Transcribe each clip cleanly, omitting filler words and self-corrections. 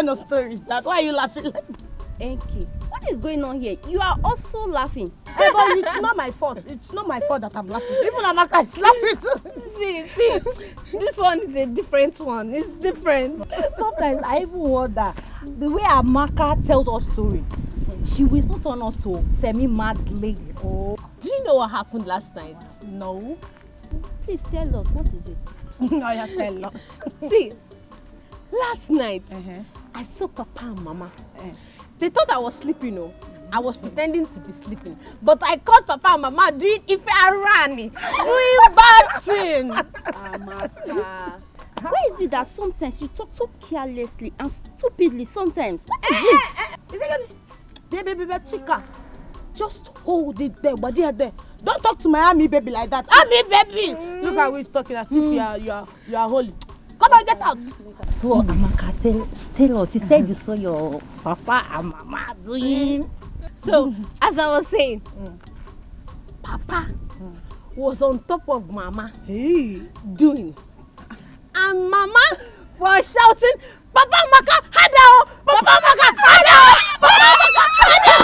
kind of story is that? Why are you laughing like that? Enki, what is going on here? You are also laughing. Hey, but it's not my fault. It's not my fault that I'm laughing. Even Amaka is laughing too. See, this one is a different one. It's different. Sometimes I even wonder, the way Amaka tells us story, she will not turn us to semi-mad ladies. Oh. Do you know what happened last night? No. Please tell us, what is it? No, you tell us. See, last night, I saw Papa and Mama. They thought I was sleeping, I was pretending to be sleeping. But I caught Papa and Mama doing Ife Arani, doing bad thing. Amaka. Why is it that sometimes you talk so carelessly and stupidly sometimes? What is it? Baby, Chica, just hold it there, but there. Don't talk to my army baby like that. Army baby! Look at who is talking as if you are holy. Come on, get out. So Amaka, tell us, you said you saw your Papa and Mama doing. So, as I was saying, Papa was on top of Mama doing. And Mama was shouting, Papa Amaka, Hadao! Papa Amaka, Hadao! Papa Amaka, Hadao!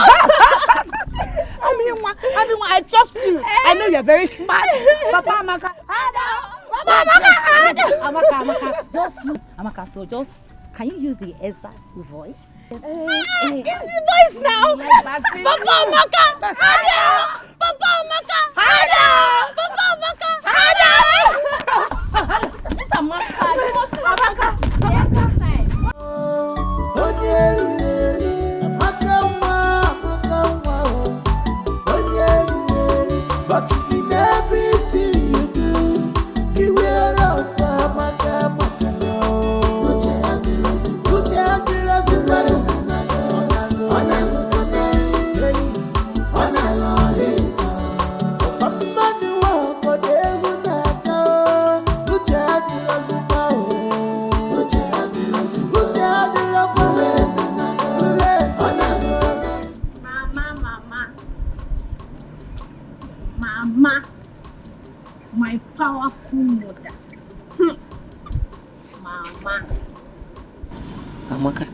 I trust you. I know you're very smart. Papa Amaka, Hadao! Papa Amaka, Hadao! Amaka, so just, can you use the exact voice? It's the voice now! Papa Amaka, Hadao! Papa Amaka, Hadao! Papa Amaka, Hadao! This Amaka, you must Amaka. But in everything you do, beware of Amaka. Put your hand in Mama, my powerful mother. Mama. Amaka,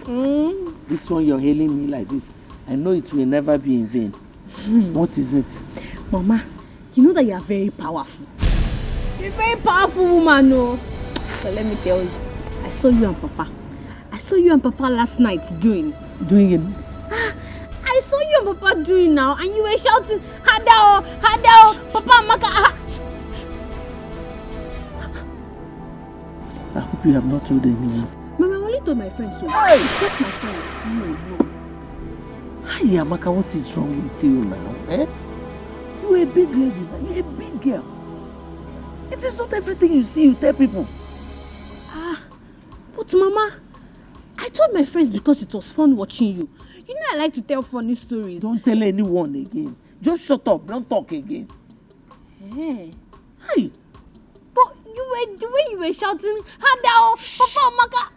this one you're hailing me like this, I know it will never be in vain. What is it? Mama, you know that you are very powerful. You're a very powerful woman, no? So let me tell you, I saw you and Papa. I saw you and Papa last night doing. Doing it? I saw you and Papa doing now, and you were shouting, Hadao, Hadao, Papa Amaka. I hope you have not told anyone. Mama, I only told my friends so. Hey! Just my friends. No. Hi, Amaka, what is wrong with you now? You're a big lady now. You're a big girl. It is not everything you see you tell people. But Mama, I told my friends because it was fun watching you. You know I like to tell funny stories. Don't tell anyone again. Just shut up. Don't talk again. Hey. Hi. But the way you were shouting, Hadao, Papa Amaka.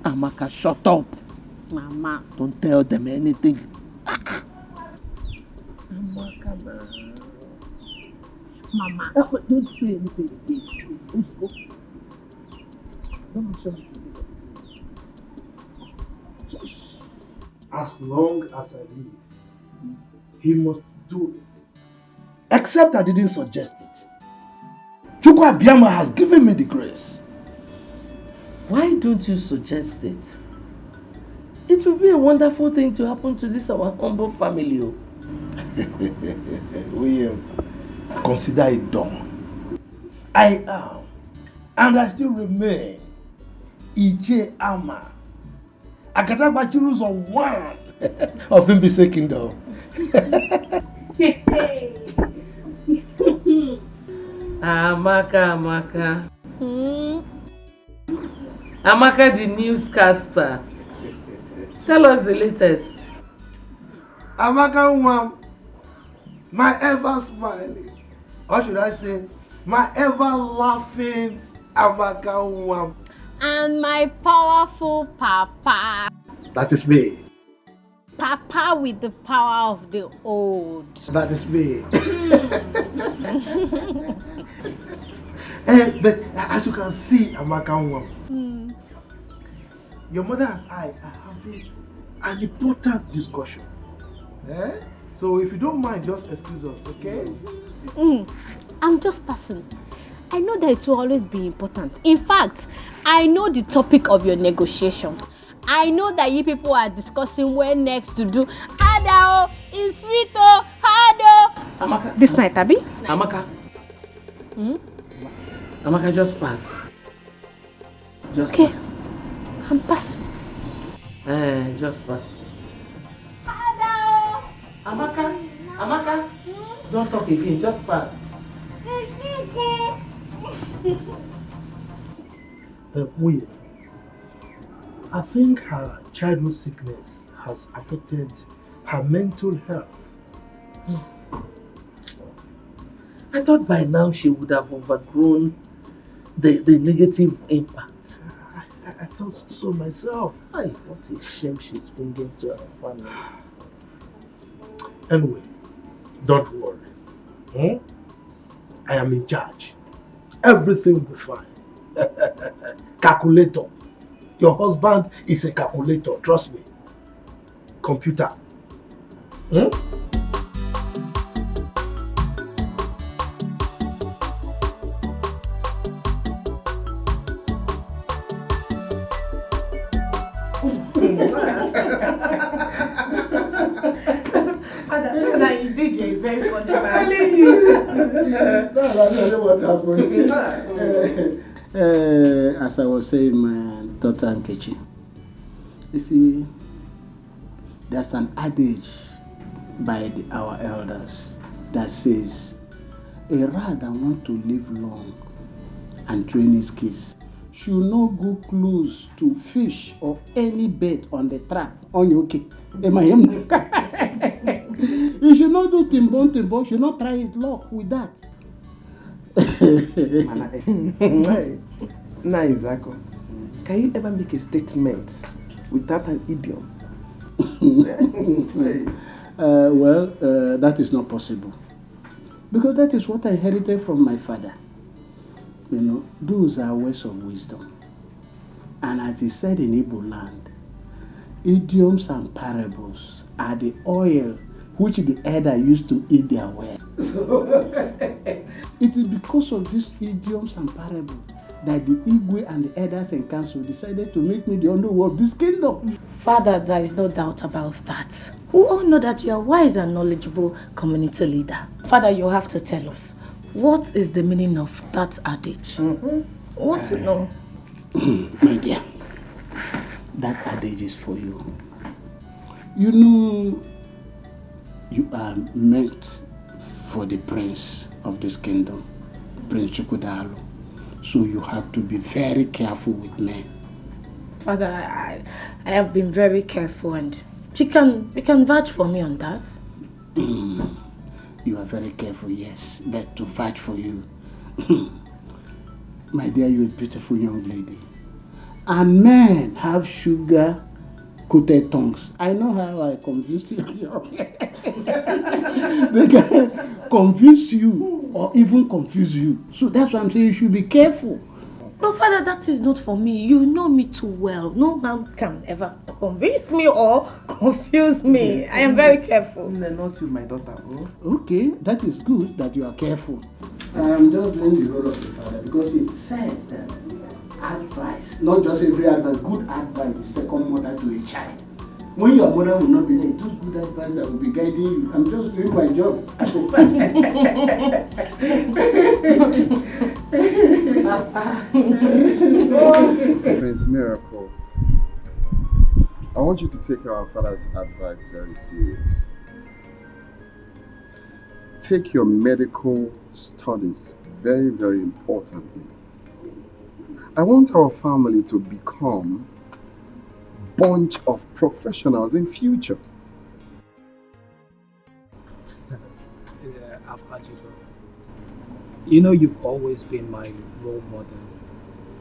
Amaka, shut up. Mama. Don't tell them anything. Amaka, Mama. Don't say anything again. Let's go. Don't be sure. As long as I live, he must do it. Except I didn't suggest it. Chukwu Abiyama has given me the grace. Why don't you suggest it? It will be a wonderful thing to happen to this our humble family. William, consider it done. I am, and I still remain, Ije Ama. Akatagbachiru's on one of Mbise Kingdom. Amaka. Amaka, the newscaster. Tell us the latest. Amaka, my ever smiling, or should I say, my ever laughing Amaka. And my powerful Papa. That is me. Papa with the power of the old. That is me. But as you can see, Amaka, your mother and I are having an important discussion. Eh? So if you don't mind, just excuse us, okay? I'm just passing. I know that it will always be important. In fact, I know the topic of your negotiation. I know that you people are discussing where next to do. Hado is sweet, Hado. Amaka. This night, Abi? Amaka. Amaka, just pass. Just pass. I'm passing. Just pass. Hado. Amaka. Amaka. Don't talk again. Just pass. Wait. I think her childhood sickness has affected her mental health. I thought by now she would have overgrown the negative impact. I thought so myself. Ay, what a shame she's bringing to our family. Anyway, don't worry. I am in charge. Everything will be fine. Calculator. Your husband is a calculator, trust me. Computer. Father, you did a very funny man. No, what happened. As I was saying, my daughter Nkechi, you see, there's an adage by our elders that says, a rat that wants to live long and train his kids should not go close to fish or any bait on the trap. On your okay. You should not do timbon, should not try his luck with that. Naija, can you ever make a statement without an idiom? That is not possible. Because that is what I inherited from my father. You know, those are words of wisdom. And as he said in Igbo land, idioms and parables are the oil which the elder used to eat their words. It is because of these idioms and parables that the Igwe and the elders and council decided to make me the underworld of this kingdom. Father, there is no doubt about that. We all know that you are wise and knowledgeable community leader. Father, you have to tell us, what is the meaning of that adage? We want to know. My dear, that adage is for you. You know, you are meant for the prince of this kingdom, Prince Chukwudalu. So you have to be very careful with men. Father, I have been very careful, and you can vouch for me on that. You are very careful, yes, but to vouch for you. My dear, you're a beautiful young lady. And men have sugar-coated tongues. I know how I confuse you. They can confuse you or even confuse you. So that's why I'm saying you should be careful. But Father, that is not for me. You know me too well. No man can ever convince me or confuse me. I am very careful. No, not you, my daughter. Okay, that is good that you are careful. I'm just doing the role of the father because it's said that advice, not just every advice, good advice is second mother to a child. When your mother will not be there, it is good advice that will be guiding you. I'm just doing my job as a father. Prince Miracle, I want you to take our father's advice very serious. Take your medical studies very, very importantly. I want our family to become a bunch of professionals in future. Yeah, I've had you. You know, you've always been my role model.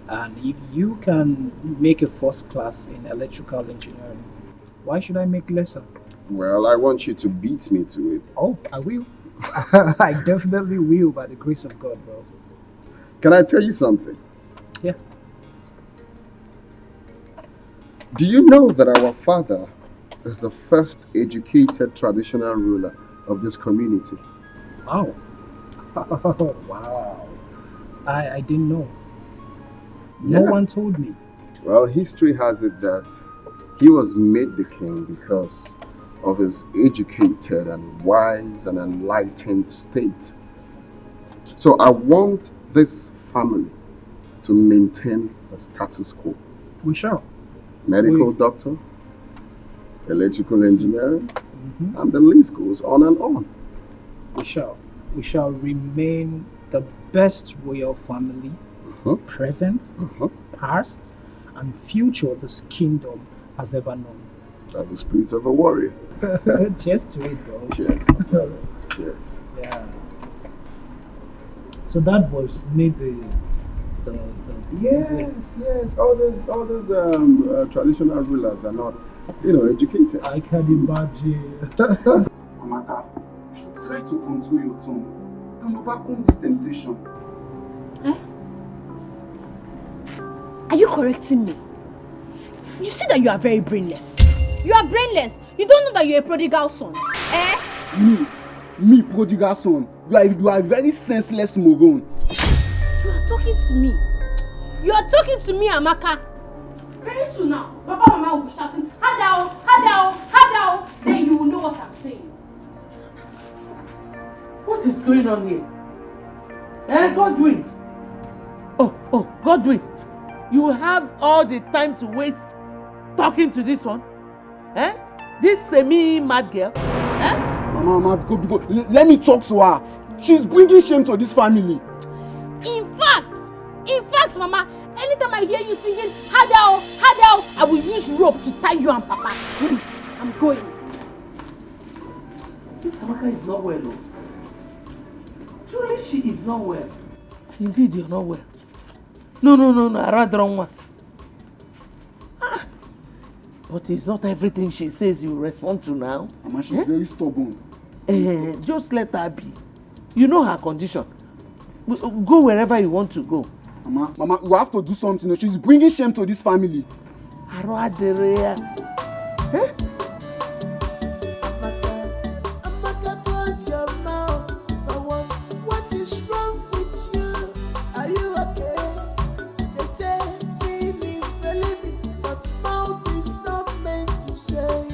And if you can make a first class in electrical engineering, why should I make lesser? Well, I want you to beat me to it. Oh, I will. I definitely will, by the grace of God, bro. Can I tell you something? Yeah. Do you know that our father is the first educated traditional ruler of this community? Wow. Wow. I didn't know. No one told me. Well, history has it that he was made the king because of his educated and wise and enlightened state. So I want this family to maintain the status quo. We shall. Medical doctor, electrical engineering, and the list goes on and on. We shall. We shall remain the best royal family, present, past, and future this kingdom has ever known. That's the spirit of a warrior. Cheers to it, bro. Cheers. Cheers. Yeah. So that was maybe Yes. All those traditional rulers are not, educated. I can imagine. Amaka, you should try to control your tongue and overcome this temptation. Are you correcting me? You see that you are very brainless. You are brainless. You don't know that you're a prodigal son. Me prodigal son. You are a very senseless moron. You are talking to me. You are talking to me, Amaka. Very soon now, Papa and Mama will be shouting, Hadao, Hadao, Hadao. Then you will know what I'm saying. What is going on here? Godwin. Oh, Godwin. You have all the time to waste talking to this one? This semi-mad girl? Mama, go. Let me talk to her. She's bringing shame to this family. In fact, Mama, anytime I hear you singing, Hadao, Hadao, I will use rope to tie you and Papa. I'm going. This Amaka is not well, though. Truly, she is not well. Indeed, you're not well. No, I rather don't want. But it's not everything she says you respond to now. Mama, she's very stubborn. Just let her be. You know her condition. Go wherever you want to go. Mama, you have to do something. She's bringing shame to this family. Amaka, close your mouth for once. What is wrong with you? Are you okay? They say sin is believing, but mouth is not meant to say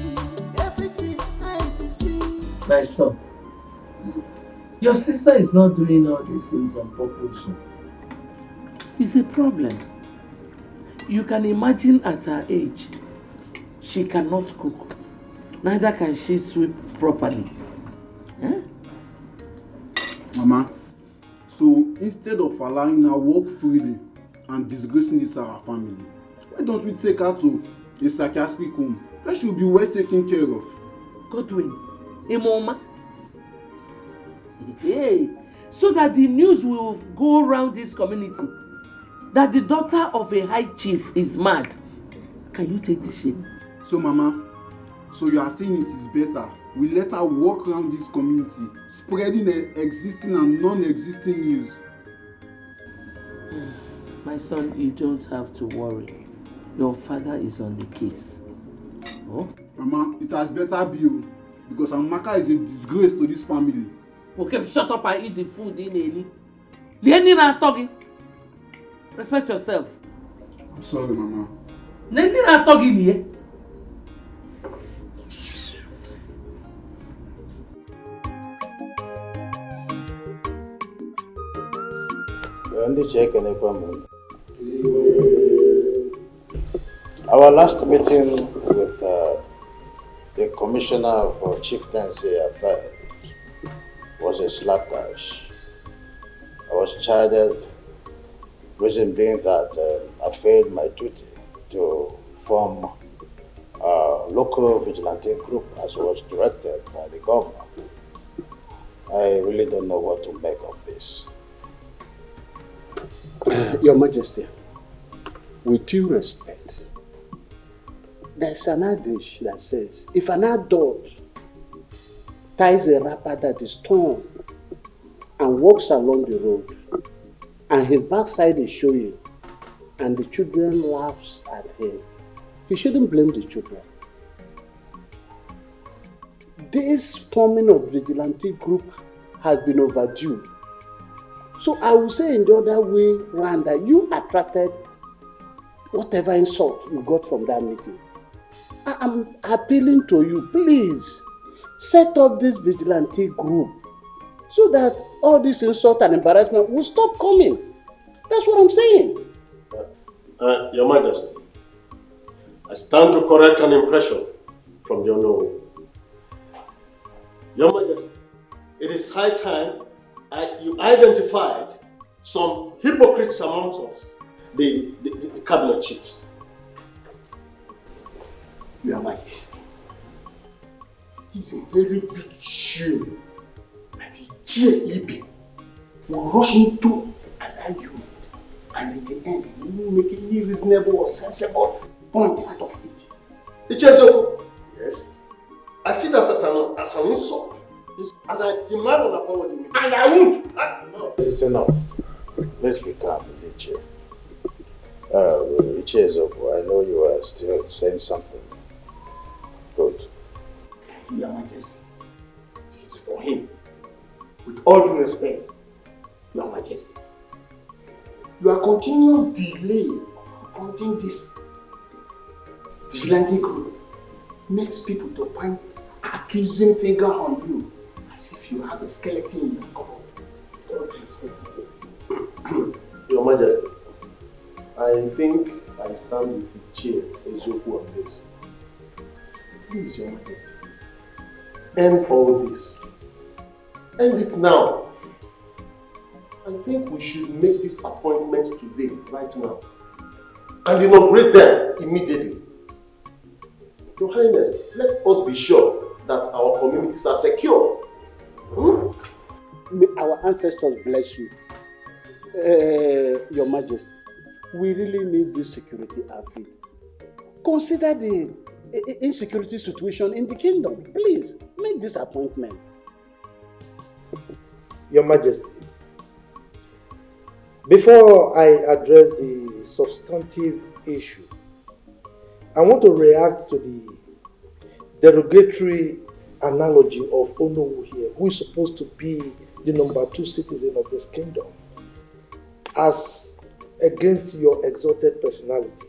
everything eyes see. My son, your sister is not doing all these things on purpose. It's a problem. You can imagine at her age, she cannot cook. Neither can she sweep properly. Mama, so instead of allowing her walk freely and disgracing this our family, why don't we take her to a psychiatric home where she'll be well taken care of? Godwin, Mama. Hey, so that the news will go around this community that the daughter of a high chief is mad. Can you take this shame? So Mama, so you are saying it is better we let her walk around this community, spreading the existing and non-existing news. My son, you don't have to worry. Your father is on the case. Oh? Mama, it has better be you, because Amaka is a disgrace to this family. Okay, shut up and eat the food in Eli. Lenin are talking. Respect yourself. I'm sorry, Mama. Lenin are talking here. Our last meeting with the Commissioner for Chieftaincy Affairs was a slapdash. I was chided, reason being that I failed my duty to form a local vigilante group as was directed by the governor. I really don't know what to make of this. Your Majesty, with due respect, there's an adage that says, if an adult ties a wrapper that is torn and walks along the road, and his backside is showing, and the children laughs at him, he shouldn't blame the children. This forming of vigilante group has been overdue. So I will say in the other way round that you attracted whatever insult you got from that meeting. I'm appealing to you, please set up this vigilante group so that all this insult and embarrassment will stop coming. That's what I'm saying. Your Majesty, I stand to correct an impression from your know. Your Majesty, it is high time you identified some hypocrites amongst us, the cabinet chiefs. Your Majesty, it is a very big shame that the JEB will rush into an argument and in the end you will make any reasonable or sensible point out of it. Ichezoko, yes, I see that as an insult. And I demand an apology. And I won't. No. It's enough. Let's be calm, Iche. Ichezoko, I know you are still saying something. Good. Your Majesty, this is for him. With all due respect, Your Majesty, your continuous delay of appointing this vigilante group makes people to point accusing finger on you as if you have a skeleton in your cupboard. With all due respect. Your Majesty, I think I stand with the chair Ezoku on this. Please, Your Majesty, end all this. End it now. I think we should make this appointment today, right now, and inaugurate them immediately. Your Highness, let us be sure that our communities are secure. May our ancestors bless you. Your Majesty, we really need this security outfit. Consider the insecurity situation in the kingdom. Please, make this appointment. Your Majesty, before I address the substantive issue, I want to react to the derogatory analogy of Onowu here, who is supposed to be the number 2 citizen of this kingdom, as against your exalted personality.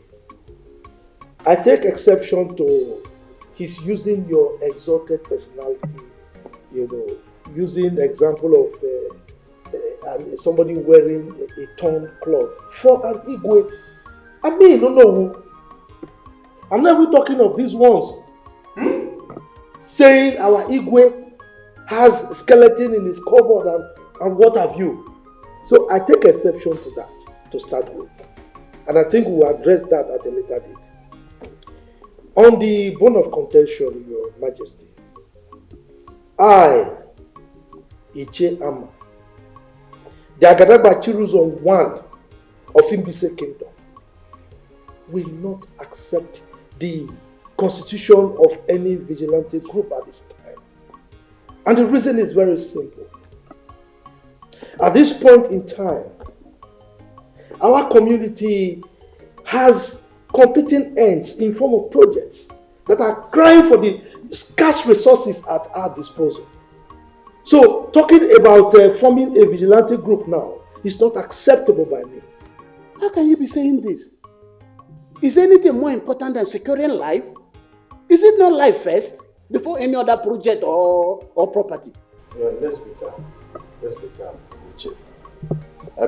I take exception to his using your exalted personality, using the example of somebody wearing a torn cloth for an Igwe. I mean, no. I'm not even talking of these ones. Saying our Igwe has a skeleton in his cupboard and what have you. So I take exception to that to start with. And I think we'll address that at a later date. On the bone of contention, Your Majesty, I, Iche Ama, the Agadagba Chiruzon 1 of Imbise Kingdom, will not accept the constitution of any vigilante group at this time. And the reason is very simple. At this point in time, our community has competing ends in form of projects that are crying for the scarce resources at our disposal. So, talking about forming a vigilante group now is not acceptable by me. How can you be saying this? Is anything more important than securing life? Is it not life first before any other project or property? Yeah, let's be calm. Let's be calm, Chief.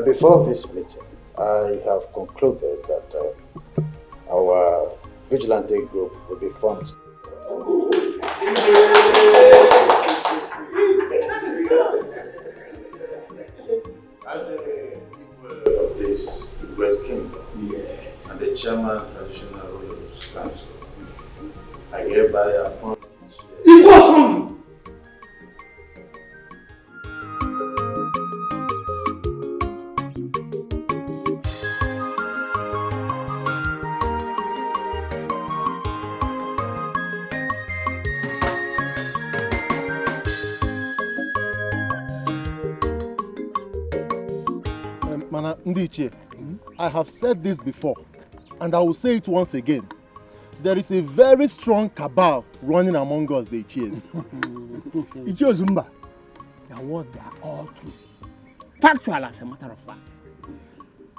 Before this meeting, I have concluded that our vigilante group will be formed. As the people of this great kingdom, and the chairman traditional royal council, I hereby appoint It was on. Mana Ndiche, I have said this before, and I will say it once again. there is a very strong cabal running among us, the Ichies. Ichie Ozumba, the word they are all true. Factual as a matter of fact.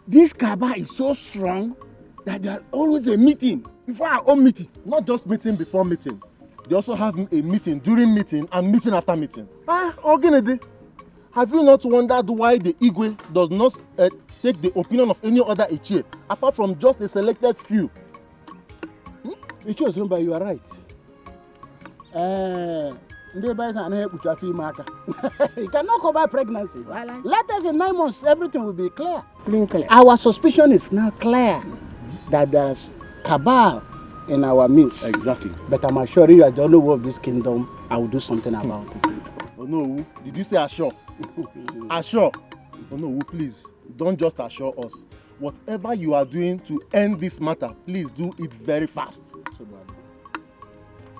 This cabal is so strong that there's always a meeting before our own meeting. Not just meeting before meeting. They also have a meeting during meeting and meeting after meeting. Ogenede, have you not wondered why the Igwe does not take the opinion of any other Ichie, apart from just a selected few? Ichie Ozumba, you are right. You cannot cover pregnancy. Let us in 9 months, everything will be clear. Our suspicion is now clear that there is cabal in our midst. Exactly. But I'm assuring you, as the only one of this kingdom, I will do something about it. Oh no, did you say assure? Assure? Oh no, please, don't just assure us. Whatever you are doing to end this matter, please do it very fast.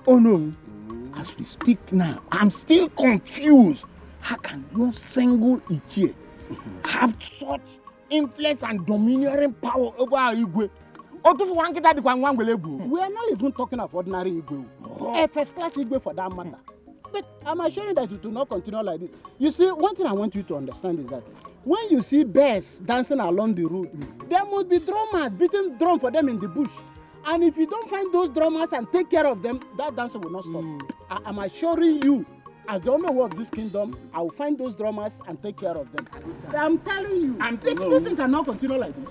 Oh no. As we speak now, I'm still confused. How can no single Ichie have such influence and domineering power over our Igwe? We are not even talking of ordinary Igwe. A first class Igwe for that matter. But I'm assuring that it will not continue like this. You see, one thing I want you to understand is that when you see bears dancing along the road, there must be drummers beating drum for them in the bush. And if you don't find those drummers and take care of them, that dancing will not stop. I'm assuring you, as the owner of this kingdom, I will find those drummers and take care of them. I'm telling you, this thing cannot continue like this.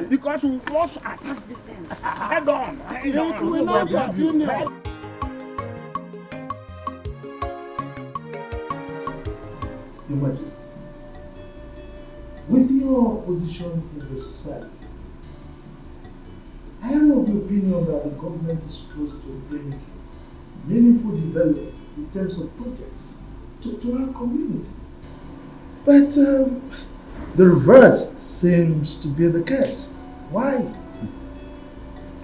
Because we must attack this thing. Head on. It will not continue. Your Majesty, with your position in the society, I am of the opinion that the government is supposed to bring meaningful development in terms of projects to our community. But the reverse seems to be the case. Why?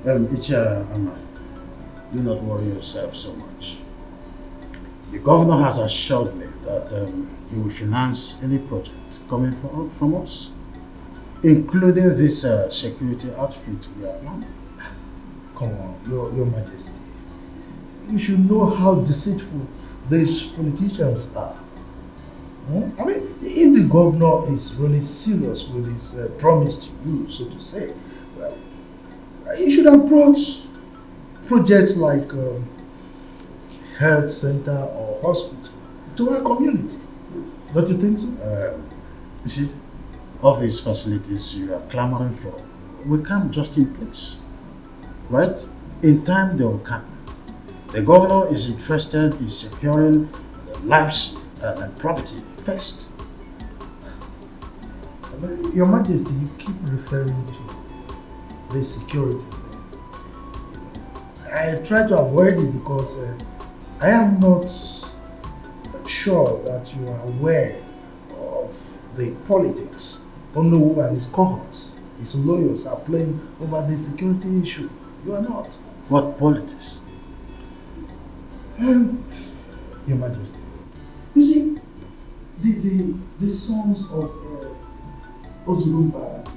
Ama, do not worry yourself so much. The governor has assured me that he will finance any project coming from us, including this security outfit we are planning. Come on, Your Majesty. You should know how deceitful these politicians are. I mean, if the governor is really serious with his promise to you, so to say, well, he should have brought projects like health center or hospital to our community. Don't you think so? You see, all these facilities you are clamoring for, we come just in place, right? In time they will come. The governor is interested in securing the lives and property first. But Your Majesty, you keep referring to the security thing. I try to avoid it because I am not sure that you are aware of the politics Onowu and his cohorts, his lawyers are playing over the security issue. You are not. What politics? Your Majesty, you see, the sons of Ozurumba and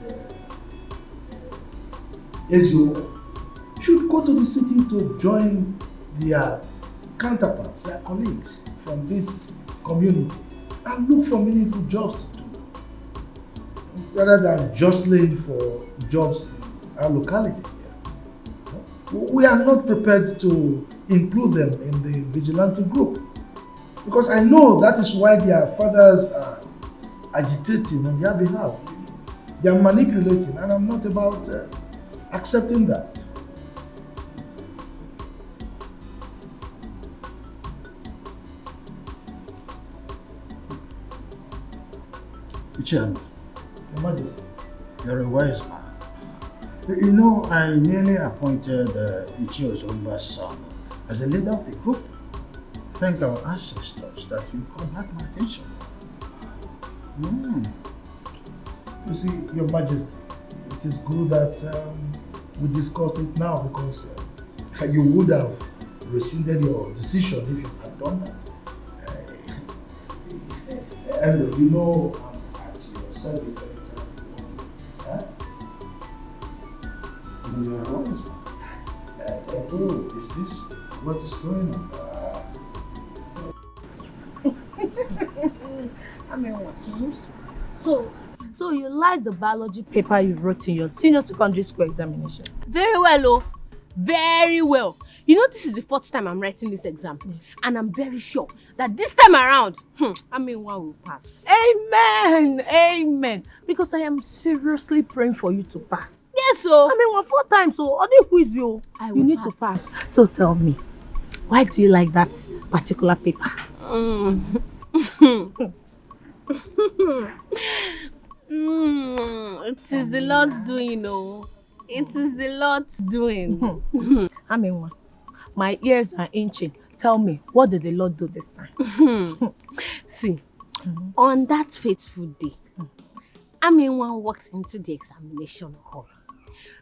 Ezio should go to the city to join their counterparts, their colleagues from this community and look for meaningful jobs to do, rather than jostling for jobs in our locality here. We are not prepared to include them in the vigilante group because I know that is why their fathers are agitating on their behalf. They are manipulating, and I'm not about accepting that. Chairman, Your Majesty, you're a wise man. You know, I nearly appointed Ichie Ozumba's son as a leader of the group. Thank our ancestors that you called back my attention. You see, Your Majesty, it is good that we discussed it now because you would have rescinded your decision if you had done that. Anyway, you know I'm at your service anytime you want. Oh, is this what is going on? I mean, what? So you like the biology paper you wrote in your senior secondary school examination? Very well, oh. Very well. You know, this is the 4th time I'm writing this exam. Yes. And I'm very sure that this time around, one will pass. Amen. Amen. Because I am seriously praying for you to pass. Yes, so. 4 times, so all the quiz you need to pass. So tell me, why do you like that particular paper? It is the Lord's doing, oh. It is the Lord's doing. My ears are inching. Tell me, what did the Lord do this time? See, on that fateful day, Aminwa walked into the examination hall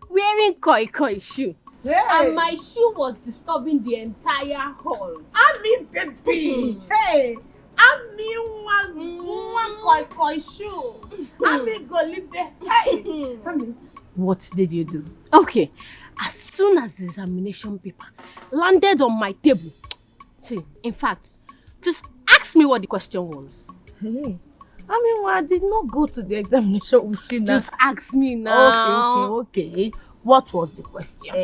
wearing koi shoe. Hey. And my shoe was disturbing the entire hall. Baby. Hey. One koi shoe. Go live there. Hey. What did you do? Okay, as soon as the examination paper landed on my table, see, in fact, just ask me what the question was. Hey, I did not go to the examination with you now. Just ask me now. Okay. What was the question?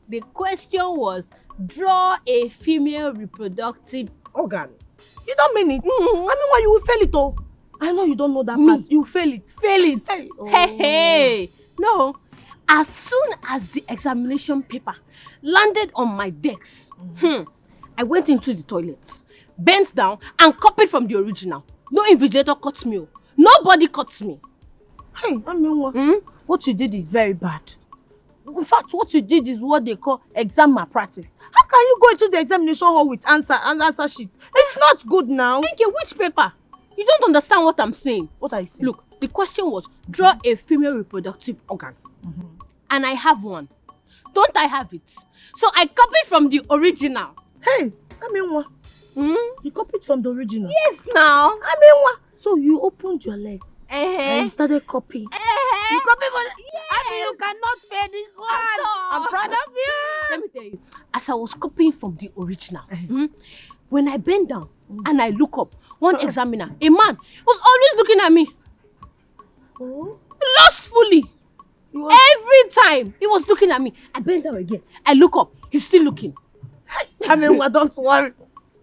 The question was, draw a female reproductive organ. You don't mean it? You will fail it, oh. I know you don't know that part. You fail it. Hey. Oh. Hey. No. As soon as the examination paper landed on my desk, I went into the toilet, bent down, and copied from the original. No invigilator caught me. Nobody caught me. Hey, what you did is very bad. In fact, what you did is what they call exam malpractice. How can you go into the examination hall with answer sheets? It's not good now. Thank you. Which paper? You don't understand what I'm saying. What are you saying? Look, the question was, draw a female reproductive organ. And I have one. Don't I have it? So I copied from the original. Hey, what? You copied from the original? Yes, now. What? So you opened your legs and you started copying. You copy for yes. You cannot fail this one. I'm proud of you. Let me tell you, as I was copying from the original, when I bent down and I look up, one examiner, a man, was always looking at me. Lustfully. Every time he was looking at me. I bent down again. I look up. He's still looking. Don't worry.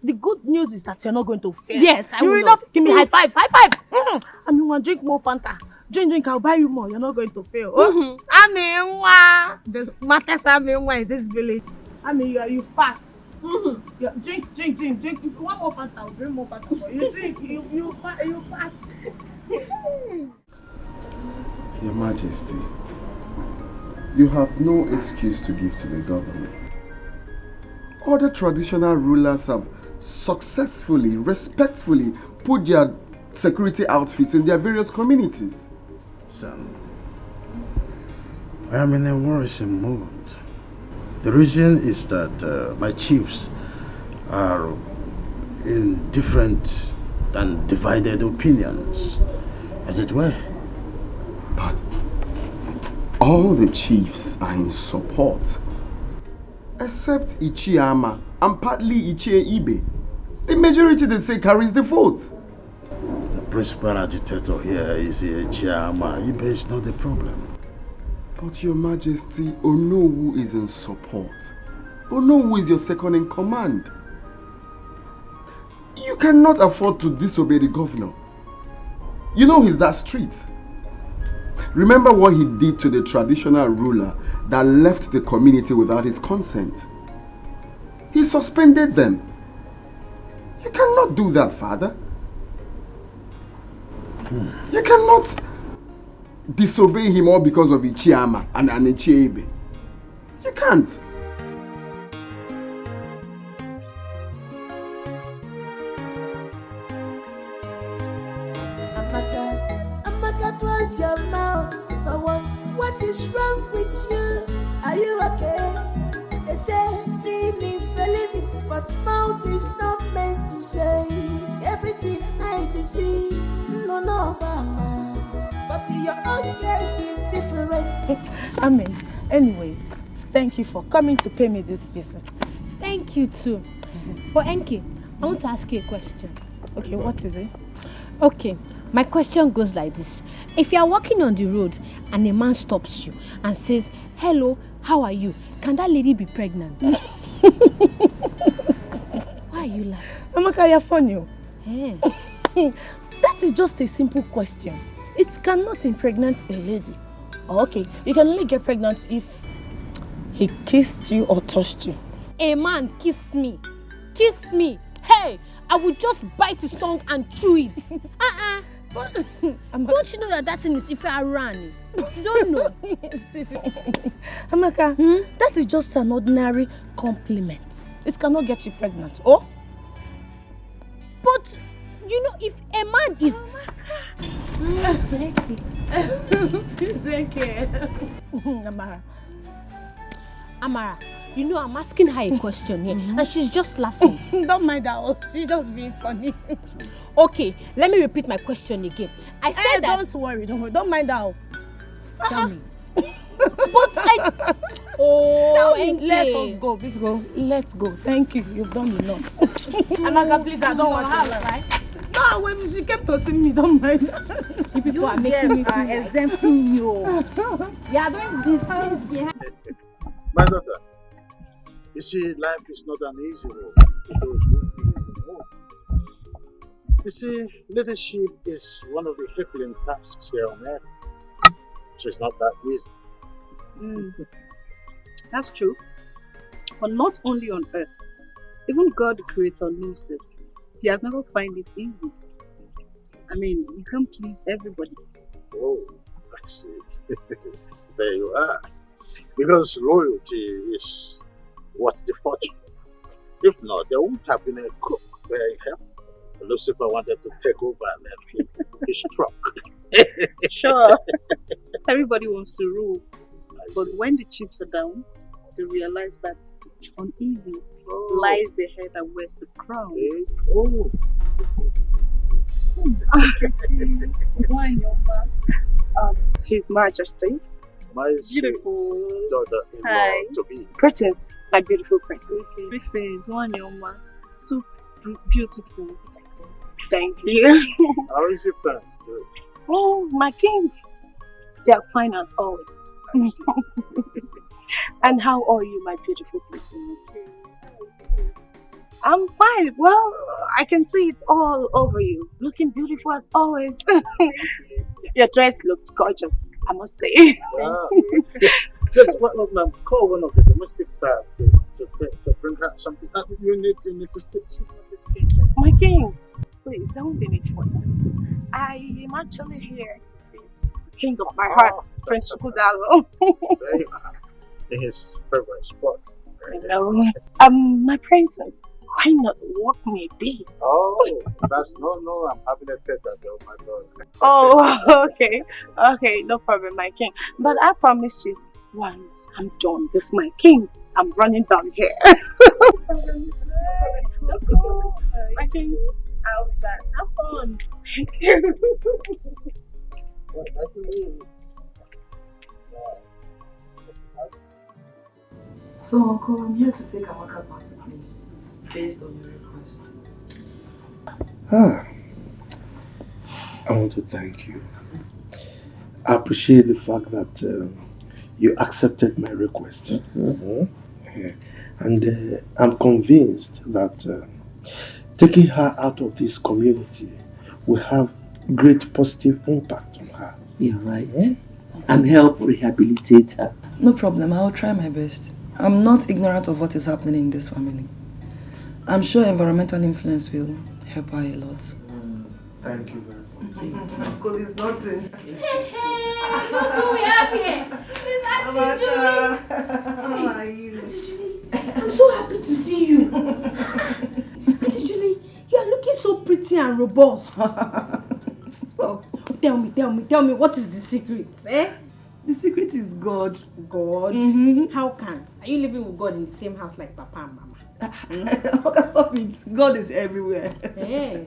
The good news is that you're not going to fail. Yes, I will. You will not. Give me high five. High five. Drink more Fanta. Drink. I'll buy you more. You're not going to fail. The smartest in this village. You fast. Drink. If you want more Fanta, I'll bring more Fanta for you. Drink. You fast. Your Majesty, you have no excuse to give to the government. Other traditional rulers have successfully, respectfully put their security outfits in their various communities. Son, I am in a worrisome mood. The reason is that my chiefs are in different and divided opinions, as it were. But all the chiefs are in support, except Ichiama and partly Ichie Ibe. The majority, they say, carries the vote. The principal agitator here is Ichiama. Ibe is not the problem. But Your Majesty, Onowu is in support. Onowu is your second in command. You cannot afford to disobey the governor. You know he's that strict. Remember what he did to the traditional ruler that left the community without his consent. He suspended them. You cannot do that, Father. You cannot disobey him all because of Ichiama and Ichiebe. You can't. Amaka, close your mouth for once. What is wrong with you? Are you okay? They say seeing is believing, but mouth is not meant to say everything eyes is see. No, mama. But your own case is different. Amen. Anyways, thank you for coming to pay me this visit. Thank you too. But Enki, I want to ask you a question. Okay, what is it? Okay, my question goes like this. If you are walking on the road and a man stops you and says, "Hello, how are you?" Can that lady be pregnant? Why are you laughing? Amaka, you're funny. Hey. That is just a simple question. It cannot impregnate a lady. Okay, you can only get pregnant if he kissed you or touched you. A man kiss me. Kiss me. Hey, I would just bite his tongue and chew it. Don't you know that thing is if I ran? You don't know. Amaka, that is just an ordinary compliment. It cannot get you pregnant. Oh? But, you know, if a man is... Amara, you know I'm asking her a question here and she's just laughing. Don't mind her, she's just being funny. Okay, let me repeat my question again. I said that... Don't worry, don't mind her. Tell me. But I... Oh, let us go, big girl. Let's go. Thank you. You've done enough. Amaka, please, I don't want to. Right? No, when she came to see me, don't mind. You people are making me feel exempting you. You are doing these things behind. My daughter, you see, life is not an easy road to those who feel the home. You see, leadership is one of the crippling tasks here on earth. So it's not that easy. That's true. But not only on earth. Even God the Creator knows this. He has never found it easy. I mean, you can't please everybody. Oh, I see. There you are. Because loyalty is what's the fortune. If not, there wouldn't have been a cook where he helped. Lucifer wanted to take over and then he struck. Sure. Everybody wants to rule. But when the chips are down, they realize that uneasy lies the head and wears the crown. His Majesty. My beautiful daughter-in-law Hi. To be. Princess, my beautiful princess. Princess, Wanyoma. So beautiful. Thank you. How is your parents doing? Oh, my king. They are fine as always. And how are you, my beautiful princess? I'm fine. Well, I can see it's all over you. Looking beautiful as always. Your dress looks gorgeous, I must say. Wow. Just call one of the domestic staff to bring her something. You need to sit. My king, please don't be need for that. I am actually here to see the king of my heart, Prince Chukudalo. There you are. In his favorite spot. Hello. My princess, why not walk me a bit? Oh, that's no, I'm having a tete that oh my God. Oh, okay, no problem, my king. But I promise you, once I'm done with my king, I'm running down here. Let's go. My king, I'll be back. Have fun. Thank you. So, Uncle, I'm here to take Amaka back with me, based on your request. I want to thank you. I appreciate the fact that you accepted my request. And I'm convinced that taking her out of this community will have great positive impact on her. You're right. And help rehabilitate her. No problem, I'll try my best. I'm not ignorant of what is happening in this family. I'm sure environmental influence will help her a lot. Thank you very much. Uncle is nothing. Hey, look who we have here. It's Auntie Julie. How are you? Auntie Julie, I'm so happy to see you. Auntie Julie, you are looking so pretty and robust. Stop. Tell me, what is the secret? The secret is God. God? How can? Are you living with God in the same house like Papa and Mama? Okay, stop it. God is everywhere. Hey.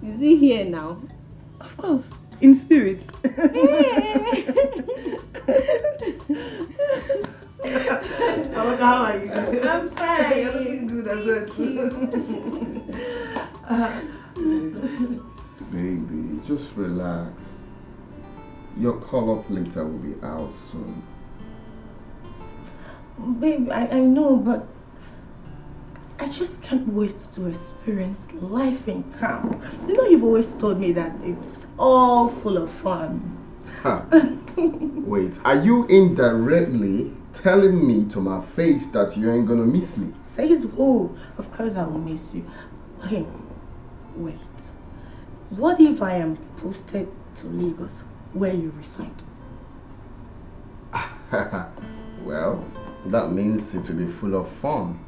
Is he here now? Of course. in spirit. Amaka, how are you? I'm fine. You're looking good as well. Baby, just relax. Your call-up later will be out soon. Babe, I know, but I just can't wait to experience life in camp. You know, you've always told me that it's all full of fun. Huh. Wait, are you indirectly telling me to my face that you ain't gonna miss me? Says who? Of course I will miss you. Okay, wait. What if I am posted to Lagos, where you reside? Well, that means it will be full of fun.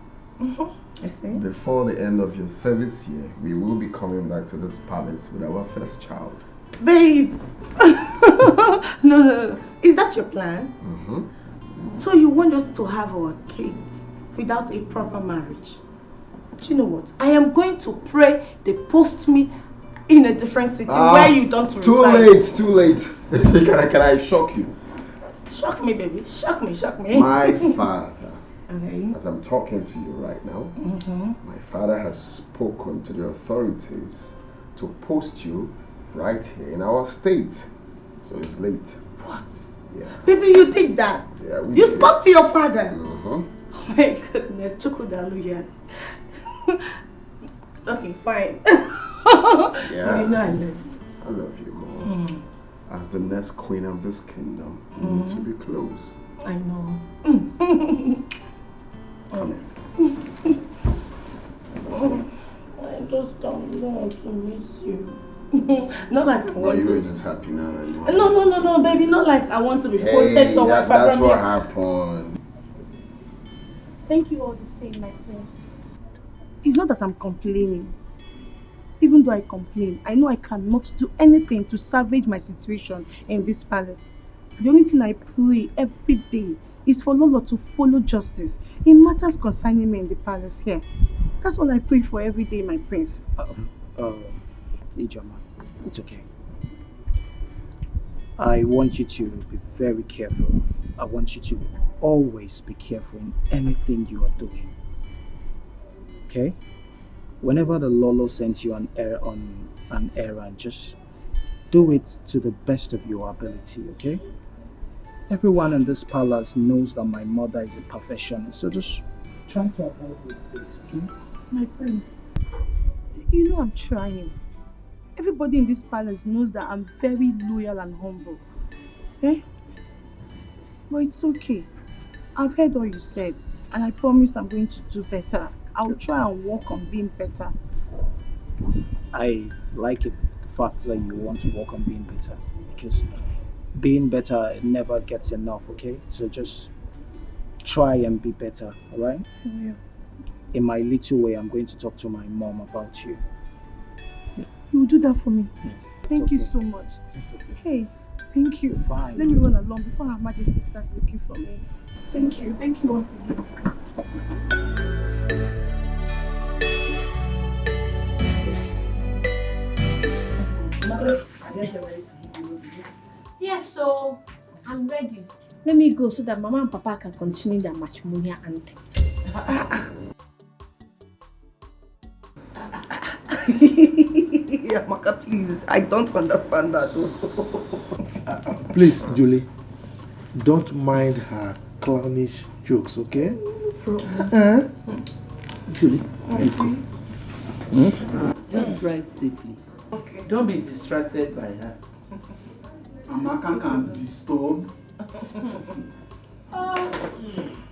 I see. Before the end of your service year, we will be coming back to this palace with our first child. Babe! No. Is that your plan? So you want us to have our kids without a proper marriage? Do you know what? I am going to pray they post me in a different city where you don't reside. Too late. Can I shock you? Shock me, baby. Shock me. My father, Okay. as I'm talking to you right now, my father has spoken to the authorities to post you right here in our state. So it's late. What? Yeah. Baby, you did that? Yeah, we You did. spoke to your father? Uh-huh. Oh my goodness, Chukudaluya. Okay, fine. Yeah. You know I love you. I love you more. As the next queen of this kingdom, you need to be close. I know. I just don't want to miss you. Not like I Well, want you to. were just happy now. No, baby. Not like I want to be posted somewhere. That's what happened. Thank you all the same, my friends. It's not that I'm complaining. Even though I complain, I know I cannot do anything to salvage my situation in this palace. The only thing I pray every day is for Lolo to follow justice in matters concerning me in the palace here. That's what I pray for every day, my prince. Ijoma, it's okay. I want you to be very careful. I want you to always be careful in anything you are doing. Okay? Whenever the Lolo sends you on an errand, just do it to the best of your ability, okay? Everyone in this palace knows that my mother is a perfectionist, so just try to avoid mistakes, okay? My friends, you know I'm trying. Everybody in this palace knows that I'm very loyal and humble. Eh? But it's okay. I've heard all you said, and I promise I'm going to do better. I'll try and work on being better. I like it, the fact that you want to work on being better, because being better never gets enough, okay? So just try and be better, alright? Yeah. In my little way, I'm going to talk to my mom about you. You will do that for me? Yes. Thank you so much. It's okay. Hey, thank you. Fine. Let me run along before Her Majesty starts looking for me. Thank you. Thank you once again. Mother, I guess you're ready to give me. Yes, so I'm ready. Let me go so that Mama and Papa can continue their matrimonial anthem. Amaka, please. I don't understand that. Please, Julie, don't mind her clownish jokes, okay? Julie, just drive safely. Okay. Don't be distracted by her. Amaka can disturb.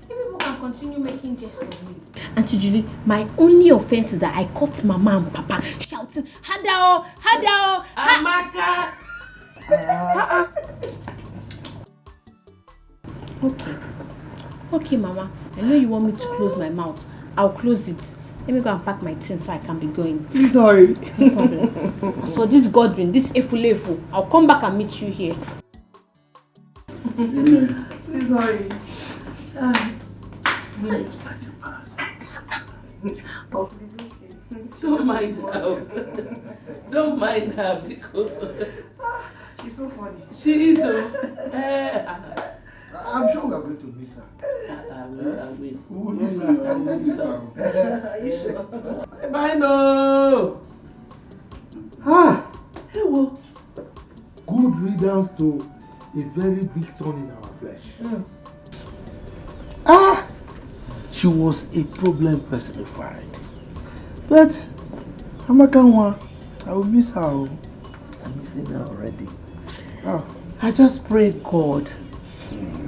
People can continue making jest of me. Auntie Julie, my only offense is that I caught Mama and Papa shouting, Hadao, Hadao, Amaka! Okay, Mama. I know you want me to close my mouth. I'll close it. Let me go and pack my things so I can be going. Please hurry. No problem. As for this Godwin, this Efulefu, I'll come back and meet you here. Please hurry. Oh, please, okay. Don't mind her. Don't mind her because so funny. She is. I'm sure we are going to miss her. I will. We will miss her. Are you sure? Bye, no. Hey, well, good riddance to a very big thorn in our flesh. She was a problem personified. But Amaka, I will miss her. I'm missing her already. I just pray God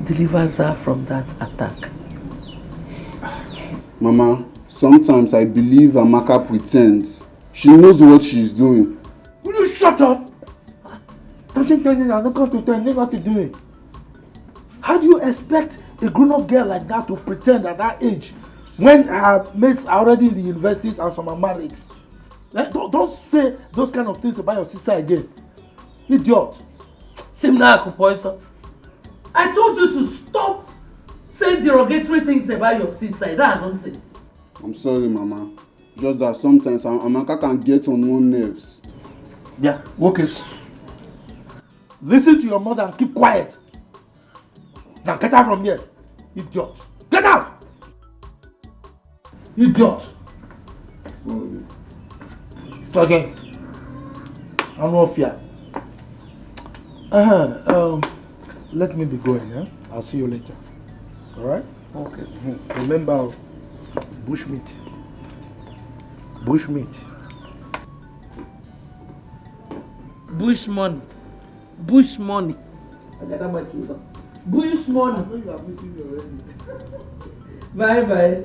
delivers her from that attack. Mama, sometimes I believe Amaka pretends. She knows what she's doing. Will you shut up? Don't think I'm not going to pretend not to do it. How do you expect a grown-up girl like that to pretend at that age when her mates are already in the universities and some are married? Don't say those kind of things about your sister again. Idiot. Simna Poison. I told you to stop saying derogatory things about your sister. That I don't think. I'm sorry, Mama. Just that sometimes Amaka can get on one's nerves. Yeah, okay. Listen to your mother and keep quiet. Now get out from here. Idiot. Get out! Idiot. So again. I'm not fear. Let me be going, yeah? I'll see you later. Alright? Okay. Remember, bushmeat. Bushmeat. Bush money. Bush money. Bush money. I know you are missing me already. Bye bye.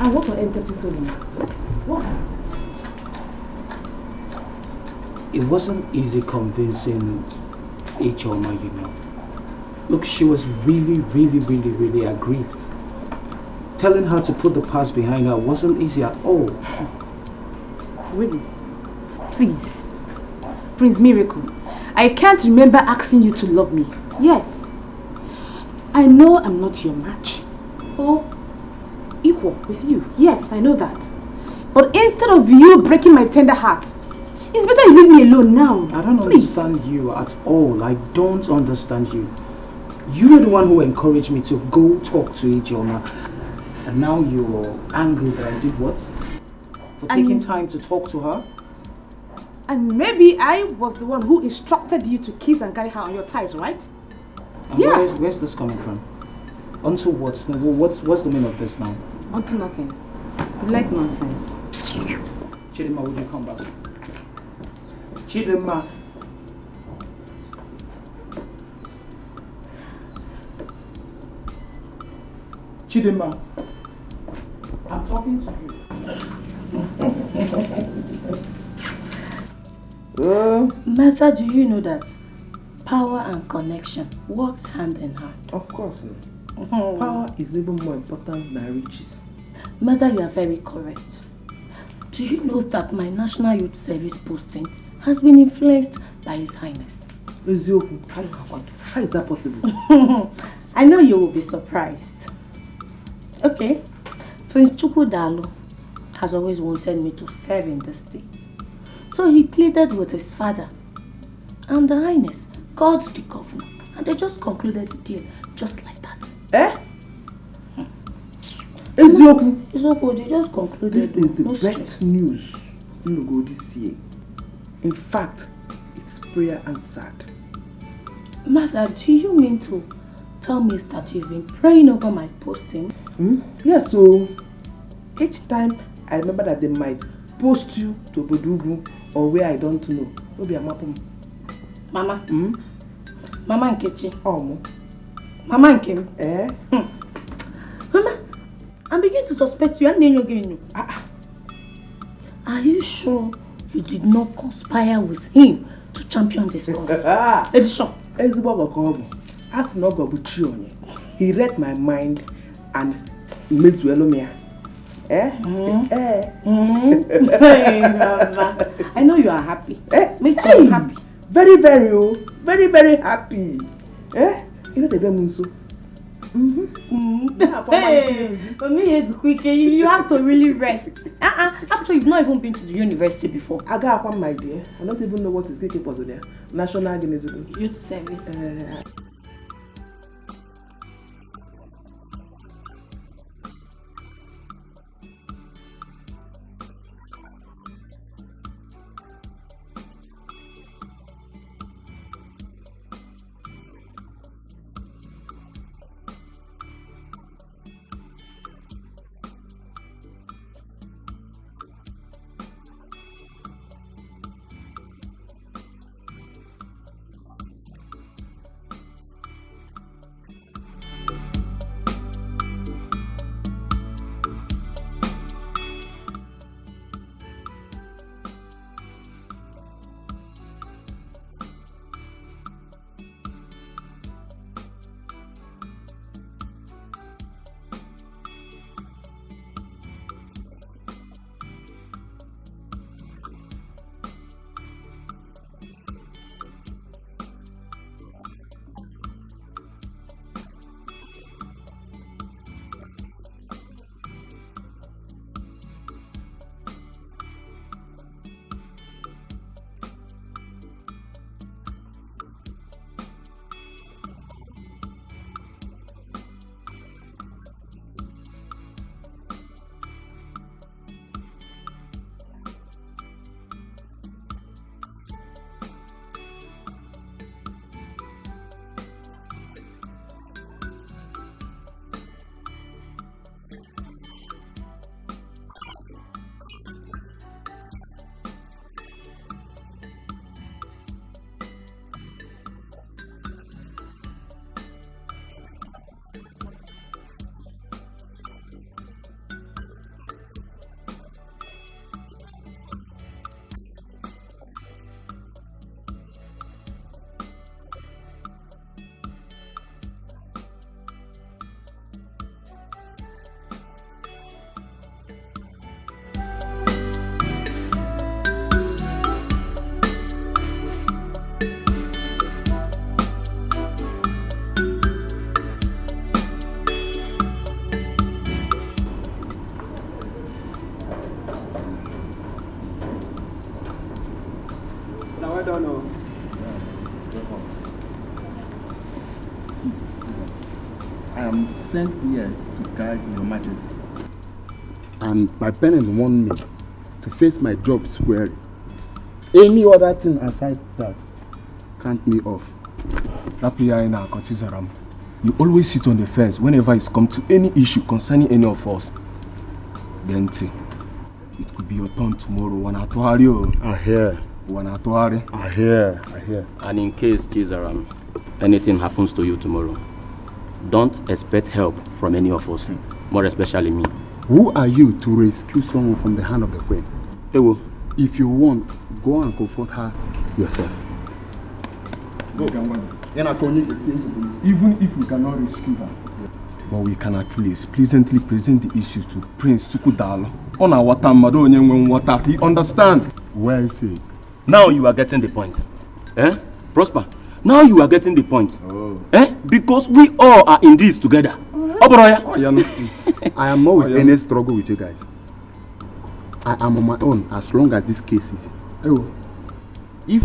I want to enter to so long. What? It wasn't easy convincing Ichoma, you know. Look, she was really aggrieved. Telling her to put the past behind her wasn't easy at all. Really? Please. Prince Miracle, I can't remember asking you to love me. Yes. I know I'm not your match. Or equal with you. Yes, I know that. But instead of you breaking my tender heart, it's better you leave me alone now. I don't understand you at all. I don't understand you. You were the one who encouraged me to go talk to Ijeoma. And now you're angry that I did what? For taking time to talk to her? And maybe I was the one who instructed you to kiss and carry her on your thighs, right? And Yeah. where's this coming from? Onto what? What's the meaning of this now? Onto nothing. You like nonsense. Chidima, would you come back? Chidema. Chidema. I'm talking to you. Martha, do you know that power and connection works hand in hand? Of course. Power is even more important than riches. Martha, you are very correct. Do you know that my National Youth Service posting has been influenced by His Highness? How is that possible? I know you will be surprised. Okay, Prince Chukwudalu has always wanted me to serve in the state. So he pleaded with his father. And the Highness called the governor. And they just concluded the deal just like that. Ezioku. Ezioku, they just concluded. This is the no best stress. news you go this year. In fact, it's prayer answered. Master, do you mean to tell me that you've been praying over my posting? Yes, so each time I remember that they might post you to Bodugu or where I don't know. Will be a map. Mama. Mama Nkechi. Oh, Mama Nkem. Mama, I'm beginning to suspect you and again. Are you sure you did not conspire with him to champion this cause? Edition. He read my mind and made Zuelomia. Eh? Hey, Mama. I know you are happy. Me too, I'm happy. Very, very, very, very happy. Eh? You know the Bemunso. Hey, for me it's quick. You have to really rest. After you've not even been to the university before. I got one, my dear. I don't even know what is KK puzzle there. National Organization. Youth Service. I am sent here to guide Your Majesty. And my parents want me to face my job squarely. Any other thing aside that, count me off. You always sit on the fence whenever it's come to any issue concerning any of us. Benti, it could be your turn tomorrow. I hear. I hear. And in case, Chizaram, anything happens to you tomorrow, don't expect help from any of us, more especially me. Who are you to rescue someone from the hand of the queen? Ewo. If you want, go and comfort her yourself. Go. Even if we cannot rescue her, but we can at least pleasantly present the issues to Prince Tukudalo. On our water, water. He understand. Where is he? Now you are getting the point. Prosper. Now you are getting the point. Because we all are in this together. I am not with any struggle with you guys. I am on my own as long as this case is. If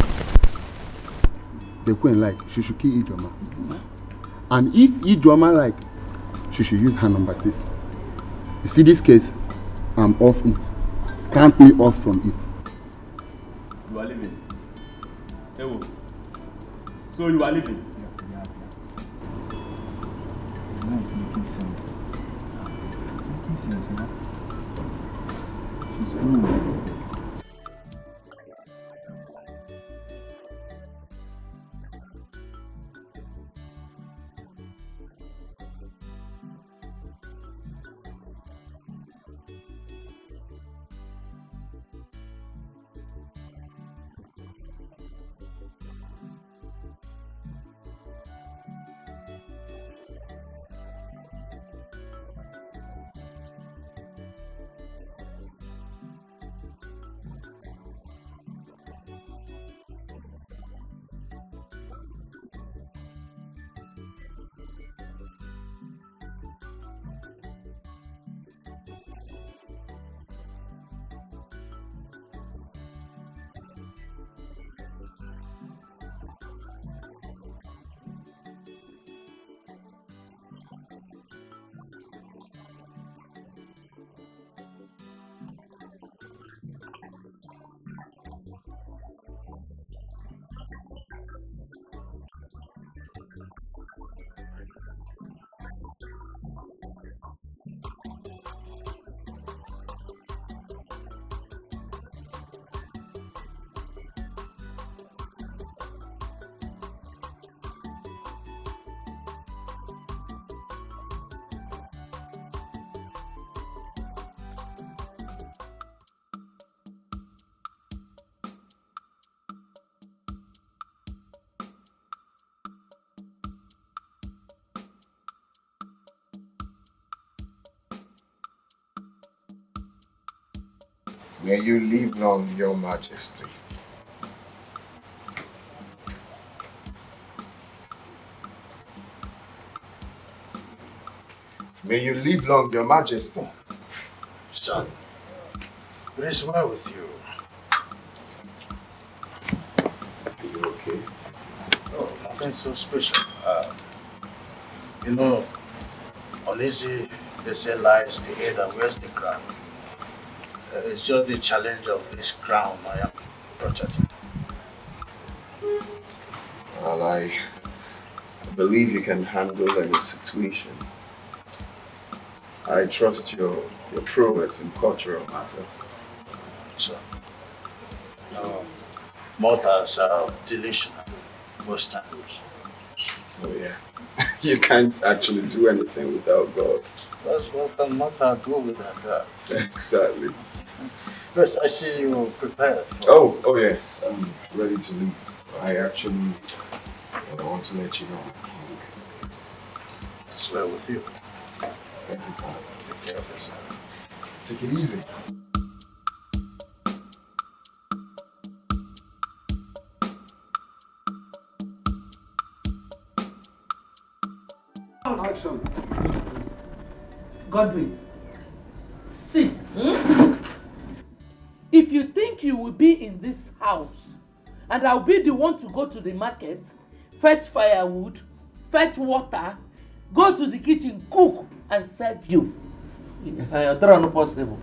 the queen like, she should kill Ijoma. And if Ijoma like, she should use her number 6. You see this case, I'm off it. Can't me off from it. You are leaving. Ewo. So you are leaving? Yeah. Now it's making sense. It's making sense, you know? She's good. May you live long, Your Majesty. May you live long, Your Majesty. Son, it is well with you. Are you okay? Oh, nothing so special. Uneasy, they say lies the head and wears the crown. It's just the challenge of this crown I am protecting. Well, I believe you can handle any situation. I trust your prowess in cultural matters. So, mortals are delusional most times. Oh yeah. You can't actually do anything without God. That's what can mortal do without God. Exactly. Yes, I see you prepared for... Oh yes, I'm ready to leave. I actually want to let you know. It's well with you. Thank you, Father. Take care of yourself. Take it easy. Action. Godwin, see, if you think you will be in this house and I'll be the one to go to the market, fetch firewood, fetch water, go to the kitchen, cook and serve you, that's not possible.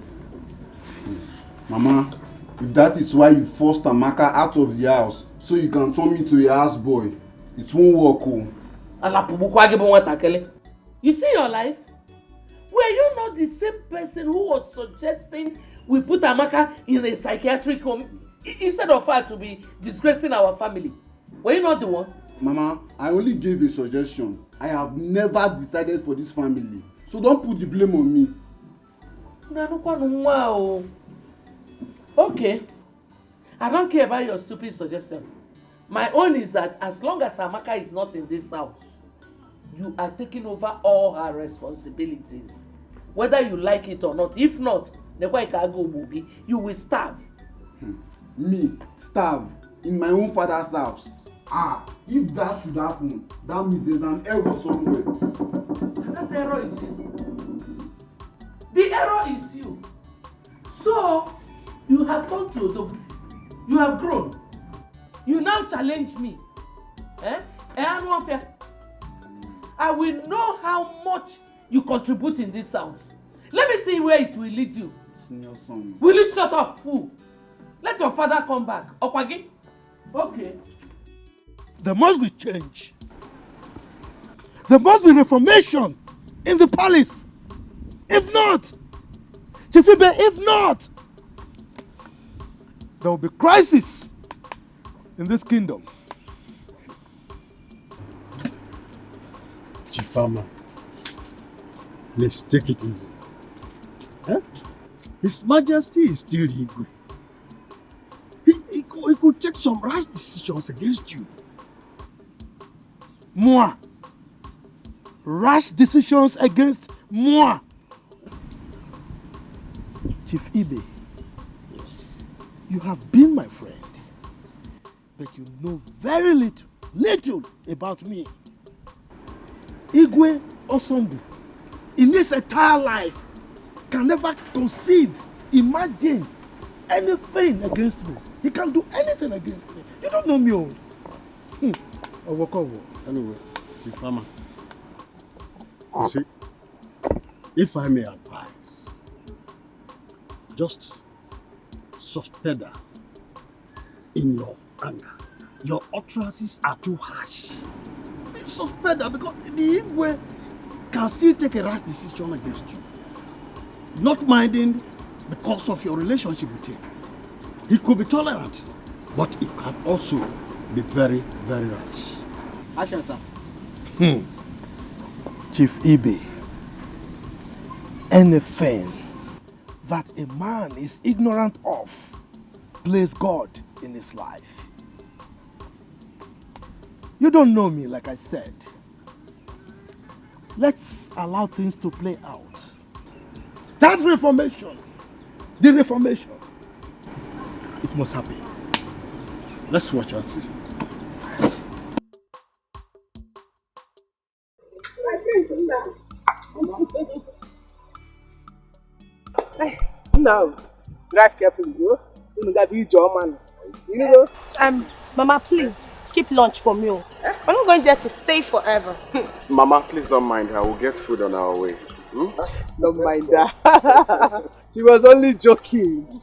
Mama, if that is why you forced Amaka out of the house so you can turn me to a houseboy, it won't work. You see your life? Were you not the same person who was suggesting we put Amaka in a psychiatric home instead of her to be disgracing our family? Were you not the one? Mama, I only gave a suggestion. I have never decided for this family. So don't put the blame on me. Okay. I don't care about your stupid suggestion. My own is that as long as Amaka is not in this house, you are taking over all her responsibilities. Whether you like it or not. If not, you will starve. Me, starve in my own father's house. If that should happen, that means there's an error somewhere. That error is you. The error is you. So, you have gone to you have grown. You now challenge me. I will know how much you contribute in this house. Let me see where it will lead you. Senior son. Will you shut up, fool? Let your father come back. Okwagi? Okay. There must be change. There must be reformation in the palace. If not, Chifibe, if not, there will be crisis in this kingdom. Chifama, let's take it easy. His Majesty is still Igwe. He could take some rash decisions against you. Moi. Rash decisions against moi. Chief Ibe, you have been my friend, but you know very little about me. Igwe Osombu, in his entire life, can never conceive, imagine anything against me. He can't do anything against me. You don't know me old. Anyway, Chifama, you see, if I may advise, just suspend her in your anger. Your utterances are too harsh. Suspend her because the Igwe can still take a rash decision against you. Not minding because of your relationship with him. He could be tolerant, but it can also be very, very rash. Action, sir. Chief Ibe, anything that a man is ignorant of plays God in his life. You don't know me, like I said. Let's allow things to play out. That's reformation. The reformation. it must happen. Let's watch and see. No, drive carefully, bro. You gotta be your man. You know? Mama, please keep lunch for me. We're not going there to stay forever. Mama, please don't mind her. We'll get food on our way. Don't mind that. She was only joking.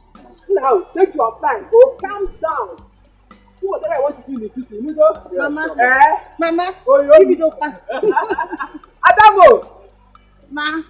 Now, take your time. Go calm down. Do whatever I want to do in the city. You know? Mama. Mama. Oh, give it over. Adamo. Ma.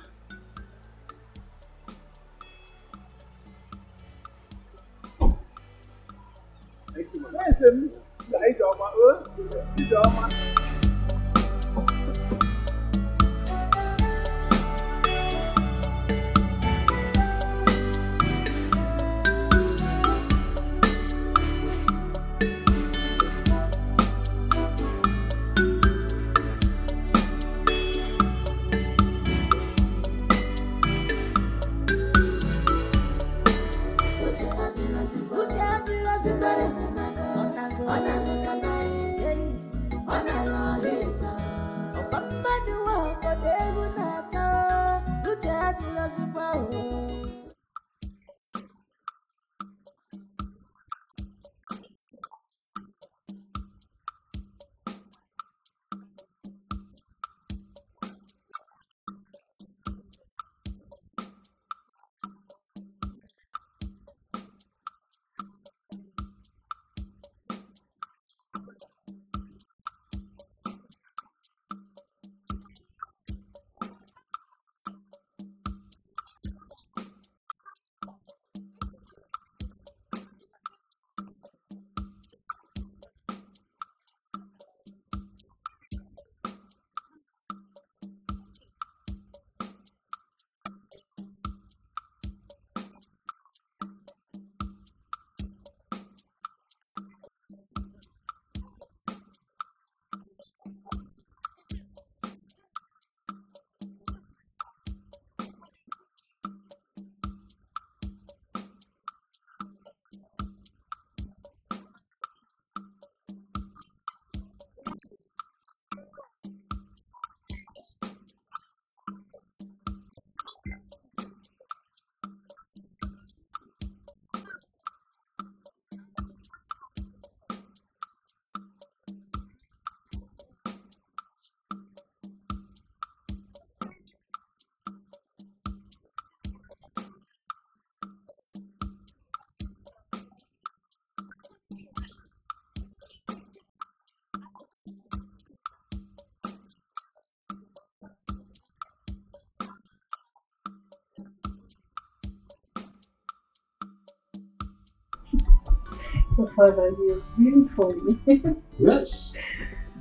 Oh, Father, you're really funny. Yes.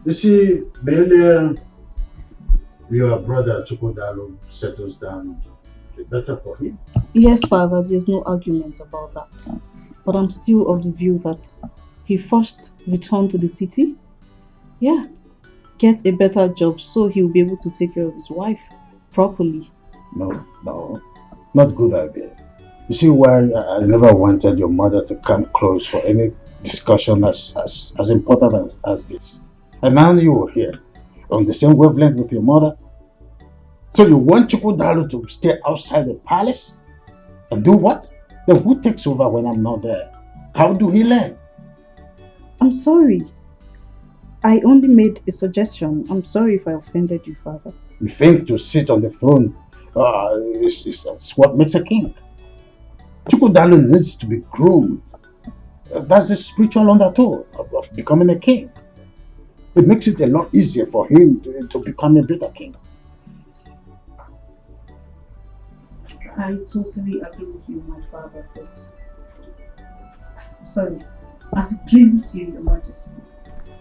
You see, the earlier your brother Chukwudalo settles down, the better for him. Yes, Father, there's no argument about that. But I'm still of the view that he first returned to the city. Yeah. Get a better job so he'll be able to take care of his wife properly. No, not good idea. You see why I never wanted your mother to come close for any discussion as important as this. And now you are here, on the same wavelength with your mother. So you want Chukwudalo to stay outside the palace? And do what? Then who takes over when I'm not there? How do he learn? I'm sorry. I only made a suggestion. I'm sorry if I offended you, Father. You think to sit on the throne is what makes a king. Chukwudalo needs to be groomed. That's the spiritual undertow of becoming a king. It makes it a lot easier for him to become a better king. I totally agree with you, my father, but sorry, as it pleases you, Your Majesty.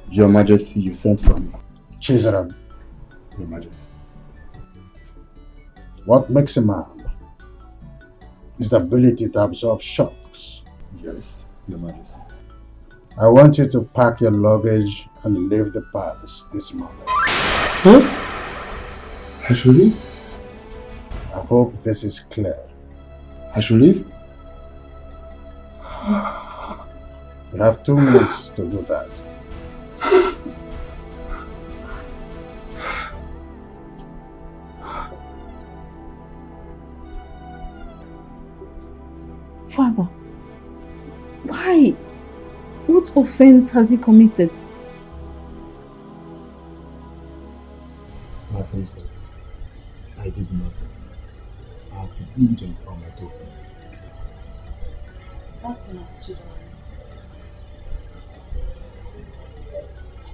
Your Majesty, you sent for me. Chizaram. Your Majesty. What makes a man is the ability to absorb shocks. Yes, Your Majesty. I want you to pack your luggage and leave the palace this morning. Huh? I should leave? I hope this is clear. I should leave? You have 2 minutes to do that. Father, why? What offense has he committed? My princess, I did nothing. I have been diligent for my daughter. That's enough, Jesus.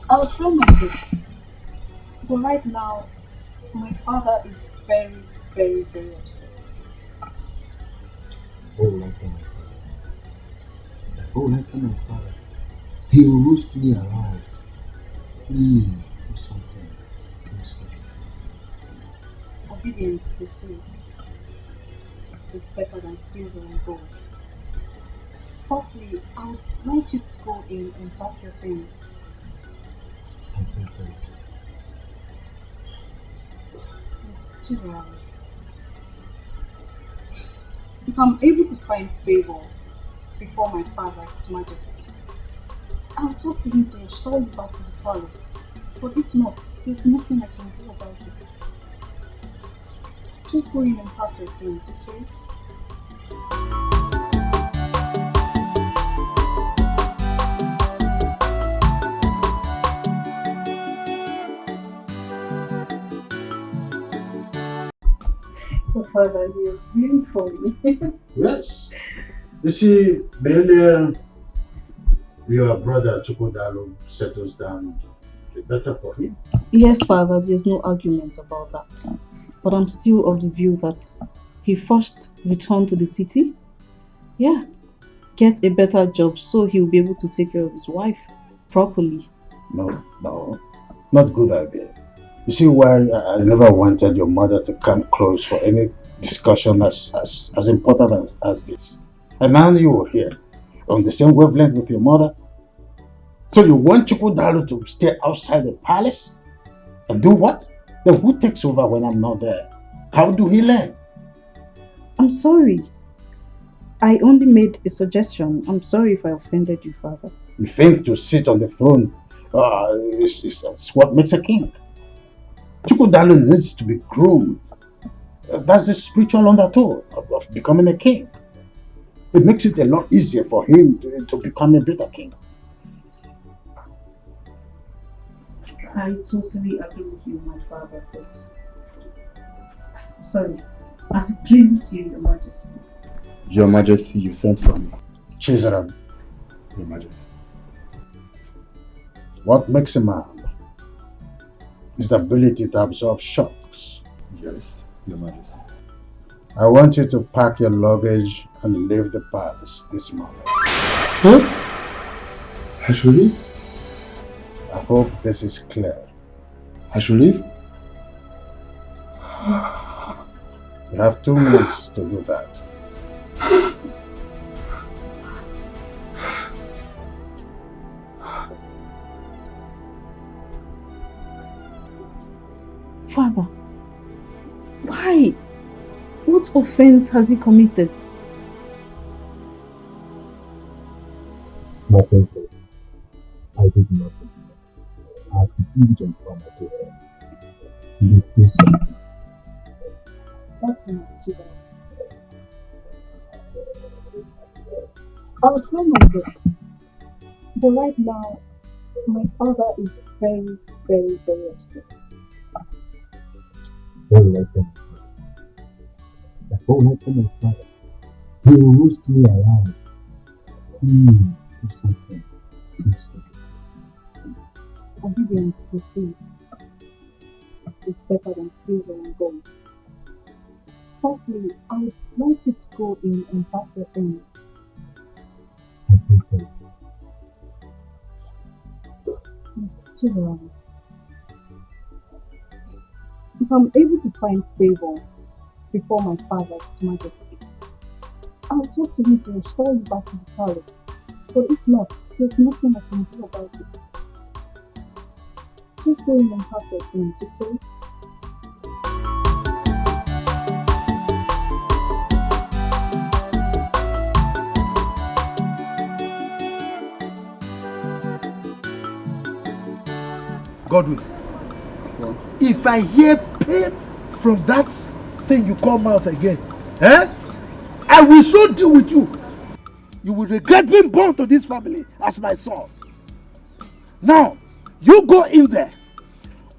I'll try my best. But right now, my father is very, very, very upset. What will I tell my father? What will I tell my father? He will roast me alive. Please, do something. Do something. Please. Obedience, they say, is better than silver and gold. Firstly, I would like you to go in and pack your things. My princess. General, if I'm able to find favor before my father, His Majesty, I'll talk to him to restore you back to the palace. But if not, there's nothing I can do about it. Just go in and pack your things, okay? Oh, Father, you're really funny. Yes. You see, Billionaire, your brother Chukwudalo settles down, the better for him. Yes, Father, there's no argument about that. But I'm still of the view that he first returned to the city. Yeah. Get a better job so he'll be able to take care of his wife properly. No, not good idea. You see why I never wanted your mother to come close for any discussion as important as this. And now you are here, on the same wavelength with your mother. So you want Chukwudalo to stay outside the palace? And do what? Then who takes over when I'm not there? How do he learn? I'm sorry. I only made a suggestion. I'm sorry if I offended you, Father. You think to sit on the throne is what makes a king. Chukwudalo needs to be groomed. That's the spiritual undertow of becoming a king. It makes it a lot easier for him to become a better king. I totally agree with you, my father, but sorry, as it pleases you, Your Majesty. Your Majesty, you sent for me. Chizaram. Your Majesty. What makes a man is the ability to absorb shocks. Yes, Your Majesty. I want you to pack your luggage and leave the palace this morning. Huh? I should leave? I hope this is clear. I should leave? You have 2 minutes to do that. Father, why? What offense has he committed? My princess, I did nothing. I have been diligent for my daughter. Please do something. That's enough, Jesus. I'll try my best. But right now, my father is very, very, very upset. What will I tell my father? What will I tell my father? He will roast me alive. Please do something. Do something. Obedience, they say, is better than silver and gold. Firstly, I would like you to go in and pack your things. My princess. General, if I'm able to find favor before my father, His Majesty, I'll talk to him to restore you back to the palace. But if not, there's nothing I can do about it. Just go in and pack your things, okay? Godwin, if I hear pain from that thing you call mouth again, I will so deal with you. You will regret being born to this family as my son. Now, you go in there,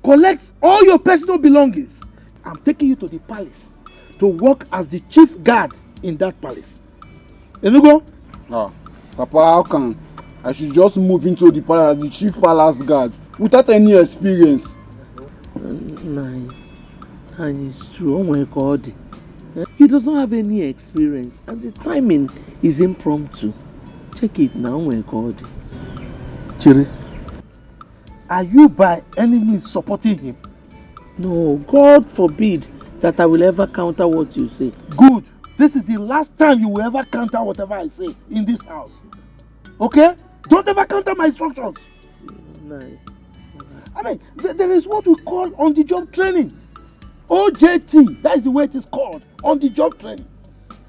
collect all your personal belongings. I'm taking you to the palace to work as the chief guard in that palace. You go? Ah, Papa, how can I should just move into the palace as the chief palace guard without any experience? And it's true. Oh my God. He doesn't have any experience and the timing is impromptu. Check it now. Oh my God. Chiri, are you by any means supporting him? No, God forbid that I will ever counter what you say. Good. This is the last time you will ever counter whatever I say in this house. Okay? Don't ever counter my instructions. No. I mean, there is what we call on-the-job training. OJT, that is the way it is called, on-the-job training.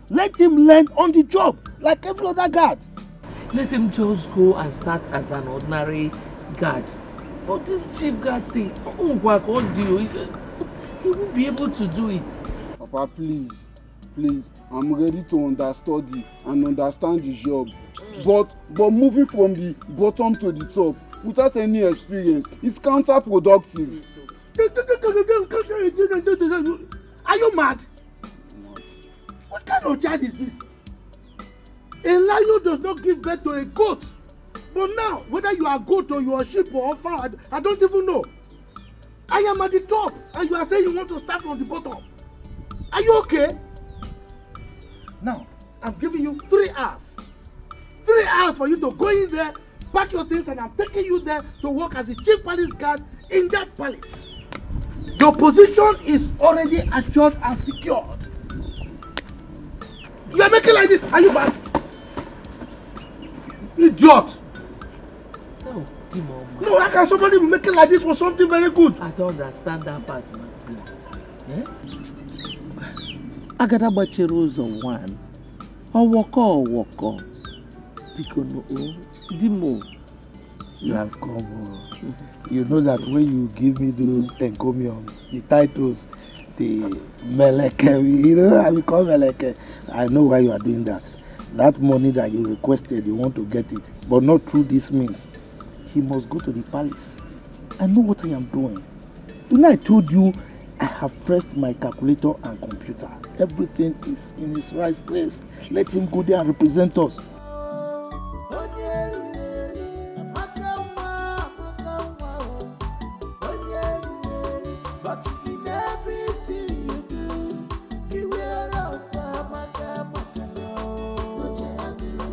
Let him learn on the job, like every other guard. Let him just go and start as an ordinary guard. But this chief guard thing, he won't be able to do it. Papa, please, I'm ready to understudy and understand the job. But moving from the bottom to the top without any experience is counterproductive. Are you mad? What kind of child is this? A lion does not give birth to a goat. But now, whether you are a goat or you are a sheep or a fowl, I don't even know. I am at the top and you are saying you want to start from the bottom. Are you okay? Now, I'm giving you 3 hours. 3 hours for you to go in there, pack your things, and I'm taking you there to work as the chief palace guard in that palace. Your position is already assured and secured. You are making like this. Are you mad? Idiot! No, Timo. No, how can somebody make it like this for something very good? I don't understand that part, man. Agada gbachiri ụzọ one. Ọwọkọ. Because Dimo. You have come. You know that when you give me those encomiums, the titles, the Meleke, you know, I become Meleke. I know why you are doing that. That money that you requested, you want to get it, but not through this means. He must go to the palace. I know what I am doing. You know, I told you I have pressed my calculator and computer. Everything is in its right place. Let him go there and represent us. But in everything you do, beware of Amaka. Put your hands in the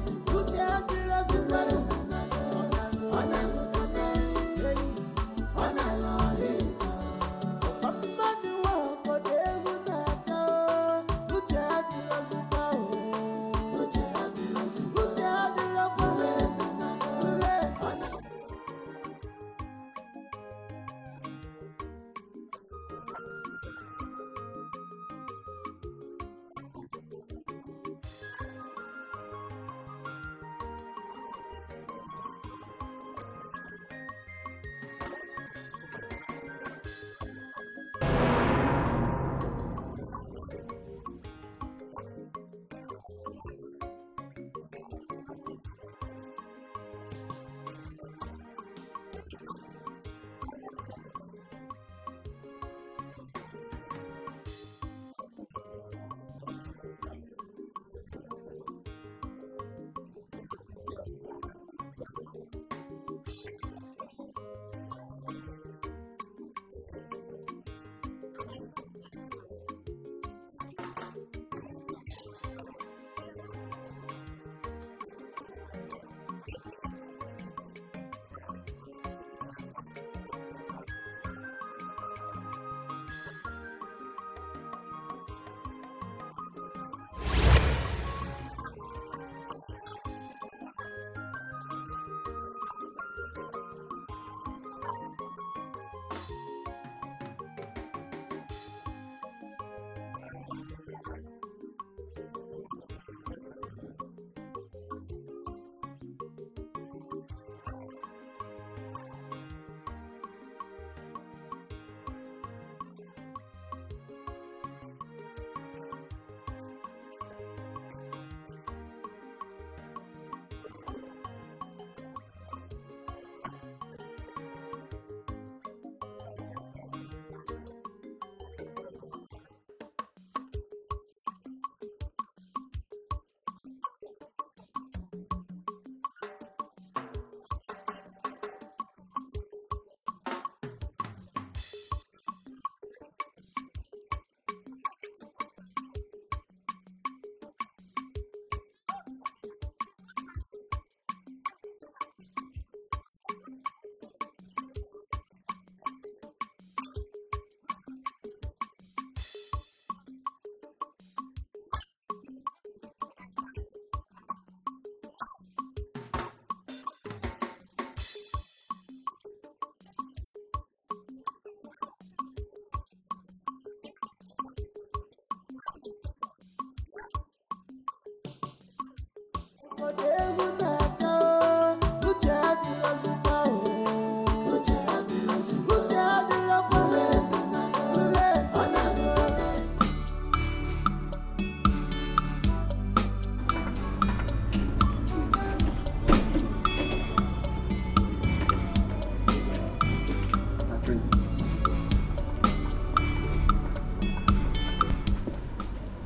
Put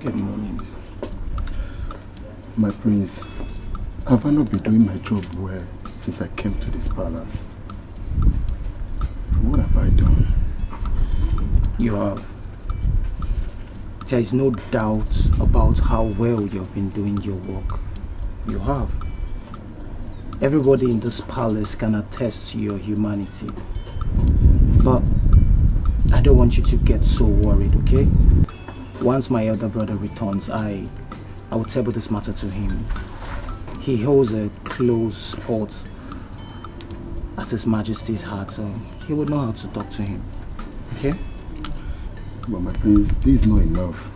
Good morning. My prince, have I not been doing my job well since I came to this palace? What have I done? You have. There is no doubt about how well you have been doing your work. You have. Everybody in this palace can attest to your humanity. But I don't want you to get so worried, okay? Once my elder brother returns, I will table this matter to him. He holds a close spot at His Majesty's heart, so he would know how to talk to him. Okay? But my prince, this is not enough.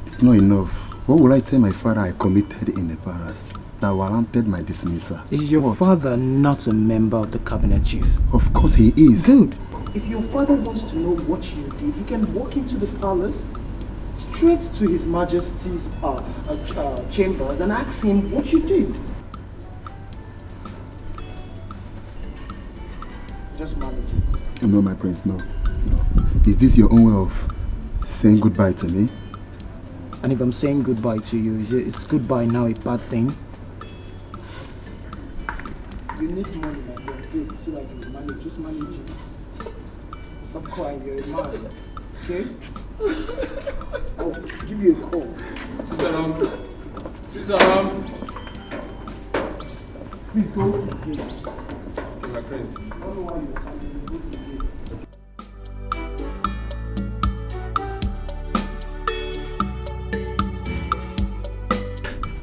It's not enough. What will I tell my father I committed in the palace that warranted my dismissal? Is your father not a member of the cabinet chief? Of course he is. Good. If your father wants to know what you did, he can walk into the palace straight to His Majesty's chambers and ask him what you did. Just manage it. No, my prince, no. Is this your own way of saying goodbye to me? And if I'm saying goodbye to you, is goodbye now a bad thing? You need money, my friend, so that you manage. Just manage it. Stop crying, you're a man. Okay? I'll give you a call. Sisaram. Please go to the gate. My friends. I don't know why you're coming. Go to the gate.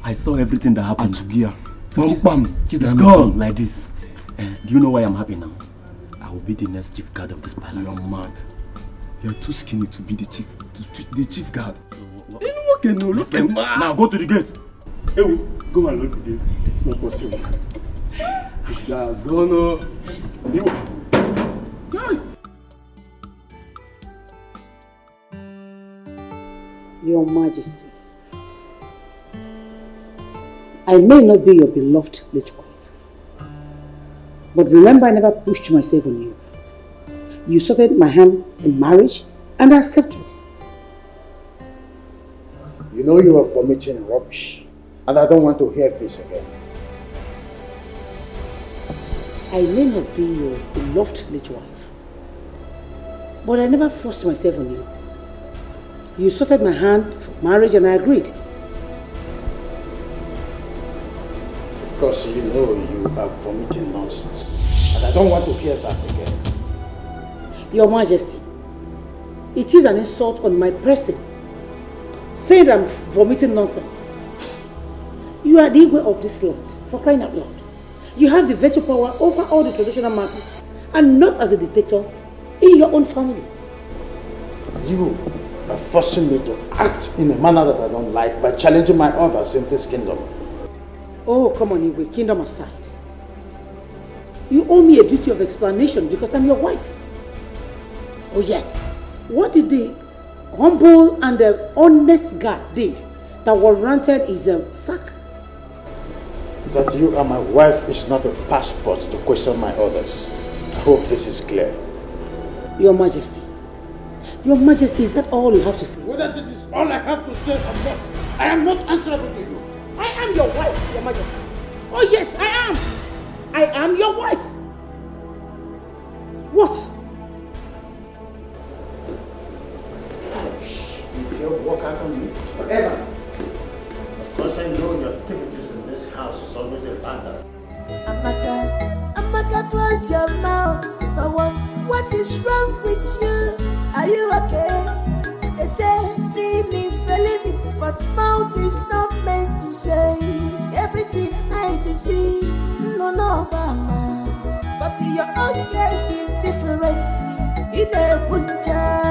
I saw everything that happened to Gia. So It's gone like this. Do you know why I'm happy now? I will be the next chief guard of this palace. You're mad. You're too skinny to be the chief guard. Now go to the gate. Hey, go and lock the gate. It's not possible. This guy has gone. Your Majesty, I may not be your beloved late wife, but remember I never pushed myself on you. You sought my hand in marriage and I accepted. You know you are vomiting rubbish, and I don't want to hear this again. I may not be your beloved late wife, but I never forced myself on you. You sought my hand for marriage and I agreed. Because you know you are vomiting nonsense, and I don't want to hear that again. Your Majesty, it is an insult on my person, saying I'm vomiting nonsense. You are the Igwe of this land, for crying out loud. You have the veto power over all the traditional matters, and not as a dictator in your own family. You are forcing me to act in a manner that I don't like by challenging my others in this kingdom. Oh, come on, Igwe, kingdom aside. You owe me a duty of explanation because I'm your wife. Oh yes, what did the humble and the honest guard did that warranted his sack? That you are my wife is not a passport to question my orders. I hope this is clear. Your Majesty, is that all you have to say? Whether this is all I have to say or not, I am not answerable to you. I am your wife, Your Majesty. Oh yes, I am. I am your wife. What? You dare walk out on me? Whatever. Of course I know your activities in this house is always a bother. Amaka, close your mouth for once. What is wrong with you? Are you okay? They say seeing is believing, but mouth is not meant to say everything eyes is see. No, mama. But your own case is different. In a bunja,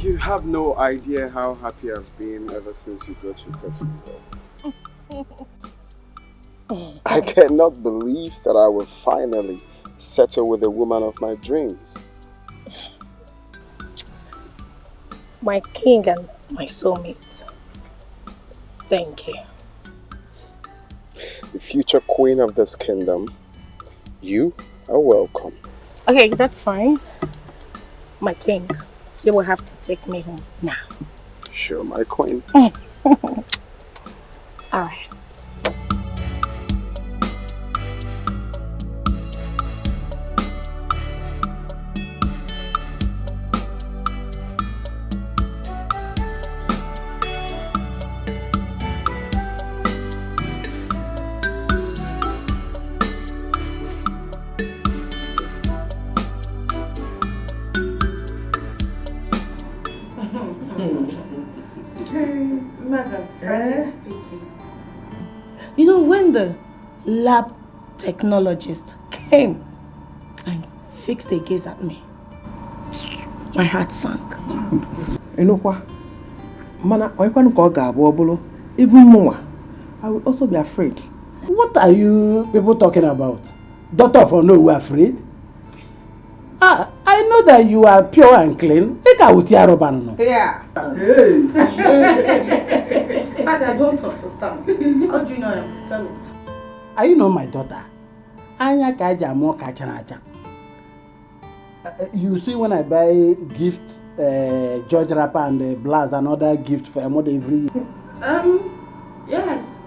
You have no idea how happy I've been ever since you got your test result. I cannot believe that I will finally settle with the woman of my dreams. My king and my soulmate. Thank you. The future queen of this kingdom, you are welcome. Okay, that's fine. My king, you will have to take me home now. Sure, my queen. Alright. You know, when the lab technologist came and fixed a gaze at me, my heart sank. You know what? Even more, I would also be afraid. What are you people talking about? Doctor for no, we are afraid? I know that you are pure and clean. Yeah. Hey. Father, I don't understand. How do you know I'm still it? Are you not my daughter? You see, when I buy gift, George wrapper and blouse and other gift for a mother every year. Yes.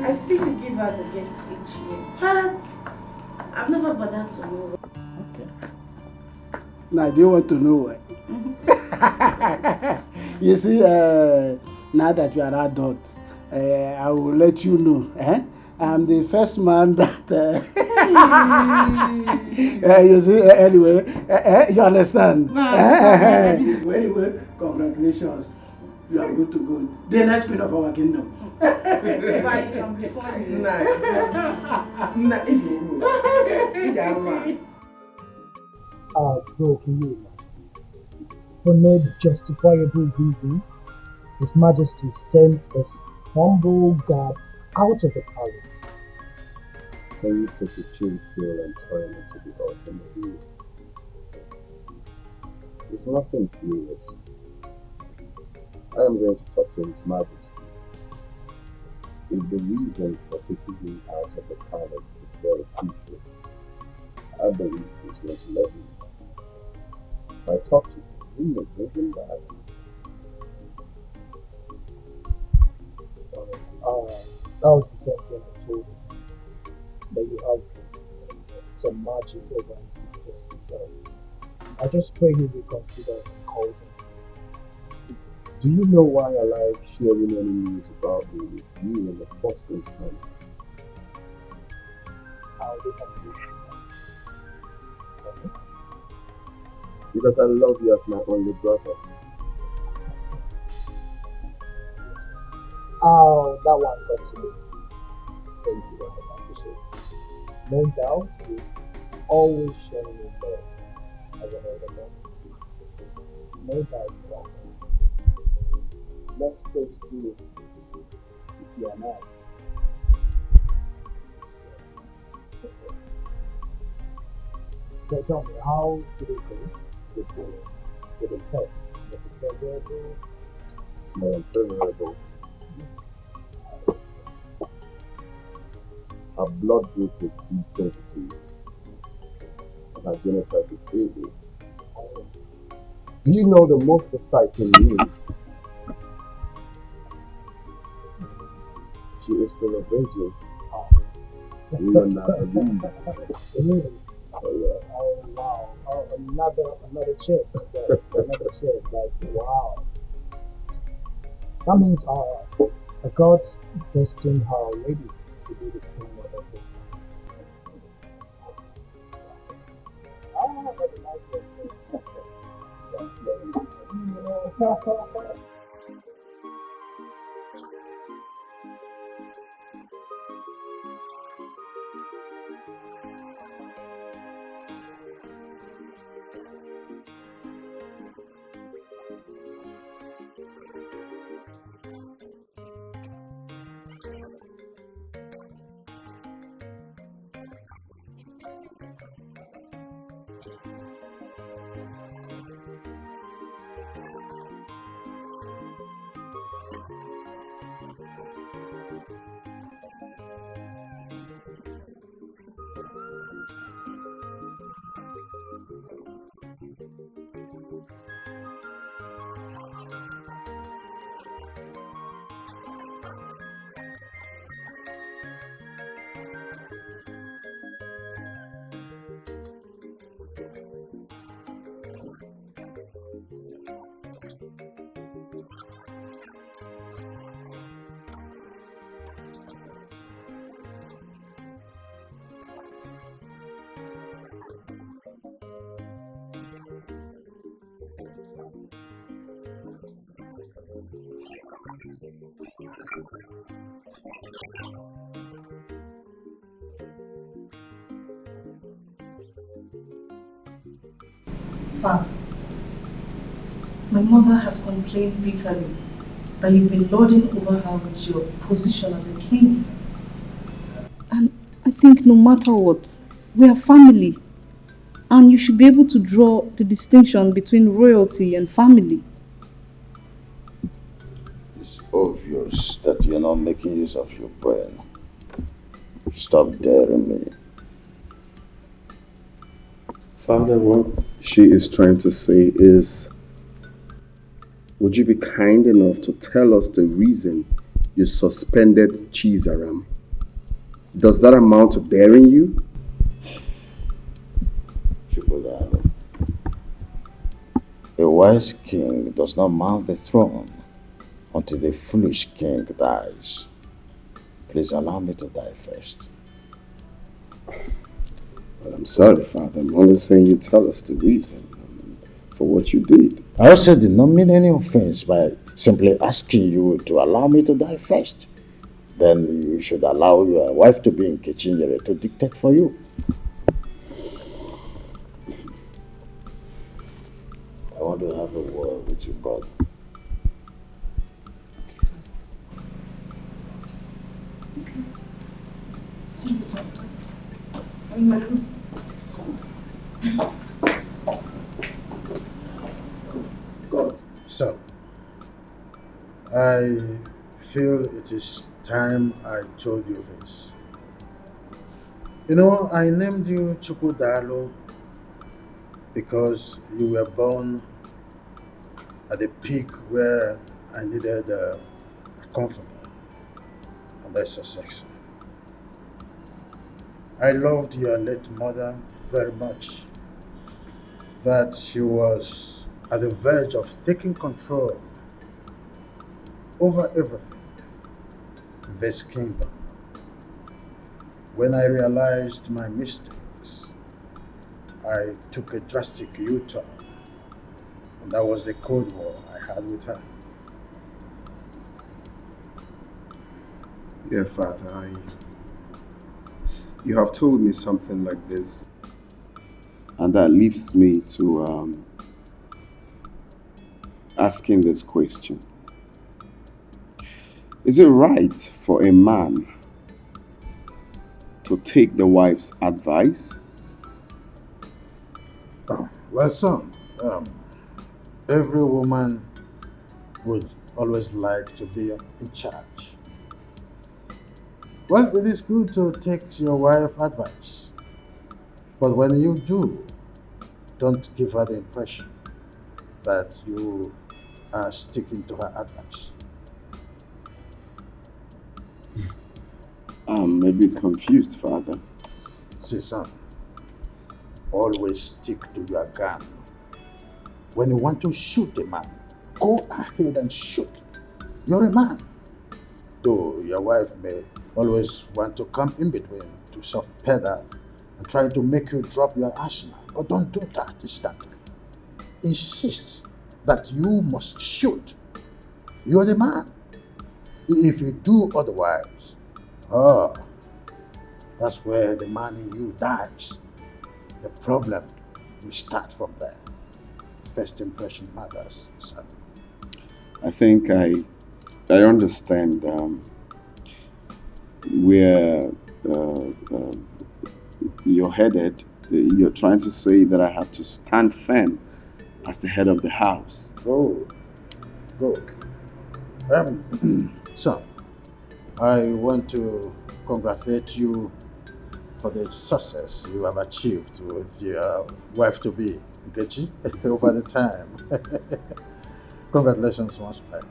I see you give her the gifts each year. But I've never bothered to know. Okay. Now, do you want to know why? You see, now that you are adult, I will let you know. I'm the first man that You see, anyway, you understand? Anyway, congratulations. You are good to go. The next queen of our kingdom. Bro, can you imagine? For no justifiable reason, His Majesty sent this humble guard out of the palace. Can you take a chill pill and turn it to the ultimate view? It's nothing serious. I am going to talk to His Majesty. If the reason for taking him out of the palace is very crucial, I believe he's going to let me know. If I talk to him, we may bring him back. That was the same thing I told him. That you have some magic over his future. So I just pray he will consider and call him. Do you know why I like sharing any news about me with you in the first instance? How do you Because I love you as my only brother. Oh, that one got to me. Thank you, I appreciate it. No doubt, you always show me love as an older man. No doubt about that. Let's toast to it if you are not. So tell me, how did it go with the test? Was it favorable? No, unfavorable. Our blood group is B positive, and our genotype is AB. Do you know the most exciting news? She is still a virgin. You will not believe. Really? Oh yeah. Oh wow. Oh, another chick. Another chick. Like wow. That means God destined her lady to be the queen of the kingdom. I really like it. Father, my mother has complained bitterly that you've been lording over her with your position as a king. And I think no matter what, we are family. And you should be able to draw the distinction between royalty and family. It's obvious that you're not making use of your brain. Stop daring me. Father, what she is trying to say is, would you be kind enough to tell us the reason you suspended Chizaram? Does that amount to daring you? A wise king does not mount the throne until the foolish king dies. Please allow me to die first. Well, I'm sorry, Father. I'm only saying you tell us the reason for what you did. I also did not mean any offense by simply asking you to allow me to die first. Then you should allow your wife to be in Kitchen to dictate for you. I want to have a word with your brother. Good. So, I feel it is time I told you this. You know, I named you Chukudalo because you were born at the peak where I needed a comforter, and that's a sex. I loved your late mother very much, that she was at the verge of taking control over everything in this kingdom. When I realized my mistakes, I took a drastic U-turn, and that was the Cold War I had with her. Yeah, Father, you have told me something like this, and that leaves me to asking this question. Is it right for a man to take the wife's advice? Well, son, every woman would always like to be in charge. Well, it is good to take your wife's advice, but when you do, don't give her the impression that you are sticking to her advice. I'm a bit confused, Father. See, son, always stick to your gun. When you want to shoot a man, go ahead and shoot. You're a man. Though your wife may always want to come in between to soft pedal and try to make you drop your arsenal, but don't do that instantly. Insist that you must shoot. You're the man. If you do otherwise, that's where the man in you dies. The problem will start from there. First impression matters, son. I think I understand where you're headed. You're trying to say that I have to stand firm as the head of the house. Go. Son, I want to congratulate you for the success you have achieved with your wife-to-be, Nkechi, over the time. Congratulations once more.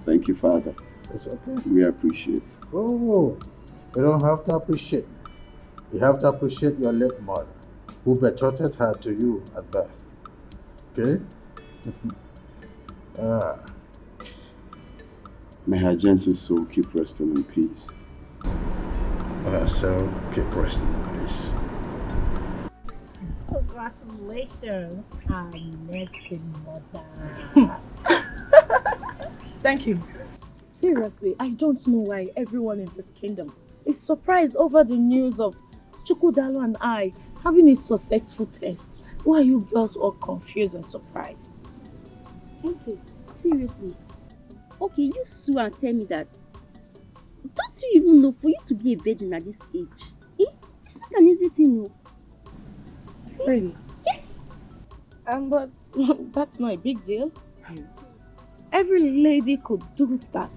Thank you, Father. It's okay. We appreciate. Oh, you don't have to appreciate me. You have to appreciate your late mother, who betrothed her to you at birth. Okay? May her gentle soul keep resting in peace. So keep resting in peace. Congratulations, amazing mother. Thank you. Seriously, I don't know why everyone in this kingdom is surprised over the news of Chukudalo and I having a successful test. Why are you girls all confused and surprised? Okay, seriously. Okay, you sue and tell me that. Don't you even know for you to be a virgin at this age? It's not an easy thing, no. Really? Yes. But that's not a big deal. Every lady could do that.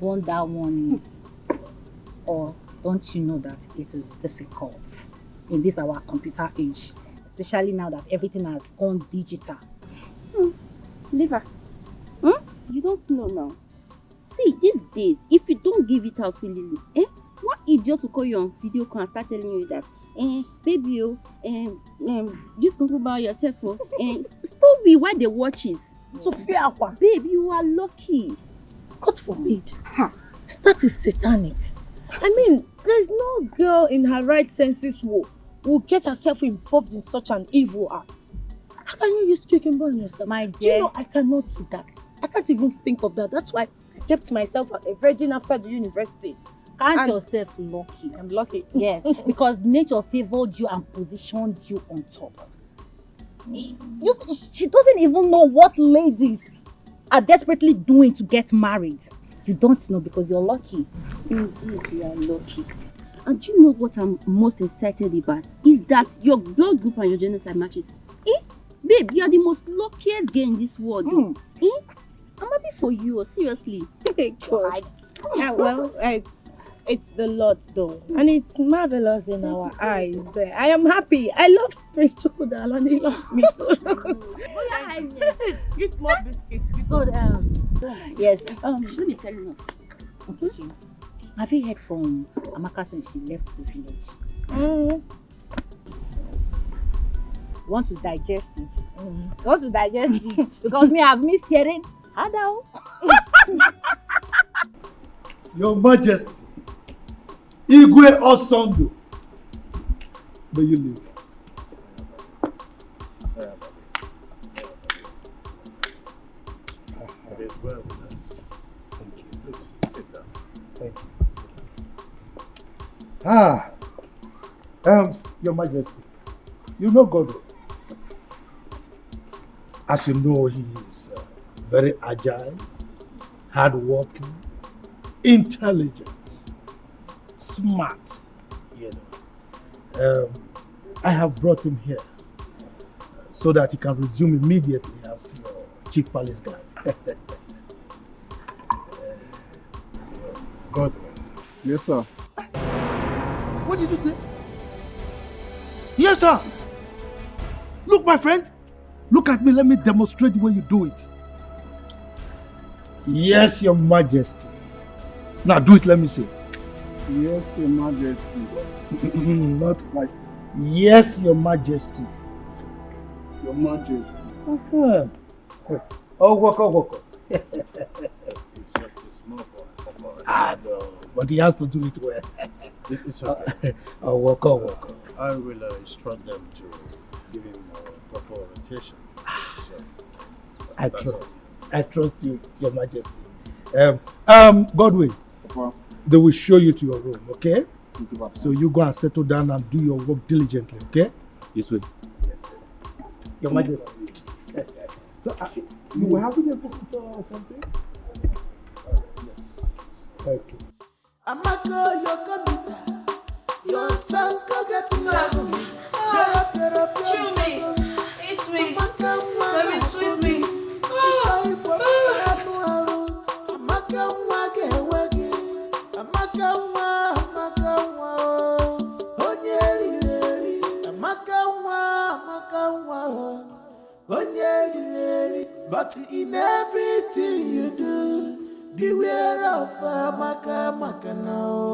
Wonder one. Or don't you know that it is difficult in this our computer age, especially now that everything has gone digital? Liver. You don't know now. See, these days, if you don't give it out willingly, one idiot will call you on video call and start telling you that, baby, just think about yourself, stop me while they watches. So, babe, you are lucky. God forbid. That is satanic. I mean, there's no girl in her right senses will get herself involved in such an evil act? How can you use cooking ball on yourself? My Do you dear. know I cannot do that? I can't even think of that. That's why I kept myself a virgin after the university. Count yourself lucky. I'm lucky. Yes, because nature favored you and positioned you on top. She doesn't even know what ladies are desperately doing to get married. You don't know because you're lucky. Indeed, you are lucky. And do you know what I'm most excited about? Is that your blood group and your genotype matches. Babe, you are the most luckiest girl in this world. I'm happy for you, seriously. Well, it's the Lord though, and it's marvelous in our eyes. I am happy. I love Prince Chukudal and he loves me too. Eat more biscuits. Yes. Let me tell you this. Okay. Have you heard from Amaka since she left the village? Want to digest it? Want to digest it? Because me, I've missed hearing. Hello. Your Majesty, Igwe Osondo, may you live. It is well with us. Thank you. Please sit down. Thank you. Your Majesty, you know God. As you know, he is very agile, hardworking, intelligent, smart. You know, I have brought him here so that he can resume immediately as your chief palace guard. God. Yes, sir. What did you say? Yes, sir. Look, my friend. Look at me. Let me demonstrate the way you do it. Yes, Your Majesty. Now do it. Let me see. Yes, Your Majesty. Not like. Yes, Your Majesty. Your Majesty. Oh, walk. It's just a small boy. No, but he has to do it well. It's okay. Oh, walk. I will instruct them to give him proper orientation. So, I trust you, Your Majesty. Godwin, they will show you to your room, okay? So you go and settle down and do your work diligently, okay? This way. Yes. Your Majesty. So, you were having a visitor or something? Okay. Amaka, your computer, your son can get married. Chew me, eat me, let me sweet me. But in everything you do, beware of Amaka now.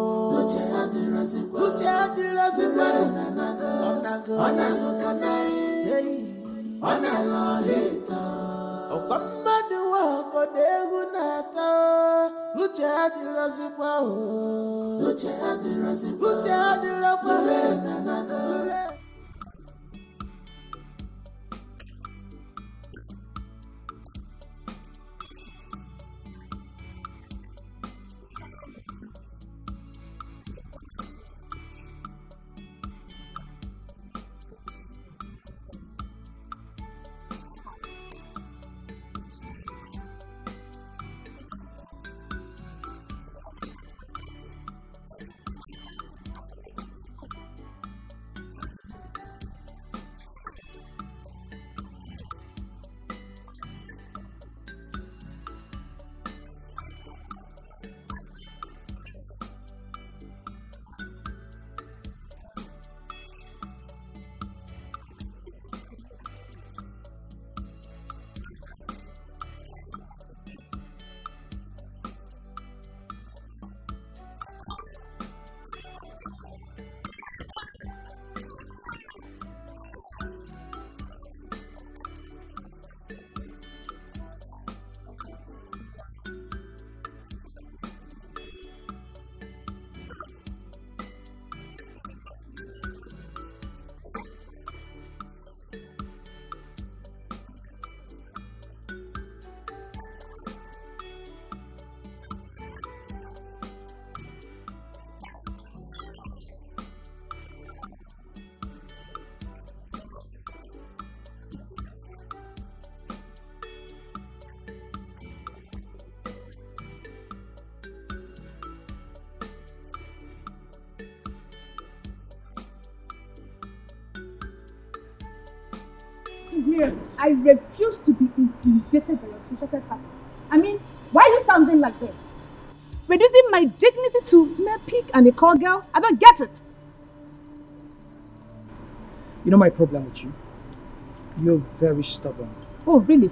here. I refuse to be intimidated by your social status. I mean, why are you sounding like this? Reducing my dignity to mere pig and a call girl? I don't get it. You know my problem with you? You're very stubborn. Oh, really?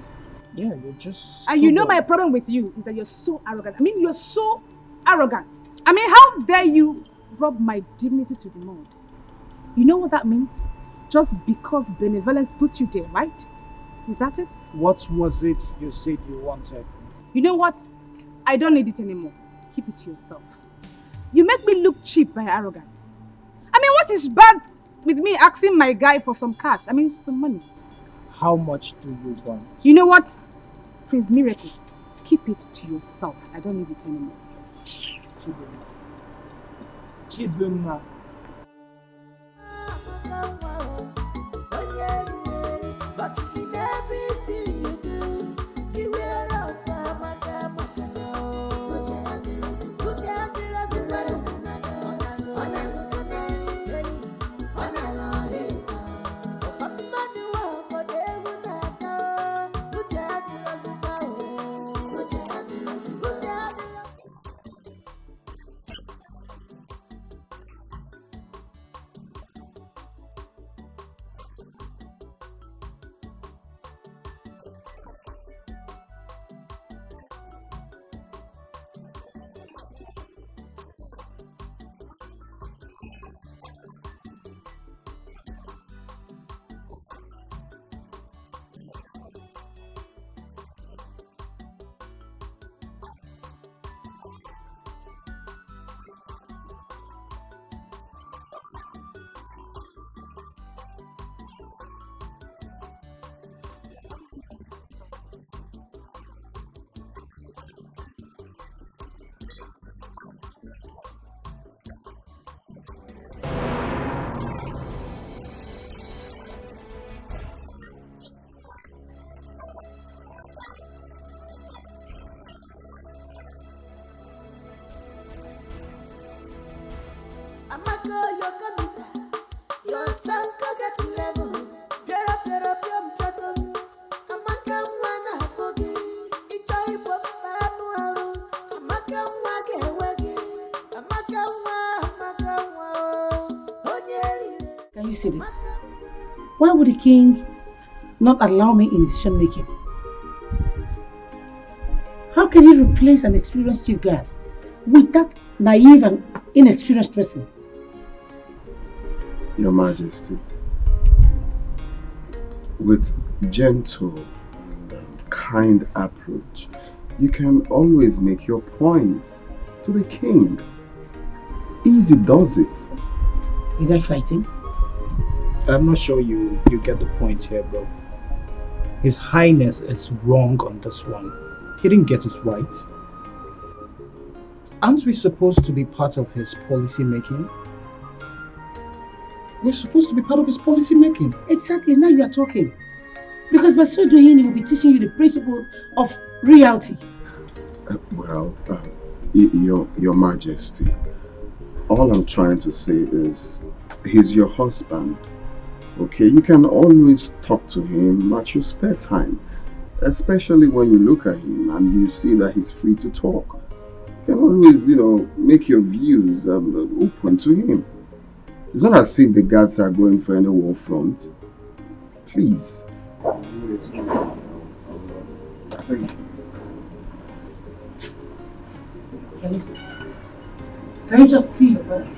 Yeah, you're just And you know my problem with you is that you're so arrogant. I mean, you're so arrogant. I mean, how dare you rub my dignity to the mud? You know what that means? Just because benevolence put you there, right? Is that it? What was it you said you wanted? You know what? I don't need it anymore. Keep it to yourself. You make me look cheap by arrogance. I mean, what is bad with me asking my guy for some cash? I mean, some money. How much do you want? You know what? Prince Miracle, keep it to yourself. I don't need it anymore. Chidunma. But in everything you do, beware of Amaka. Put your hand in Amaka, your computer, your sound get level. Get up, your pattern. Amaka, wanna forget. It's a hip hop manual. Amaka, wage. Amaka, Can you see this? Why would the king not allow me in decision making? How can he replace an experienced chief guard with that naive and inexperienced person? Your Majesty, with gentle and kind approach, you can always make your point to the king. Easy does it. Did I fight him? I'm not sure you get the point here, bro. His Highness is wrong on this one. He didn't get it right. Aren't we supposed to be part of his policy making? We're supposed to be part of his policy making. Exactly, now you are talking. Because by so doing, he will be teaching you the principle of reality. Your Majesty, all I'm trying to say is, he's your husband. Okay, you can always talk to him at your spare time. Especially when you look at him and you see that he's free to talk. You can always, make your views open to him. It's not as if the guards are going for any war front. Please. Thank you. Can you just see your brother?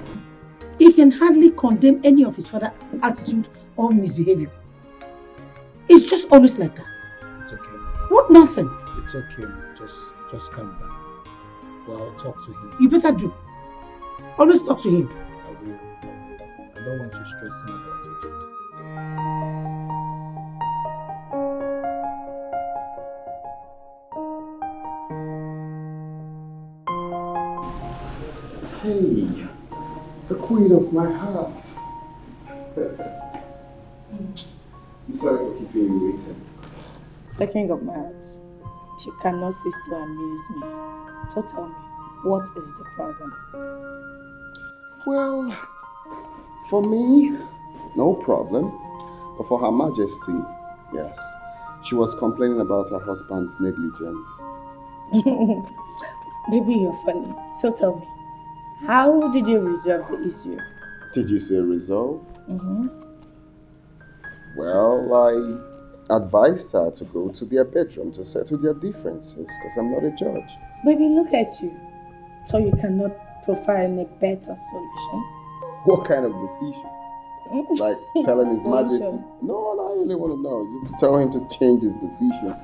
He can hardly condemn any of his father's attitude or misbehavior. It's just always like that. It's okay. What nonsense? It's okay. Just calm down. Well, I'll talk to him. You better do. Always talk to him. I will. I don't want you stressing about it. Hey, the queen of my heart. I'm sorry for keeping you waiting. The king of my heart, you cannot cease to amuse me. So tell me, what is the problem? Well, for me, no problem. But for Her Majesty, Yes. She was complaining about her husband's negligence. Baby, you're funny. So tell me, how did you resolve the issue? Did you say resolve? Mm-hmm. Well, I advised her to go to their bedroom to settle their differences because I'm not a judge. Baby, look at you. So you cannot provide a better solution? What kind of decision? Like telling His Majesty? No, I really want to know. Just tell him to change his decision.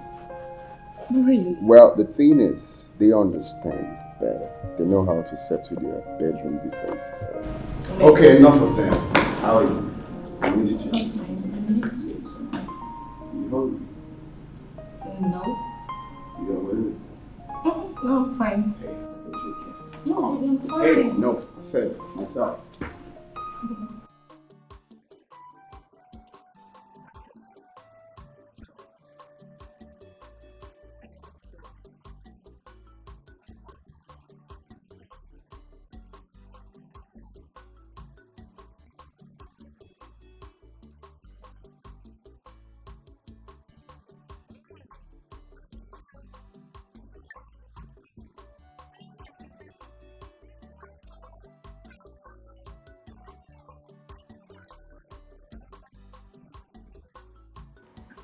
Really? Well, the thing is, they understand better. They know how to settle their bedroom differences. Okay, enough of them. How are you? I missed you. You hungry? No. You don't want anything? No, I'm fine. Hey, I can take care. No, baby, I'm fine. Hey, no, I said myself.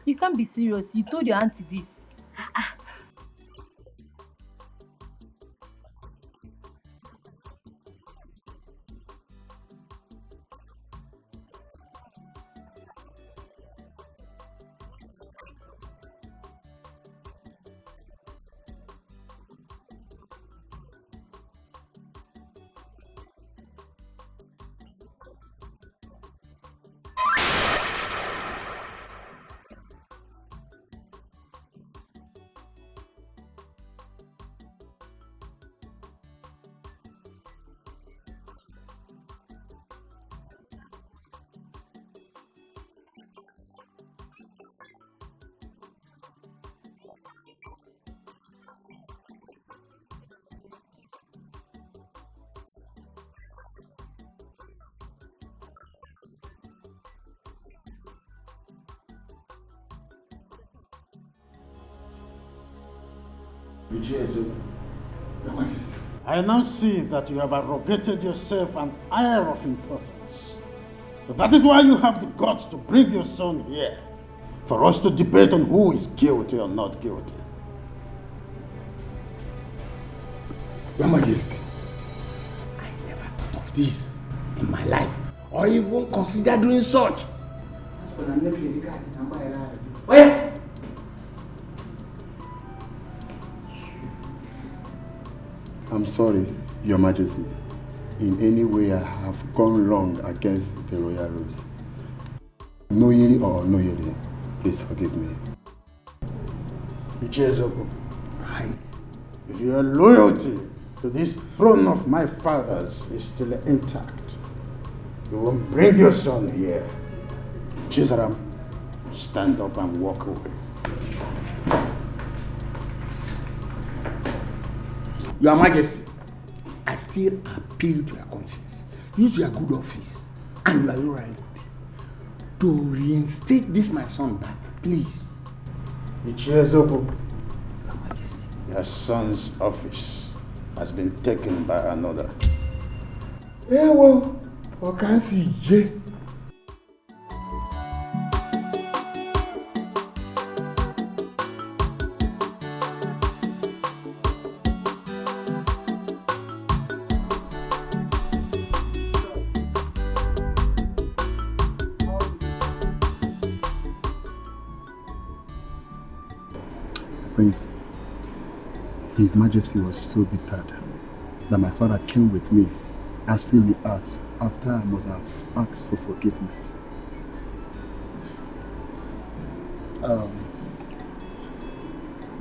You can't be serious. You told your auntie this. I now see that you have arrogated yourself an air of importance. So that is why you have the guts to bring your son here, for us to debate on who is guilty or not guilty. Your Majesty, I never thought of this in my life, or even considered doing such. I'm sorry, Your Majesty. In any way I have gone wrong against the royal rules. Knowingly or unknowingly, please forgive me. Ichezoko, if your loyalty to this throne of my fathers is still intact, you won't bring your son here. Chizaram, stand up and walk away. Your Majesty, I still appeal to your conscience. Use your good office and your loyalty to reinstate this my son back, please. Ichezoko, Your Majesty, your son's office has been taken by another. Well, I can't see J. Prince, His Majesty was so bitter that my father came with me, asking me out after I must have asked for forgiveness.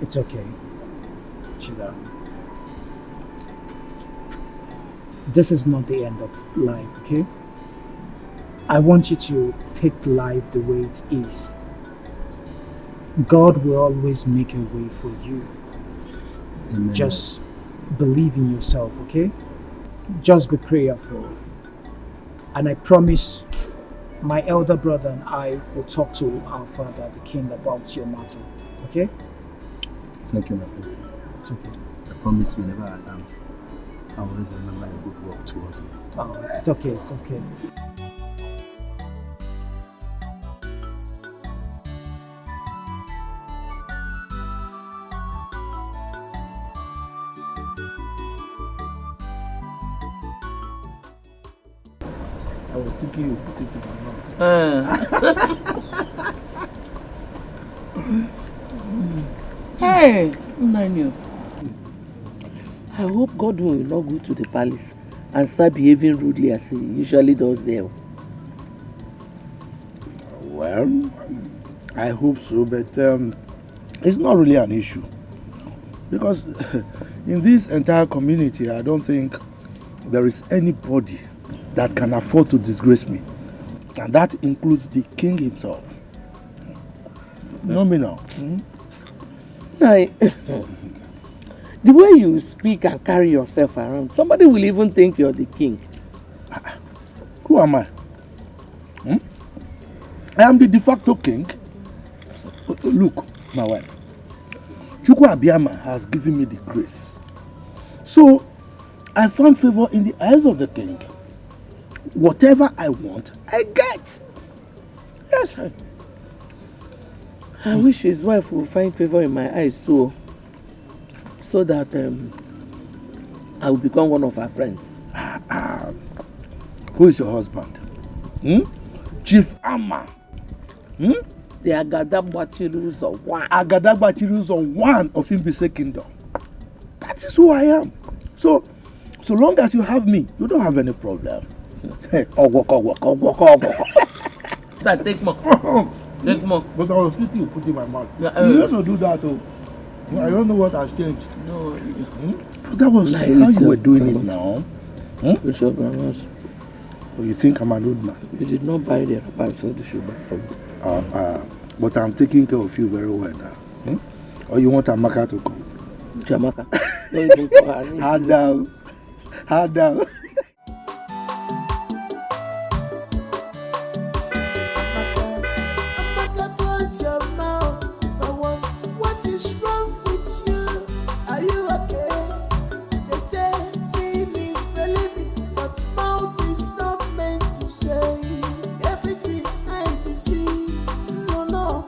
It's okay, Chida. This is not the end of life, okay? I want you to take life the way it is. God will always make a way for you. Amen. Just believe in yourself, okay? Just be prayerful. And I promise my elder brother and I will talk to our father, the king, about your matter. Okay? Thank you, my prince. It's okay. I promise whenever I am, I will always remember your good work towards me. Oh, it's okay, it's okay. I was thinking you put it in my mouth. Hey, Manu. I hope God will not go to the palace and start behaving rudely as he usually does there. Well, I hope so, but it's not really an issue. Because in this entire community, I don't think there is anybody that can afford to disgrace me. And that includes the king himself. Nominal. The way you speak and carry yourself around, somebody will even think you're the king. Who am I? I am the de facto king. Look, my wife. Chukwu Abiyama has given me the grace. So, I found favor in the eyes of the king. Whatever I want, I get. Yes. I wish his wife will find favor in my eyes too, so that I will become one of her friends. Who is your husband? Chief Amma. The Agadagba of one. Agadagba of one of Imbise Kingdom. That is who I am. So long as you have me, you don't have any problem. That take more. Take more. But I was thinking you put in my mouth. You used to do that too. I don't know what has changed. No. That was how you were doing it now. Bishop Ramos. Oh, you think I'm an old man? You did not buy the wrapper, so they should buy from me. But I'm taking care of you very well now. Or you want Amaka to come? Jamaka. Don't even call her name. Hard down. Hard down. Close your mouth for once. What is wrong with you? Are you okay? They say sin is believing, but mouth is not meant to say everything eyes see. No,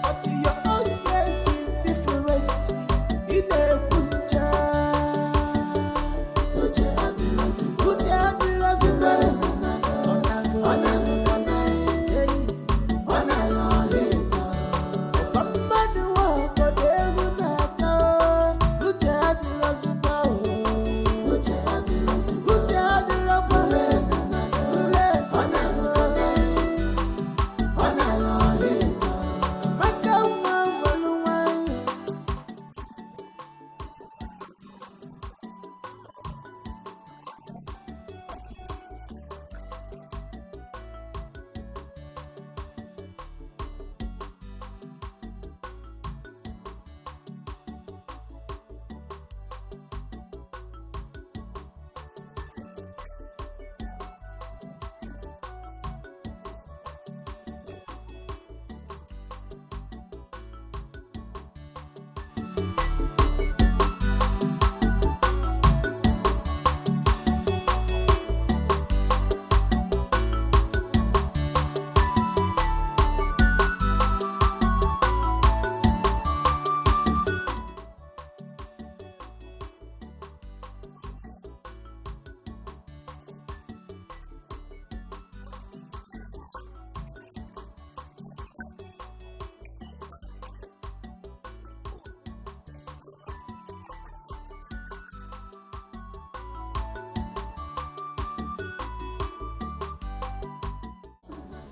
but your own case is different. In a punja,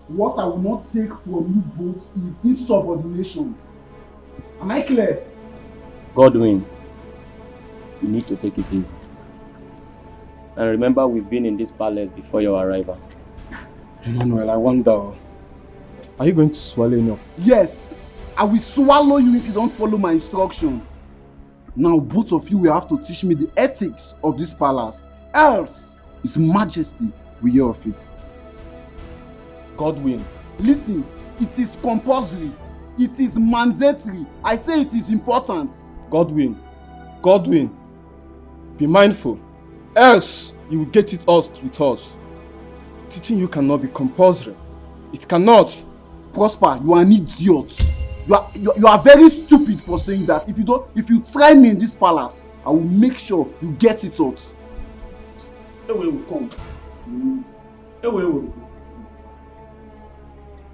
What I will not take from you both is insubordination. Am I clear? Godwin, you need to take it easy. And remember, we've been in this palace before your arrival. Emmanuel, I wonder, are you going to swallow enough? Yes, I will swallow you if you don't follow my instruction. Now both of you will have to teach me the ethics of this palace. Else, His Majesty will hear of it. Godwin. Listen, it is compulsory. It is mandatory. I say it is important. Godwin. Godwin. Be mindful. Else, you will get it us with us. Teaching you cannot be compulsory. It cannot. Prosper, you are an idiot. You are very stupid for saying that. If you try me in this palace, I will make sure you get it out. Away will come. Away will go.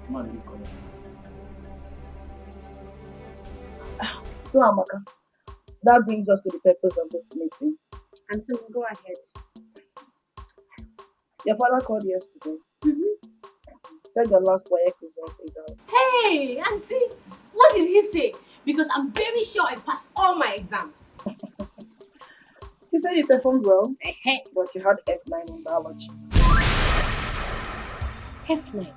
Man, you come. So, Amaka, that brings us to the purpose of this meeting. And so go ahead. Your father called yesterday. Said your last WAEC results is out. Hey, Auntie, what did he say? Because I'm very sure I passed all my exams. He said you performed well, but you had F9 in biology. F9?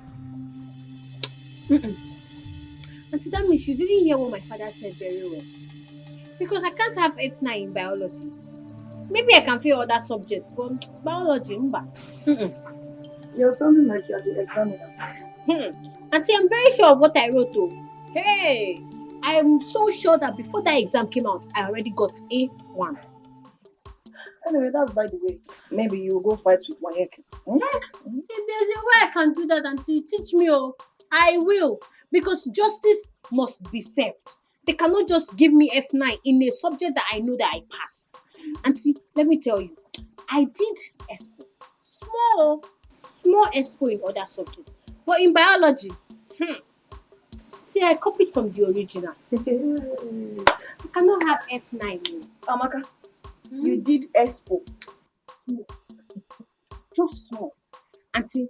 Auntie, that means you didn't hear what my father said very well. Because I can't have F9 in biology. Maybe I can fail other subjects, but biology, You're sounding like you're the examiner. Auntie, I'm very sure of what I wrote though. Hey, I'm so sure that before that exam came out, I already got A1. Anyway, that's by the way. Maybe you'll go fight with WAEC. If there's a way I can do that, Auntie, teach me. Oh, I will. Because justice must be served. They cannot just give me F9 in a subject that I know that I passed. Auntie, let me tell you, I did expo. Small expo in other subjects. But in biology, see, I copied from the original. I cannot have F9. Amaka, you did expo. Just small. Auntie,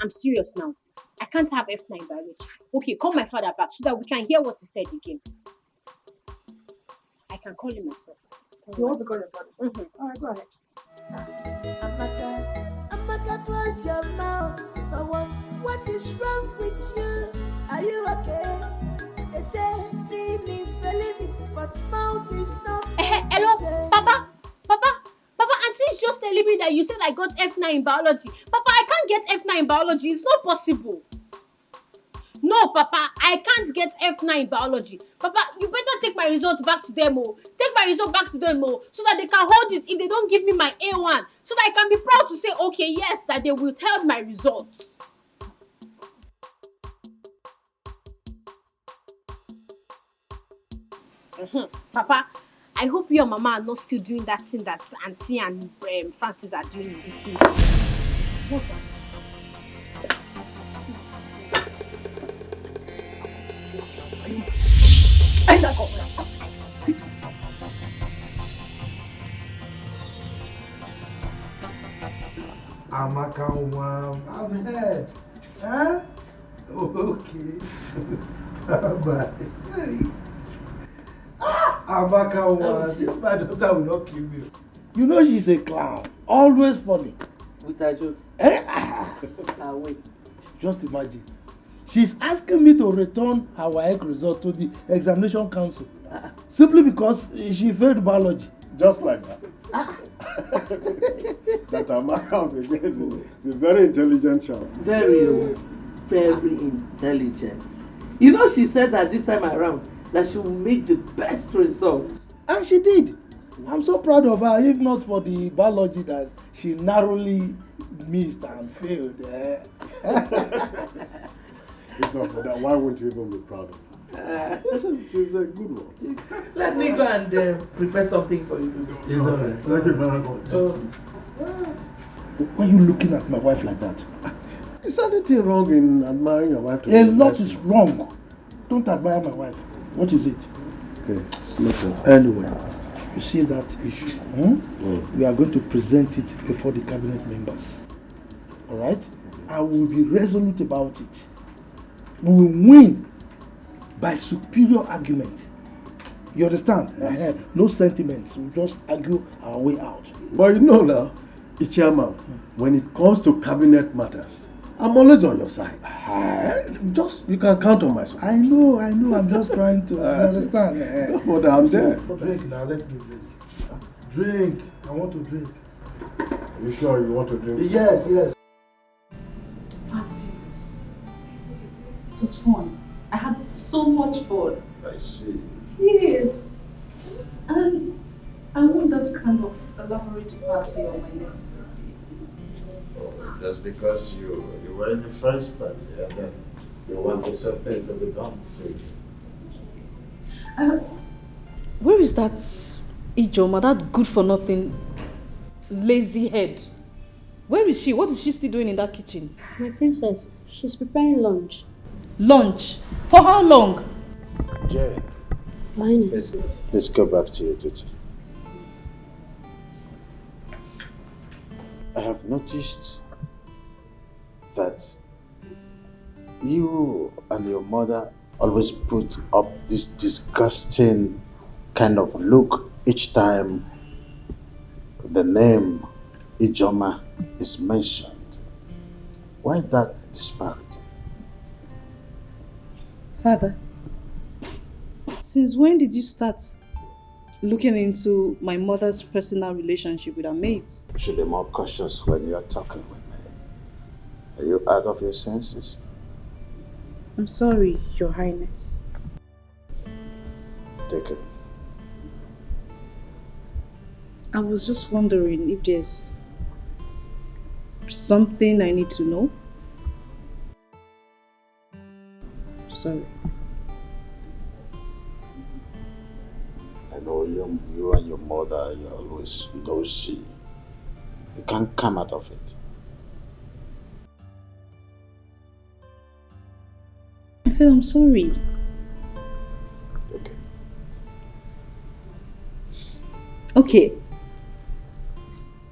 I'm serious now. I can't have F9 biology. Okay, call my father back so that we can hear what he said again. I can call him myself. You want to call your father? Alright, go ahead. Amaka, close your mouth for once. What is wrong with you? Are you okay? They say seeing is believing, but mouth is not. Hello, Papa, Auntie is just telling me that you said I got F9 in biology. Papa, I can't get F9 in biology. It's not possible. No, Papa, I can't get F9 in biology. Papa, you better take my results back to them, Take my result back to them, so that they can hold it if they don't give me my A1. So that I can be proud to say, okay, yes, that they will tell my results. Papa, I hope you and Mama are not still doing that thing that Auntie and Francis are doing in this place. What the? Amaka, I've heard. Huh? Okay. Bye. Amaka, this my daughter will not kill you. You know she's a clown. Always funny. With her jokes. Wait. Just imagine. She's asking me to return her WAEC result to the examination council. Simply because she failed biology. Just like that. That Amaka is a very intelligent child. Very intelligent. You know, she said that this time around that she will make the best result. And she did. I'm so proud of her, if not for the biology that she narrowly missed and failed. If not for that, why wouldn't you even be proud of her? She's a good one. Let me go and prepare something for you. Yes, all right. Thank you very much. Why are you looking at my wife like that? Is anything wrong in admiring your wife? A lot is wrong. Don't admire my wife. What is it? Okay, noted. Anyway, you see that issue. We are going to present it before the cabinet members. Alright? I will be resolute about it. We will win by superior argument. You understand? No sentiments. We'll just argue our way out. But you know now, Ichiyama, when it comes to cabinet matters, I'm always on your side. You can count on my support. I know. I'm just trying to understand. But I'm there. Drink now, let me drink. Drink. I want to drink. Are you sure you want to drink? Yes. Francis, It was fun. I had so much fun. I see. Yes. And I want that kind of elaborate party on my next birthday. Just because you were in the first party and then you want something to be done to you. Where is that Ijoma, that good-for-nothing, lazy head? Where is she? What is she still doing in that kitchen? My princess, she's preparing lunch. Lunch? For how long? Jane, Highness. let's go back to your duty. I have noticed that you and your mother always put up this disgusting kind of look each time the name Ijoma is mentioned. Why that disparity? Father, since when did you start looking into my mother's personal relationship with her mates? You should be more cautious when you're talking with me. Are you out of your senses? I'm sorry, Your Highness. Take it. I was just wondering if there's something I need to know. Sorry. I know you and your mother, you're always nosy. You can't come out of it. I said I'm sorry. Okay.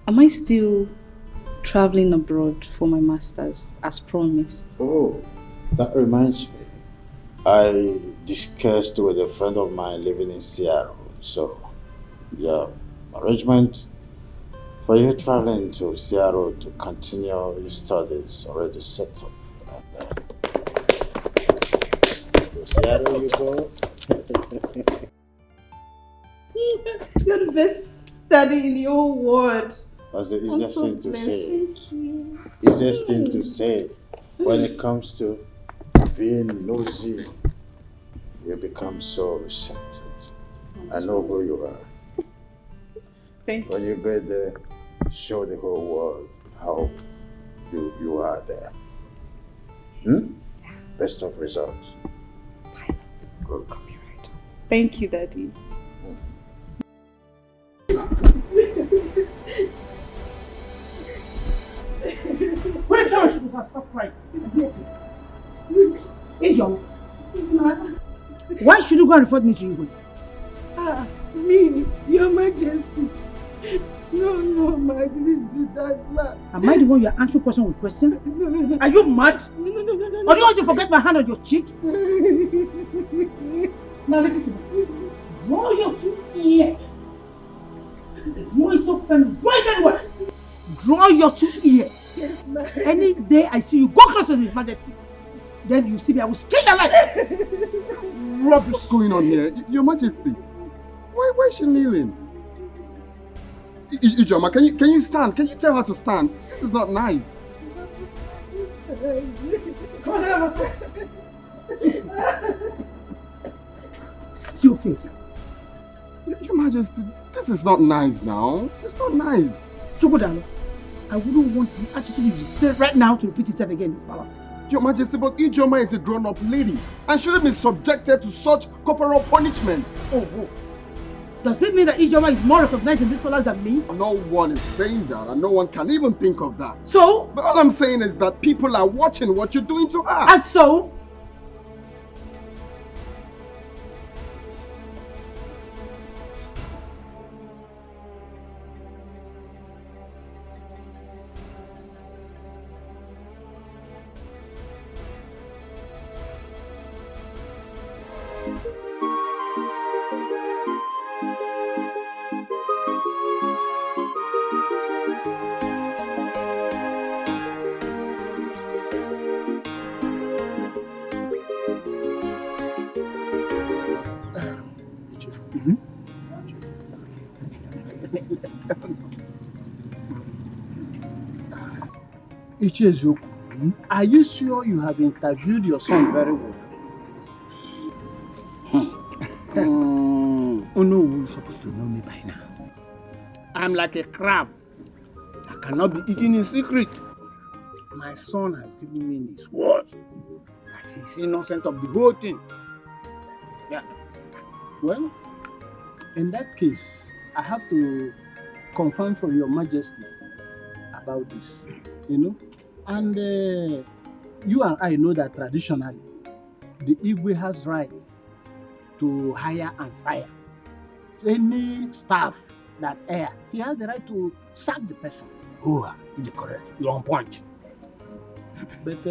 Am I still traveling abroad for my master's as promised? Oh, that reminds me. I discussed with a friend of mine living in Seattle. So, yeah, arrangement for you traveling to Seattle to continue your studies already set up. To Seattle you go. You're the best daddy in the whole world. That's the I'm easiest so thing to blessed. say. Thank you. Easiest thing to say when it comes to being nosy. You become so receptive. I know who you are. Thank when you go there, show the whole world how you are there. Best of results. Good. Thank you, Daddy. Wait, down, she was stop crying. Ijoma. Why should you go and report me to you? Me, Your Majesty. No, ma, I didn't do that, ma. Am I the one you're answering question with question? No. Are you mad? No. Or do you want to forget my hand on your cheek? Now listen to me. Draw your two ears. Draw it so firm. Draw it very well. Draw your two ears. Yes, ma. Any day I see you go close to His Majesty, then you see me, I will skin your life. What's going on here? Your Majesty, why is she kneeling? Ijoma, can you stand? Can you tell her to stand? This is not nice. Come on, stupid. Your Majesty, this is not nice now. This is not nice. Chokodalo, I wouldn't want the attitude you display right now to repeat itself again in this palace. Your Majesty, but Ijoma is a grown-up lady and shouldn't be subjected to such corporal punishment. Oh. Does it mean that Ijoma is more recognized in this palace than me? No one is saying that, and no one can even think of that. So? But all I'm saying is that people are watching what you're doing to her. And so? Ichi eziokwu, Are you sure you have interviewed your son very well? Oh no, you're supposed to know me by now. I'm like a crab. I cannot be eaten in secret. My son has given me his word that he's innocent of the whole thing. Yeah. Well, in that case, I have to confirm from Your Majesty about this, And you and I know that traditionally, the Igwe has right to hire and fire. Any staff that err, he has the right to sack the person. Oh, you're correct. You're on point. But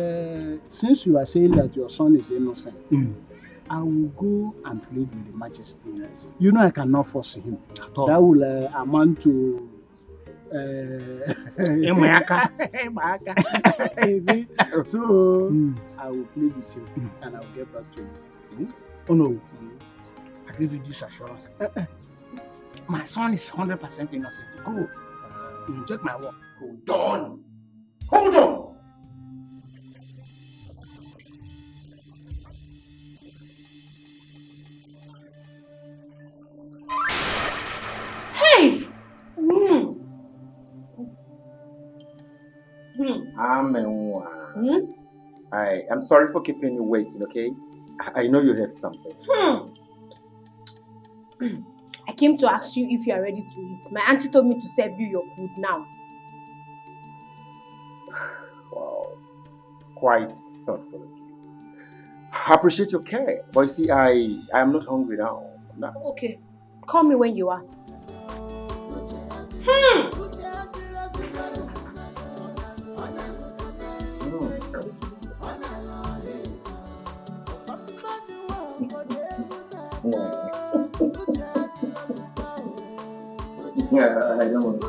since you are saying that your son is innocent, I will go and plead with the Majesty. You know I cannot force him. That will amount to Amaka. You see? So I will plead with you and I will get back to you. Oh no. I give you this assurance. My son is 100% innocent. Go. Take my word. Hold on. Hold on. Hey! I'm sorry for keeping you waiting, okay? I know you have something. I came to ask you if you are ready to eat. My auntie told me to serve you your food now. Wow. Quite thoughtful of you. I appreciate your care. But you see, I am not hungry now. I'm not. Okay. Call me when you are. Yeah, I don't want to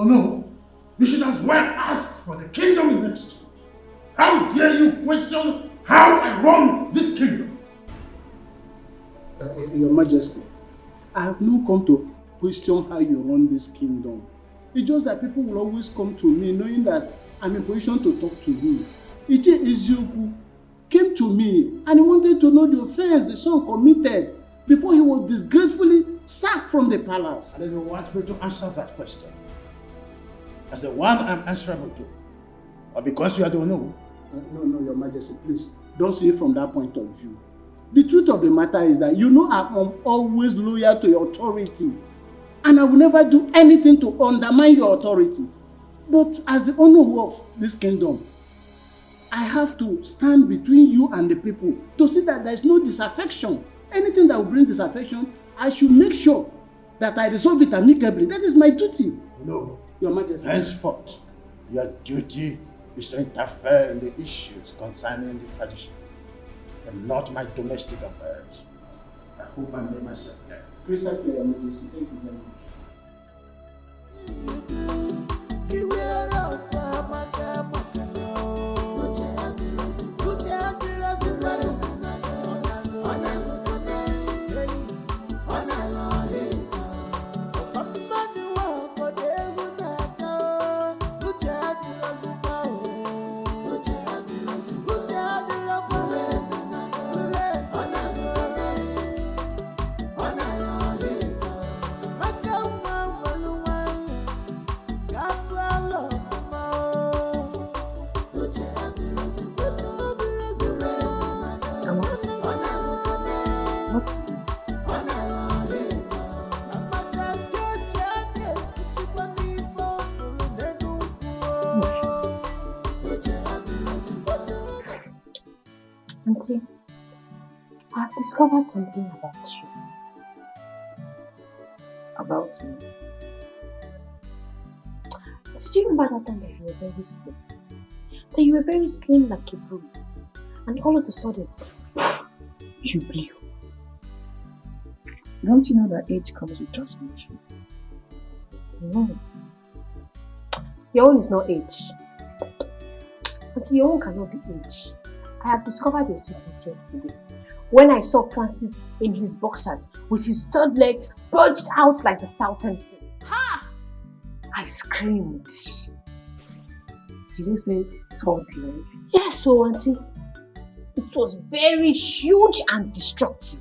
Oh no, you should as well ask for the kingdom in exchange. How dare you question how I run this kingdom? Your Majesty, I have not come to question how you run this kingdom. It's just that people will always come to me knowing that I'm in position to talk to you. Ije Ezioku came to me and he wanted to know the offense the son committed before he was disgracefully sacked from the palace. I don't want me to answer that question. As the one I'm answerable to. Or because you are the one who. No, Your Majesty, please. Don't see it from that point of view. The truth of the matter is that I'm always loyal to your authority. And I will never do anything to undermine your authority. But as the owner of this kingdom, I have to stand between you and the people to see that there is no disaffection. Anything that will bring disaffection, I should make sure that I resolve it amicably. That is my duty. No. Your Majesty. Henceforth, your duty is to interfere in the issues concerning the tradition and not my domestic affairs. I hope I made myself clear. Crystal clear, Your Majesty. Thank you very much. What is it? Auntie, I've discovered something about you. About me? Did you remember that time that you were very slim? That you were very slim like a broom. And all of a sudden, you blew. Don't you know that age comes with transformation? No. Your own is not age. Auntie, your own cannot be age. I have discovered your secret yesterday. When I saw Francis in his boxers with his third leg bulged out like the Southern King. Ha! I screamed. Did you say third leg? Yes, so auntie, it was very huge and destructive.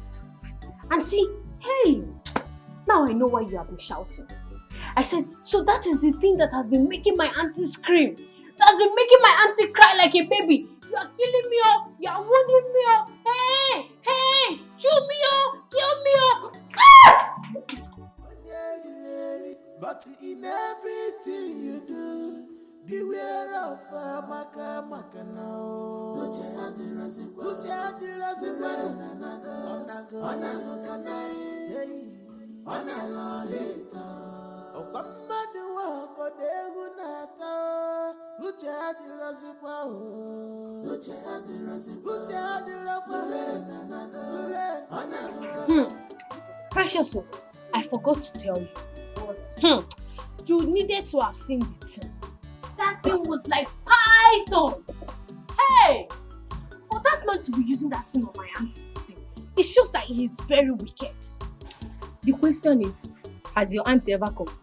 Auntie, hey, now I know why you have been shouting. I said, so that is the thing that has been making my auntie scream. That has been making my auntie cry like a baby. You are killing me, oh, you are wounding me, oh. Hey, hey, shoot me, oh, kill me, oh. Ah! But in everything you do, beware of Amaka now. Precious, I forgot to tell you. You needed to have seen the thing. That thing was like python. Hey! For that man to be using that thing on my auntie, it shows that he is very wicked. The question is, has your auntie ever complained?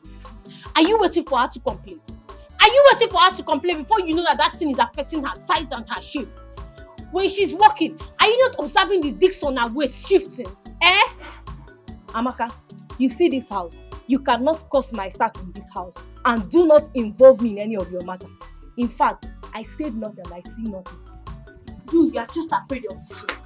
Are you waiting for her to complain? Are you waiting for her to complain before you know that that thing is affecting her size and her shape? When she's walking, are you not observing the discs on her waist shifting? Eh? Amaka, you see this house. You cannot cause my sack in this house and do not involve me in any of your matter. In fact, I said nothing and I see nothing. You are just afraid of the truth.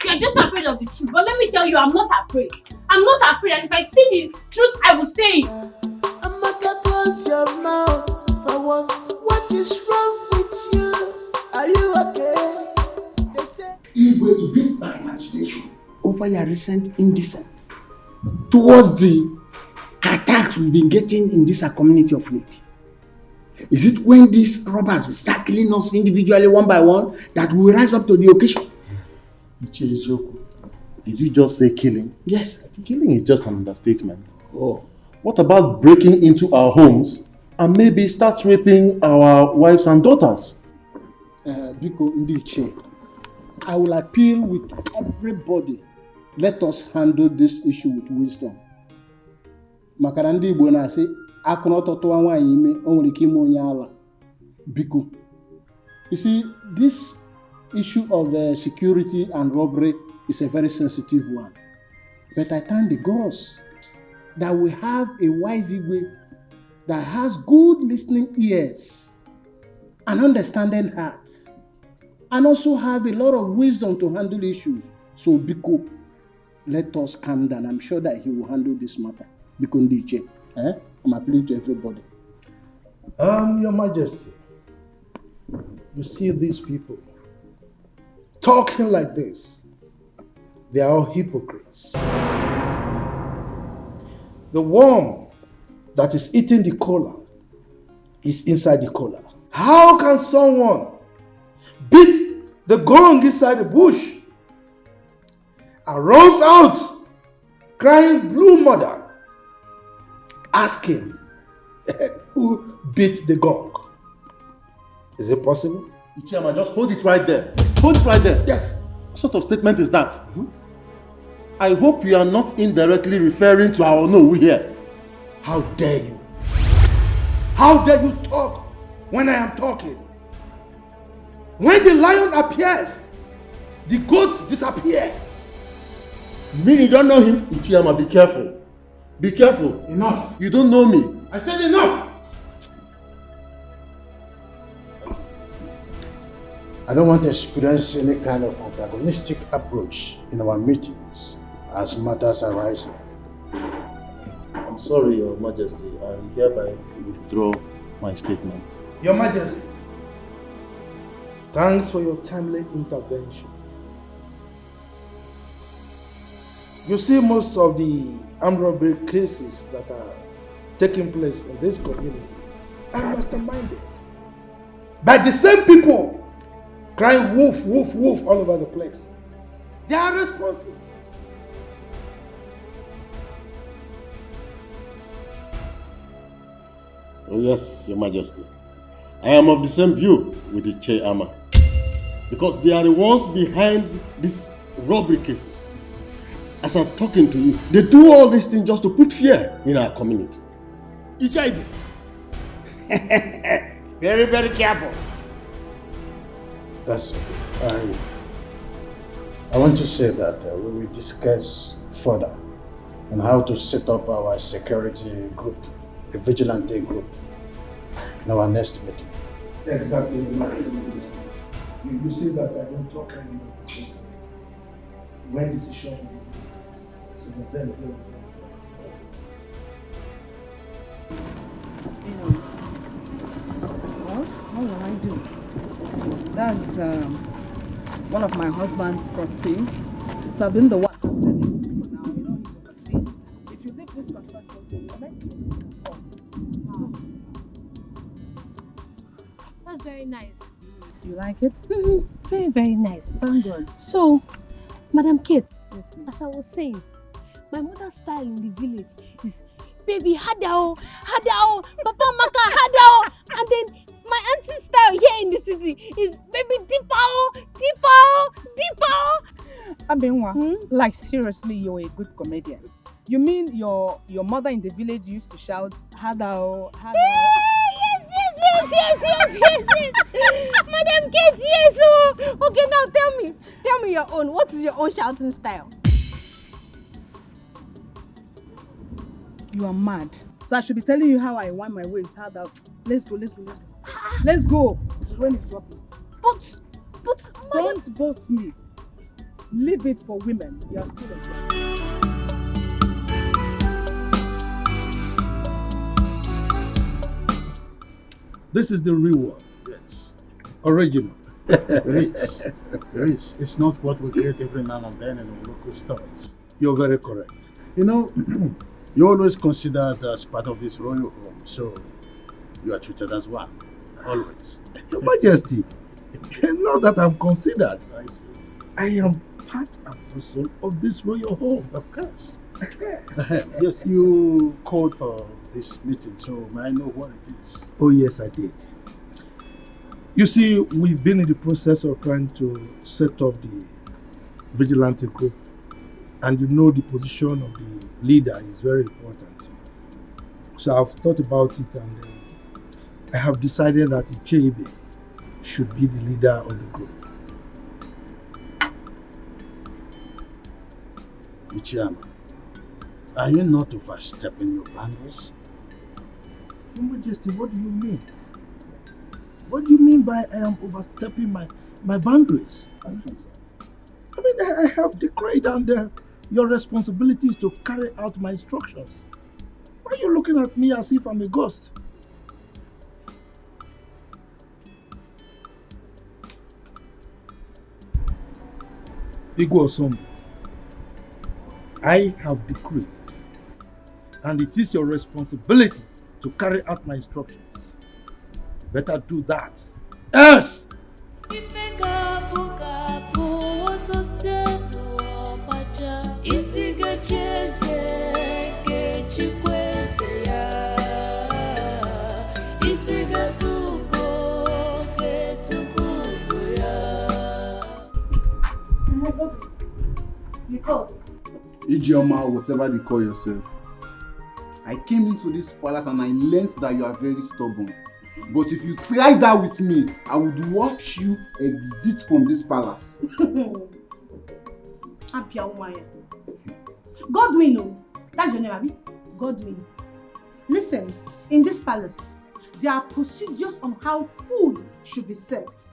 You are just afraid of the truth. But let me tell you, I'm not afraid. I'm not afraid. And if I see the truth, I will say it. Amaka, close your mouth for once. What is wrong with you? Are you okay? They say It will be my imagination over your recent indecency towards the attacks we've been getting in this community of late. Is it when these robbers will start killing us individually one by one that we will rise up to the occasion? Did you just say killing? Yes. Killing is just an understatement. Oh. What about breaking into our homes and maybe start raping our wives and daughters? Biko Ndiche, I will appeal with everybody. Let us handle this issue with wisdom. Makarandi Igbo na-asị akụ n'ọtụtụ nwaanyị ime o nwere ike ime onye ala. Biko. You see, this issue of security and robbery is a very sensitive one. But I thank the gods that we have a wise Igwe that has good listening ears and understanding heart, and also have a lot of wisdom to handle issues. So Biko, let us calm down. I'm sure that he will handle this matter. Biko Ndiche, I'm appealing to everybody. Your Majesty, you see these people talking like this. They are all hypocrites. The worm that is eating the cola is inside the cola. How can someone beat the gong inside the bush and runs out crying blue mother, asking who beat the gong? Is it possible? Ichiyama, just hold it right there. Hold it right there. Yes. What sort of statement is that? I hope you are not indirectly referring to our no here. How dare you? How dare you talk when I am talking? When the lion appears, the goats disappear. You mean you don't know him? Ichiyama, be careful. Be careful. Enough. You don't know me. I said enough. I don't want to experience any kind of antagonistic approach in our meetings as matters arise. I'm sorry, Your Majesty. I hereby withdraw my statement. Your Majesty, thanks for your timely intervention. You see, most of the armed robbery cases that are taking place in this community are masterminded by the same people crying wolf, wolf, wolf all over the place. They are responsible. Oh yes, Your Majesty. I am of the same view with the Chairman, because they are the ones behind these robbery cases. As I'm talking to you, they do all these things just to put fear in our community. Ichaibe, Very, very careful. That's okay. I want to say that we will discuss further on how to set up our security group, a vigilante group, in our next meeting. Exactly. You see that I don't talk anymore because when decisions are made, so then You know, well, what will I do? That's one of my husband's properties. So I've been the one handling it for now. You know, he's overseeing. If you leave this contract, he'll mess you. That's very nice. You like it? Very, very nice. Thank God. So, Madam Kate, as I was saying, my mother's style in the village is baby hadao, hadao, Papa Amaka hadao, and then my auntie's style here in the city is baby dipao, dipao, dipao. Abenwa, like seriously, you're a good comedian. You mean your mother in the village used to shout hadao, hadao? Yes. Madam Kate, yes. Oh. Okay, now tell me your own. What is your own shouting style? You are mad. So I should be telling you how I want my waist. How that? Let's go. Let's go. When it's dropping. But don't boat me. Leave it for women. You are still a girl. This is the real one. Yes. Original. It is. It's not what we get every now and then in the local stories. You're very correct. You know, you're always considered as part of this royal home, so you are treated as one. Always. Your Majesty, not that I'm considered. I am part and parcel of this royal home, of course. Yes, you called for this meeting, so may I know what it is? Oh yes, I did. You see, we've been in the process of trying to set up the vigilante group, and you know the position of the leader is very important. So I've thought about it, and I have decided that Ichebe should be the leader of the group. Ichiyama, are you not overstepping your boundaries? Your Majesty, what do you mean? What do you mean by I am overstepping my boundaries? I mean, I have decreed, and your responsibility is to carry out my instructions. Why are you looking at me as if I'm a ghost? Igwe, I have decreed, and it is your responsibility to carry out my instructions. Better do that. Yes! Ijeoma, whatever they call yourself. I came into this palace and I learned that you are very stubborn. But if you try that with me, I would watch you exit from this palace. Godwin, that's your name, Abi? Godwin. Listen, in this palace, there are procedures on how food should be served.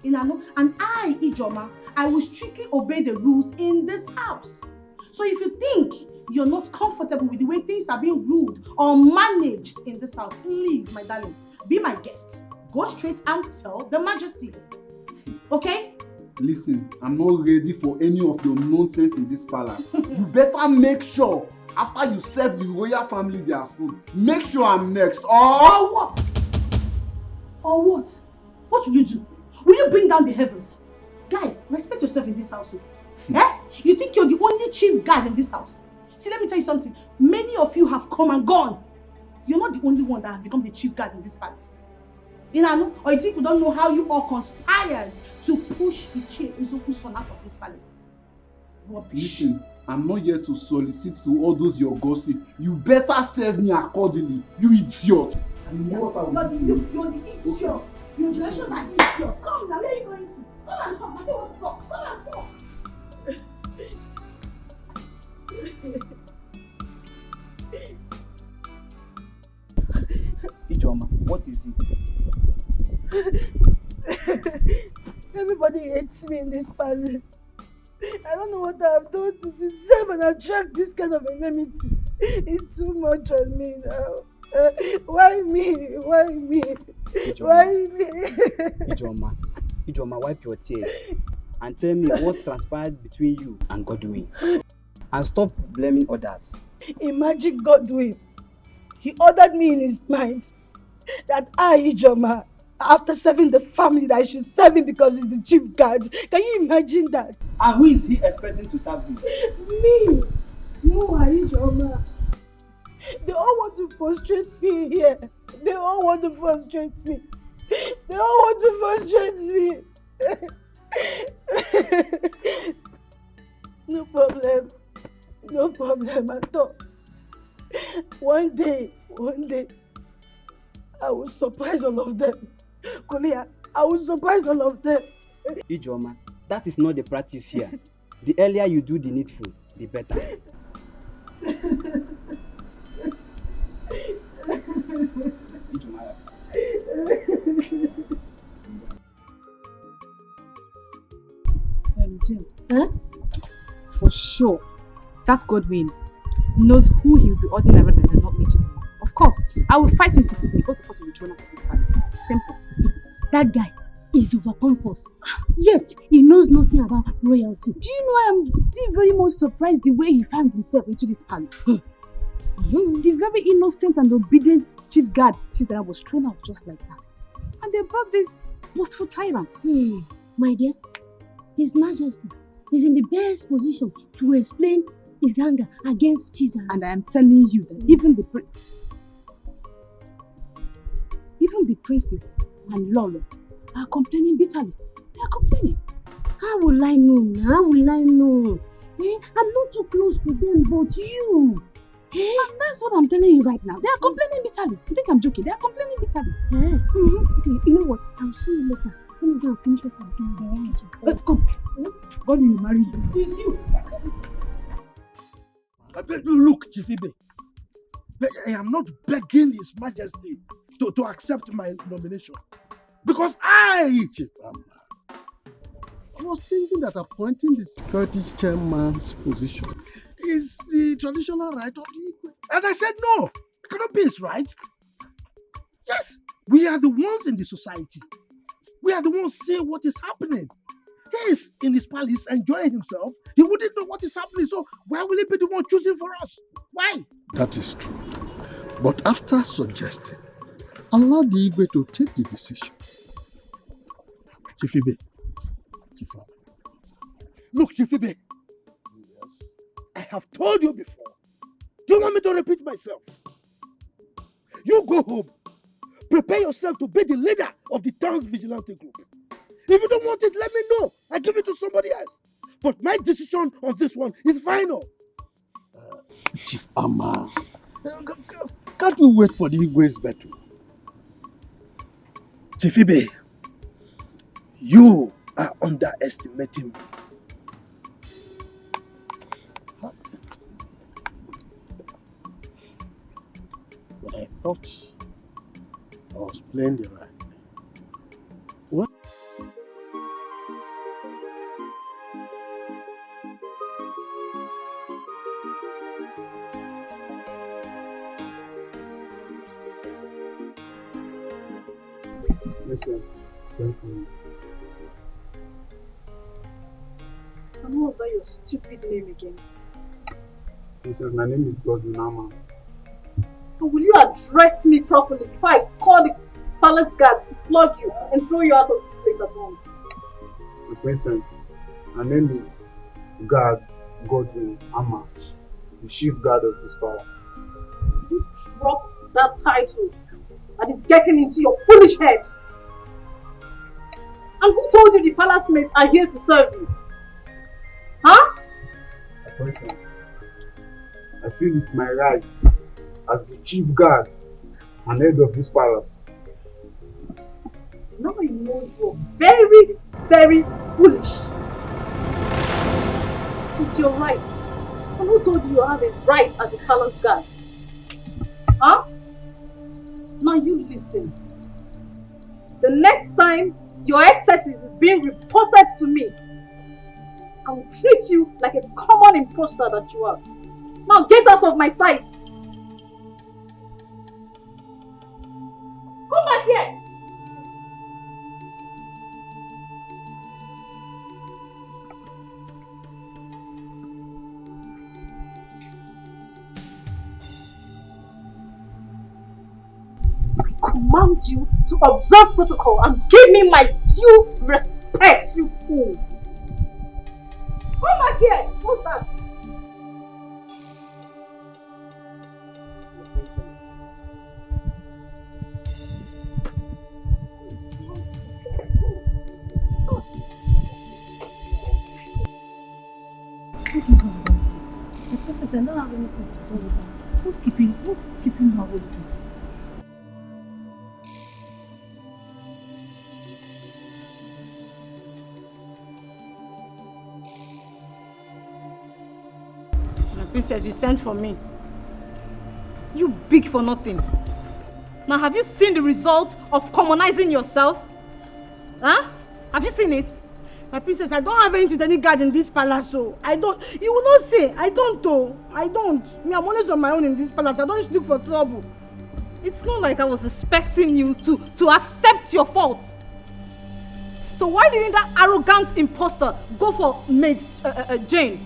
And I, Ijoma, I will strictly obey the rules in this house. So if you think you're not comfortable with the way things are being ruled or managed in this house, please, my darling, be my guest. Go straight and tell the Majesty. Okay? Listen, I'm not ready for any of your nonsense in this palace. You better make sure, after you serve the royal family their food, make sure I'm next. Or what? Or what? What will you do? Will you bring down the heavens? Guy, respect yourself in this house. Eh? You think you're the only chief guard in this house? See, let me tell you something. Many of you have come and gone. You're not the only one that have become the chief guard in this palace. Or you think you don't know how you all conspired to push Ichie Uzoku's son out of this palace? Rubbish. Listen, I'm not here to solicit to all those your gossip. You better serve me accordingly, you idiot. What are we You're doing? you're the idiot. Your generations are idiots. Come now, where are you going to? Come and talk. I don't want to talk. Come and talk. Ijoma, what is it? Everybody hates me in this palace. I don't know what I have done to deserve and attract this kind of enmity. It's too much on me now. Why me? Why me? Why me? Ijoma, wipe your tears and tell me what transpired between you and Godwin. And stop blaming others. Imagine Godwin. He ordered me in his mind that I, Ijoma, after serving the family, that I should serve him because he's the chief guard. Can you imagine that? And who is he expecting to serve him? Me. No, Ijoma. They all want to frustrate me here. They all want to frustrate me. They all want to frustrate me. No problem. No problem at all. One day, I will surprise all of them. Kolia, I will surprise all of them. Ijoma, that is not the practice here. The earlier you do the needful, the better. Jim, for sure, that Godwin knows who he will be ordinary rather than not Nigerian. Of course, I will fight him physically. Both of us will be thrown out of this palace. Simple. That guy is overpompous. Yet, he knows nothing about royalty. Do you know I am still very much surprised the way he found himself into this palace? The very innocent and obedient chief guard, Chizara, was thrown out just like that. And they brought this boastful tyrant. My dear, His Majesty is in the best position to explain his anger against Chizara. And I am telling you that even the princes and Lolo are complaining bitterly. They are complaining. How will I know? How will I know? I'm not too close to them, but you. And that's what I'm telling you right now. They are complaining bitterly. You think I'm joking? They are complaining bitterly. Okay, you know what? I'll see you later. Let me go and finish what I'm doing. Come. God will marry you. It's you. Look, Chief Ibe, I am not begging His Majesty to accept my nomination. Because Chief Amma, I was thinking that appointing the security chairman's position is the traditional right of the Igwe. And I said, no, it cannot be his right. Yes, we are the ones in the society. We are the ones seeing what is happening. He is in his palace enjoying himself. He wouldn't know what is happening, so why will he be the one choosing for us? Why? That is true. But after suggesting, allow the Igwe to take the decision. Chief Ibe. Chief Ibe. Look, Chief Ibe. Yes. I have told you before. Do you want me to repeat myself? You go home. Prepare yourself to be the leader of the town's vigilante group. If you don't want it, let me know. I give it to somebody else. But my decision on this one is final. Chief Amma, can't we wait for the Igwe's battle? Chief Ibe, you are underestimating me. But I thought I was playing the right way. What? And what was that your stupid name again? My name is Godwin Amma. So will you address me properly before I call the palace guards to flog you and throw you out of this place at once? My princess, my name is Godwin Amma, the chief guard of this palace. You drop that title that is getting into your foolish head. And who told you the palace mates are here to serve you? Huh? My princess, I feel it's my right as the chief guard and head of this palace. Now you know you're very, very foolish. It's your right. And who told you you have a right as a palace guard? Huh? Now you listen. The next time your excesses is being reported to me, I will treat you like a common imposter that you are. Now get out of my sight. Come back here. I command you to observe protocol and give me my due respect, you fool. Come back here. What's that? The princess, I don't have anything to do with her. What's keeping her with you? My princess, you sent for me. You big for nothing. Now have you seen the result of commonizing yourself? Huh? Have you seen it? My princess, I don't have anything with any guard in this palace, so I don't. You will not say. I don't, though. I don't. Me, I'm always on my own in this palace. I don't look for trouble. It's not like I was expecting you to accept your faults. So why didn't that arrogant imposter go for maid Jane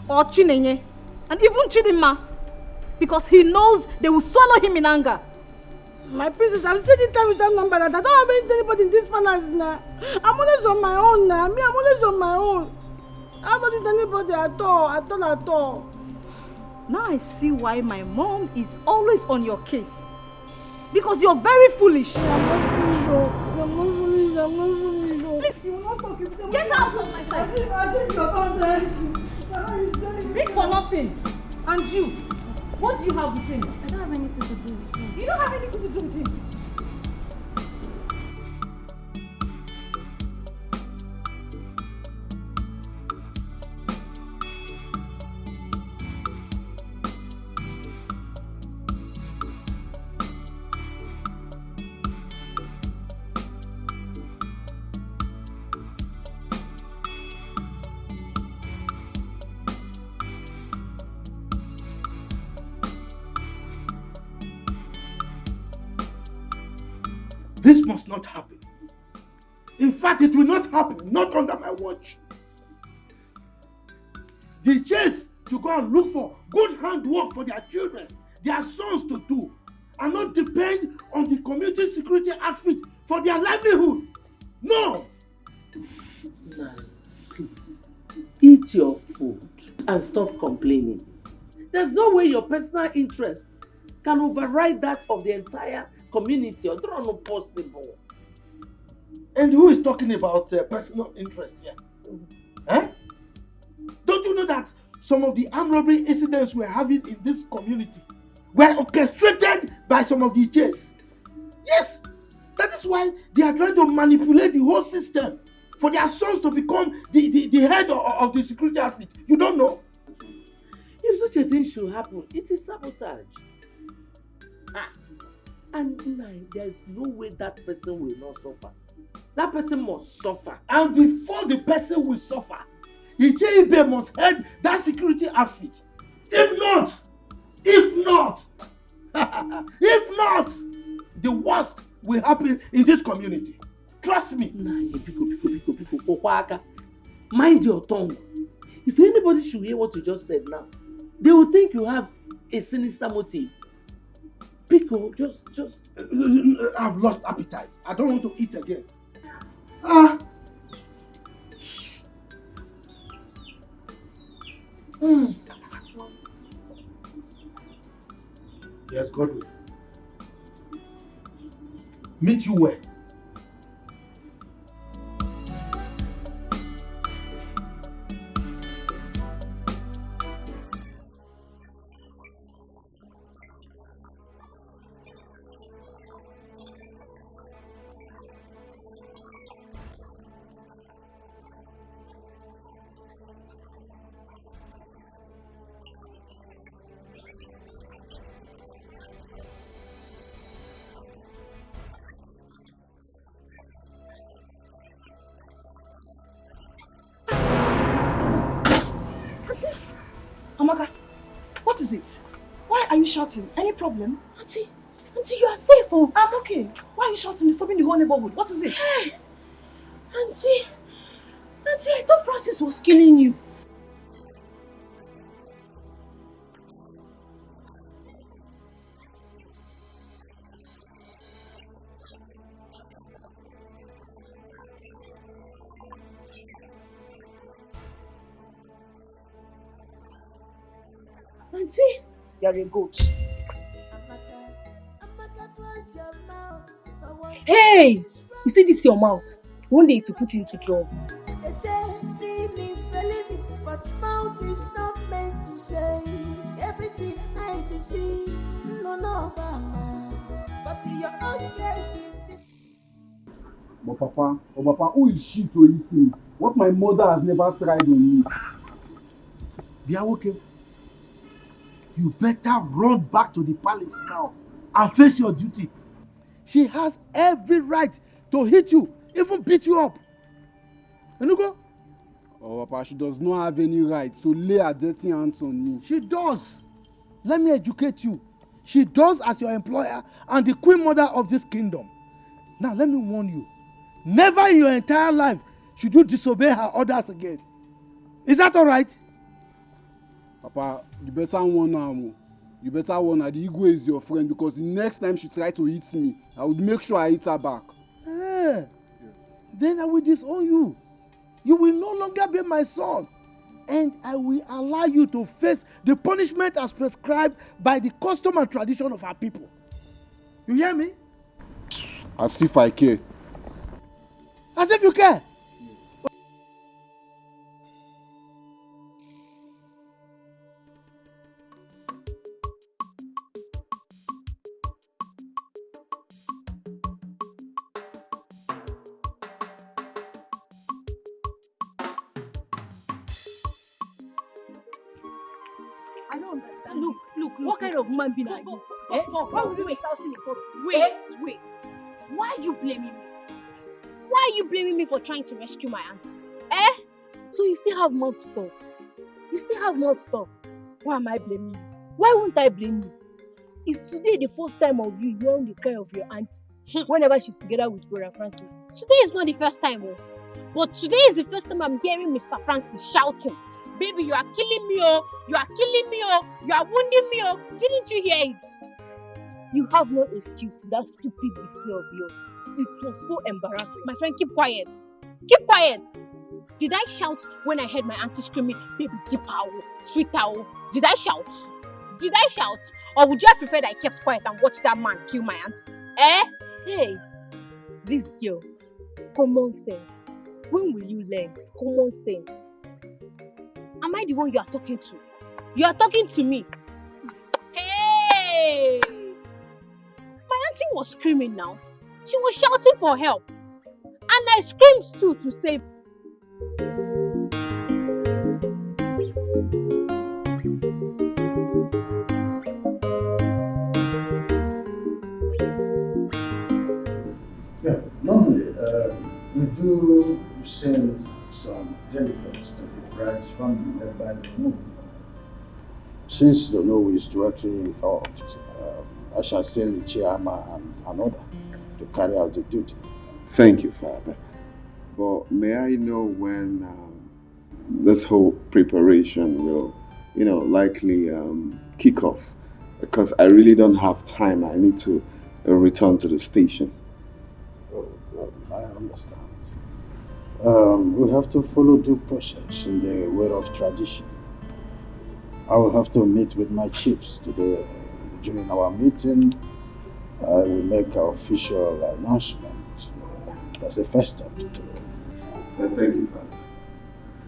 or Chinenye and even Chidinma? Because he knows they will swallow him in anger. My princess, I've said it time with that number that I don't have anybody in this palace now. I'm always on my own now. Me, I'm always on my own. I haven't with anybody at all. Now I see why my mom is always on your case. Because you're very foolish. I'm not foolish. Please, you will not talk. Get out of my sight. Big for nothing. And you, what do you have with him? I don't have anything to do with him. You don't have anything to do with him. This must not happen. In fact, it will not happen, not under my watch. The chase to go and look for good handwork for their children, their sons to do, and not depend on the community security outfit for their livelihood. No! Nah, please, eat your food and stop complaining. There's no way your personal interests can override that of the entire community. Or that's not possible. And who is talking about personal interest here? Eh? Don't you know that some of the armed robbery incidents we're having in this community were orchestrated by some of the J's? Yes! That is why they are trying to manipulate the whole system for their sons to become the head of the security outfit. You don't know? If such a thing should happen, it is sabotage. And there is no way that person will not suffer. That person must suffer. And before the person will suffer, Icheibe must head that security outfit. If not, the worst will happen in this community. Trust me. Mind your tongue. If anybody should hear what you just said now, they will think you have a sinister motive. Pico, just... I've lost appetite. I don't want to eat again. Yes, Godwin. Meet you where? is it? Why are you shouting? Any problem? Auntie, you are safe, oh. I'm okay. Why are you shouting? Disturbing the whole neighborhood. What is it? Hey, Auntie, I thought Francis was killing you. Auntie, you're a goat. Hey! You see this your mouth? One day to put you into trouble. They say seeing is believing, but mouth is not meant to say everything I see. No, mama. But your own case is different. But Papa, who is she to eat me? What my mother has never tried on me. Biawoke, you better run back to the palace now and face your duty. She has every right to hit you, even beat you up. Enugo? Oh, Papa, she does not have any right to lay her dirty hands on me. She does. Let me educate you. She does as your employer and the queen mother of this kingdom. Now, let me warn you. Never in your entire life should you disobey her orders again. Is that all right? Papa, you better warn her. You better warn her. The ego is your friend, because the next time she tries to hit me, I would make sure I hit her back. Yeah. Then I will disown you. You will no longer be my son. And I will allow you to face the punishment as prescribed by the custom and tradition of our people. You hear me? As if I care. As if you care. I don't understand. Look, what kind of human being are you? Why would you be shouting in court? Wait. Why are you blaming me? Why are you blaming me for trying to rescue my aunt? So you still have more to talk. Why am I blaming you? Why won't I blame you? Is today the first time of you hearing the cry of your aunt whenever she's together with Brother Francis? Today is not the first time, but today is the first time I'm hearing Mr. Francis shouting, "Baby, you are killing me, oh! You are killing me, oh! You are wounding me, oh!" Didn't you hear it? You have no excuse to that stupid display of yours. It was so embarrassing. My friend, keep quiet. Keep quiet. Did I shout when I heard my auntie screaming, "Baby, deep owl, sweet owl"? Did I shout? Or would you have preferred I kept quiet and watched that man kill my aunt? Hey, this girl, common sense. When will you learn common sense? Am I the one you are talking to? You are talking to me. Hey! My auntie was screaming now. She was shouting for help. And I screamed too to save. Yeah, normally we do send some delegates to the bride's family led by the Nollywood. Since the Nollywood is directly involved, I shall send the chairman and another to carry out the duty. Thank you, Father. But may I know when this whole preparation will, likely kick off? Because I really don't have time. I need to return to the station. I understand. We have to follow due process in the way of tradition. I will have to meet with my chiefs today. During our meeting, I will make an official announcement. That's the first step to take. Thank you, Father.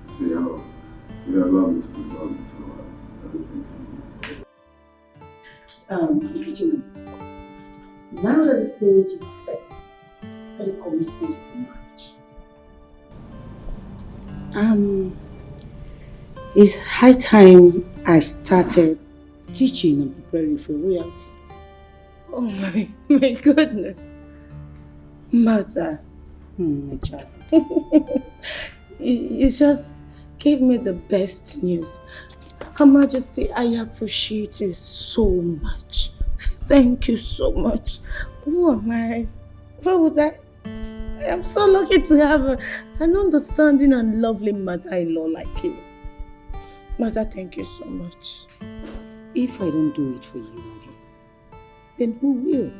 See how you allow me to be done, so everything. Regina, now that the stage is set for the commencement of the marriage, it's high time I started teaching and preparing for royalty. Oh my goodness. Mother, my child, you just gave me the best news. Her Majesty, I appreciate you so much. Thank you so much. Who am I? What would I am so lucky to have an understanding and lovely mother-in-law like you. Master, thank you so much. If I don't do it for you, Nadia, then who will?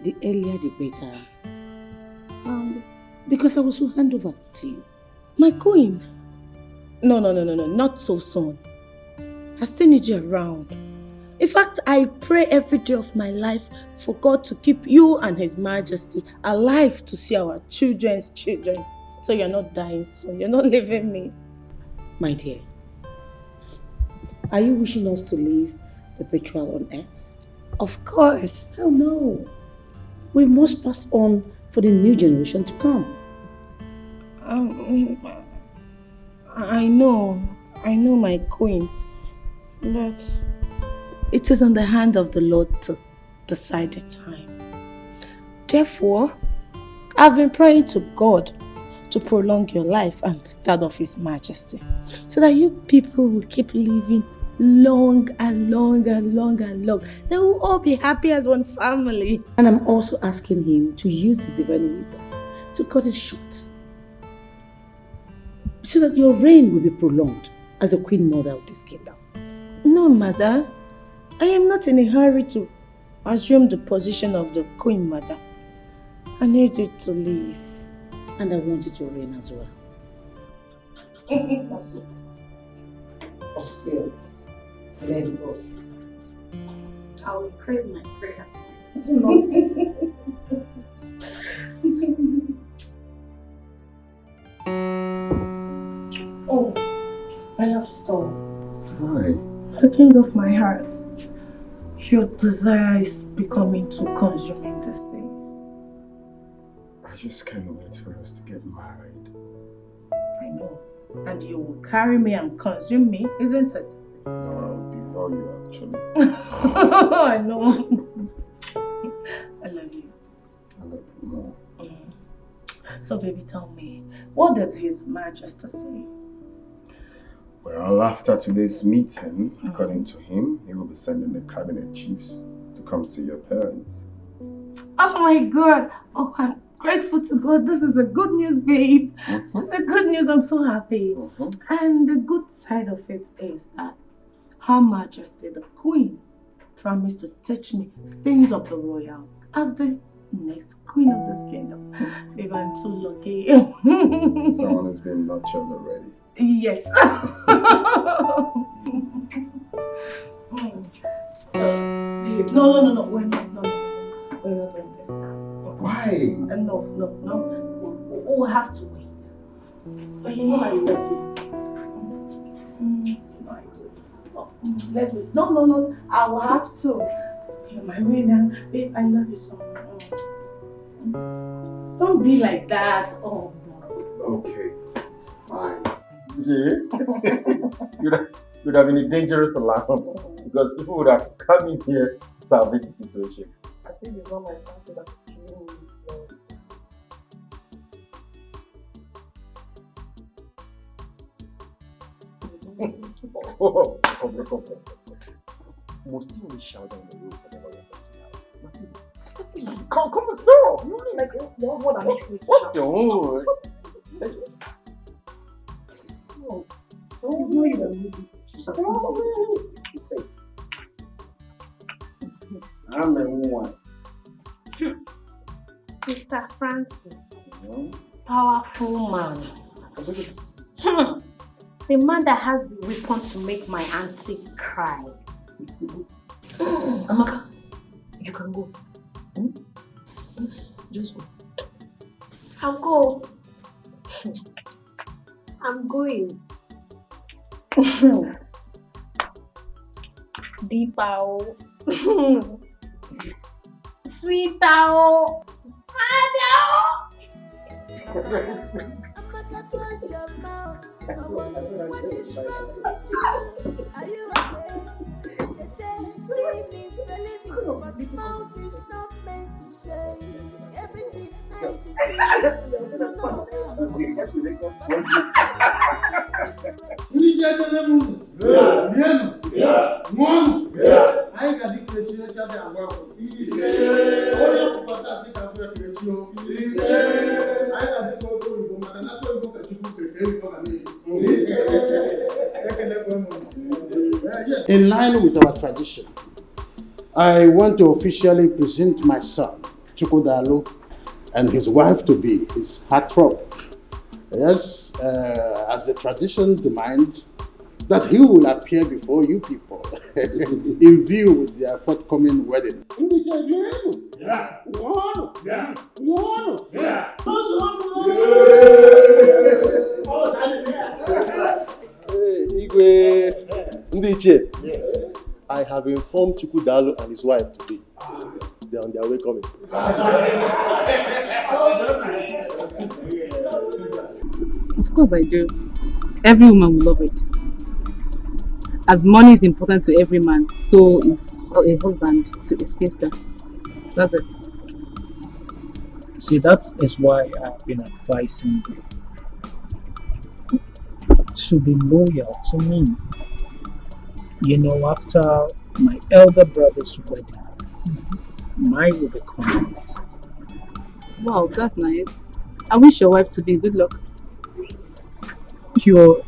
The earlier the better. Because I will soon hand over to you. My queen? No, not so soon. I still need you around. In fact, I pray every day of my life for God to keep you and His Majesty alive to see our children's children. So you're not dying soon. You're not leaving me. My dear, are you wishing us to leave the betrayal on earth? Of course. Hell no. We must pass on for the new generation to come. I know, my queen. But it is in the hand of the Lord to decide the time. Therefore, I've been praying to God to prolong your life and that of His Majesty, so that you people will keep living long and long and long and long. They will all be happy as one family. And I'm also asking Him to use His divine wisdom to cut it short, so that your reign will be prolonged as the Queen Mother of this kingdom. No, Mother. I am not in a hurry to assume the position of the Queen Mother. I need you to leave. And I want you to reign as well. That's it. But still, let it go. I will increase my prayer. It's not. Oh, I have storm. Why? The king of my heart. Your desire is becoming too consuming these days. I just can't wait for us to get married. I know. And you will carry me and consume me, isn't it? No, I'll devour you actually. I know. I love you. I love you more. So baby, tell me, what did His Majesty say? Well, after today's meeting, according to him, he will be sending the cabinet chiefs to come see your parents. Oh my God! Oh, I'm grateful to God. This is a good news, babe. It's a good news. I'm so happy. And the good side of it is that Her Majesty, the Queen, promised to teach me things of the royal as the next queen of this kingdom. Babe, I'm so lucky. Someone has been nurtured already. Yes. So, babe, no. We're not doing this now. Why? No. We'll have to wait. But you know I love you. Let's wait. No. I will have to. You're my winner. Babe, I love you so much. Don't be like that. Oh, no. Okay, fine. You'd have been a dangerous alarm because people would have come in here to salvage the situation. I think it's not my fancy that is killing me today. Stop. Most you will shout down the road for the lawyer. Come on, stop! You only like what that makes me to What's shout. your own? It's not even I'm the one. Mr. Francis, powerful man. The man that has the weapon to make my auntie cry. Amaka, you can go. Just go. I'll go. I'm going. Deepa. Sweet owl. Amaka, close your mouth. What is wrong with you? Are you okay? They say seeing is believing, but mouth is not meant to say everything eyes is seeing. No. But In line with our tradition, I want to officially present my son, Chukwudalo, and his wife-to-be, his heartthrob. Yes, as the tradition demands, that he will appear before you people in view with their forthcoming wedding. Yeah. One. Yeah. One. Yeah. Hey, Igwe, Ndiche. Yes. I have informed Chukwudalo and his wife to be. They're on their way coming. Of course I do. Every woman will love it. As money is important to every man, so is a husband to a spinster. That's it. See, that is why I've been advising you to be loyal to me. You know, after my elder brother's wedding, mine will become next. Wow, that's nice. I wish your wife to be good luck. You're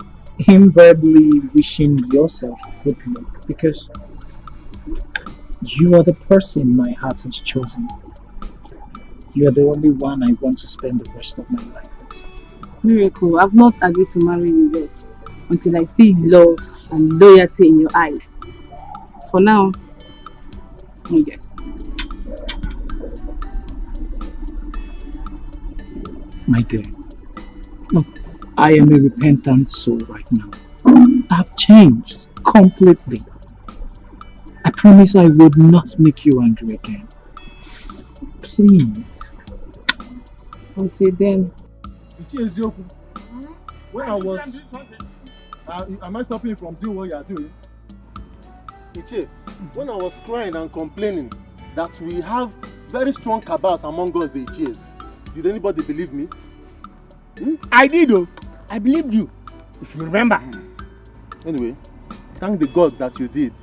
invariably wishing yourself good luck because you are the person my heart has chosen. You are the only one I want to spend the rest of my life with. Miracle, I've not agreed to marry you yet until I see love and loyalty in your eyes. For now, yes. My dear, look, I am a repentant soul right now. I have changed completely. I promise I would not make you angry again. Please. Until then. When I was... am I stopping you from doing what you are doing? Iche, when I was crying and complaining that we have very strong cabals among us, the Iches, did anybody believe me? I did, though. I believed you, if you remember. Anyway, thank the God that you did.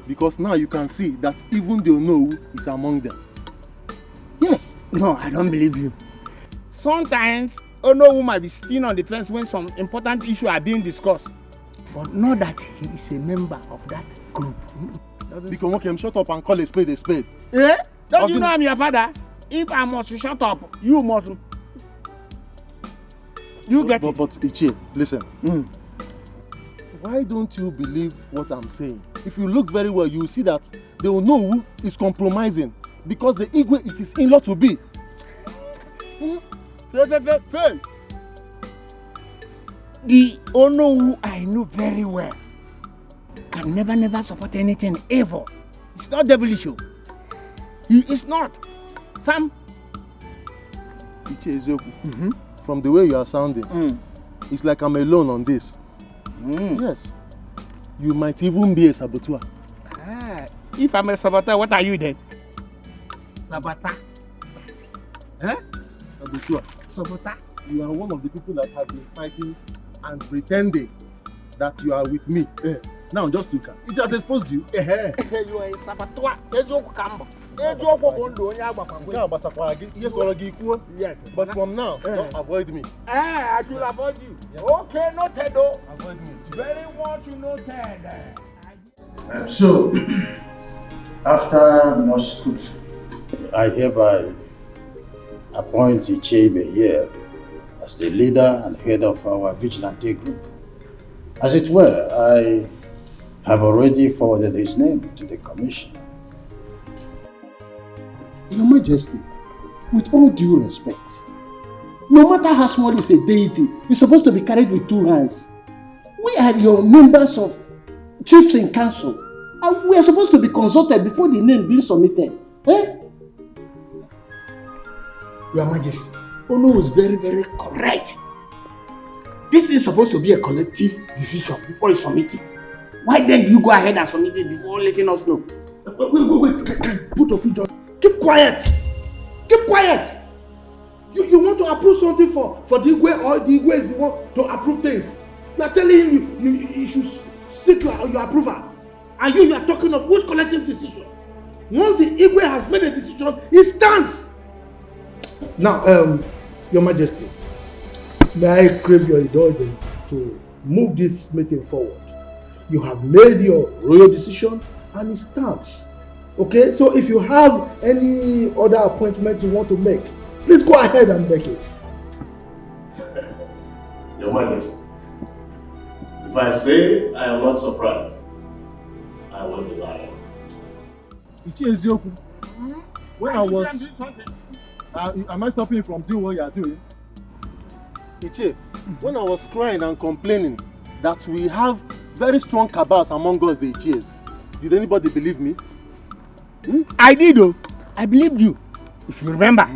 Because now you can see that even the Onowu is among them. Yes. No, I don't believe you. Sometimes, Onowu might be sitting on the fence when some important issues are being discussed. But not that he is a member of that group. Because okay, shut up and call a spade a spade. Eh? Don't you know I'm your father? If I must shut up, you must. You get it. But Ichie, listen. Why don't you believe what I'm saying? If you look very well, you will see that the Onowu is compromising because the Igwe is his in-law to be. Fail. The Onowu I know very well can never support anything ever. It's not devilish. He is not. Sam. Ichie Ezoku. From the way you are sounding, it's like I'm alone on this. Yes. You might even be a saboteur. If I'm a saboteur, what are you then? Saboteur. Eh? Saboteur. You are one of the people that have been fighting and pretending that you are with me. Now just look at it. It has exposed you. You are a saboteur. Yes, but from now, don't avoid me. I should avoid you. Yes. Okay, noted though. Avoid me. Very much noted. So, after much scrutiny, I hereby appoint Ichebe here as the leader and head of our vigilante group. As it were, I have already forwarded his name to the commission. Your Majesty, with all due respect, no matter how small is a deity, it's supposed to be carried with two hands. We are your members of chiefs in council, and we are supposed to be consulted before the name being submitted. Your Majesty, Ono was very, very correct. This is supposed to be a collective decision before you submit it. Why then do you go ahead and submit it before letting us know? Wait. Both of you just keep quiet. Keep quiet. You want to approve something for the Igwe, or the Igwe is the one to approve things. You are telling him you should seek your approval. And you are talking of which collective decision? Once the Igwe has made a decision, it stands. Now, Your Majesty, may I crave your indulgence to move this meeting forward. You have made your royal decision and it stands. Okay, so if you have any other appointment you want to make, please go ahead and make it. Your Majesty, if I say I am not surprised, I will be lying. When I was... am I stopping you from doing what you are doing? Ichie, when I was crying and complaining that we have very strong cabals among us, the Ichies, did anybody believe me? I did, though. I believed you, if you remember.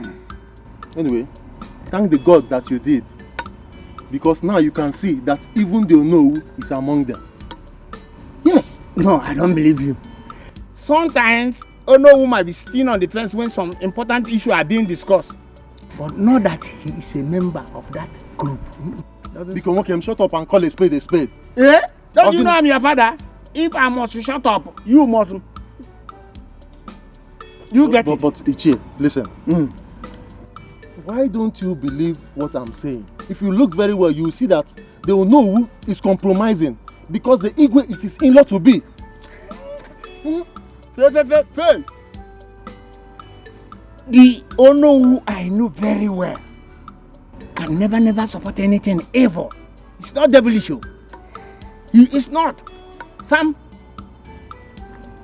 Anyway, thank the God that you did. Because now you can see that even the Onowu is among them. Yes. No, I don't believe you. Sometimes Onowu might be sitting on the fence when some important issues are being discussed. But not that he is a member of that group. Because okay, shut up and call a spade a spade. Eh? Don't you know I'm your father? If I must shut up, you must. You get it. But Ichie, listen. Why don't you believe what I'm saying? If you look very well, you will see that the Onowu is compromising because the Igwe is his in-law to be. Fail. The Onowu I know very well can never support anything evil. It's not devilish. He is not. Sam.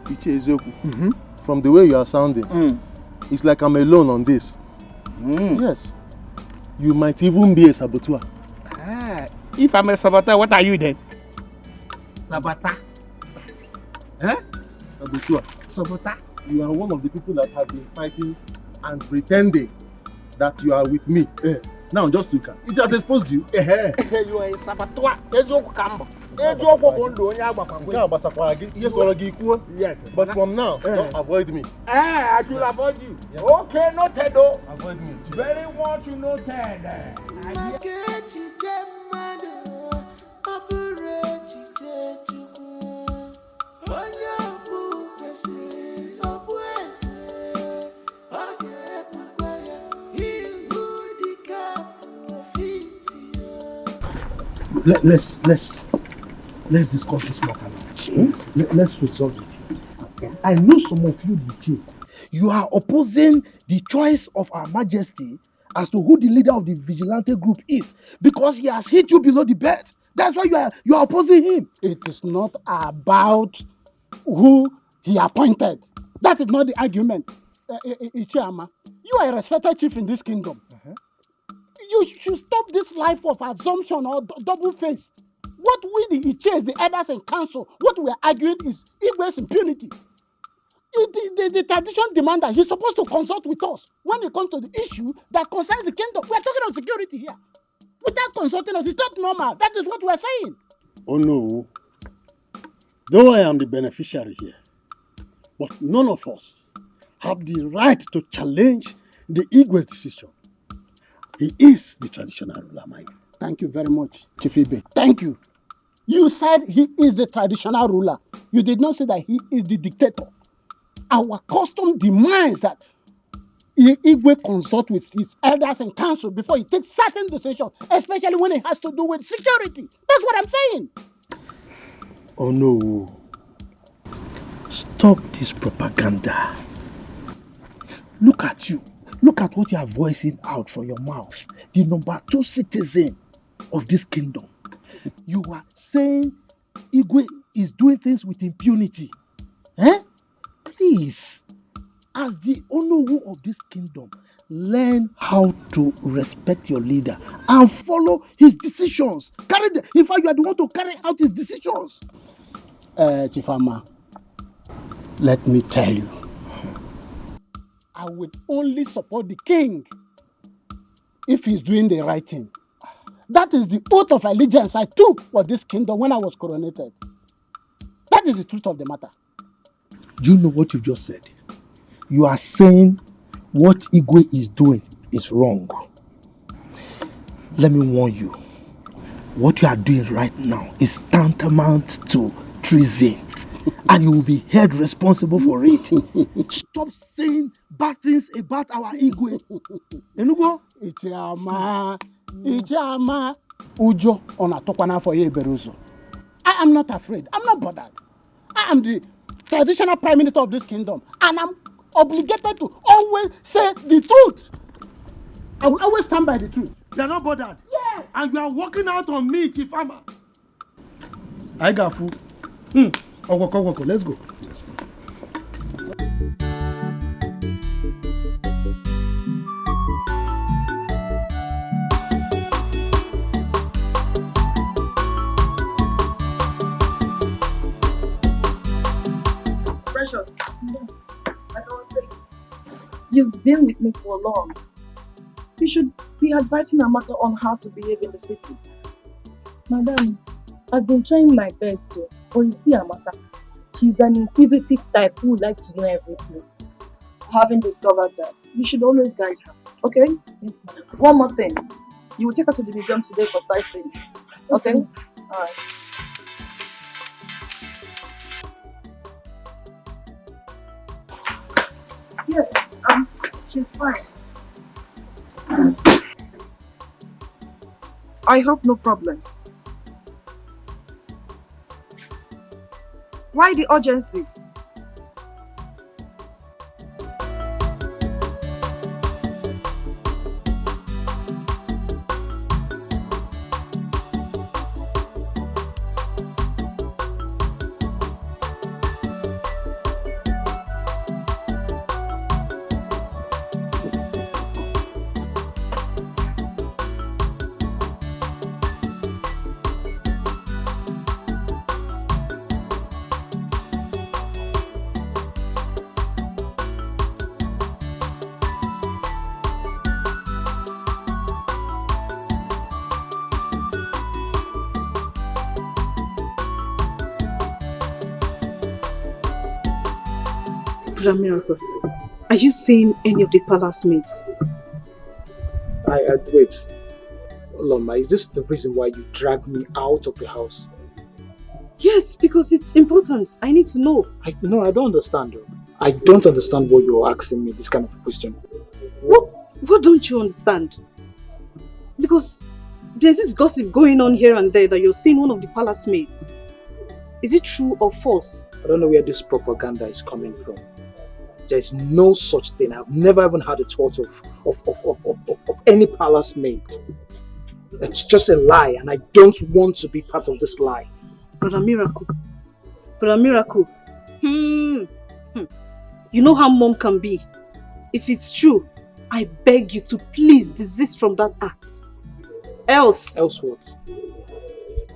Ichie Ezeoku, from the way you are sounding, it's like I'm alone on this. Yes. You might even be a saboteur. If I'm a saboteur, what are you then? Saboteur. Saboteur. Saboteur. You are one of the people that have been fighting and pretending that you are with me. Now just look at it. It has exposed you. You are a saboteur. Yes. But from now, don't avoid me. I should avoid you. Yes. Okay, noted though. Avoid me. Very much noted. Let's discuss this matter now. Let's resolve it. Okay. I know some of you the chief. You are opposing the choice of Her Majesty as to who the leader of the vigilante group is because he has hit you below the belt. That's why you are opposing him. It is not about who he appointed. That is not the argument. Ichiama, you are a respected chief in this kingdom. You should stop this life of assumption or double face. What we the Iches, the elders and council, what we are arguing is Igwe's impunity. The tradition demands that he's supposed to consult with us when it comes to the issue that concerns the kingdom. We are talking about security here. Without consulting us, it's not normal. That is what we are saying. Oh no. Though I am the beneficiary here, but none of us have the right to challenge the Igwe's decision. He is the traditional ruler, Mike. Thank you very much, Chief Ibe. Thank you. You said he is the traditional ruler. You did not say that he is the dictator. Our custom demands that Igwe consult with his elders and council before he takes certain decisions, especially when it has to do with security. That's what I'm saying. Oh no. Stop this propaganda. Look at you. Look at what you are voicing out from your mouth. The number 2 citizen of this kingdom. You are saying Igwe is doing things with impunity. Please, as the Onowu of this kingdom, learn how to respect your leader and follow his decisions. In fact, you are the one to carry out his decisions. Chifama, let me tell you, I will only support the king if he's doing the right thing. That is the oath of allegiance I took for this kingdom when I was coronated. That is the truth of the matter. Do you know what you just said? You are saying what Igwe is doing is wrong. Let me warn you. what you are doing right now is tantamount to treason. And you will be held responsible for it. Stop saying bad things about our Igwe. Enugo? Ichama, Ujo on a tokwana for Yeberuzo. I am not afraid. I'm not bothered. I am the traditional prime minister of this kingdom, and I'm obligated to always say the truth. I will always stand by the truth. You are not bothered? Yes. And you are working out on me, Chifama. I got food. Oko, let's go. Precious, like I was saying, you've been with me for long. You should be advising Amaka on how to behave in the city. Madam, I've been trying my best to, but you see Amaka, she's an inquisitive type who would like to know everything. Having discovered that, you should always guide her, okay? Yes, ma'am. One more thing, you will take her to the museum today for sightseeing, okay? Alright. Yes, she's fine. I hope no problem. Why the urgency? Miracle, are you seeing any of the palace mates? Wait. Loma, is this the reason why you dragged me out of the house? Yes, because it's important. I need to know. No, I don't understand. I don't understand why you're asking me this kind of question. What don't you understand? Because there's this gossip going on here and there that you're seeing one of the palace mates. Is it true or false? I don't know where this propaganda is coming from. There's no such thing. I've never even had a thought of any palace maid. It's just a lie, and I don't want to be part of this lie. Brother Miracle. You know how mom can be. If it's true, I beg you to please desist from that act. Else what?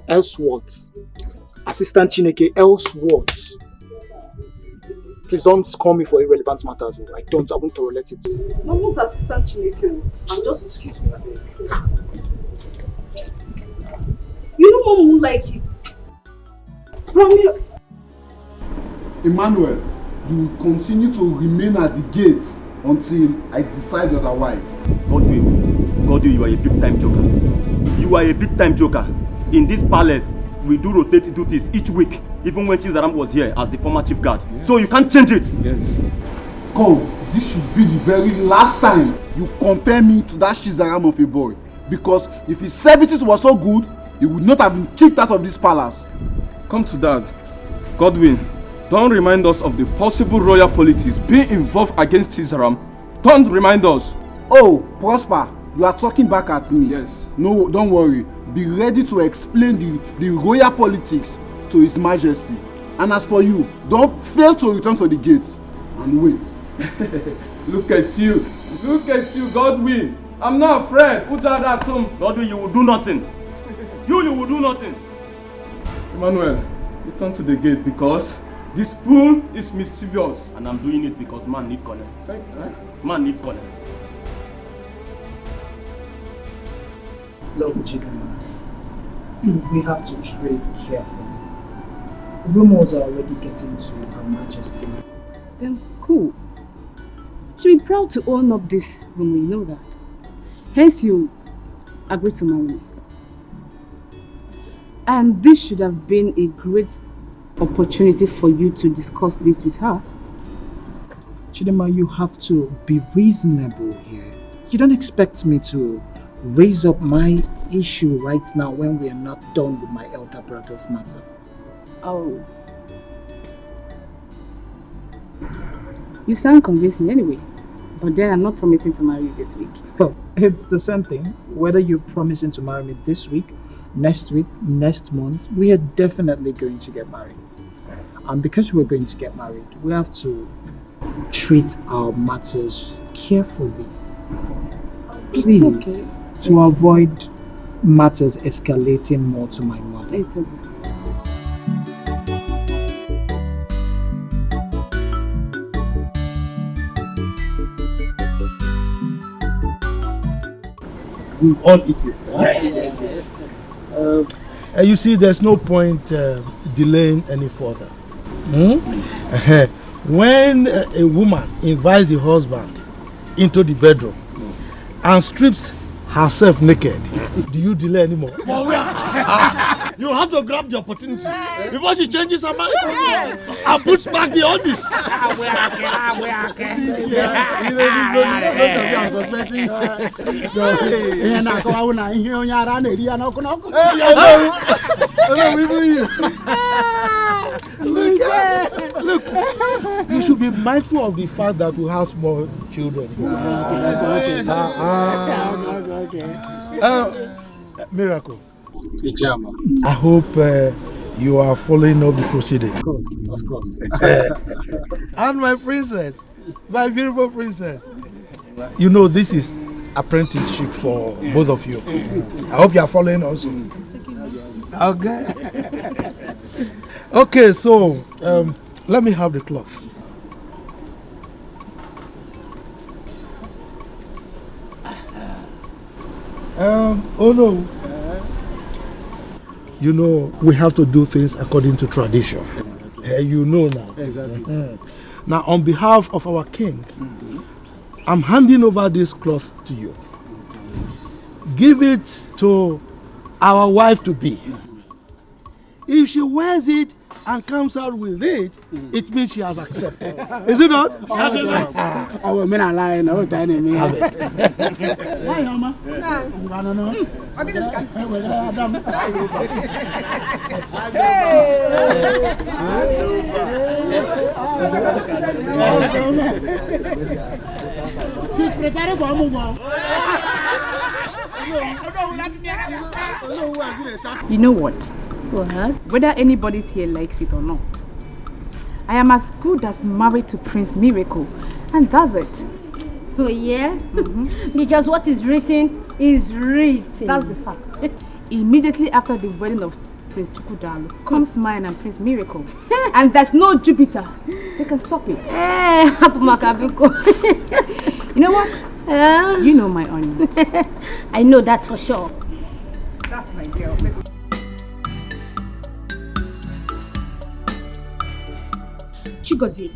Else what? Assistant Chineke, else what? Please don't call me for irrelevant matters. I won't tolerate it. I'm not Assistant Chineke. I'm just... Excuse me. You know mom won't like it. Emmanuel, you will continue to remain at the gates until I decide otherwise. Godwin, you are a big-time joker. You are a big-time joker. In this palace, we do rotate duties each week, even when Chizaram was here as the former chief guard. Yeah. So you can't change it. Yes. Come, this should be the very last time you compare me to that Chizaram of a boy. Because if his services were so good, he would not have been kicked out of this palace. Come to that. Godwin, don't remind us of the possible royal politics being involved against Chizaram. Don't remind us. Oh, Prosper, you are talking back at me. Yes. No, don't worry. Be ready to explain the royal politics to His Majesty. And as for you, don't fail to return to the gates and wait. Look at you, Godwin. I'm not afraid. Godwin, you will do nothing. You will do nothing. Emmanuel, return to the gate because this fool is mischievous. And I'm doing it because man need corner. Man need corner. Look, Chidama, we have to tread carefully. Rumors are already getting to Her Majesty. Then cool. She'll be proud to own up this rumor, you know that. Hence you agree to marry me. And this should have been a great opportunity for you to discuss this with her. Chidema, you have to be reasonable here. You don't expect me to raise up my issue right now when we are not done with my elder brother's matter. Oh. You sound convincing anyway. But then I'm not promising to marry you this week. Well, it's the same thing. Whether you're promising to marry me this week, next month, we are definitely going to get married. And because we're going to get married, we have to treat our matters carefully. Please, okay. To avoid matters escalating more to my mother. It's okay. We all eat it. Yes. You see, there's no point delaying any further. When a woman invites the husband into the bedroom and strips herself naked, do you delay anymore? You have to grab the opportunity before she changes her mind and puts back the oldies. Look, you should be mindful of the fact that we have small children. Miracle. I hope you are following up the proceeding. Of course. And my princess, my beautiful princess. You know this is apprenticeship for both of you. I hope you are following also. Okay. Okay, so let me have the cloth. Oh no. You know, we have to do things according to tradition. You know now. Exactly. Now, on behalf of our king, I'm handing over this cloth to you. Give it to our wife to be. If she wears it and comes out with it, it means she has accepted. Is it not? I will mean a lie. No, tell me. Have it. Hi, Mama. She's preparing for a move on. You know what? What? Whether anybody's here likes it or not, I am as good as married to Prince Miracle, and that's it. Oh yeah? Because what is written is written. That's the fact. Immediately after the wedding of Prince Chukwudalo comes mine and Prince Miracle. And there's no Jupiter. They can stop it. You know what? You know my onions. I know that for sure. That's my girl. Listen. Chigozie,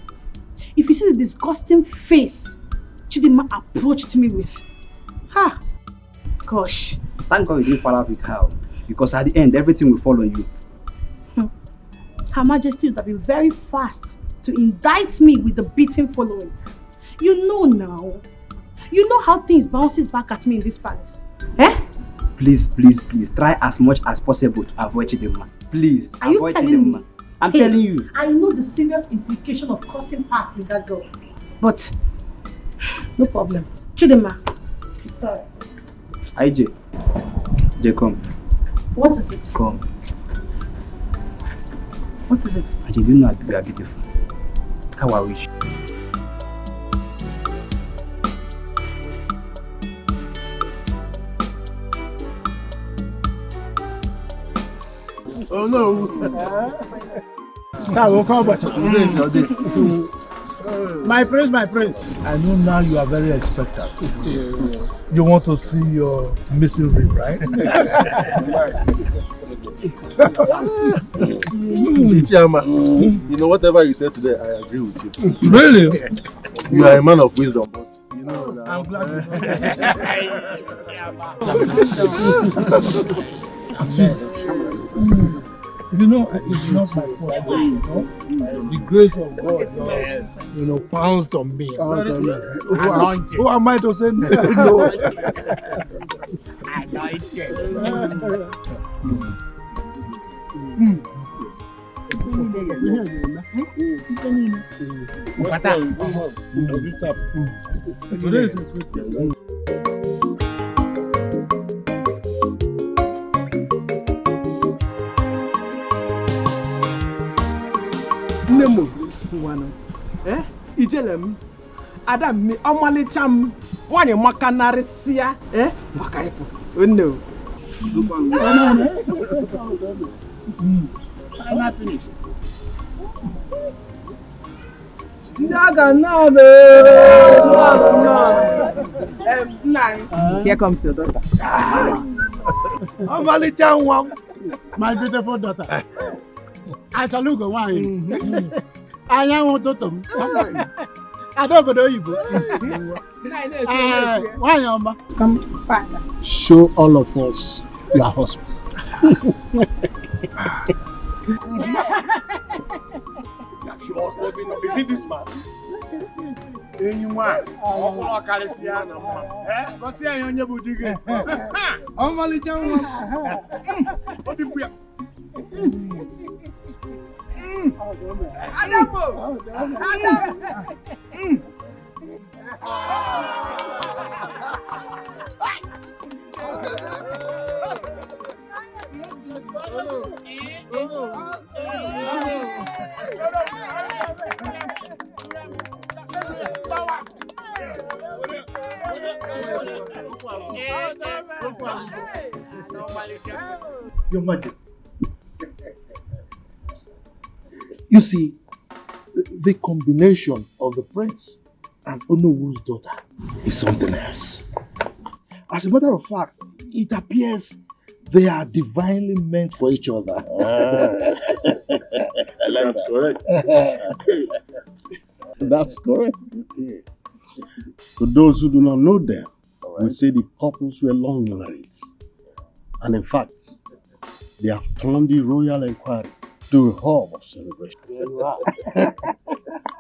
if you see the disgusting face Chidima approached me with, gosh. Thank God you didn't fall out with her, because at the end, everything will fall on you. Her Majesty would have been very fast to indict me with the beating followings. You know now. You know how things bounces back at me in this palace. Please, try as much as possible to avoid Chidima. Please, are you telling me? I'm telling you. I know the serious implication of causing parts with that girl. But, no problem. Chidima, it's alright. IJ, come. What is it? Come. What is it? IJ, do you know you are beautiful? How I wish. Oh no! Now we'll come back. Today is your day. My prince. I know now you are very expectant. You want to see your missing rib, right? Ichiyama, you know, whatever you said today, I agree with you. Really? You are a man of wisdom, but you know now. I'm glad you You know, it's not my fault. The grace of God just, pounced on me. Who am I to say no? Anointed. Nemo, Ijelem, Adam, Omalicham, one in Macanarisia, Makaipo. No. I'm not finished. Here comes your daughter. My beautiful daughter. I shall look at wine. I am to them. I don't know you. Why, Amma? Come back. Show all of us your husband. Is it this man? Anyone? Oh, Caressiana. What's your young boutique? Oh, Malijan. What did we? Your Majesty. You see, the combination of the prince and Onowu's daughter is something else. As a matter of fact, it appears they are divinely meant for each other. That's correct. That's correct. For those who do not know them, we say the couples were long married. And in fact, they have turned the royal inquiry to a hub of celebration. There you are.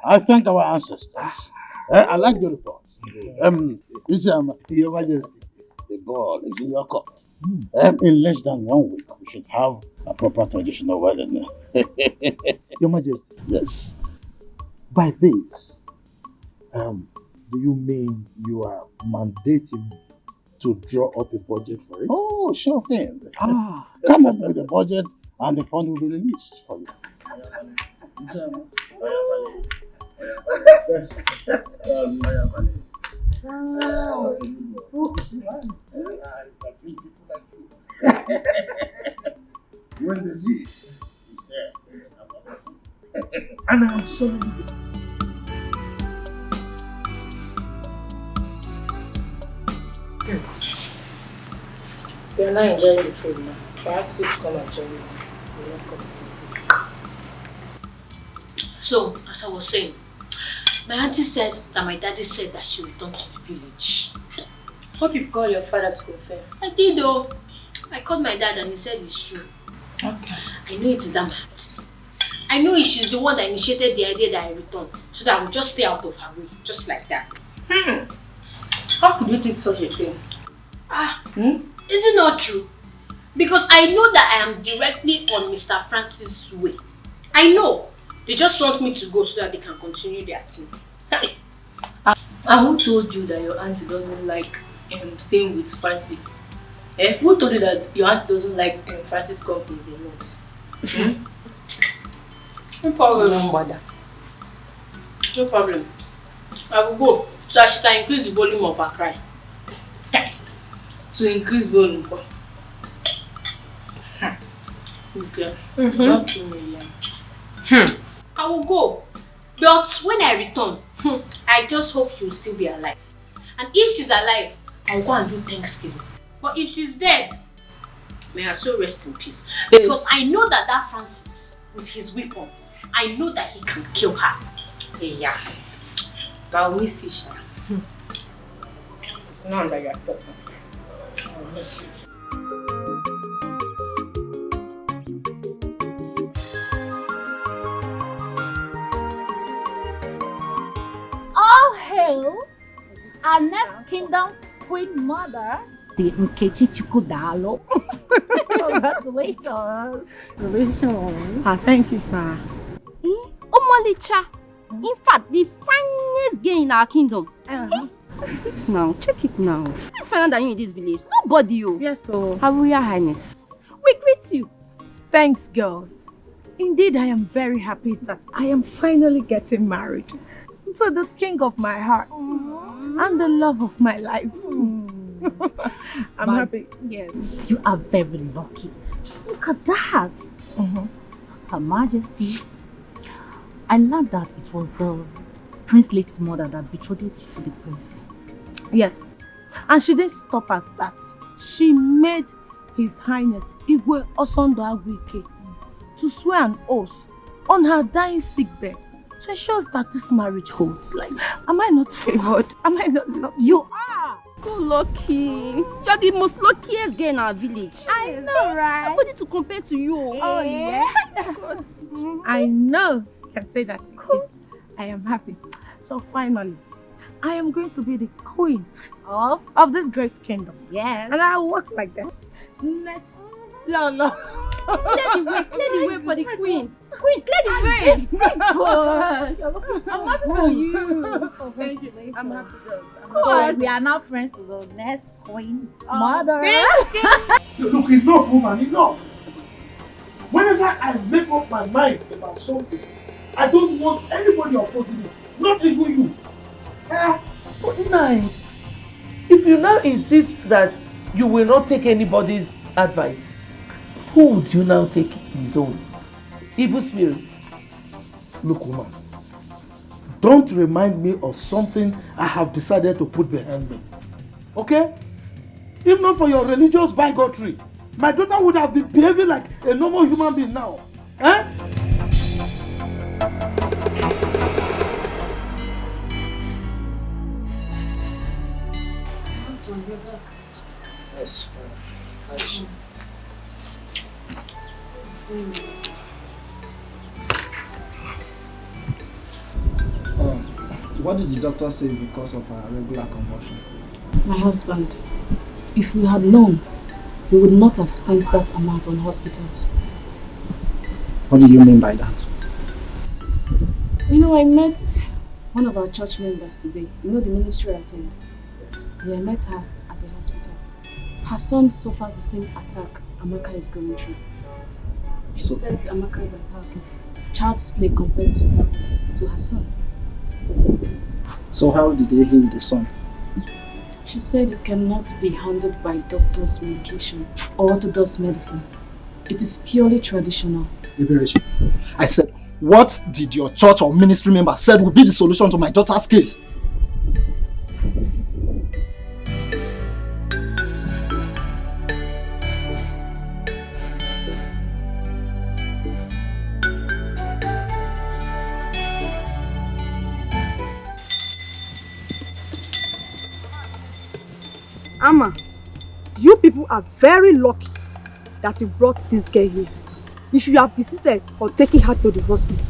I thank our ancestors. I like the reports. Your Majesty, the ball is in your court. In less than 1 week, we should have a proper traditional wedding. Your Majesty. Yes. By this, do you mean you are mandating to draw up a budget for it? Oh, sure thing. Come up with a budget and the fund will be released for you. When the lead is there, and I'm sorry. You're not enjoying the food now. Perhaps you to come and join me. You're not coming. So, as I was saying, my auntie said that my daddy said that she returned to the village. Hope you've called your father to confirm. I did though. I called my dad and he said it's true. Okay. I know it is that my auntie. I know she's the one that initiated the idea that I return, so that I would just stay out of her way, just like that. How could you think such a thing? Is it not true? Because I know that I am directly on Mr. Francis' way. I know. They just want me to go so that they can continue their team. And who told you that your auntie doesn't like staying with Francis? Who told you that your aunt doesn't like Francis companies a lot? No problem. No problem. I will go so that she can increase the volume of her cry. To increase volume. This girl. Not 2 million. I will go. But when I return, I just hope she will still be alive. And if she's alive, I'll go and do Thanksgiving. But if she's dead, may her soul rest in peace. Because I know that Francis, with his weapon, I know that he can kill her. Yeah. But I'll miss you, Shana. It's not that you're talking. I'll miss you. So, our next kingdom queen mother, the Nkechi Chukudalo. Congratulations. Congratulations. Thank you, sir. Omolicha. In fact, the finest girl in our kingdom. It's now. Check it now. Who's finer than you in this village? Nobody. Yes, so. Her Royal Highness. We greet you. Thanks, girls. Indeed, I am very happy that I am finally getting married to the king of my heart and the love of my life. I'm happy. Yes. You are very lucky. Just look at that. Her Majesty, I learned that it was the prince's mother that betrothed you to the prince. Yes. And she didn't stop at that. She made His Highness Igwe Osondo Agwike to swear an oath on her dying sickbed to ensure that this marriage holds. Like, am I not favored? Am I not lucky? You are so lucky. You're the most luckiest girl in our village. I know, right? Nobody to compare to you. Oh, yes. I know you can say that again. I am happy. So finally, I am going to be the queen of this great kingdom. Yes. And I'll walk like that. Next. No. Clear the way for the queen. Queen, clear the way. I'm happy for you. Thank you. I'm happy, girls. So we are now friends to the next queen mother. Look, enough, woman, enough. Whenever I make up my mind about something, I don't want anybody opposing me, not even you. But nice. If you now insist that you will not take anybody's advice, who would you now take his own? Evil spirits. Look, woman, don't remind me of something I have decided to put behind me. Okay? If not for your religious bigotry, my daughter would have been behaving like a normal human being now. Eh? Yes. What did the doctor say is the cause of her regular convulsion? My husband. If we had known, we would not have spent that amount on hospitals. What do you mean by that? You know, I met one of our church members today. You know the ministry I attend? Yes. Yeah, I met her at the hospital. Her son suffers the same attack Amaka is going through. She said Amaka's attack is child's play compared to her son. So how did they heal the son? She said it cannot be handled by doctor's medication or orthodox medicine. It is purely traditional. I said, what did your church or ministry member said would be the solution to my daughter's case? Amma, you people are very lucky that you brought this girl here. If you have insisted on taking her to the hospital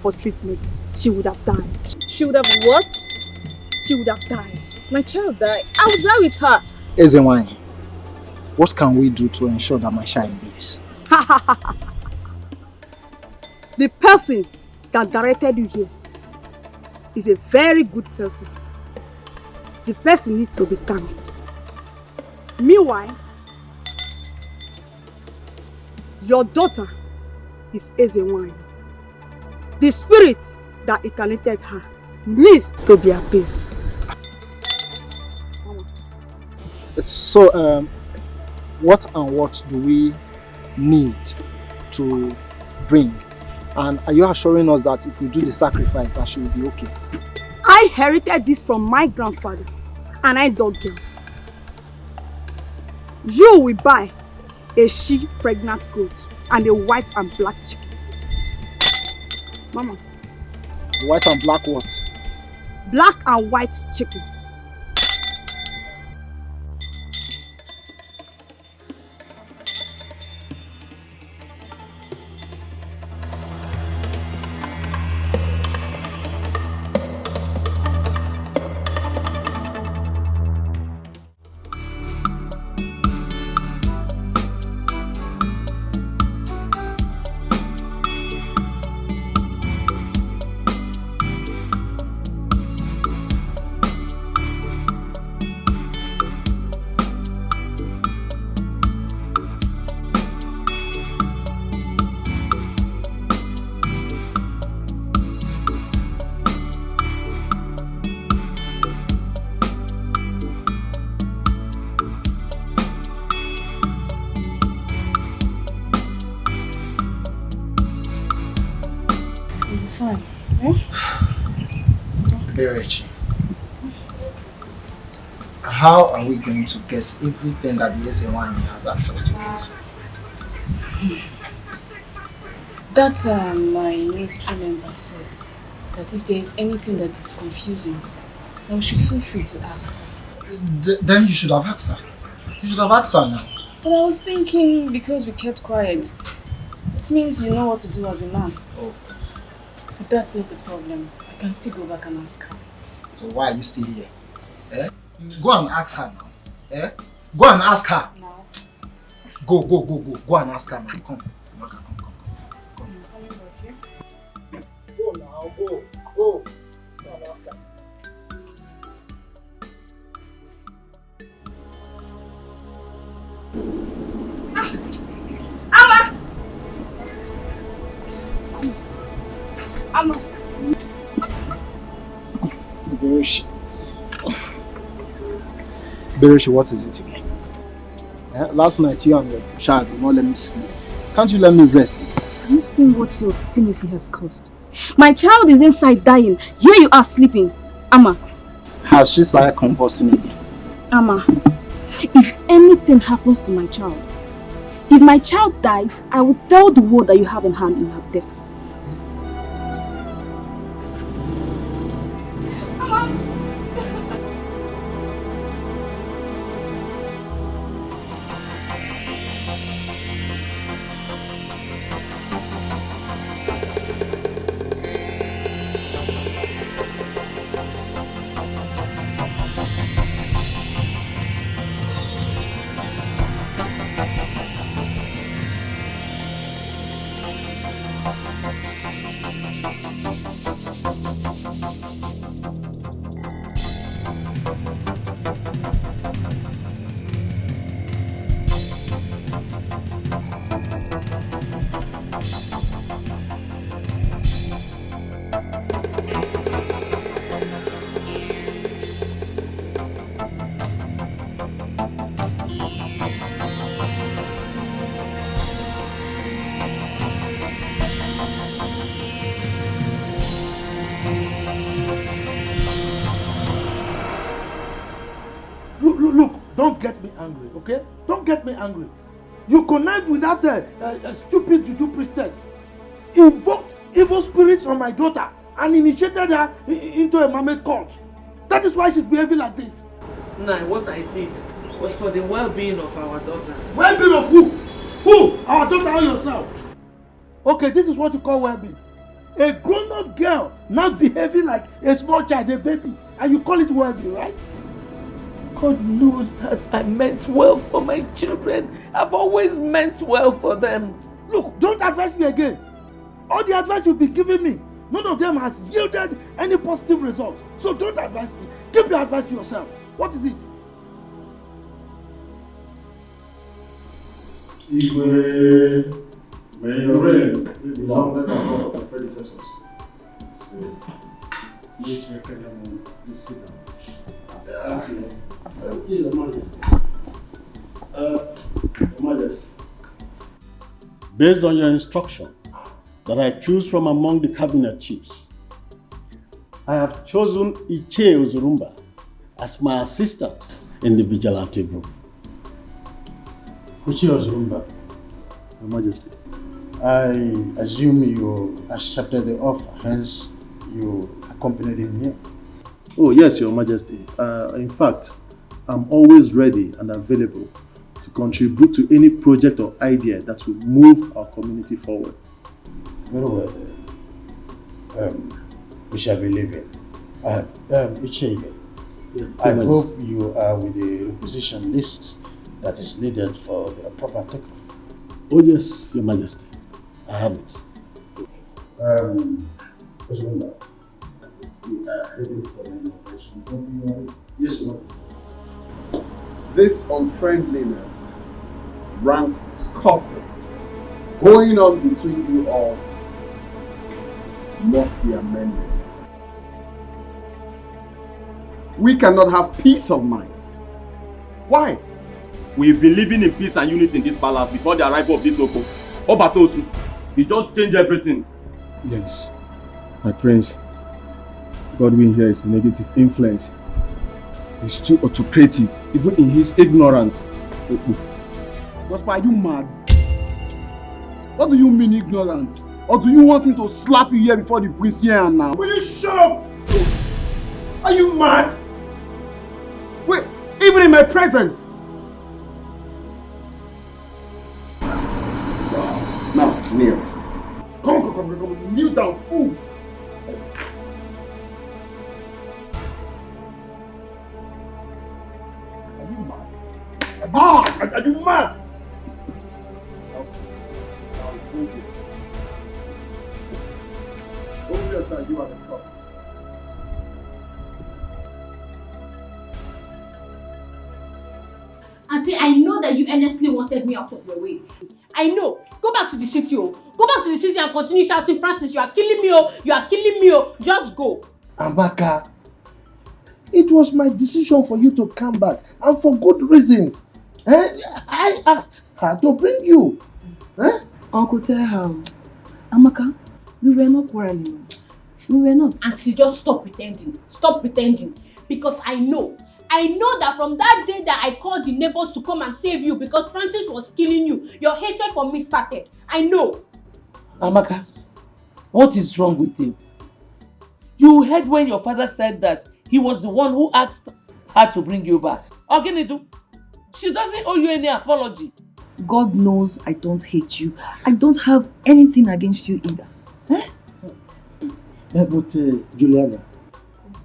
for treatment, she would have died. She would have what? She would have died. My child died. I was there with her. Ezenwany, what can we do to ensure that my child lives? The person that directed you here is a very good person. The person needs to be thanked. Meanwhile, your daughter is Ezenwany. The spirit that incarnated her needs to be appeased. So, what and what do we need to bring? And are you assuring us that if we do the sacrifice, that she will be okay? I inherited this from my grandfather, and I dog girls. You will buy a she pregnant goat and a white and black chicken. Mama. White and black what? Black and white chicken. Berechi, how are we going to get everything that the SN1 has access to it? That my ministry member said that if there is anything that is confusing, then we should feel free to ask. Then you should have asked her. You should have asked her now. But I was thinking because we kept quiet, it means you know what to do as a man. Oh. But that's not a problem. I can still go back and ask her. So why are you still here? Eh? Go and ask her now. Eh? Go and ask her. Now. Go. Go and ask her now. Come. Go now, go. Go and ask her. Amma! Berechi, what is it again? Last night you and your child did not let me sleep. Can't you let me rest? Have you seen what your obstinacy has caused? My child is inside dying. Here you are sleeping. Amma. Has she started convulsing again? Amma, if anything happens to my child, if my child dies, I will tell the world that you have in hand in her death. Look, don't get me angry, okay? Don't get me angry. You connived with that stupid juju priestess, invoked evil spirits on my daughter, and initiated her into a mermaid cult. That is why she's behaving like this. Nah, what I did was for the well-being of our daughter. Well-being of who? Who? Our daughter or yourself? Okay, this is what you call well-being. A grown-up girl now behaving like a small child, a baby, and you call it well-being, right? God knows that I meant well for my children. I've always meant well for them. Look, don't advise me again. All the advice you've been giving me, none of them has yielded any positive result. So don't advise me. Keep your advice to yourself. What is it? Igwe, may your reign be longer than that of your predecessors. So, you sit down. Thank you, Your Majesty. Your Majesty. Based on your instruction that I choose from among the cabinet chiefs, I have chosen Iche Uzurumba as my assistant in the vigilante group. Iche Uzurumba, Your Majesty, I assume you accepted the offer, hence you accompanied him here. Oh yes, Your Majesty. In fact, I'm always ready and available to contribute to any project or idea that will move our community forward. Very well. We shall be leaving. Ichebe, I hope you are with the requisition list that is needed for the proper takeoff. Oh yes, Your Majesty. I have it. Yes, Your Majesty. This unfriendliness, rank scuffle going on between you all must be amended. We cannot have peace of mind. Why? We've been living in peace and unity in this palace before the arrival of this Oko. Obatosu, he just changed everything. Yes, my prince. Godwin here is a negative influence. He's too autocratic, even in his ignorance. Gospel, are you mad? What do you mean ignorant? Or do you want me to slap you here before the priest here and now? Will you shut up? Are you mad? Wait, even in my presence? Now, kneel. Come, kneel down, fools. Are you mad? Are you mad? Now it's obvious. It's obvious that you are the problem. Auntie, I know that you earnestly wanted me out of your way. I know. Go back to the city, oh. Go back to the city and continue shouting, Francis, you are killing me, oh. You are killing me, oh. Just go. Amaka, it was my decision for you to come back, and for good reasons. I asked her to bring you. Uncle, tell her. Amaka, we were not quarreling. We were not. Auntie, just stop pretending. Stop pretending. Because I know that from that day that I called the neighbors to come and save you because Francis was killing you, your hatred for me started. I know. Amaka, what is wrong with you? You heard when your father said that he was the one who asked her to bring you back. Oginidu, she doesn't owe you any apology. God knows I don't hate you. I don't have anything against you either. But Juliana,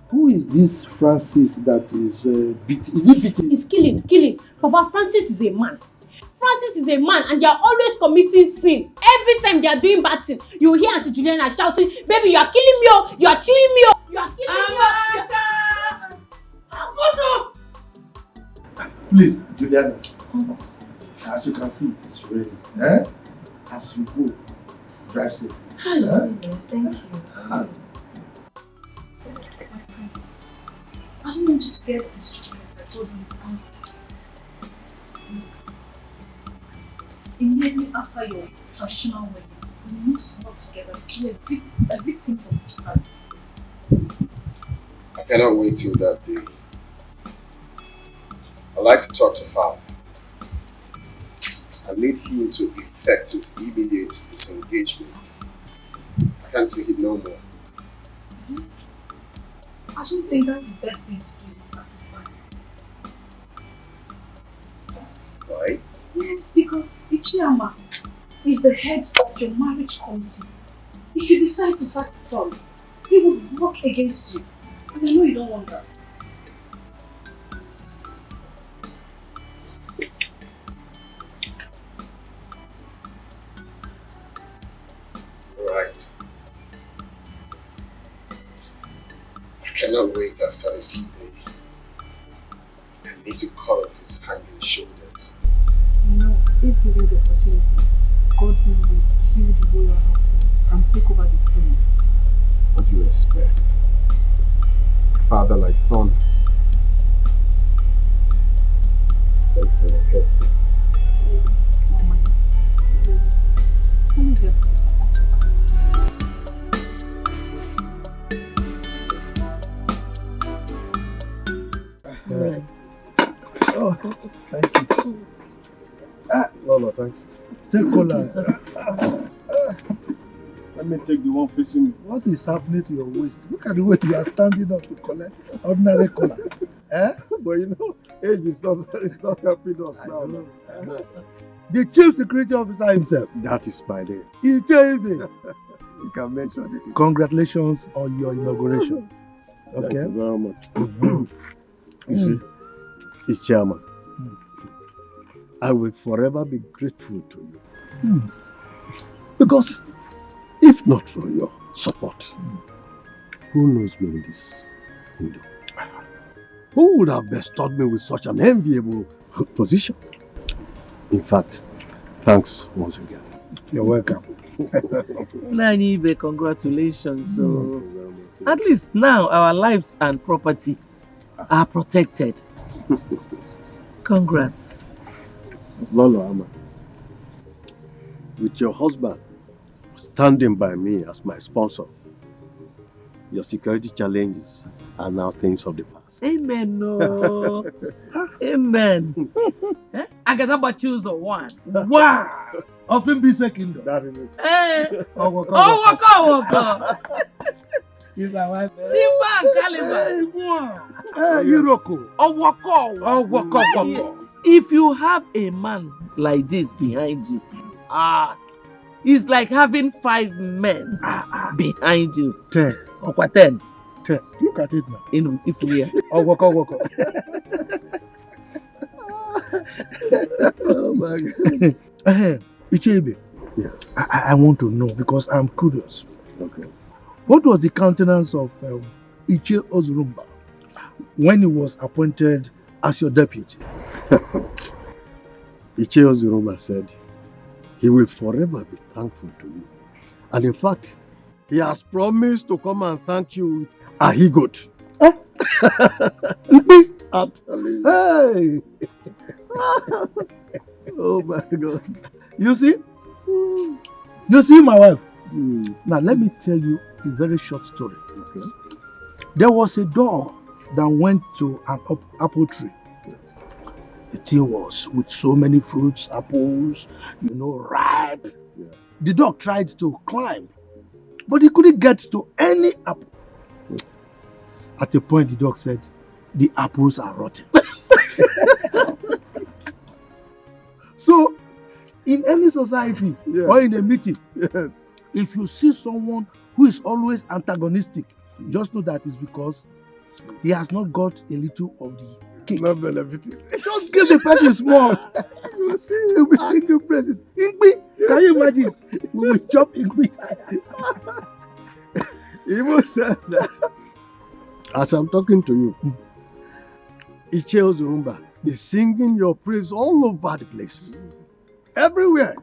who is this Francis that is beating? Is it beating? It's killing. Papa, Francis is a man. Francis is a man and they are always committing sin. Every time they are doing bad thing, you hear Auntie Juliana shouting, baby, you are killing me, oh, you are chewing me, oh, you are killing me, oh. Please, Juliana. As you can see, it is raining. As you go, drive safe. Hello, thank you. I don't want you to get distracted by Godwin's antics. Immediately after your traditional wedding, we must work together to be a victim for this price. I cannot wait till that day. I'd like to talk to Father. I need him to effect his immediate disengagement. I can't take it no more. I don't think that's the best thing to do at this time. Why? Yes, because Ichiyama is the head of your marriage committee. If you decide to sack the son, he will work against you. And I know you don't want that. Right. I cannot wait after a D-Day. I need to cut off his hanging shoulders. You know, if given the opportunity, God will kill the royal household and take over the throne. What do you expect? Father like son. Thanks for your help, please. Let me help you. Right. Oh, thank you. Lolo, thank you. Take cola. Let me take the one facing me. What is happening to your waist? Look at the way you are standing up to collect ordinary cola. But you know, age is not helping us now. The chief security officer himself. That is my name. You can mention it. Congratulations on your inauguration. Okay. Thank you very much. You see, it's chairman. I will forever be grateful to you. Because if not for your support, who knows me in this window? Who would have bestowed me with such an enviable position? In fact, thanks once again. You're welcome. Nanibe, congratulations. So, at least now our lives and property are protected. Congrats. Lolo Ama, with your husband standing by me as my sponsor, Your security challenges are now things of the past. Amen. No. Amen. Agatha choose a one. Wow! Often be second. That is it. Hey. Oh, Waka. He's my wife. Timber and Caliber. Hiroko. Waka. If you have a man like this behind you, it's like having 5 men behind you. 10. Okwa 10. 10. Look at it now. If we are. Waka. Oh my God. Ichebe. Yes. I want to know because I'm curious. Okay. What was the countenance of Iche Ozurumba when he was appointed as your deputy? Iche Ozurumba said he will forever be thankful to you. And in fact, he has promised to come and thank you with a he-goat. I'm telling you. Hey! Oh my God. You see? You see, my wife? Now, let me tell you a very short story. Okay. There was a dog that went to an apple tree. The tree was with so many fruits, apples, ripe. Yeah. The dog tried to climb, but he couldn't get to any apple. At a point, the dog said, "The apples are rotten." So, in any society or in a meeting, if you see someone who is always antagonistic, just know that it's because he has not got a little of the cake. Not benefiting. Just give the person small. You will see, he'll be singing praises. Ingbi, can you imagine? We will chop Ingbi. He even said that as I'm talking to you, Iche Ozurumba is singing your praise all over the place. Everywhere.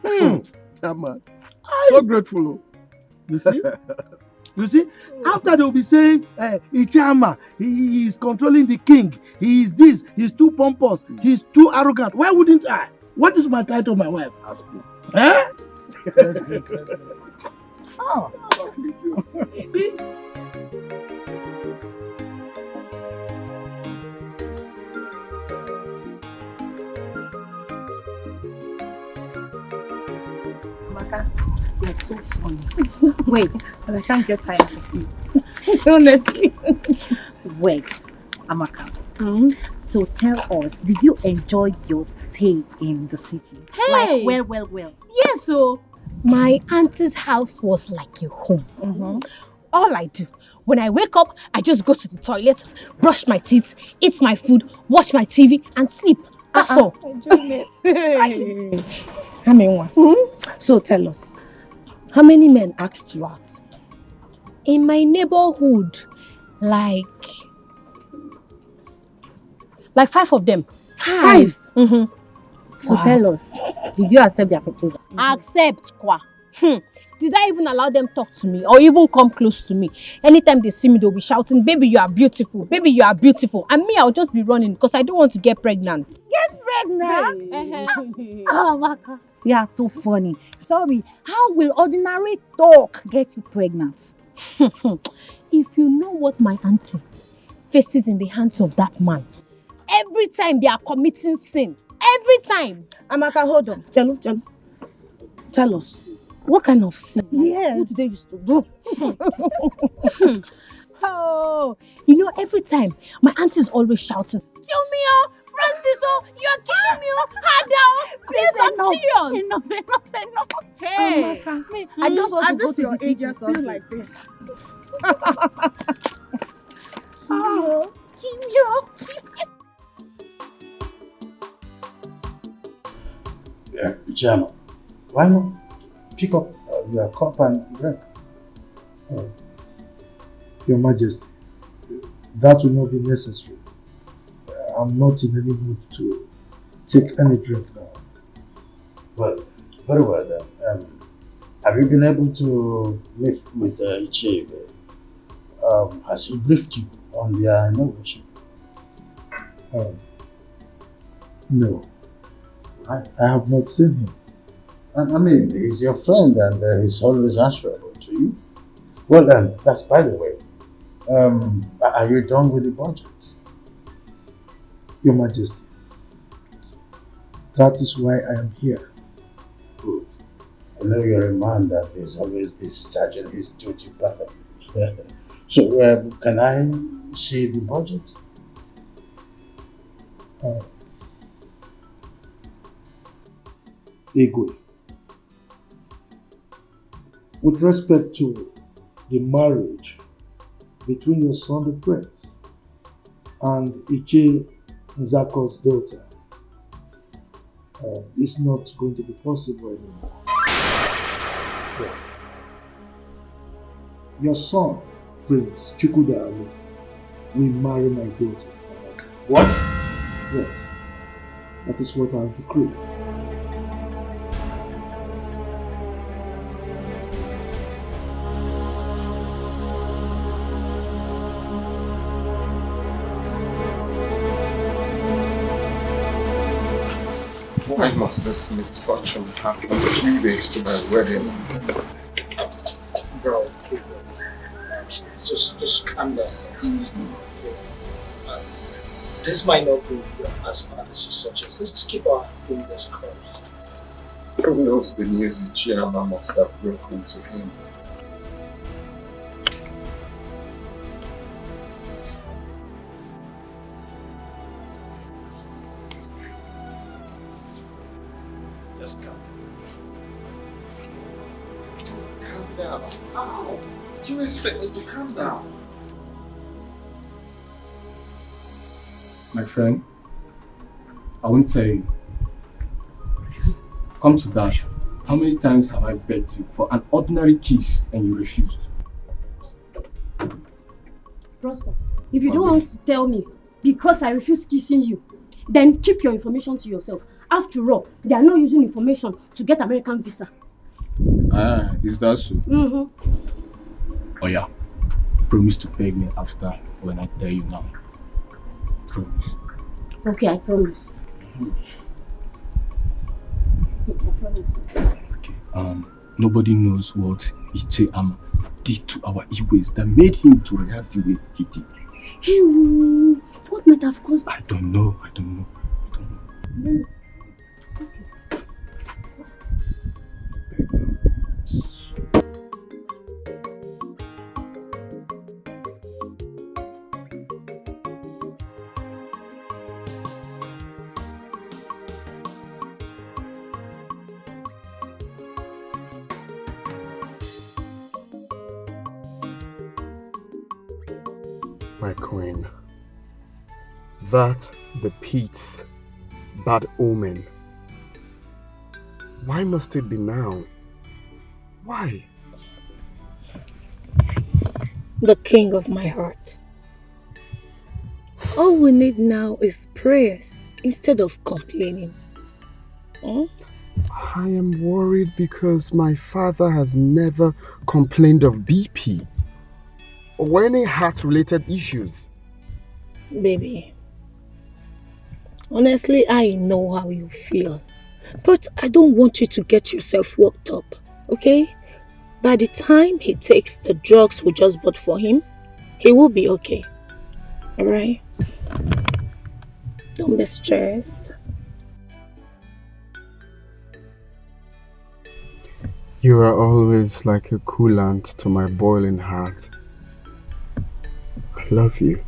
Man. So grateful. You see? You see? After they'll be saying, Ichama, he is controlling the king. He is this. He's too pompous. He's too arrogant. Why wouldn't I? What is my title, my wife? Ask me. Eh? That's good. Oh. Amaka, you're so funny. Wait, but I can't get tired of you. Honestly. Wait, Amaka. So tell us, did you enjoy your stay in the city? Hey! Like, well. Yes, so my auntie's house was like a home. All I do, when I wake up, I just go to the toilet, brush my teeth, eat my food, watch my TV, and sleep. That's all. So tell us, how many men asked you out? In my neighborhood, like 5 of them. 5? So tell us, did you accept their proposal? Accept, kwa. Did I even allow them talk to me or even come close to me? Anytime they see me, they'll be shouting, "Baby, you are beautiful. Baby, you are beautiful." And me, I'll just be running because I don't want to get pregnant. Get pregnant? Oh, Amaka, you are so funny. Tell me, how will ordinary talk get you pregnant? If you know what my auntie faces in the hands of that man, every time they are committing sin, every time. Amaka, hold on. Jello. Tell us, what kind of sin? Yes. What do they used to do? Oh, you know, every time my auntie is always shouting, "Kill me, oh, Francis, oh, you're killing me, oh, Ada, please, I'm serious." Enough. Hey, Amaka, I just want to go to your the age, city you're still like this. Yeah, Jama, why not pick up your cup and drink? Your Majesty, that will not be necessary. I'm not in any mood to take any drink now. Well, very well then. Have you been able to meet with Ichebe? Has he briefed you on their inauguration? No, I have not seen him. I mean, he's your friend and he's always answerable to you. Well, that's by the way. Are you done with the budget? Your Majesty, that is why I am here. Good. I know you're a man that is always discharging his duty perfectly. So, can I see the budget? Igwe, with respect to the marriage between your son the prince and Iche Nzako's daughter, it's not going to be possible anymore. Yes. Your son, Prince Chukwudalu, will marry my daughter. What? Yes. That is what I have decreed. Why must this misfortune happen a few days to my wedding? Bro, just calm down. This might not go as bad as you suggest. Let's just keep our fingers crossed. Who knows the news Ichiyama must have broken to him? Just calm down. Let's calm down. How? Did you expect me to calm down? My friend, I won't tell you. Come to that. How many times have I begged you for an ordinary kiss and you refused? Prosper, if you don't want to tell me because I refuse kissing you, then keep your information to yourself. After all, they are not using information to get American visa. Ah, is that so? Mm-hmm. Oh yeah. Promise to beg me after when I tell you now. Promise. Okay, I promise. I promise. Okay. Nobody knows what Ichiyama did to our Igwes that made him to react the way he did. Hey, what might have caused? I don't know. No. My queen, that the pit's bad omen. Why must it be now? Why? The king of my heart. All we need now is prayers instead of complaining. I am worried because my father has never complained of BP or any heart-related issues. Baby, honestly, I know how you feel. But I don't want you to get yourself worked up, okay? By the time he takes the drugs we just bought for him, he will be okay. Alright? Don't be stressed. You are always like a coolant to my boiling heart. I love you.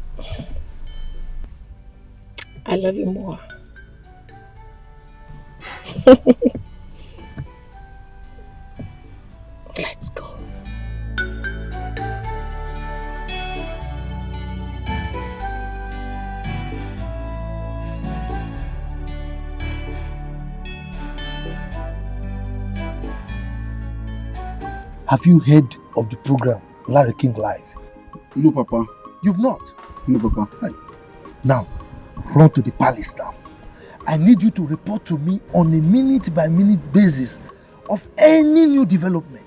I love you more. Let's go. Have you heard of the program Larry King Live? No, Papa. You've not? No, Papa. Hi. Now, run to the palace now. I need you to report to me on a minute-by-minute basis of any new development.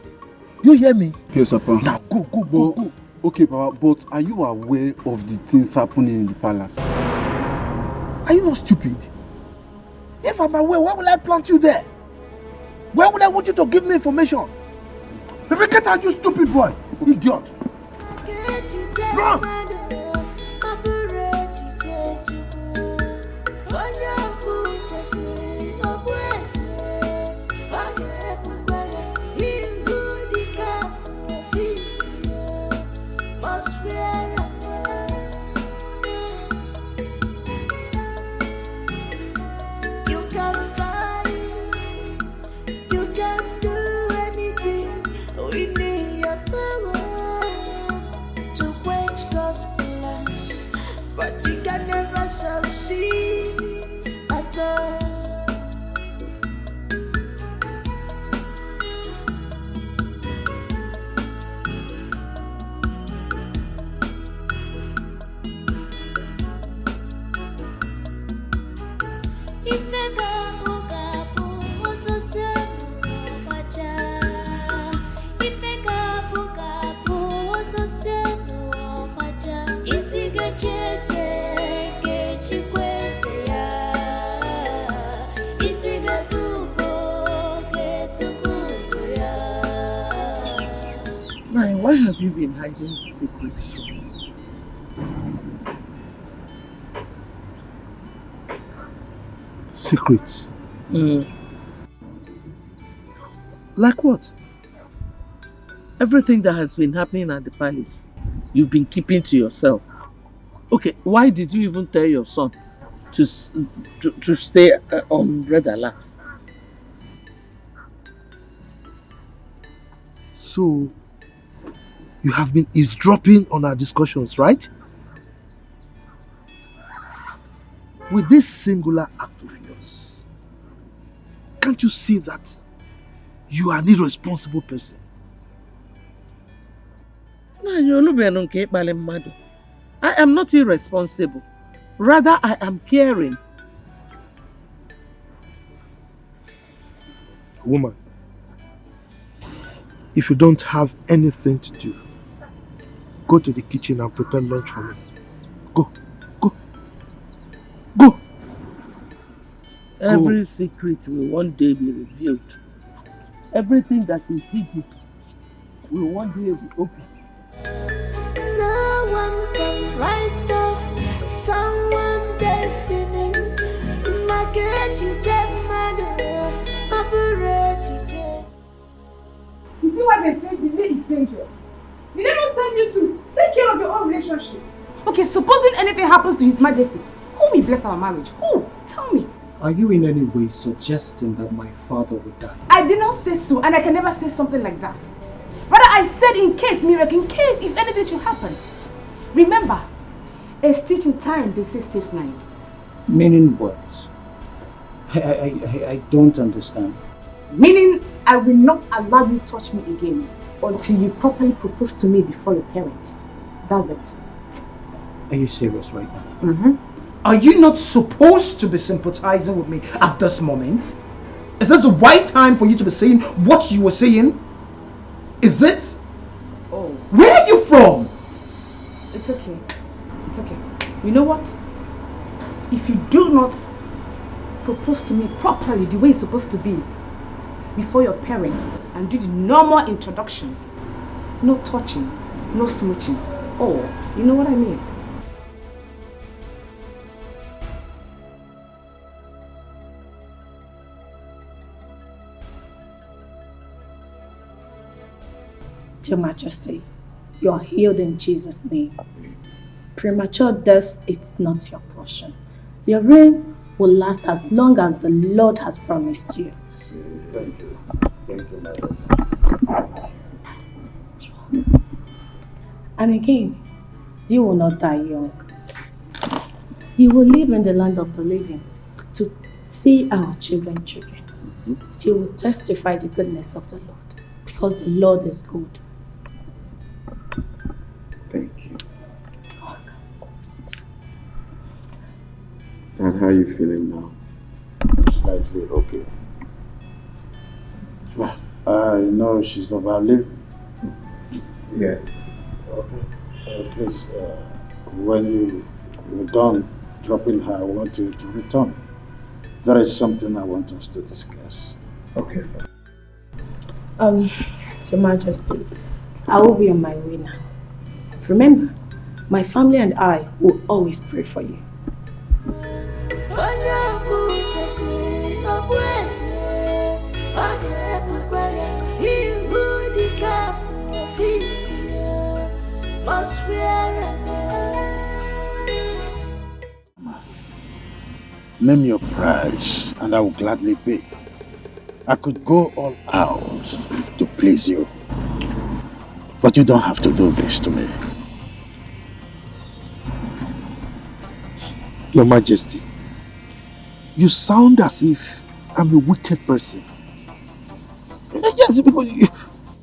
You hear me? Yes, Papa. Now, go. Okay, Papa, but are you aware of the things happening in the palace? Are you not stupid? If I'm aware, why will I plant you there? Why would I want you to give me information? Get out, you stupid boy. Idiot! Run! But you can never succeed at all. Why have you been hiding secrets from me? Secrets? Like what? Everything that has been happening at the palace, you've been keeping to yourself. Okay, why did you even tell your son to stay on red alert? So, you have been eavesdropping on our discussions, right? With this singular act of yours, can't you see that you are an irresponsible person? I am not irresponsible. Rather, I am caring. Woman, if you don't have anything to do, go to the kitchen and prepare lunch for me. Go. Every secret will one day be revealed. Everything that is hidden will one day be open. No one can write off someone's destiny. You see why they say delay is dangerous? Did they not tell you to take care of your own relationship? Okay, supposing anything happens to His Majesty, who will bless our marriage? Who? Tell me. Are you in any way suggesting that my father would die? I did not say so, and I can never say something like that. Rather, I said in case, miracle, in case if anything should happen. Remember, a stitch in time, they say, saves 9. Meaning what? I don't understand. Meaning, I will not allow you to touch me again until you properly propose to me before your parents. That's it. Are you serious right now? Mm-hmm. Are you not supposed to be sympathizing with me at this moment? Is this the right time for you to be saying what you were saying? Is it? Oh. Where are you from? It's okay. It's okay. You know what? If you do not propose to me properly the way it's supposed to be before your parents and do the normal introductions, no touching, no smooching. Oh, you know what I mean? Your Majesty, you are healed in Jesus' name. Premature death is not your portion. Your reign will last as long as the Lord has promised you. Thank you. Thank you, my daughter. And again, you will not die young. You will live in the land of the living to see our children. You will testify the goodness of the Lord because the Lord is good. Thank you. Dad, how are you feeling now? Slightly okay. I know she's overlived. Yes. Okay. Please, when you're done dropping her, I want you to return. There is something I want us to discuss. Okay. Your Majesty, I will be on my way now. Remember, my family and I will always pray for you. Name your price, and I will gladly pay. I could go all out to please you, but you don't have to do this to me. Your Majesty, you sound as if I'm a wicked person. Yes, because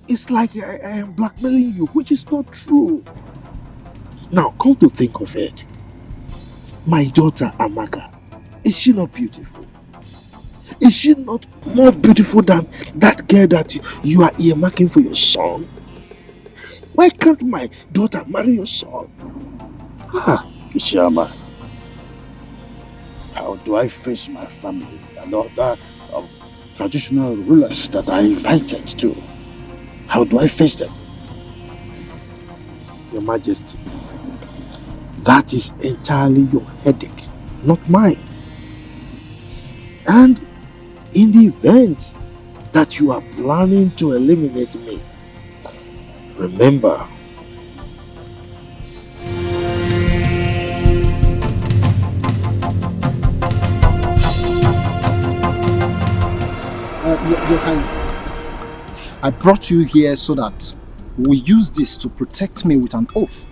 it's like I am blackmailing you, which is not true. Now, come to think of it, my daughter Amaka, is she not beautiful? Is she not more beautiful than that girl that you are earmarking for your son? Why can't my daughter marry your son? Ichiama, how do I face my family and other traditional rulers that I invited to? How do I face them? Your Majesty, that is entirely your headache, not mine. And in the event that you are planning to eliminate me, remember, Your Highness, I brought you here so that we use this to protect me with an oath.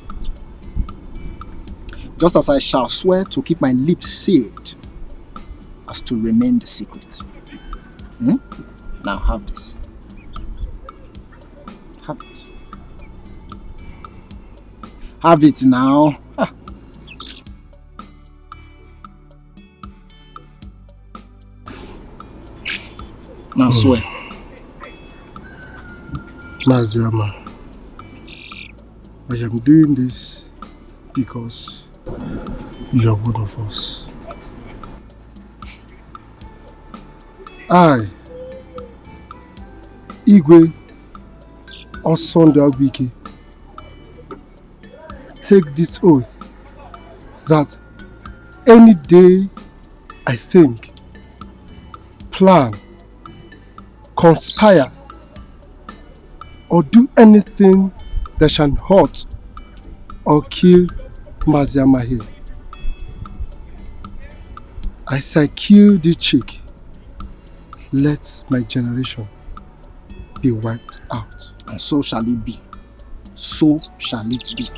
Just as I shall swear to keep my lips sealed as to remain the secret. Now have this. Have it. Have it now. Now swear. Maziama, I am doing this because you are one of us. I, Igwe Osondawike, take this oath that any day I think, plan, conspire, or do anything that shall hurt or kill Maziama here, as I kill the chick, let my generation be wiped out. And so shall it be. So shall it be.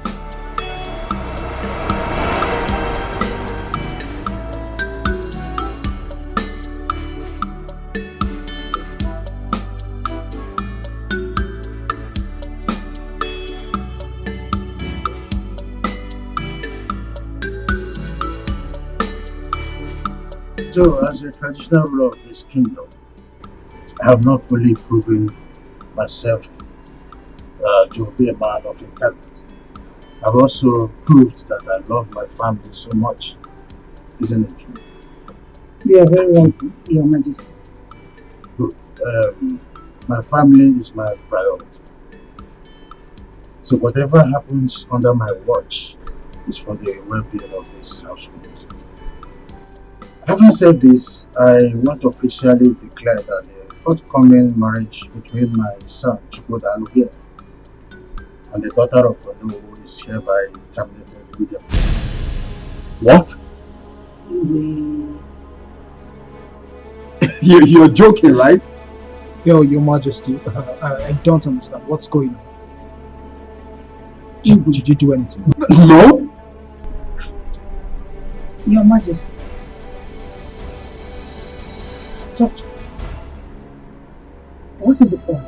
So, as a traditional ruler of this kingdom, I have not fully proven myself to be a man of integrity. I've also proved that I love my family so much. Isn't it true? You are very right, Your Majesty. Good. My family is my priority. So whatever happens under my watch is for the well-being of this household. Having said this, I want to officially declare that the forthcoming marriage between my son Chukwudalu here and the daughter of Olu is hereby terminated immediately. What? You're joking, right? Your Majesty, I don't understand. What's going on? Did you do anything? No. Your Majesty, talk to us. What is the point?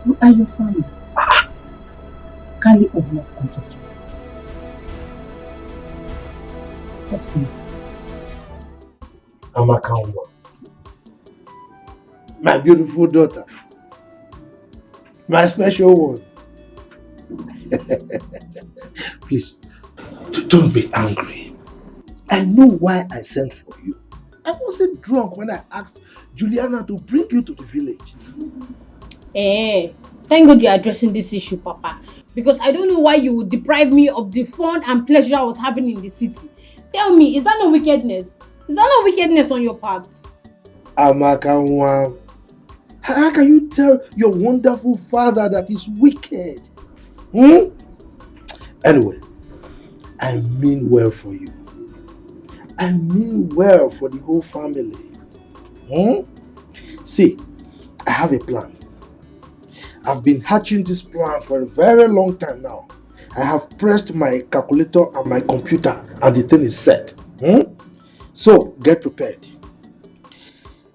Who are your family? Kindly open up and talk to us. What's going on? Amaka, my beautiful daughter, my special one. Please, don't be angry. I know why I sent for you. I wasn't drunk when I asked Juliana to bring you to the village. Thank God you're addressing this issue, Papa. Because I don't know why you would deprive me of the fun and pleasure I was having in the city. Tell me, is that no wickedness? Is that no wickedness on your part? Amaka, how can you tell your wonderful father that he's wicked? Anyway, I mean well for you. I mean well for the whole family. See, I have a plan. I've been hatching this plan for a very long time now. I have pressed my calculator and my computer and the thing is set. So, get prepared.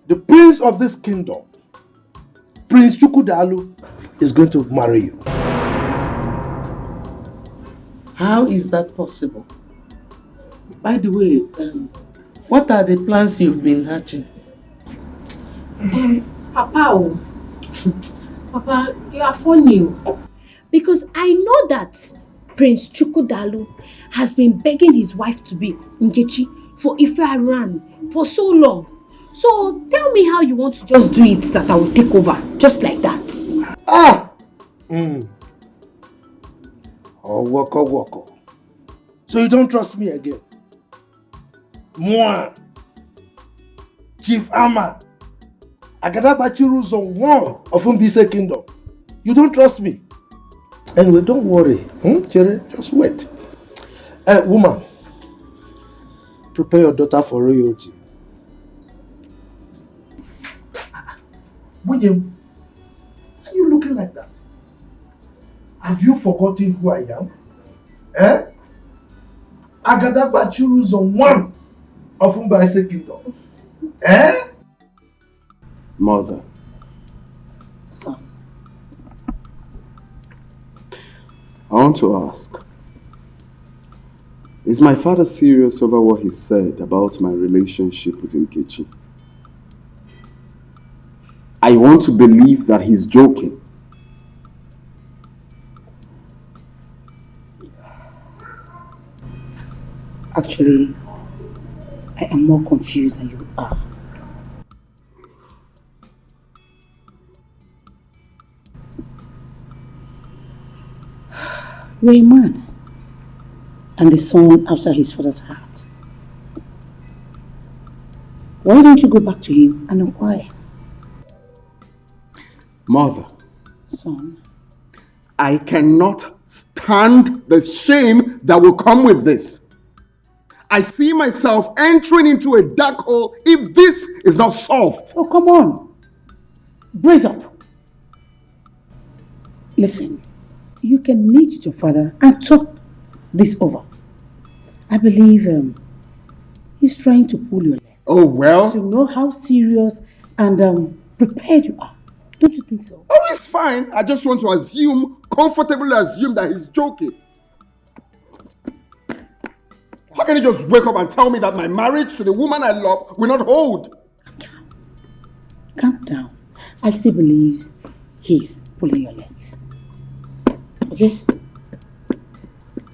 The prince of this kingdom, Prince Chukwudalu, is going to marry you. How is that possible? By the way, what are the plans you've been hatching? Papa, Papa, you are funny. Because I know that Prince Chukwudalu has been begging his wife to be Nkechi for Ife Aran for so long. So tell me how you want to just do it that I will take over, just like that. Oh, woko. So you don't trust me again? Moi, Chief Ama, Agadabachiru Zone 1 of Mbise Kingdom. You don't trust me? Anyway, don't worry. Chere, just wait. Woman, prepare your daughter for royalty. William, why are you looking like that? Have you forgotten who I am? Agadabachiru Zone 1 of Mbise Kingdom. Mother. Son. I want to ask, is my father serious over what he said about my relationship with Nkechi? I want to believe that he's joking. Actually, I am more confused than you are. You're a man and the son after his father's heart. Why don't you go back to him and inquire? Mother. Son. I cannot stand the shame that will come with this. I see myself entering into a dark hole if this is not solved. Oh, come on. Brace up. Listen, you can meet your father and talk this over. I believe he's trying to pull your leg. Oh, well. To know how serious and prepared you are. Don't you think so? Oh, it's fine. I just want to comfortably assume that he's joking. How can he just wake up and tell me that my marriage to the woman I love will not hold? Calm down. I still believe he's pulling your legs. Okay?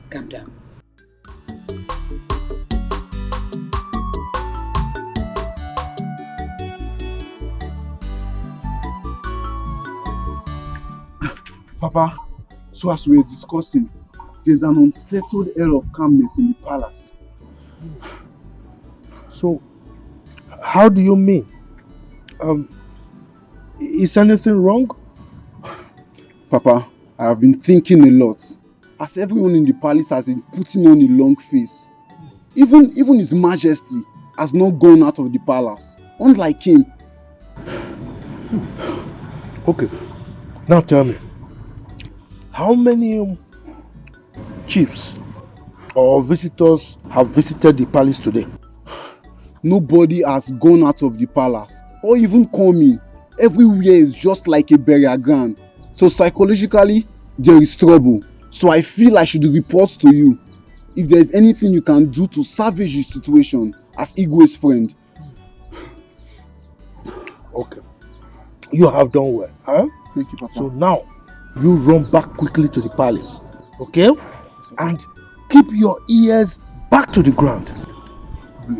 Calm down. Papa, so as we were discussing, there's an unsettled air of calmness in the palace. So, how do you mean? Is anything wrong? Papa, I have been thinking a lot. As everyone in the palace has been putting on a long face. Even His Majesty has not gone out of the palace. Unlike him. Okay, now tell me. How many chiefs or visitors have visited the palace today? Nobody has gone out of the palace or even come in. Everywhere is just like a burial ground. So psychologically, there is trouble. So I feel I should report to you if there is anything you can do to salvage the situation as Igwe's friend. Okay. You have done well, huh? Thank you, Papa. So now, you run back quickly to the palace, okay? And keep your ears back to the ground.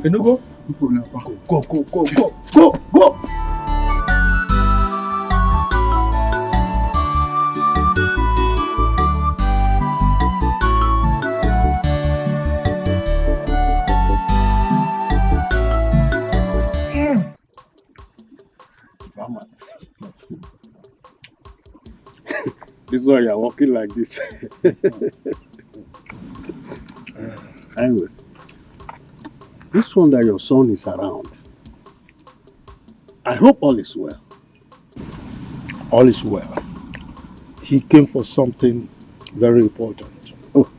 Can you go? No problem, Papa. Go. Ama. This is why you are walking like this. Anyway, this one that your son is around, I hope all is well. All is well. He came for something very important. Oh,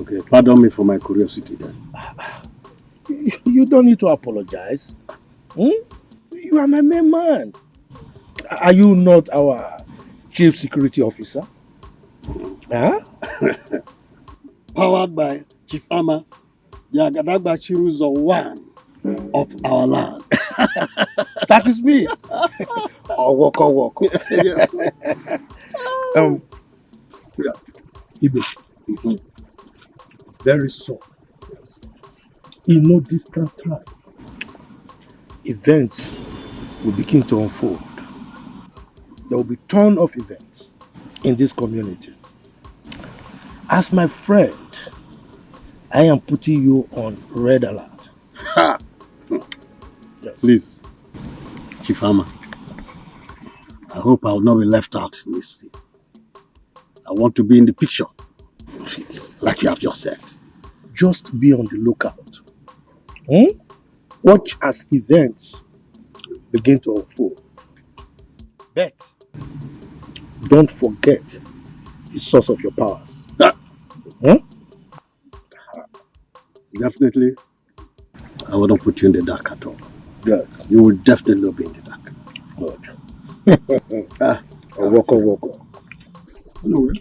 okay. Pardon me for my curiosity then. You don't need to apologize. You are my main man. Are you not our chief security officer? Huh? Powered by Chief Ama, the Agadagba Chiruzo one of our land. That is me. Walk. Yes. Ibe. Very soon, in no distant time, events will begin to unfold. There will be a ton of events in this community. As my friend, I am putting you on red alert. Yes. Please, Chief Ama, I hope I will not be left out in this thing. I want to be in the picture, like you have just said. Just be on the lookout. Watch as events begin to unfold. But don't forget the source of your powers. Definitely, I wouldn't put you in the dark at all. Good. You will definitely not be in the dark. Good. Walk. Anyway,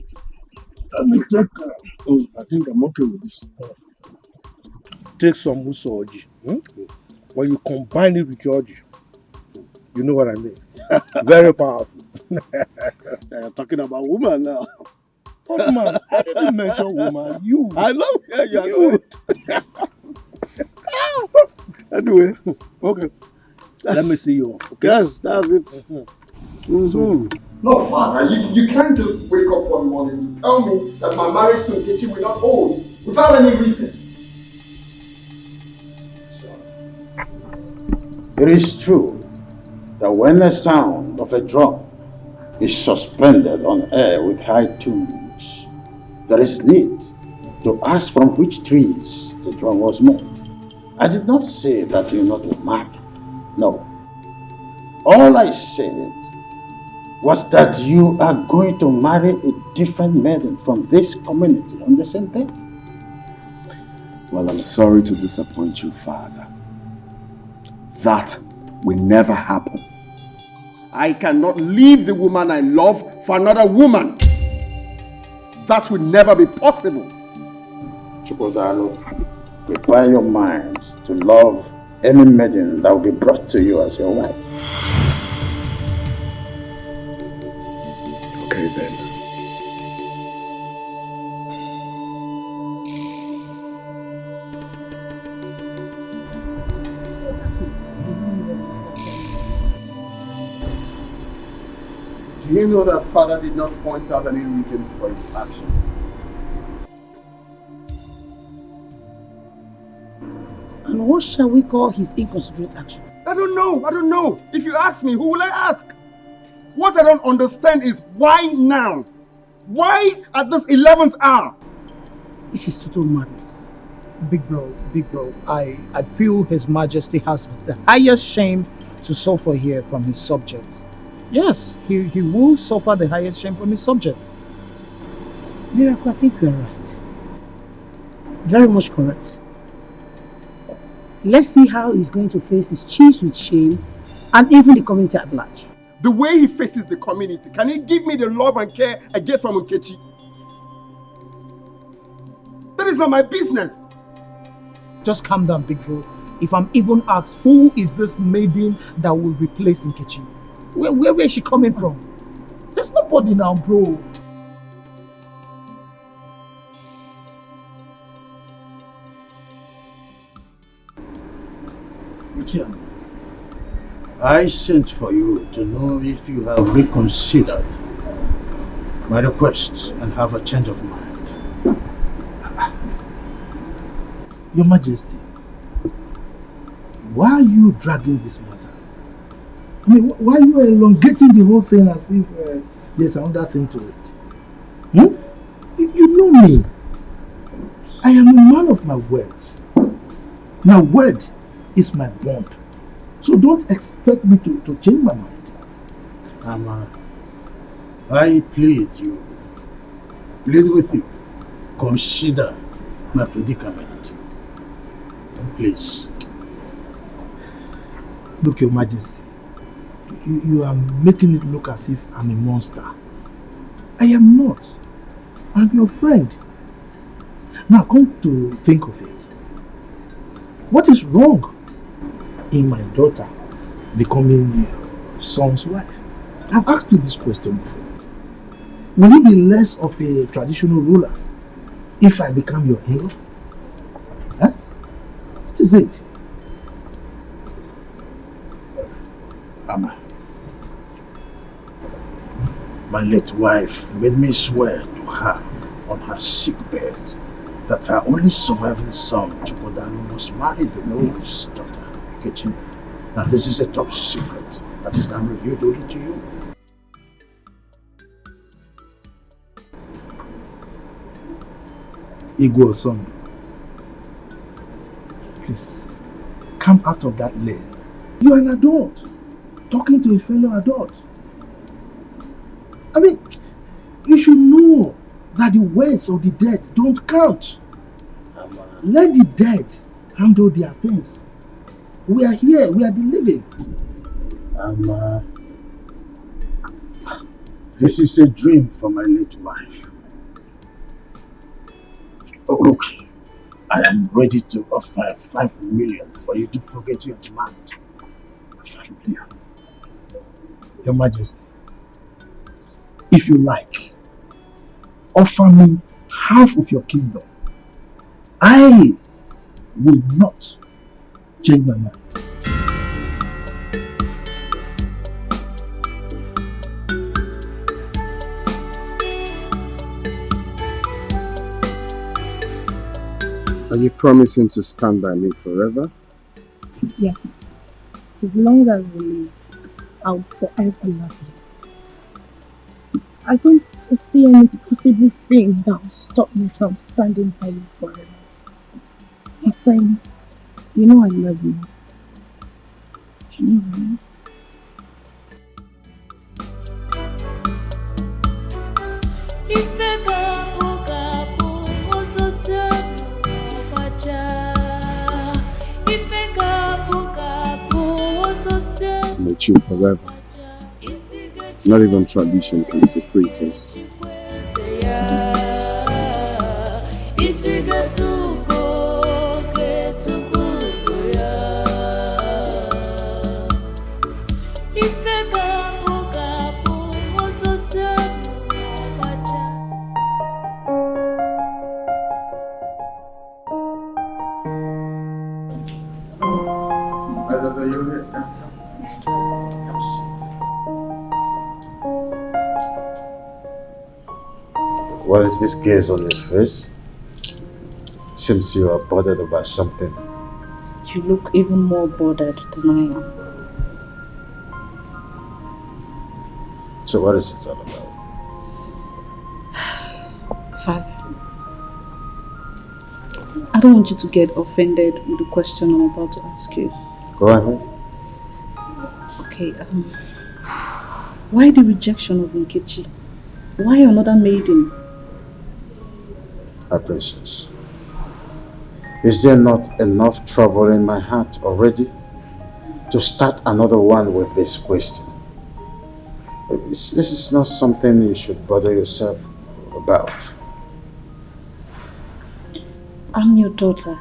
let me take. I think I'm okay with this. Take some musoji. When you combine it with your oji, you know what I mean. Very powerful. You're talking about woman now. Oh man, I didn't mention woman. You. I know. Yeah, you are good. Anyway, okay. Let me see you off. Okay? Yes, that's it. No, Father, you can't just wake up one morning and tell me that my marriage to Nkechi will not hold without any reason. It is true that when the sound of a drum is suspended on air with high tunes, there is need to ask from which trees the drum was made. I did not say that you not were married. No. All I said was that you are going to marry a different maiden from this community on the same day. Well, I'm sorry to disappoint you, Father. That will never happen. I cannot leave the woman I love for another woman. That will never be possible. Chukwudalo, prepare your mind to love any maiden that will be brought to you as your wife. Okay then. Do you know that Father did not point out any reasons for his actions? And what shall we call his inconsiderate action? I don't know. If you ask me, who will I ask? What I don't understand is why now? Why at this 11th hour? This is total madness. Big bro, I feel His Majesty has the highest shame to suffer here from his subjects. Yes, he will suffer the highest shame from his subjects. Miracle, I think you are right. Very much correct. Let's see how he's going to face his chiefs with shame and even the community at large. The way he faces the community, can he give me the love and care I get from Nkechi? That is not my business. Just calm down, big bro. If I'm even asked, who is this maiden that will replace Nkechi? Where is she coming from? There's nobody now, bro. I sent for you to know if you have reconsidered my request and have a change of mind. Your Majesty, why are you dragging this matter? I mean, why are you elongating the whole thing as if there's another thing to it? You know me. I am a man of my words. My word is my bond. So don't expect me to change my mind. Ama, I plead with you. Consider my predicament. Please. Look, Your Majesty. You are making it look as if I'm a monster. I am not. I'm your friend. Now come to think of it. What is wrong in my daughter becoming your son's wife? I've asked you this question before. Will he be less of a traditional ruler if I become your in-law? Huh? What is it? Ama, my late wife made me swear to her on her sick bed that her only surviving son, Chukwudalu, must marry the noble's daughter, Regina. Now this is a top secret that is now revealed only to you. Igwe son, please, come out of that lane. You are an adult, talking to a fellow adult. I mean, you should know that the words of the dead don't count. Let the dead handle their things. We are here, we are the living. This is a dream for my late wife. Oh, look, I am ready to offer 5 million for you to forget your demand. 5 million. Your Majesty, if you like, offer me half of your kingdom. I will not change my mind. Are you promising to stand by me forever? Yes. As long as we live, I will forever love you. I don't see any possible thing that will stop me from standing by you forever. My friends, you know I love you. You know, right? I'm with you forever. Not even tradition can separate us. What is this gaze on your face? Seems you are bothered about something. You look even more bothered than I am. So what is it all about? Father, I don't want you to get offended with the question I'm about to ask you. Go ahead. Okay, why the rejection of Nkechi? Why another maiden? My princess, is there not enough trouble in my heart already to start another one with this question? This is not something you should bother yourself about. I'm your daughter.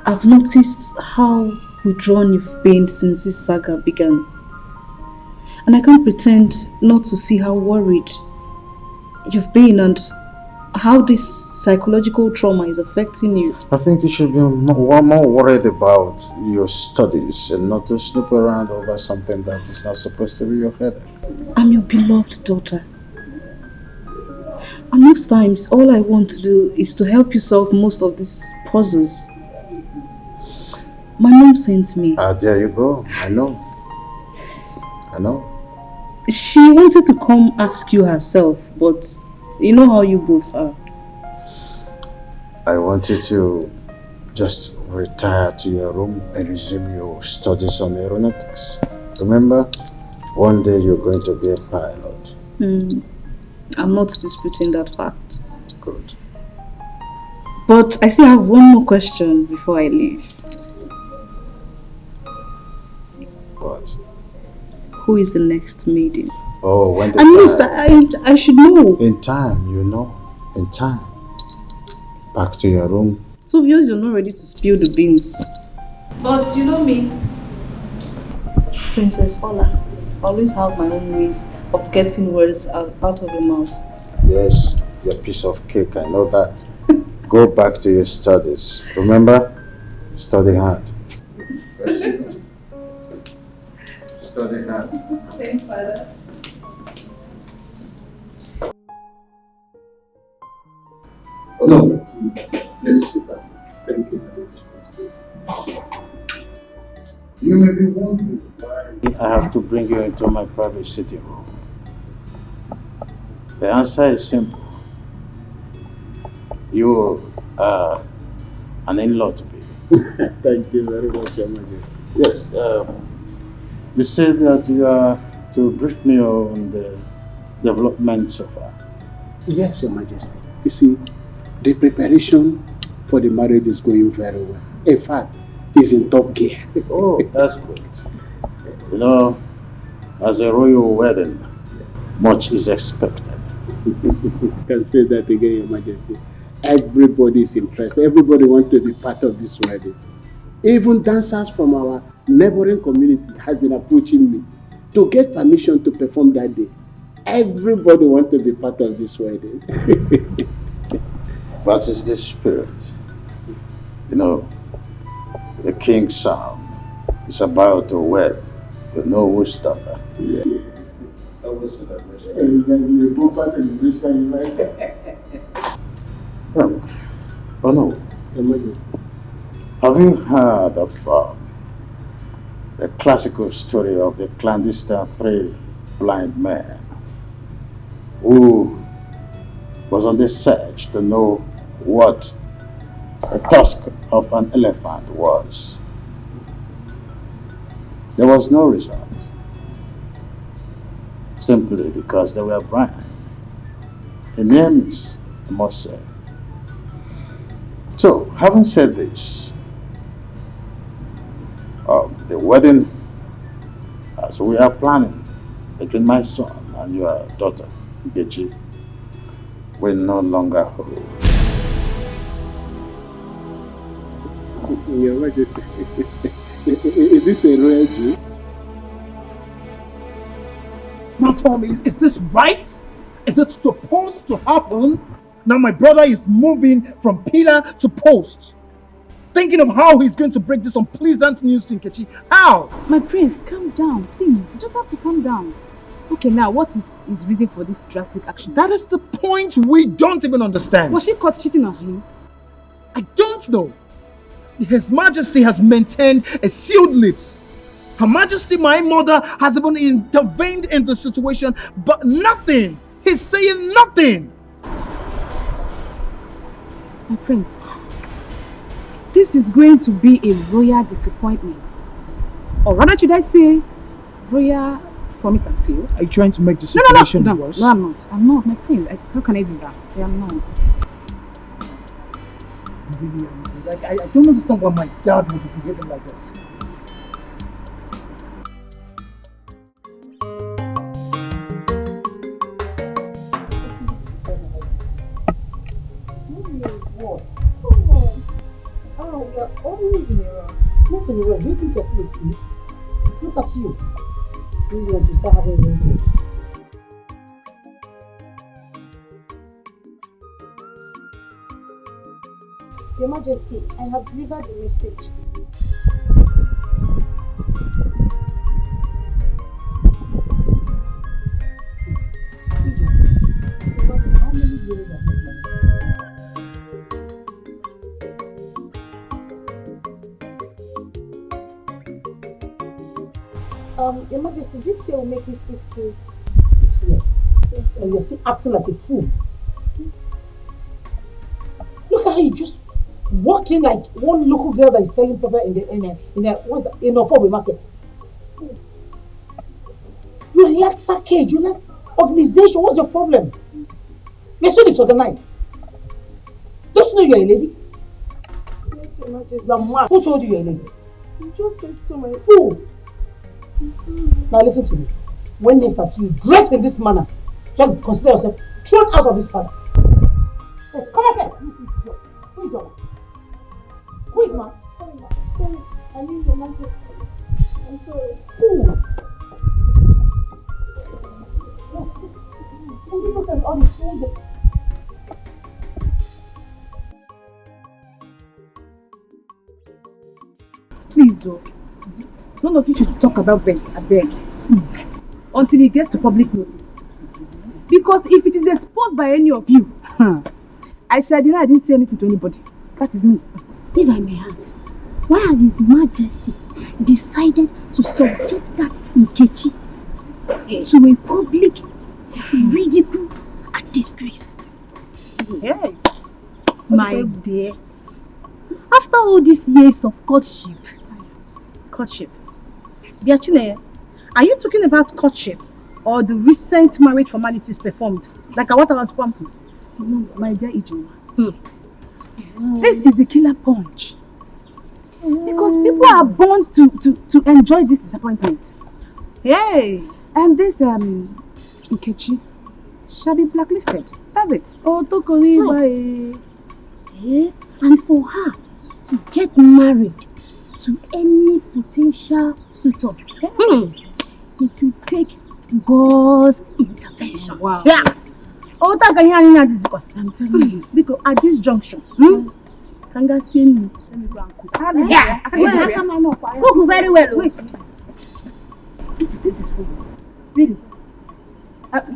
I've noticed how withdrawn you've been since this saga began. And I can't pretend not to see how worried you've been and how this psychological trauma is affecting you. I think you should be more worried about your studies and not to snoop around over something that is not supposed to be your headache. I'm your beloved daughter. And most times, all I want to do is to help you solve most of these puzzles. My mom sent me. There you go. I know. I know. She wanted to come ask you herself, but you know how you both are. I wanted to just retire to your room and resume your studies on aeronautics. Remember, one day you're going to be a pilot. I'm not disputing that fact. Good. But I still have one more question before I leave. What? Who is the next maiden? Oh, when the At least I should know. In time, you know. In time. Back to your room. It's obvious you're not ready to spill the beans. But you know me. Princess Ola. Always have my own ways of getting words out of your mouth. Yes, your piece of cake, I know that. Go back to your studies. Remember? Study hard. Study hard. Thanks, Father. Oh, no. Please sit down. Thank you very much. You may be wondering why I have to bring you into my private sitting room. The answer is simple. You are an in-law to me. Thank you very much, Your Majesty. Yes, you said that you are to brief me on the development so far. Yes, Your Majesty. You see, the preparation for the marriage is going very well. In fact, it's in top gear. Oh, that's great. You know, as a royal wedding, much is expected. You can say that again, Your Majesty. Everybody is interested. Everybody wants to be part of this wedding. Even dancers from our neighboring community have been approaching me to get permission to perform that day. Everybody wants to be part of this wedding. That is the spirit. You know, the king's son is about to wed the Nollywood daughter. Yeah. That was celebration. Exactly. A proper celebration, you like. Oh no. Have you heard of the classical story of the clandestine three blind men who was on the search to know what the tusk of an elephant was? There was no result, simply because they were blind. The names, I must say. So, having said this, the wedding, as we are planning between my son and your daughter, Nkechi, will no longer hold. Your Majesty, is this a real Jew? Now tell me, is this right? Is it supposed to happen? Now my brother is moving from pillar to post. Thinking of how he's going to break this unpleasant news to Nkechi. How? My prince, calm down, please. You just have to calm down. Okay, now what is his reason for this drastic action? That is the point we don't even understand. Was she caught cheating on him? I don't know. His Majesty has maintained a sealed lips. Her Majesty, my mother, has even intervened in the situation, but nothing. He's saying nothing. My prince, this is going to be a royal disappointment. Or rather, should I say, royal promise and fail? Are you trying to make the situation worse? No, I'm not. I'm not, my prince. How can I do that? I am not. I don't understand why my dad would be behaving like this. You're always in a rush. Not in a rush. Do you think you're still a kid? Look at you. You want to start having wrinkles. Your Majesty, I have delivered the message. How many years have you done? Your Majesty, this year will make you 6 years. 6 years? Yes. And you're still acting like a fool. Look at how you just walked in like one local girl that is selling pepper in a Fobe market. You lack package, you lack organization. What's your problem? You're so disorganized. Don't you know you're a lady? Yes, Your Majesty. You're mad. Who told you you're a lady? You just said so, my fool. Now listen to me. When next I see you dressed in this manner, just consider yourself thrown out of this palace. Hey, come back here. Who is your? Who is man? Sorry, I mean Your Majesty. I'm sorry. Who? And you look at all the food. Please, oh. None of you should talk about this, I beg. Please. Until it gets to public notice. Because if it is exposed by any of you, I shall deny I didn't say anything to anybody. That is me. If I may ask, why has His Majesty decided to subject that Nkechi to a public ridicule and disgrace? Hey. My dear, after all these years of courtship, Biachile, are you talking about courtship or the recent marriage formalities performed? Like what I was pumping? No, my dear Ijoma. This is the killer punch. Because people are born to enjoy this disappointment. Hey! And this Nkechi shall be blacklisted. That's it. Oh, Tokoli, bye. Yeah. And for her to get married to any potential suitor, it will take God's intervention. Wow. Yeah. Oh, I'm telling you. Because at this junction, Kanga see me. Let me go and cook. Yeah. Cook very well. Wait. This is food. Really?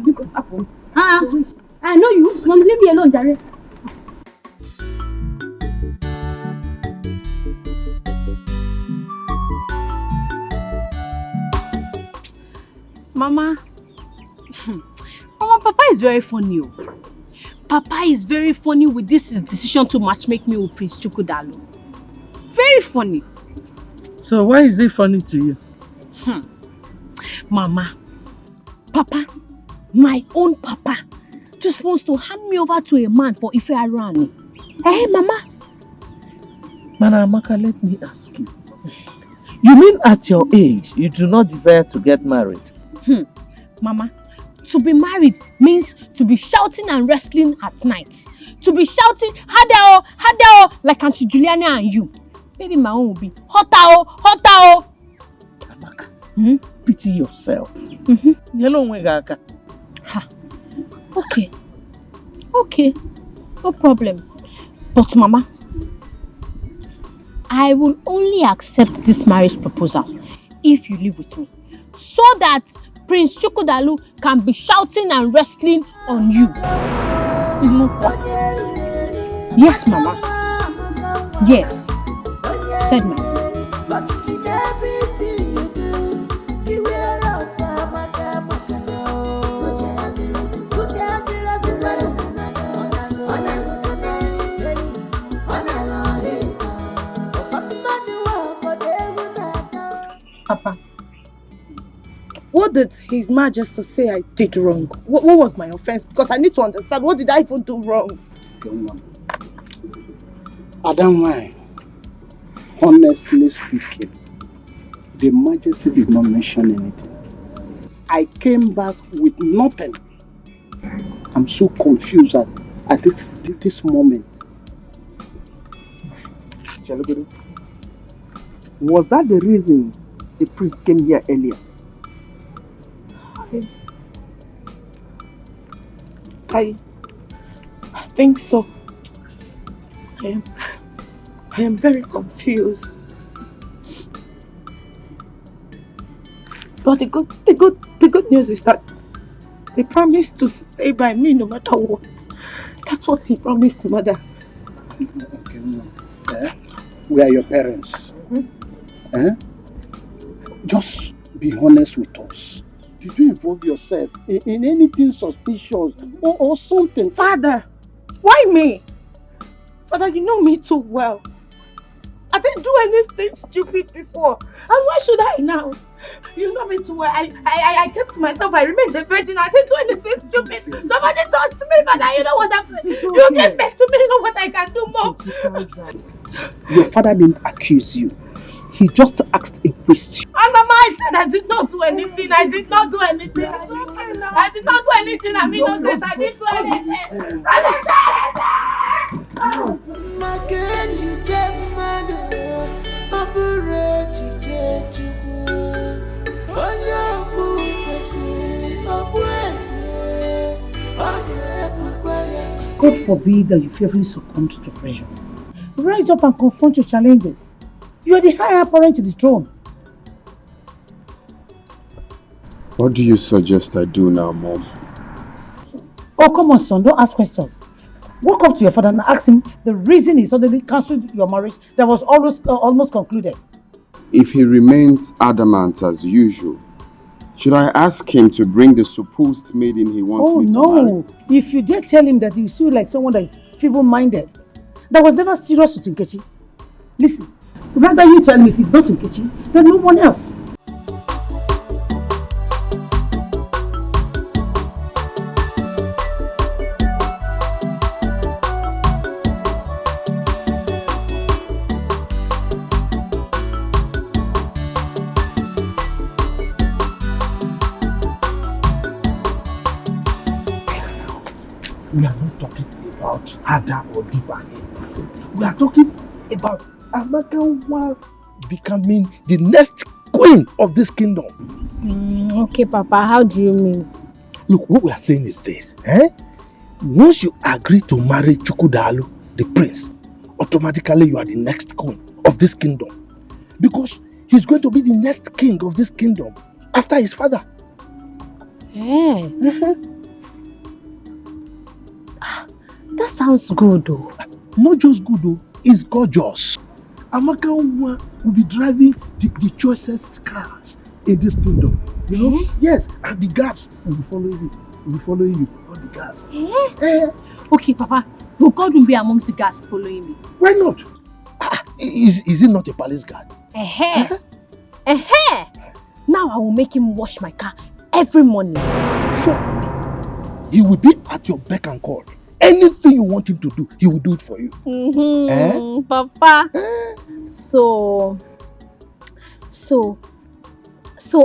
Because apple. I know you. Don't leave me alone, Jare. Mama, Papa is very funny. Papa is very funny with this his decision to matchmake me with Prince Chukwudalu. Very funny. So why is it funny to you? Mama, Papa, my own Papa, just wants to hand me over to a man for Ife Arani. Hey, Mama. Amaka, let me ask you. You mean at your age, you do not desire to get married? Mama, to be married means to be shouting and wrestling at night. To be shouting, Hadao, Hadao, like Auntie Juliana and you. Maybe my own will be, Hotao, Hotao. Amaka, pity yourself. Okay, no problem. But Mama, I will only accept this marriage proposal if you live with me. So that Prince Chukwudalu can be shouting and wrestling on you. Yes, Mama. Yes. Said Mama. But in everything you do, beware of Amaka. Put your hands in Papa, what did His Majesty say I did wrong? What was my offense? Because I need to understand, what did I even do wrong? Adam, honestly speaking, the Majesty did not mention anything. I came back with nothing. I'm so confused at this moment. Was that the reason the priest came here earlier? I think so. I am very confused. But the good news is that they promised to stay by me no matter what. That's what he promised, Mother. We are your parents. Just be honest with us. Did you involve yourself in anything suspicious or something? Father, why me? Father, you know me too well. I didn't do anything stupid before. And why should I now? You know me too well. I kept myself. I remained a virgin. I didn't do anything stupid. Nobody touched me, Father. You know what I'm saying? Okay. You give back to me. You know what I can do more. Your father didn't accuse you. He just asked a question. And Mama, I said I did not do anything. I did not do anything. I did not do anything. I'm innocent. I didn't do anything. I didn't do God forbid that you fearfully succumb to pressure. Rise up and confront your challenges. You are the higher apparent to the throne. What do you suggest I do now, Mom? Oh, come on, son. Don't ask questions. Walk up to your father and ask him the reason he suddenly cancelled your marriage that was almost concluded. If he remains adamant as usual, should I ask him to bring the supposed maiden he wants me to marry? Oh, no. If you dare tell him that you feel like someone that is feeble-minded, that was never serious with Nkechi. Listen, rather you tell me if he's not Nkechi, then no one else. We are not talking about Ada or Diba. We are talking about Amaka becoming the next queen of this kingdom. Okay, Papa, how do you mean? Look, what we are saying is this. Once you agree to marry Chukwudalu, the prince, automatically you are the next queen of this kingdom. Because he's going to be the next king of this kingdom after his father. Yeah. That sounds good though. Not just good though, it's gorgeous. Amaka will be driving the choicest cars in this kingdom. You know? Yes, and the guards will be following you. Will be following you. All the guards. Okay, Papa. Will God be amongst the guards following me? Why not? Is it not a palace guard? Now I will make him wash my car every morning. Sure. He will be at your beck and call. Anything you want him to do, he will do it for you. Papa. So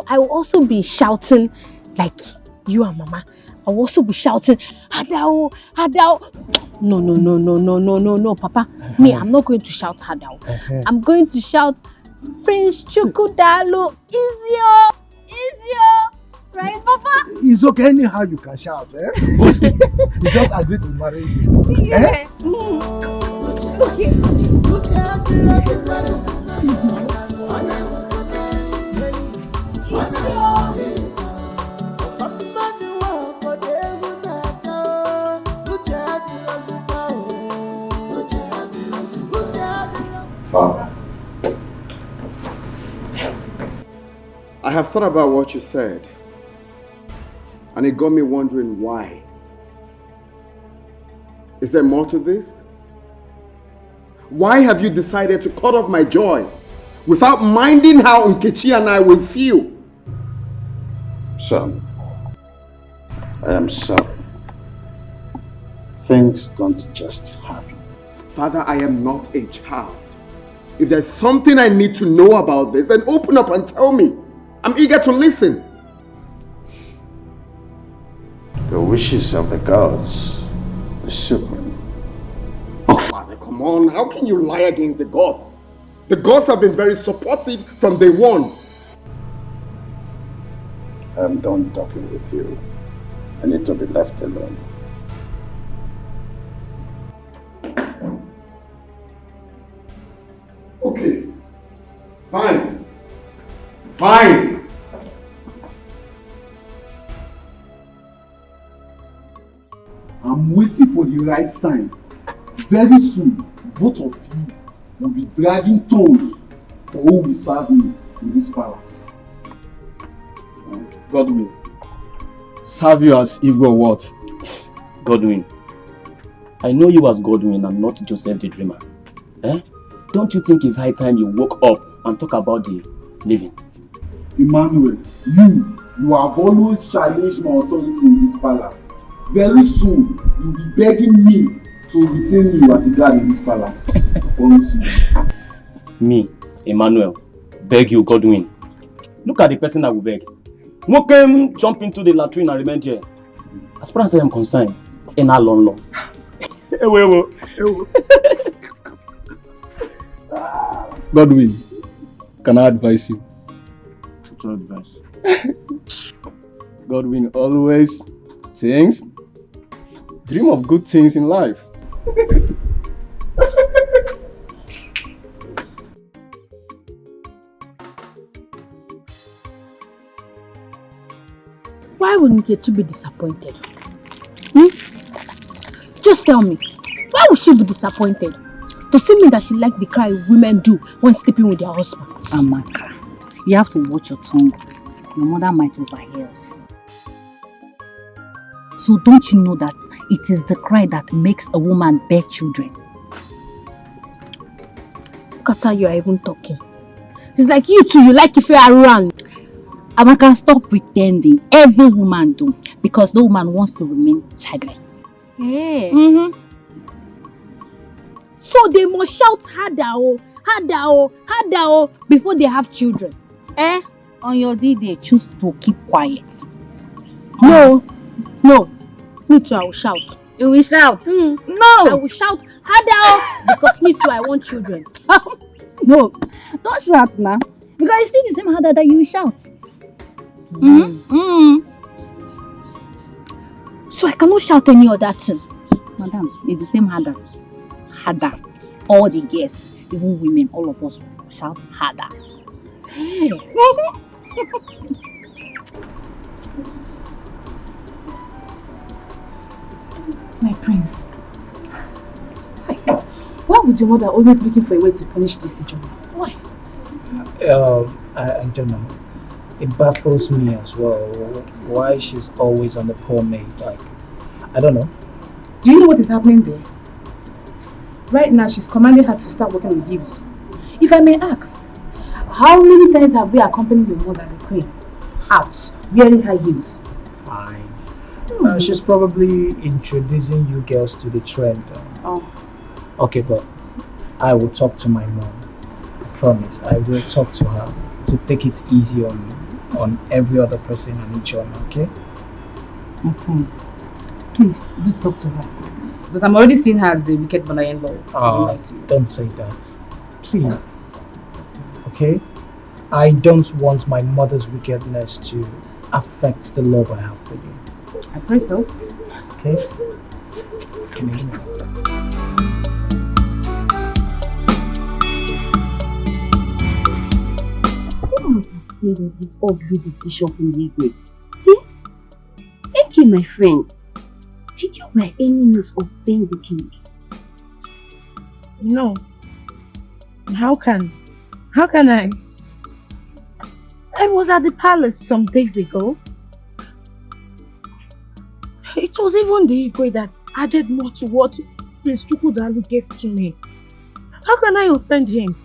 I will also be shouting like you and Mama. I will also be shouting, Hadao, Hadao. No, Papa. Me, I'm not going to shout Hadao. I'm going to shout, Prince Chukwudalu, Izio. Right, Papa? It's okay, anyhow you can shout, But he just agreed to marry you. Yeah. Okay. Father, I have thought about what you said. And it got me wondering why. Is there more to this? Why have you decided to cut off my joy without minding how Nkechi and I will feel? Son, I am sorry. Things don't just happen. Father, I am not a child. If there's something I need to know about this, then open up and tell me. I'm eager to listen. The wishes of the gods are supreme. Oh, Father, come on. How can you lie against the gods? The gods have been very supportive from day one. I'm done talking with you. I need to be left alone. Okay. Fine. Fine. I'm waiting for the right time. Very soon, both of you will be dragging toes for who will serve me in this palace. Godwin, serve you as Igbo what? Godwin, I know you as Godwin and not Joseph the Dreamer. Eh? Don't you think it's high time you woke up and talk about the living? Emmanuel, you have always challenged my authority in this palace. Very soon, you'll be begging me to retain you as a guard in this palace. I promise you. Me, Emmanuel, beg you, Godwin. Look at the person that will beg. Who came jump into the latrine and remain here? As far as I am concerned, in a long long. Godwin, can I advise you? What's your advice? Godwin always thinks, dream of good things in life. Why would Nkechi be disappointed? Just tell me, why would she be disappointed? To see me that she likes the cry women do when sleeping with their husbands. Amaka, you have to watch your tongue. Your mother might overhear us. So don't you know that it is the cry that makes a woman bear children? Look at how you are even talking. It's like you too, you like if you are around. Amaka, stop pretending. Every woman do. Because no woman wants to remain childless. Yeah. So they must shout harder, before they have children. Eh? On your day, they choose to keep quiet. No. Me too, I will shout. You will shout? No. I will shout harder because me too, I want children. No, don't shout now. Because it's still the same harder that you will shout. So I cannot shout any other thing. Madam, it's the same harder. Harder. All the girls, even women, all of us shout harder. Hey. My prince. Why would your mother always looking for a way to punish this Ijoma? Why? I don't know. It baffles me as well. Why she's always on the poor maid. Like, I don't know. Do you know what is happening there? Right now, she's commanding her to start working on heels. If I may ask, how many times have we accompanied your mother, the queen, out wearing her heels? Fine. She's probably introducing you girls to the trend. Okay, but I will talk to my mom. I promise. I will talk to her to take it easy on every other person and each other, okay? My prince, please do talk to her. Because I'm already seeing her as a wicked mother-in-law. Don't say that. Please. Okay? I don't want my mother's wickedness to affect the love I have for you. I pray so. Okay? Come here. Afraid of this ugly decision from Igwe. Thank you, my friend. Did you by any means offend the king? No. How can I? I was at the palace some days ago. It was even the Igwe that added more to what Prince Chukwudalu gave to me. How can I offend him?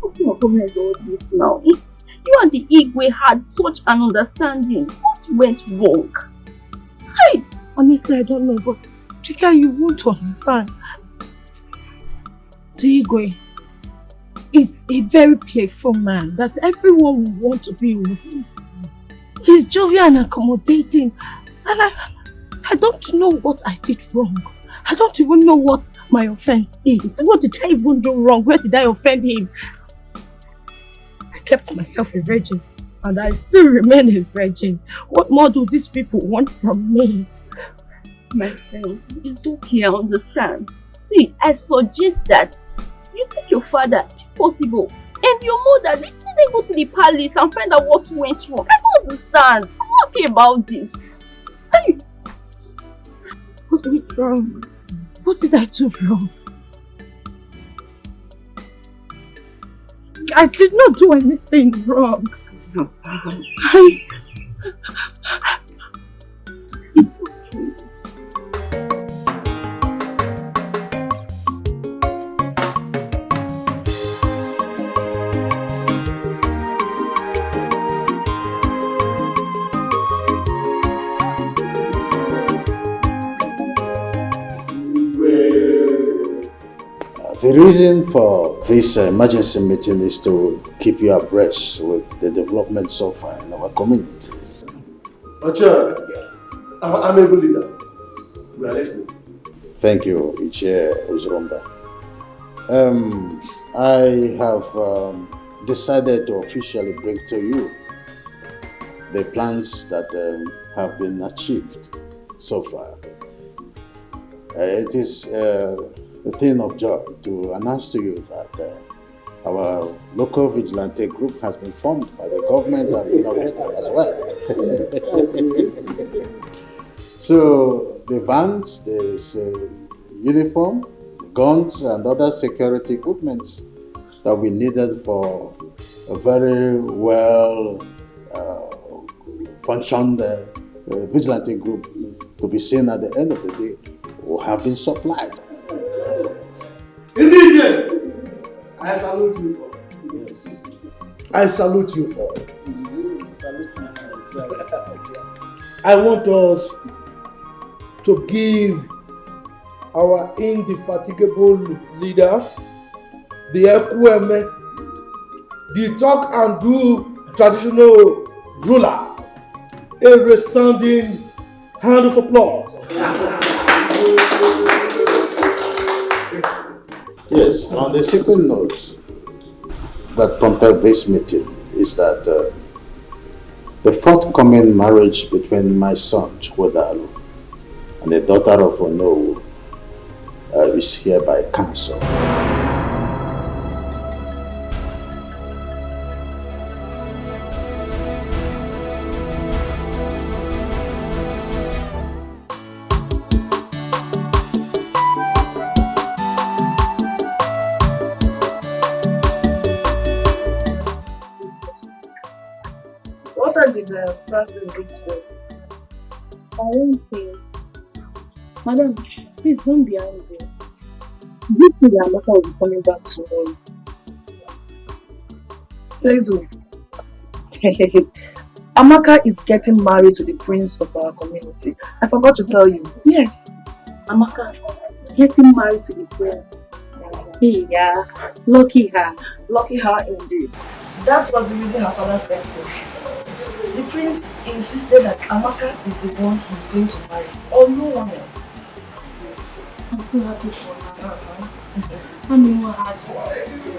What all this now? You and the Igwe had such an understanding. What went wrong? Hey, honestly, I don't know, but Chika, you won't understand. The Igwe is a very playful man that everyone will want to be with. He's jovial and accommodating, and I don't know what I did wrong. I don't even know what my offense is. What did I even do wrong? Where did I offend him? I kept myself a virgin, and I still remain a virgin. What more do these people want from me? My friend, it's okay, I understand. See, I suggest that you take your father, if possible, and your mother, let them go to the palace and find out what went wrong. I don't understand. I'm not happy about this. Hey. What went wrong? What did I do wrong? I did not do anything wrong. It's okay. The reason for this emergency meeting is to keep you abreast with the development so far in our community. Ocha, I'm a good leader. We are listening. Thank you, Iche Uzurumba. I have decided to officially bring to you the plans that have been achieved so far. It is a thing of joy to announce to you that our local vigilante group has been formed by the government and inaugurated as well. So the vans, the uniform, guns and other security equipment that we needed for a very well functioned vigilante group to be seen at the end of the day will have been supplied. Indeed, I salute you all. Yes. I salute you all. I want us to give our indefatigable leader, the Ekweme, the talk and do traditional ruler, a resounding hand of applause. Yes, on the second note that prompted this meeting is that the forthcoming marriage between my son Chukwudalu and the daughter of Onowu is hereby cancelled. What did Francis do to you? I won't say. Madam, please don't be angry. You think that Amaka will be coming back tomorrow? Says who? Amaka is getting married to the prince of our community. I forgot to tell you. Yes. Amaka, getting married to the prince. Hey, yeah. Lucky her. Lucky her indeed. That was the reason her father said for. The prince insisted that Amaka is the one he's going to marry, or no one else. I'm so happy for her. I mean, what has reasons to say?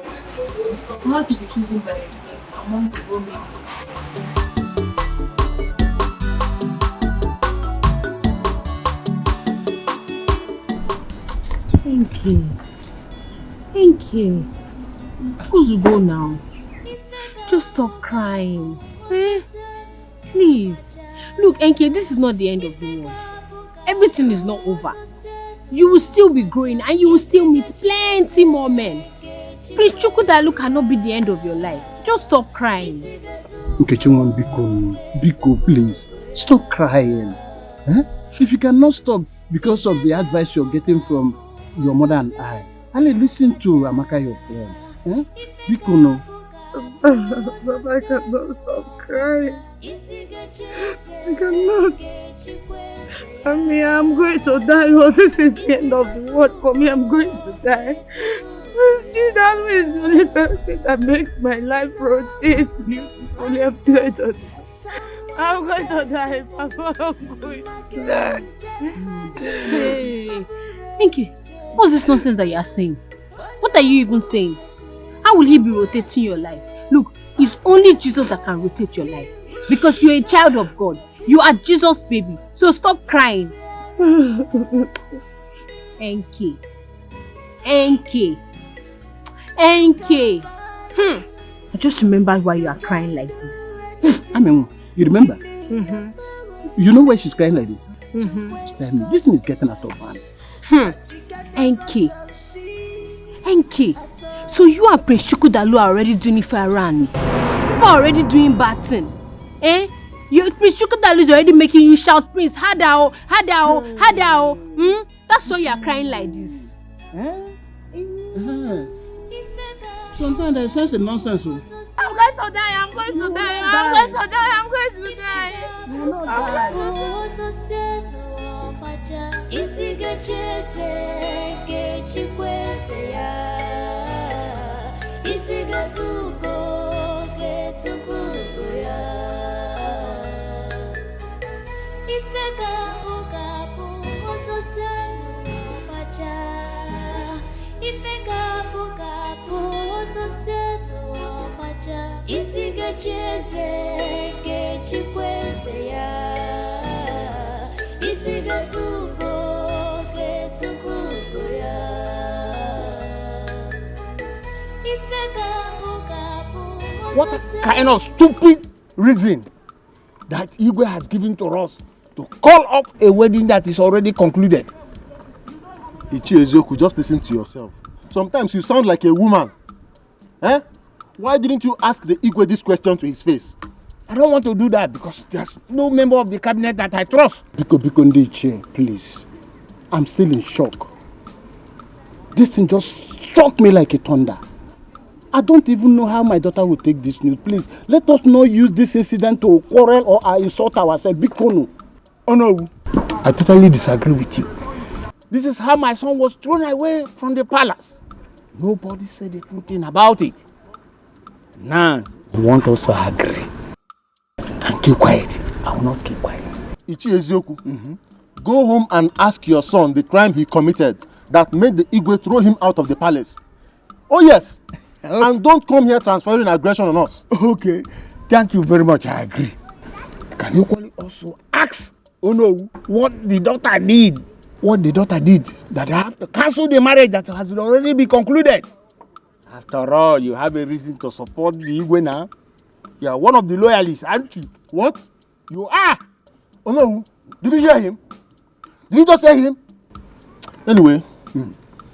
I had to be chosen by the prince among the grooming. Thank you. Thank you. Who's go now? Just stop crying. Eh? Please. Look, Enke, this is not the end of the world. Everything is not over. You will still be growing and you will still meet plenty more men. Prince Chukwudalu cannot be the end of your life. Just stop crying. Nkechunwan, Biko, please. Stop crying. Eh? If you cannot stop because of the advice you're getting from your mother and I, only listen to Amaka, your friend. Eh? Biko, no. But I cannot stop crying. I cannot. I mean, I'm going to die. Well, this is the end of the world for me. I'm going to die. Chukwudalu is the only person that makes my life rotate beautifully. I'm going to die. I'm going to die. Hey, Enke, what's this nonsense that you are saying? What are you even saying? How will he be rotating your life? Look, it's only Jesus that can rotate your life. Because you're a child of God. You are Jesus' baby. So stop crying. Enke. I just remembered why you are crying like this. I mean, you remember? Mm-hmm. You know why she's crying like this? Mm-hmm. Tell me, this thing is getting out of hand. Enke. So you and Prince Chukwudalu are already doing it for Arani. are already doing bad thing. Eh? Prince Chukwudalu is already making you shout, Prince, harder, harder, harder. That's why you are crying like this. Sometimes they sense a nonsense. I'm going to die, I'm going to die, I'm going to die, I'm going to die. You will not die. What kind of stupid reason that Igwe has given to us to call off a wedding that is already concluded? Ichiezoku, just listen to yourself. Sometimes you sound like a woman. Eh? Why didn't you ask the Igwe this question to his face? I don't want to do that because there's no member of the cabinet that I trust. Biko Ndiche, please. I'm still in shock. This thing just struck me like a thunder. I don't even know how my daughter will take this news. Please, let us not use this incident to quarrel or insult ourselves. Bikono. Oh no. I totally disagree with you. This is how my son was thrown away from the palace. Nobody said a good thing about it. Now, you want us to agree and keep quiet. I will not keep quiet. Ichiezoku, go home and ask your son the crime he committed that made the Igwe throw him out of the palace. Oh yes. And don't come here transferring aggression on us. Okay. Thank you very much. I agree. Can you also ask Ono what the daughter did? What the daughter did that I have to cancel the marriage that has already been concluded. After all, you have a reason to support the Igwe now. You are one of the loyalists, aren't you? What? You are. Oh no. Did you hear him? Did you just say him? Anyway,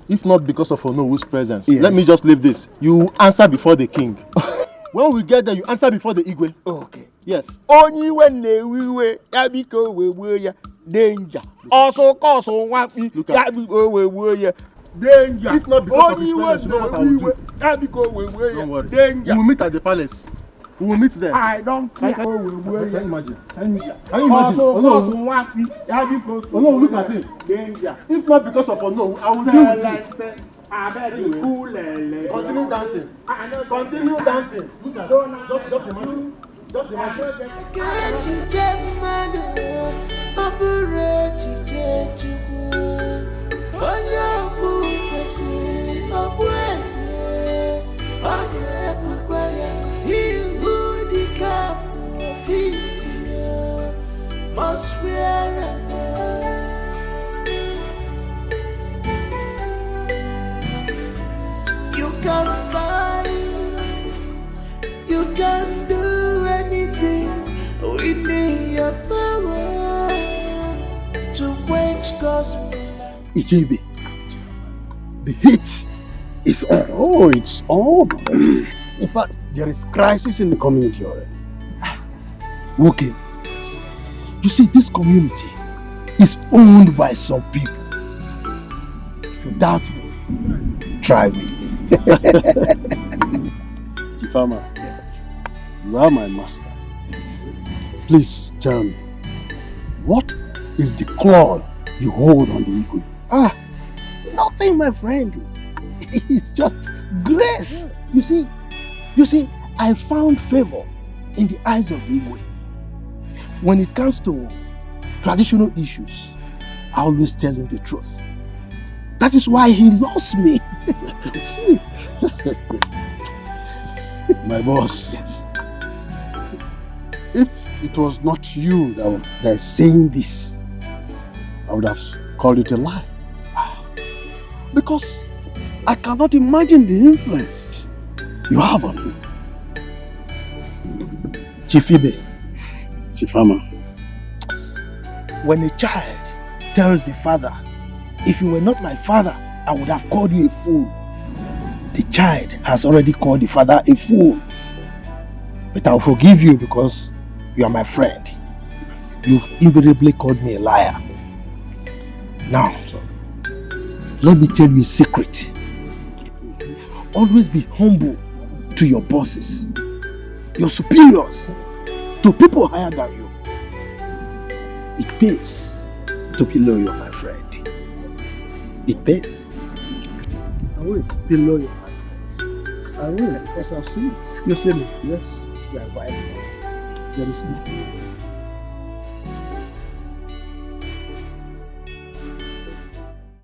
if not because of Onowu's presence, let me just leave this. You answer before the king. When we get there, you answer before the Igwe. Okay. Yes. Only when we yabiko we danger. Also cause on one yabiko we danger. If not because of his presence, you know what I will do. Don't worry. Danger. We will meet at the palace. We will meet there. I don't care. Can you imagine? Can you imagine? Oh no, look at him. Danger. If not because of Ono, I will deal with you. Continue dancing. Continue dancing. Look at just imagine. Just imagine. Must wear you can fight, you can do anything within your power to quench gospel. Ichebe, the heat is on. Oh, it's on. In fact, there is crisis in the community already. Okay. You see, this community is owned by some people. If you doubt me, try me. Chifama, yes. You are my master. Yes. Please tell me, what is the claw you hold on the Igwe? Nothing, my friend. It's just grace. You see, I found favor in the eyes of the Igwe. When it comes to traditional issues, I always tell him the truth. That is why he loves me. My boss. Yes. If it was not you that is saying this, I would have called it a lie. Because I cannot imagine the influence you have on him. Chifibe. Chifama. When a child tells the father, if you were not my father, I would have called you a fool. The child has already called the father a fool. But I'll forgive you because you are my friend. You've invariably called me a liar. Now, let me tell you a secret. Always be humble to your bosses, your superiors, to people higher than you. It pays to be loyal, my friend. It pays. I will be loyal, my friend. I will, because I've seen it. You've seen it? Yes. You are wise now. Let me see.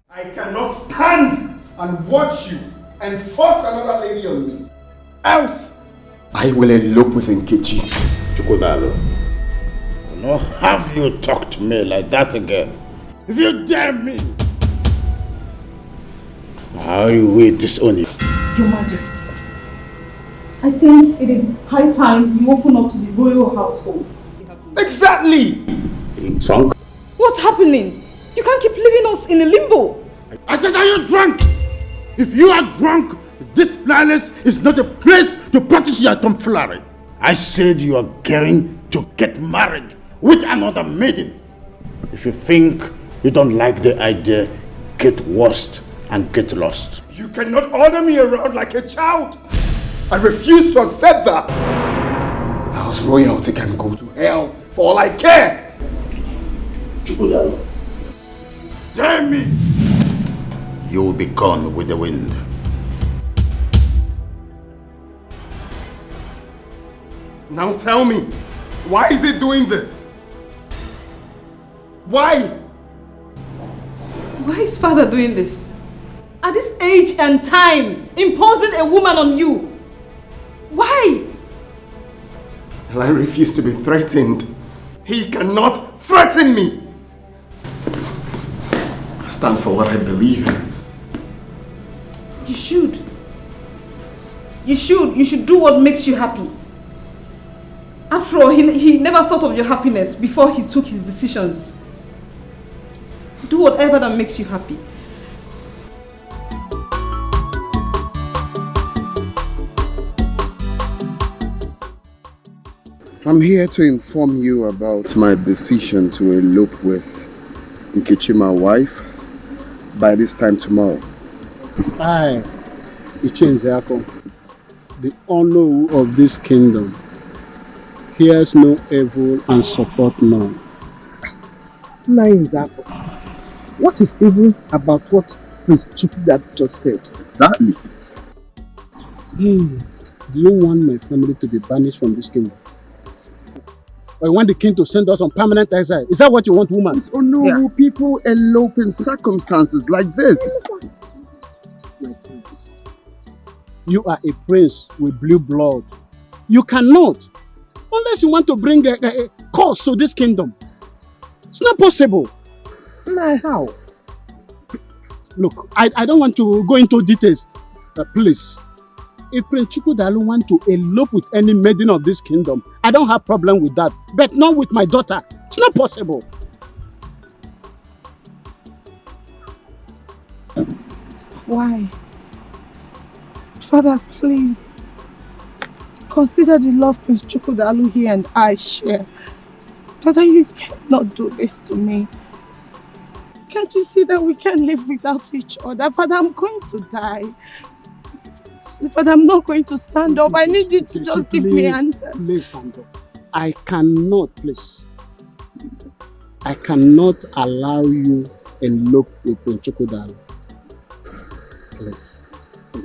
I cannot stand and watch you and force another lady on me. Else, I will elope with Nkechi. Chukwudalo, I will not have you talk to me like that again. If you dare me, how you will disown you. Your Majesty, I think it is high time you open up to the royal household. Exactly! Being drunk? What's happening? You can't keep leaving us in a limbo. I said, are you drunk? If you are drunk, this palace is not a place to practice your tomfoolery. I said you are going to get married with another maiden. If you think you don't like the idea, get worst and get lost. You cannot order me around like a child. I refuse to accept that. House royalty can go to hell for all I care. Dare me! You will be gone with the wind. Now tell me, why is it doing this? Why? Why is father doing this? At this age and time, imposing a woman on you. Why? I refuse to be threatened. He cannot threaten me. I stand for what I believe in. You should. You should do what makes you happy. After all, he never thought of your happiness before he took his decisions. Do whatever that makes you happy. I'm here to inform you about my decision to elope with Nkechi, my wife, by this time tomorrow. I, Ichenzeako, the honor of this kingdom, hears no evil and support none. Naija, what is evil about what Prince Chukwudalo just said? Exactly. Do you want my family to be banished from this kingdom? Or you want the king to send us on permanent exile? Is that what you want, woman? Oh no, people elope in circumstances like this. You are a prince with blue blood. You cannot, unless you want to bring a curse to this kingdom. It's not possible. Nah, how? Look, I don't want to go into details. Please, if Prince Chukwudalo want to elope with any maiden of this kingdom, I don't have problem with that. But not with my daughter. It's not possible. Why? Father, please. Consider the love Prince Chukwudalo here and I share. Father, you cannot do this to me. Can't you see that we can't live without each other? Father, I'm going to die. Father, I'm not going to stand up. I need you to just give me answers. Please stand up. I cannot, please. I cannot allow you elope with Prince Chukwudalo. Please.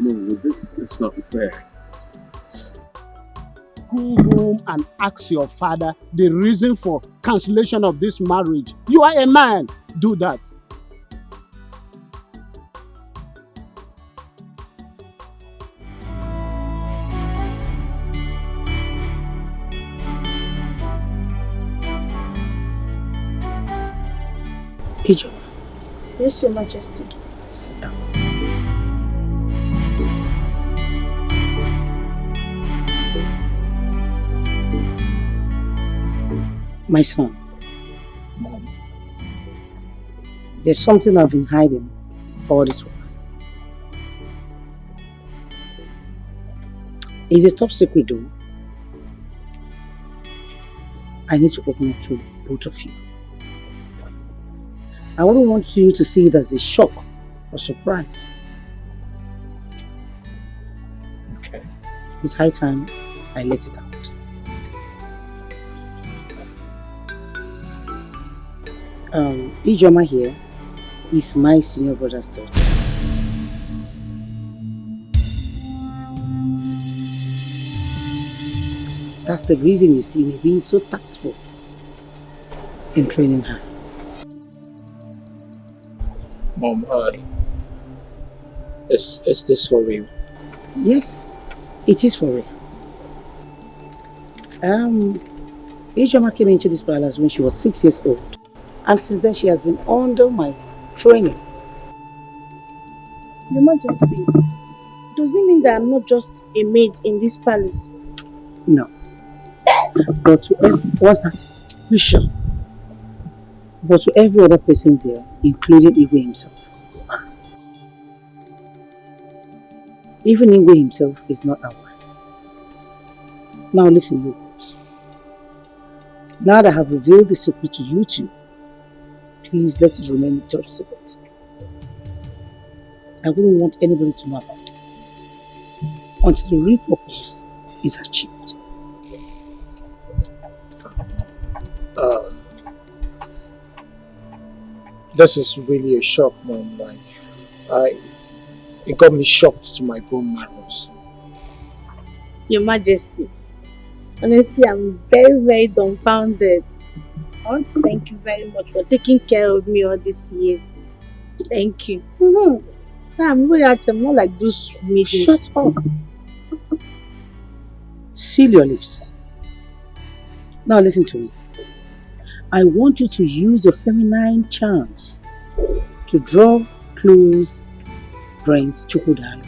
No, this is not fair. Go home and ask your father the reason for cancellation of this marriage. You are a man. Do that. Ijo. Yes, Your Majesty. Sit down. My son, there's something I've been hiding all this while. It's a top secret though. I need to open up to both of you. I wouldn't want you to see it as a shock or surprise. Okay. It's high time I let it out. Ijoma here is my senior brother's daughter. That's the reason you see me being so tactful in training her. Mom, is this for real? Yes, it is for real. Ijoma came into this palace when she was 6 years old, and since then she has been under my training. Your Majesty, does it mean that I'm not just a maid in this palace? No. But to what's that? You sure? But to every other person here, including Igwe himself. Even Igwe himself is not aware. Now listen, you girls. Now that I have revealed the secret to you two, please let it remain a top secret. I wouldn't want anybody to know about this until the real purpose is achieved. This is really a shock, Mom. It got me shocked to my bone marrows. Your Majesty, honestly, I'm very, very dumbfounded. I want to thank you very much for taking care of me all these years. Thank you. I'm not like those maidens. Shut up. Seal your lips. Now listen to me. I want you to use your feminine charms to draw close Prince Chukwudalu.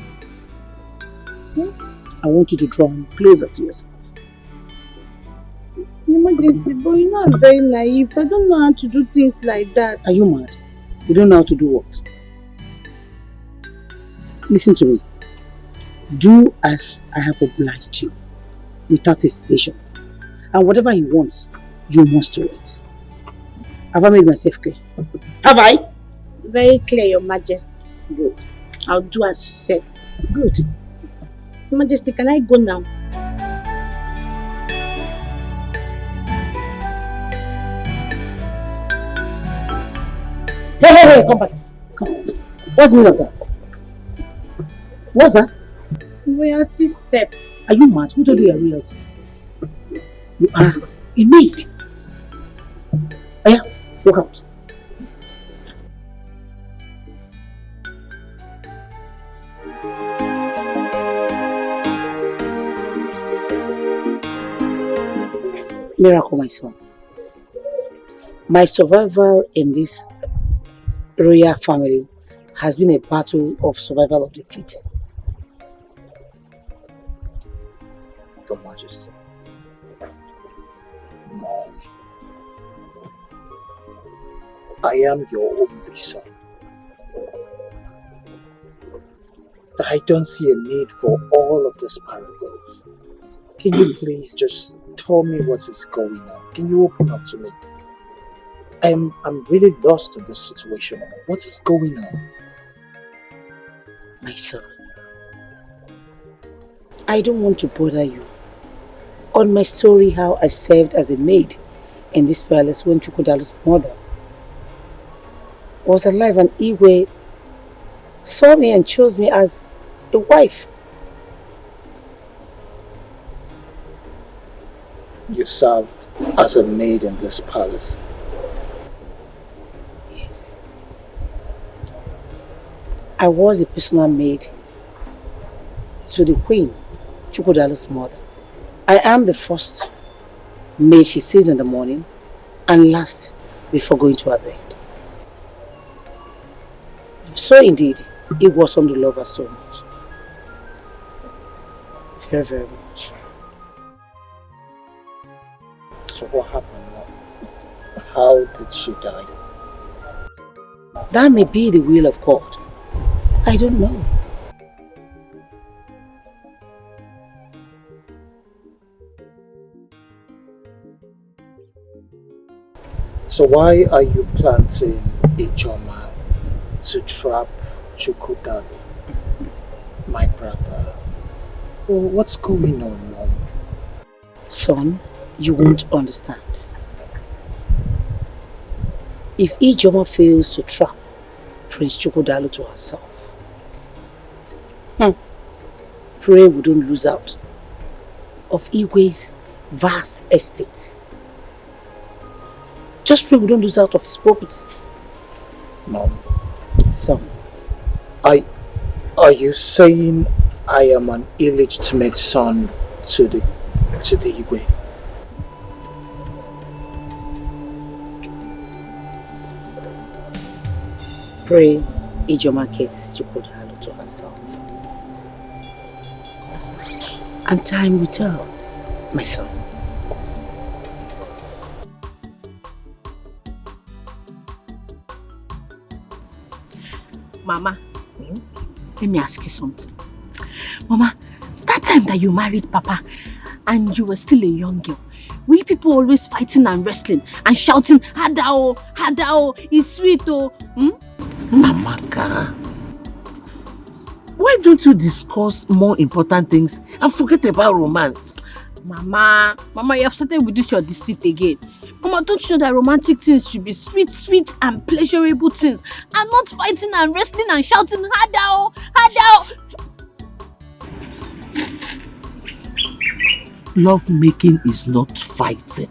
I want you to draw him closer to yourself. Your Majesty, but you know I'm very naive. I don't know how to do things like that. Are you mad? You don't know how to do what? Listen to me. Do as I have obliged you, without hesitation. And whatever you want, you must do it. Have I made myself clear? Have I? Very clear, Your Majesty. Good. I'll do as you said. Good. Your Majesty, can I go now? Hey, come back. Come. What's the meaning of that? What's that? Royalty step. Are you mad? Who told you you're royalty? You are a maid. Aya, walk out. Miracle, my son. My survival in this royal family has been a battle of survival of the fittest. Your Majesty. Mom. I am your only son. I don't see a need for all of this parables. Can you please just tell me what is going on? Can you open up to me? I'm really lost in this situation. What is going on? My son, I don't want to bother you on my story how I served as a maid in this palace when Chukwudalu's mother was alive and Igwe saw me and chose me as a wife. You served as a maid in this palace. Yes. I was a personal maid to the Queen, Chukwudalu's mother. I am the first maid she sees in the morning and last before going to her bed. So indeed, it was from the love her so much. Very, very much. So what happened? How did she die? That may be the will of God. I don't know. So why are you planting Ijoma to trap Chukwudalu, my brother? Well, what's going on, Mom? Son, you won't understand. If Ijoma fails to trap Prince Chukwudalu to herself, pray we don't lose out of Igwe's vast estate. Just pray we don't lose out of his properties. Mom. Son. Are you saying I am an illegitimate son to the Igwe? Pray Ijoma gets Chukwudalu to herself. And time will tell, my son. Mama, let me ask you something. Mama, that time that you married Papa and you were still a young girl, were you people always fighting and wrestling and shouting, Hadao, Hadao, it's sweet, oh? Amaka, why don't you discuss more important things and forget about romance? Mama, you have started with this your deceit again. Mama, don't you know that romantic things should be sweet, sweet and pleasurable things and not fighting and wrestling and shouting, Hadao, Hadao. Love making is not fighting.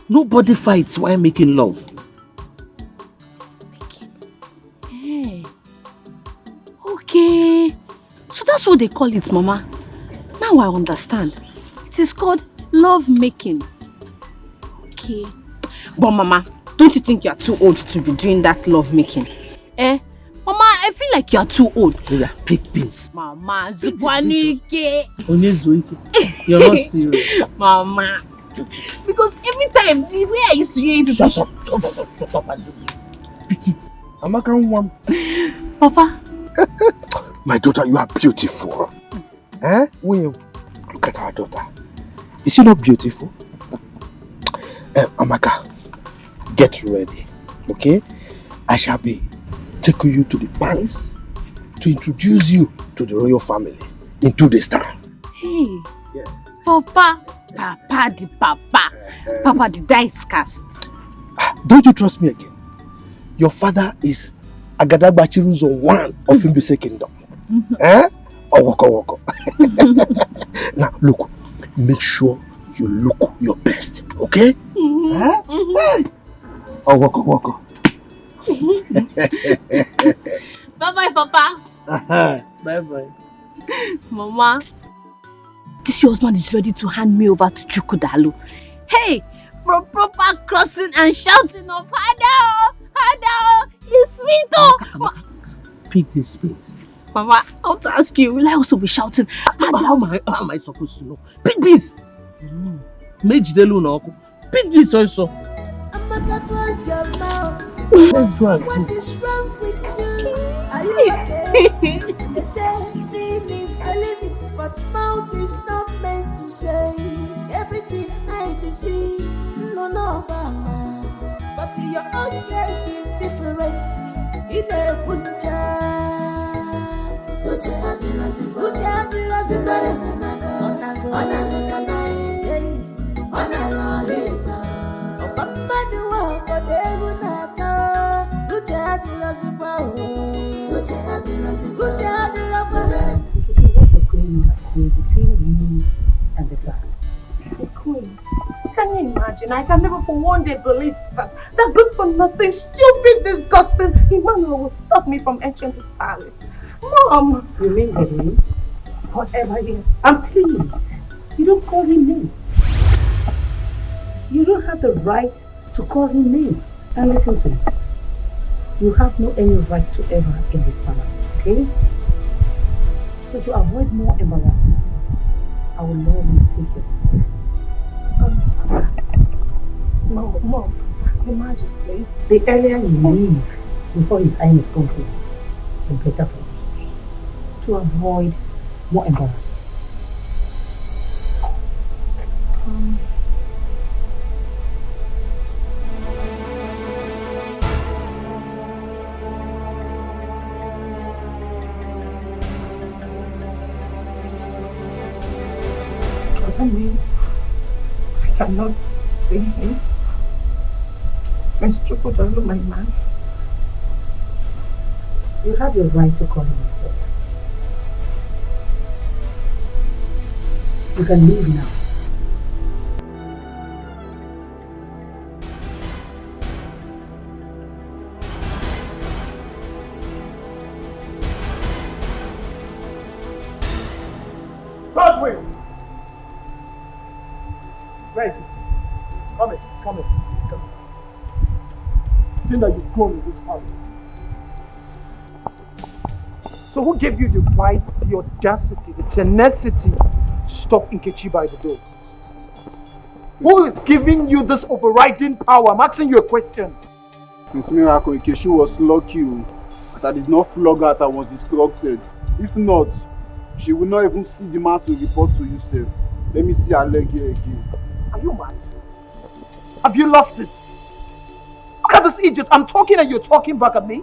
Nobody fights while making love. Hey. Okay. So that's what they call it, Mama. Now I understand. It is called love making. Okay. But Mama, don't you think you are too old to be doing that love making? Mama, I feel like you are too old. Yeah, pick things. Mama, Zukwanike. You're not serious. Mama. Because every time, the way I used to hear you... Shut up and do this. Pick it. Amaka, one. Papa. My daughter, you are beautiful. William, look at our daughter. Is she not beautiful? Amaka, get ready, okay? I shall be taking you to the palace to introduce you to the royal family in 2 days' time. Hey, yes. Papa the dice cast. Don't you trust me again? Your father is Agadagbachiruzo one of Mbise Kingdom. Woko. Now look, make sure you look your best, okay? Woko. Bye-bye, Papa. Bye-bye. Mama, this your husband is ready to hand me over to Chukwudalu. Hey, from proper crossing and shouting of Hadao, Hadao, it's sweet, oh. Pick this space. Mama, I want to ask you, will I also be shouting? How am I supposed to know? Pick this. Pick this also. Amaka, close your mouth. Let's go and What is wrong with you? Are you okay? They say seeing is believing, but mouth is not meant to say everything eyes see. No, mama. But your own case is different. In a punja. Between you and the guy. The queen. Can you imagine? I can never for one day believe that good for nothing, stupid, disgusting Emmanuel will stop me from entering this palace. Mom! You mean Regina? Whatever, yes. And please, you don't call him names. You don't have the right to call him names. And listen to me. You have no any right whatsoever in this palace, okay? So to avoid more embarrassment, I will love you to take it. Mom, Your Majesty, the earlier you leave before his time is complete, the better for you. To avoid more embarrassment. cannot see him. Mr. Chukwudalu, my man. You have your right to call him a father. You can leave now. Godwin! Where is it? Come in. Seeing that you've grown in this palace. So who gave you the right, the audacity, the tenacity to stop Nkechi by the door? Who is giving you this overriding power? I'm asking you a question. Miss Miracle, Nkechi was lucky that I did not flog her as I was instructed. If not, she would not even see the man to report to you, sir. Let me see her leg here again. Are you mad? Have you lost it? Look at this idiot. I'm talking and you're talking back at me.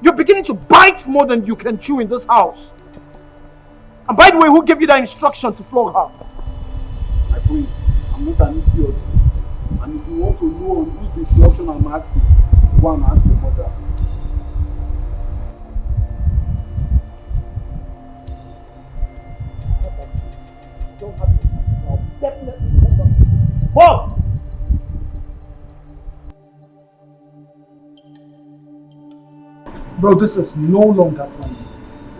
You're beginning to bite more than you can chew in this house. And by the way, who gave you that instruction to flog her? My friend, I'm not an idiot. And if you want to know on whose instruction I'm asking, go and ask your mother. Don't have it. I'll definitely come back. Whoa! Bro, this is no longer funny.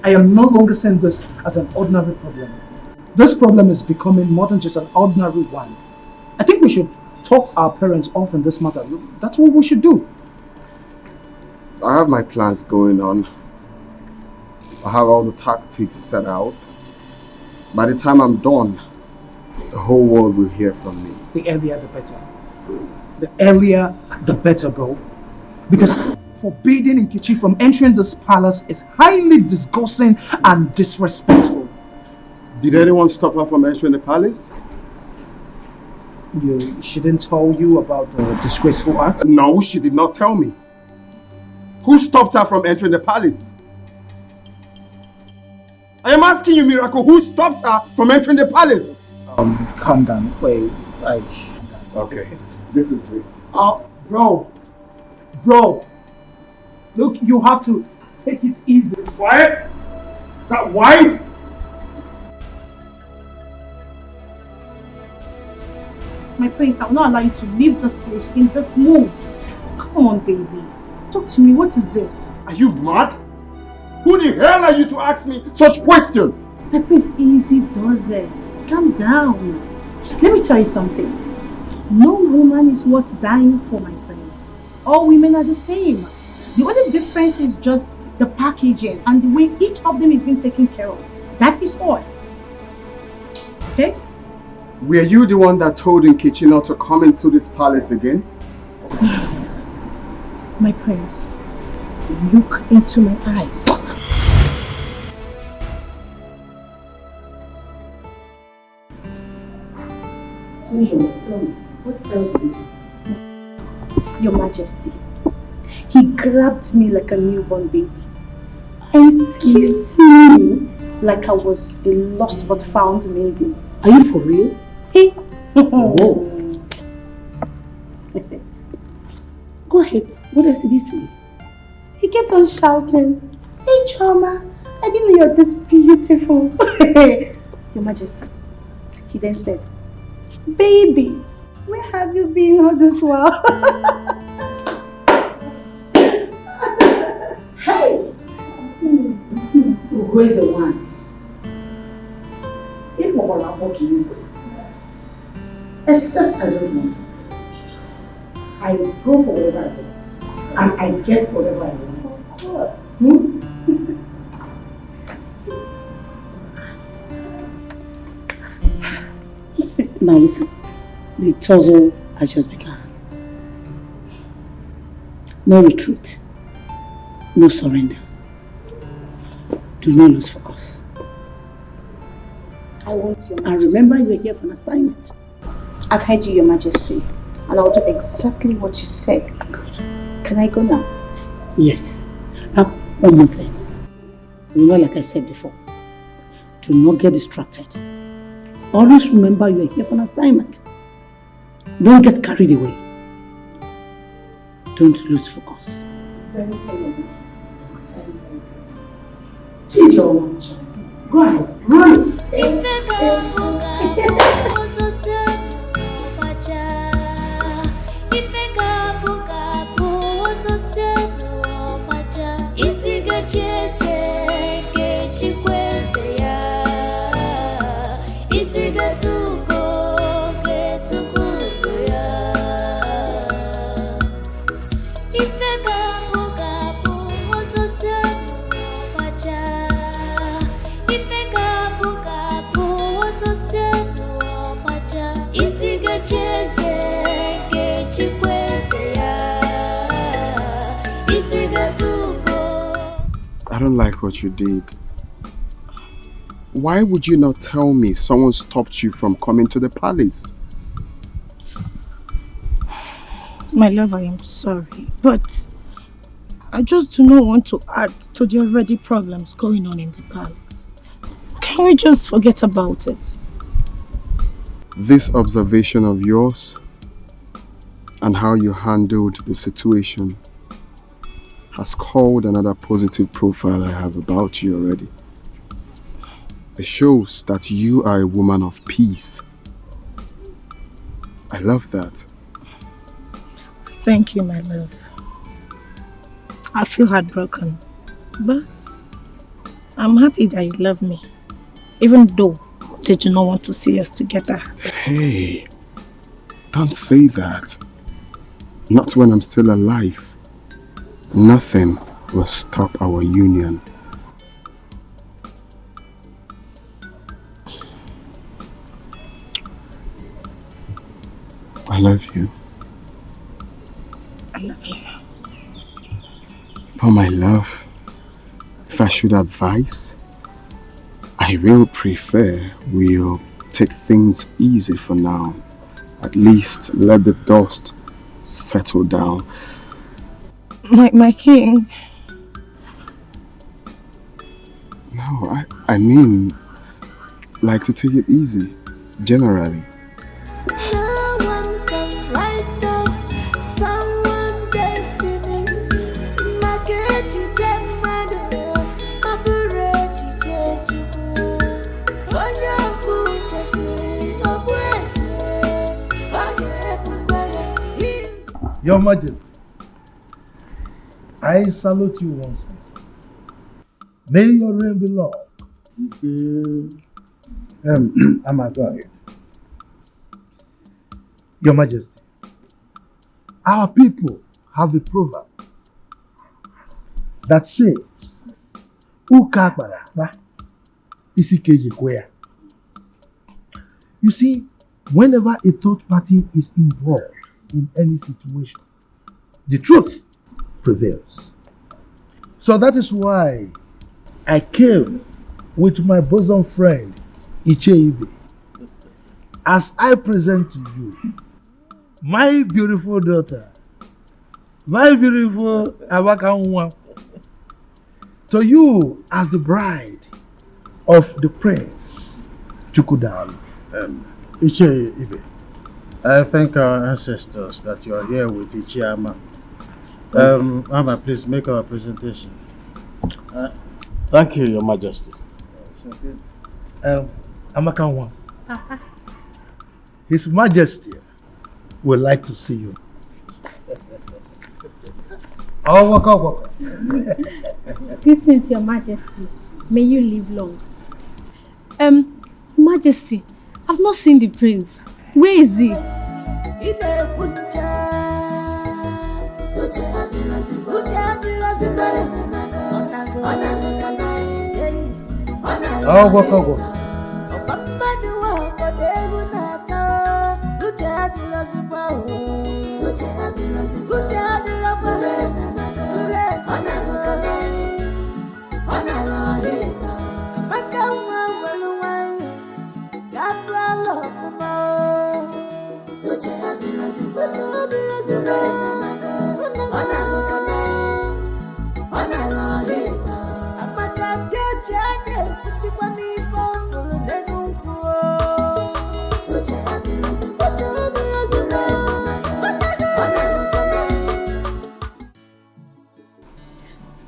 I am no longer seeing this as an ordinary problem. This problem is becoming more than just an ordinary one. I think we should talk our parents off in this matter. That's what we should do. I have my plans going on. I have all the tactics set out. By the time I'm done, the whole world will hear from me. The earlier the better. The earlier the better, bro. Because forbidding Nkechi from entering this palace is highly disgusting and disrespectful. Did anyone stop her from entering the palace? She didn't tell you about the disgraceful act? No, she did not tell me. Who stopped her from entering the palace? I am asking you, Miracle, who stopped her from entering the palace? Calm down. Wait, okay, this is it. Bro. Look, you have to take it easy. Quiet! Is that wide? My prince, I will not allow you to leave this place in this mood. Come on, baby. Talk to me. What is it? Are you mad? Who the hell are you to ask me such question? My prince, easy does it. Calm down. Let me tell you something. No woman is worth dying for, my prince. All women are the same. The only difference is just the packaging and the way each of them is being taken care of. That is all. Okay? Were you the one that told Nkechi not to come into this palace again? My prince, look into my eyes. So, tell me, what else did you do? Your Majesty, he grabbed me like a newborn baby and kissed me like I was a lost but found maiden. Are you for real? Hey. Whoa. Go ahead. What else did he say? He kept on shouting, "Hey Choma, I didn't know you're this beautiful." Your Majesty. He then said, "Baby, where have you been all this while?" Hey! Who is the one? Except I don't want it. I go for whatever I want. And I get whatever I want. Of course. Now listen, the tussle has just begun. No retreat. No surrender. Do not lose focus. I want your Majesty. And remember, you are here for an assignment. I've heard you, Your Majesty, and I'll do exactly what you said. Can I go now? Yes. Now, one more thing. Remember, like I said before, do not get distracted. Always remember you are here for an assignment. Don't get carried away. Don't lose focus. Very good. Go ahead, run it. I don't like what you did. Why would you not tell me someone stopped you from coming to the palace? My love, I am sorry, but I just do not want to add to the already problems going on in the palace. Can we just forget about it? This observation of yours and how you handled the situation has called another positive profile I have about you already. It shows that you are a woman of peace. I love that. Thank you, my love. I feel heartbroken, but I'm happy that you love me, even though they do not want to see us together. Hey, don't say that. Not when I'm still alive. Nothing will stop our union. I love you. I love you. But my love, if I should advise, I will prefer we'll take things easy for now. At least let the dust settle down. My king. No, I mean, like to take it easy, generally. No one can write off someone's destiny. Makechi jemado, aburechi jejuku. Onyabu kwesi, obwese, wage. Your Majesty, I salute you once more. May your reign be long. Amaka, go ahead. Your Majesty, our people have a proverb that says, Uka akpara isi keji kwea. You see, whenever a third party is involved in any situation, the truth prevails. So that is why I came with my bosom friend, Icheibe, as I present to you my beautiful daughter, my beautiful Amaka, to you as the bride of the prince, Chukwudalu. Icheibe, I thank our ancestors that you are here with Ichiama. Ama, please make our presentation. Thank you, Your Majesty. Amaka, His Majesty would like to see you. Oh, waka. Greetings, Your Majesty. May you live long. Majesty, I've not seen the prince. Where is he? Oh, waka.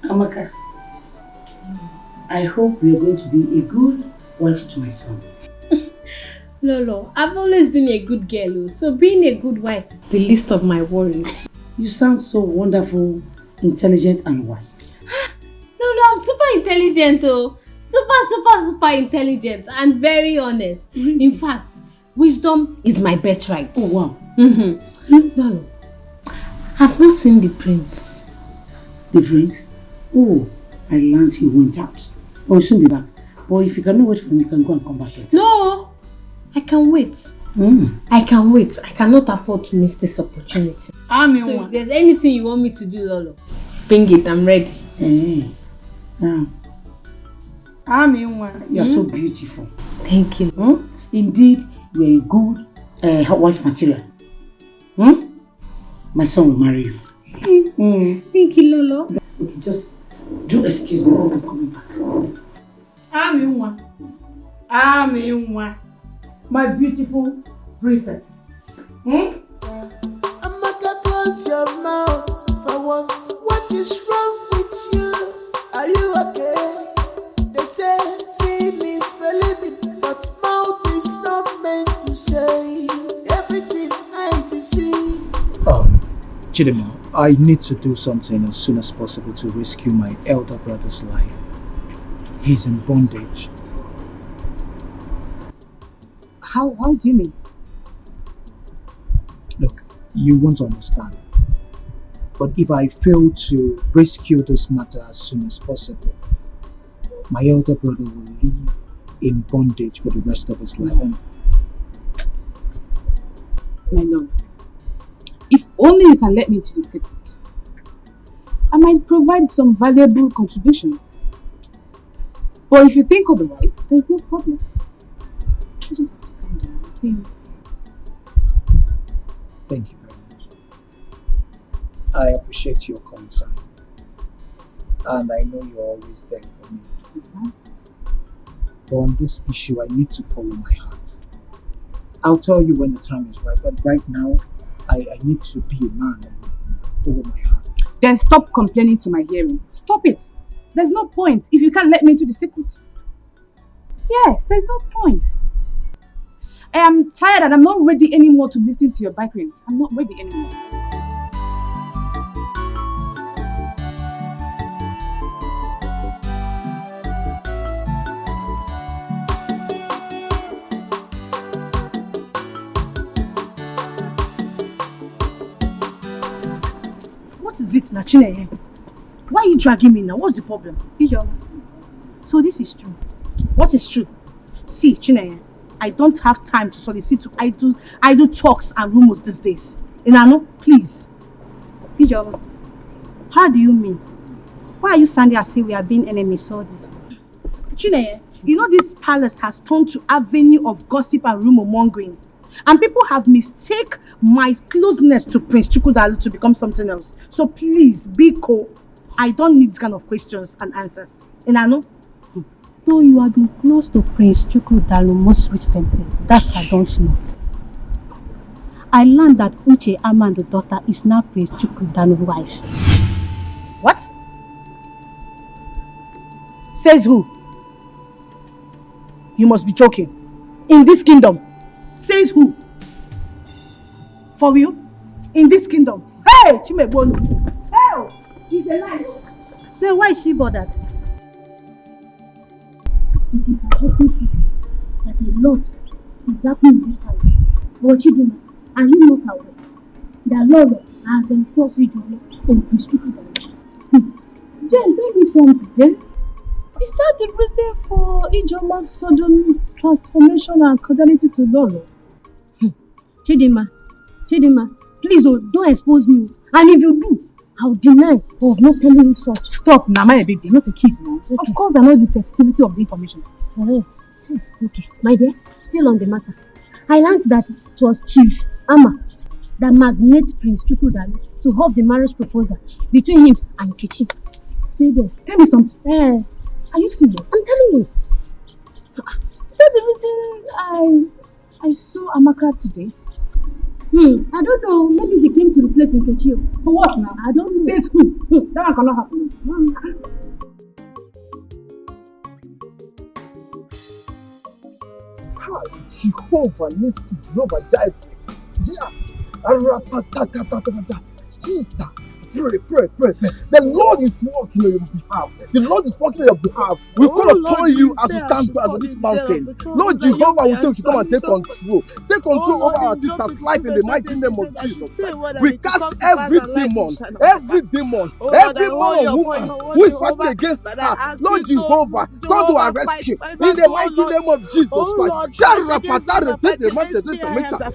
Amaka, I hope you're going to be a good wife to my son. Lolo, I've always been a good girl, so being a good wife is the least of my worries. You sound so wonderful, intelligent and wise. Lolo, I'm super intelligent, oh. Super intelligent and very honest. Really? In fact, wisdom is my birthright. Oh, wow. Lolo, I've not seen the prince. The prince? Oh, I learned he went out. Oh, he'll soon be back. But if you cannot wait for him, you can go and come back later. No, I can wait. I can wait. I cannot afford to miss this opportunity. So if there's anything you want me to do, Lolo, bring it. I'm ready. Hey. You're so beautiful. Thank you. Indeed, you're a good wife material. My son will marry you. Thank you, Lolo. Okay, just do excuse me. I'm coming back. My beautiful princess. Amaka, close your mouth for once. What is wrong with you? Are you okay? They say seeing is believing, but mouth is not meant to say everything eyes see. Chidima, I need to do something as soon as possible to rescue my elder brother's life. He's in bondage. How do you mean? Look, you won't understand. But if I fail to rescue this matter as soon as possible, my elder brother will live in bondage for the rest of his life. And My love, if only you can let me into the secret, I might provide some valuable contributions. But if you think otherwise, there's no problem. You just have to calm down, please. thank you very much. I appreciate your concern. And I know you're always there for me. But on this issue, I need to follow my heart. I'll tell you when the time is right, but right now, I need to be a man and follow my heart. Then stop complaining to my hearing. Stop it. There's no point if you can't let me into the secret. Yes, there's no point. I am tired and I'm not ready anymore to listen to your bickering. I'm not ready anymore. What is it, Nachine? Why are you dragging me now? What's the problem? So this is true. What is true? See, Chineye, I don't have time to solicit to idle talks and rumors these days. Inano, please. Ijeoma, how do you mean? Why are you standing as if we are being enemies all this? Chineye, you know this palace has turned to avenue of gossip and rumor mongering. And people have mistaken my closeness to Prince Chukwudalu to become something else. So please, Biko, I don't need this kind of questions and answers. Inano? No, you have been close to Prince Chukwudalu most recently. That I don't know. I learned that Uche Amando's daughter is now Prince Chukwudalu's wife. What? Says who? You must be joking. In this kingdom. Says who? For you? In this kingdom. Hey! Chimebonu! Hey! He's alive! Then why is she bothered? It is an open secret that a lot is happening in this palace. But Chidima, are you not aware that Lolo has enforced Regina on Prince Chukwudalu? Jen, tell me something. Is that the reason for Ijeoma's sudden transformation and cordiality to Lolo? Chidima, please don't expose me. And if you do, I'll deny of not telling you such. Stop, Nama, baby, you're not a kid now. Okay. Of course, I know the sensitivity of the information. Okay, my dear, still on the matter. I learned that it was Chief Ama that magnated Prince Chukwudalu to hold the marriage proposal between him and Kichi. Stay there. Tell me something. Are you serious? I'm telling you. Is that the reason I saw Amaka today? I don't know. Maybe he came to replace Nkechi. For what now? I don't know. Says who? That one cannot happen. Jehovah Nissi, Jehovah Jireh. Yes. Arapasakatatata. Sister, pray. The Lord is working on your behalf. The Lord is working on your behalf. We call upon you as we stand on this mountain. Lord Jehovah will say we should come and take control. Take control over our sister's life in the mighty name of Jesus. We cast every demon or woman who is fighting against her. Lord Jehovah, come to our rescue in the mighty name of Jesus Christ.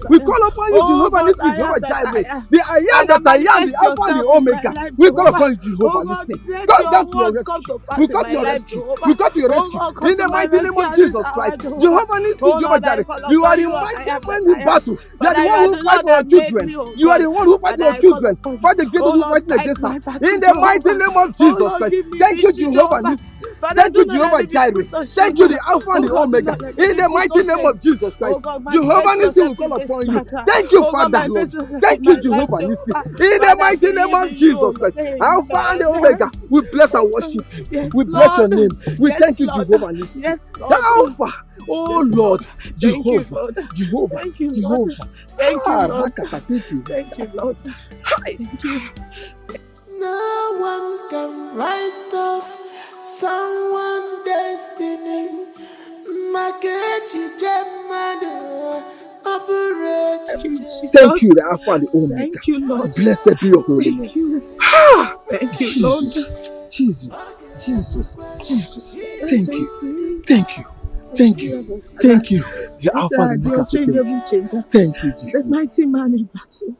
We call upon you, Jehovah Nissi, Jehovah Jireh. The I am that I am, the Alpha and the Omega. We call upon you, Jehovah Nissi. God, to your rescue. We got to your rescue. We got to your rescue in the mighty name of Jesus Christ. Jehovah Nissi, Jehovah Jireh. You are the mighty man in battle. You are the one who fights for our children. You are the one who fights for our children. Fight against those who fight against her. In the mighty name of Jesus Christ. Thank you, Jehovah Nissi. Thank you, Jehovah Jireh. Thank you, the Alpha and the Omega. In the mighty name of Jesus Christ. Jehovah Nissi will call upon you. Thank you, Father Lord. Thank you, Jehovah Nissi. In the mighty name of Jesus Christ. Alpha and the Omega. We bless and worship you. We bless your name. We thank you, Jehovah Nissi. Alpha. Oh Lord, Jehovah, Jehovah, Thank you, Jehovah. Lord. Thank you, Lord. Thank you. Thank you, Lord. Thank you. No one can write off someone's destiny. Thank you, the Alpha and the Omega. Thank you, Lord. Blessed be your holiness. Thank you, Lord. Jesus. Thank you. The Alpha and the Omega. Thank you, Jesus. The mighty man in battle.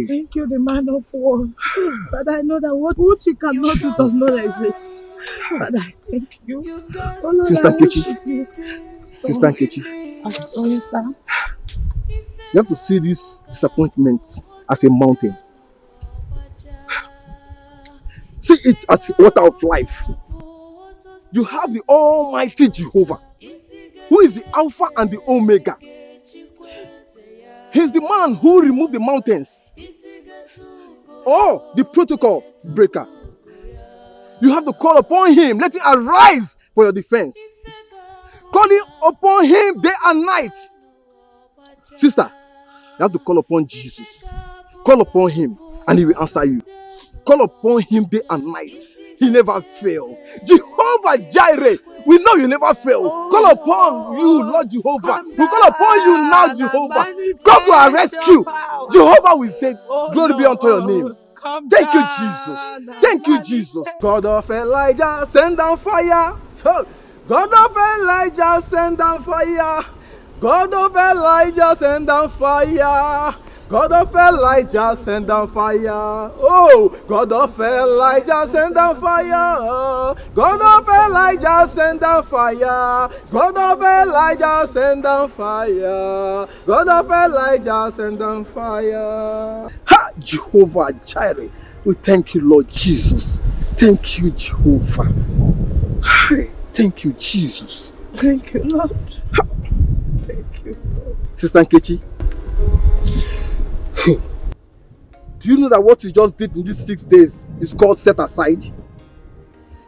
Thank you, the man of war. But I know that what you cannot do does not exist. But I thank you. Oh Lord, Sister I worship Nkechi. you. Sister Nkechi. I'm sorry, sir. You have to see this disappointment as a mountain. See it as a water of life. You have the Almighty Jehovah, who is the Alpha and the Omega. He's the man who removed the mountains. Oh, the protocol breaker. You have to call upon him. Let him arise for your defense. Calling upon him day and night. Sister, you have to call upon Jesus. Call upon him and he will answer you. Call upon him day and night. He never fails. Jehovah Jireh, we know you never fail. Call upon you, Lord Jehovah. We call upon you now, Jehovah. Come to our rescue. Jehovah will say, glory be unto your name. Thank you, Jesus. Thank you, Jesus. God of Elijah, send down fire. God of Elijah, send down fire. God of Elijah, send down fire. God of Elijah, send down fire. Oh, God of Elijah, send down fire. God of Elijah, send down fire. God of Elijah, send down fire. God of Elijah, send down fire. Ha! Jehovah Jireh. We thank you, Lord Jesus. Thank you, Jehovah. Thank you, Jesus. Thank you, Lord. Thank you, Lord. Sister Nkechi, do you know that what you just did in these 6 days is called set aside?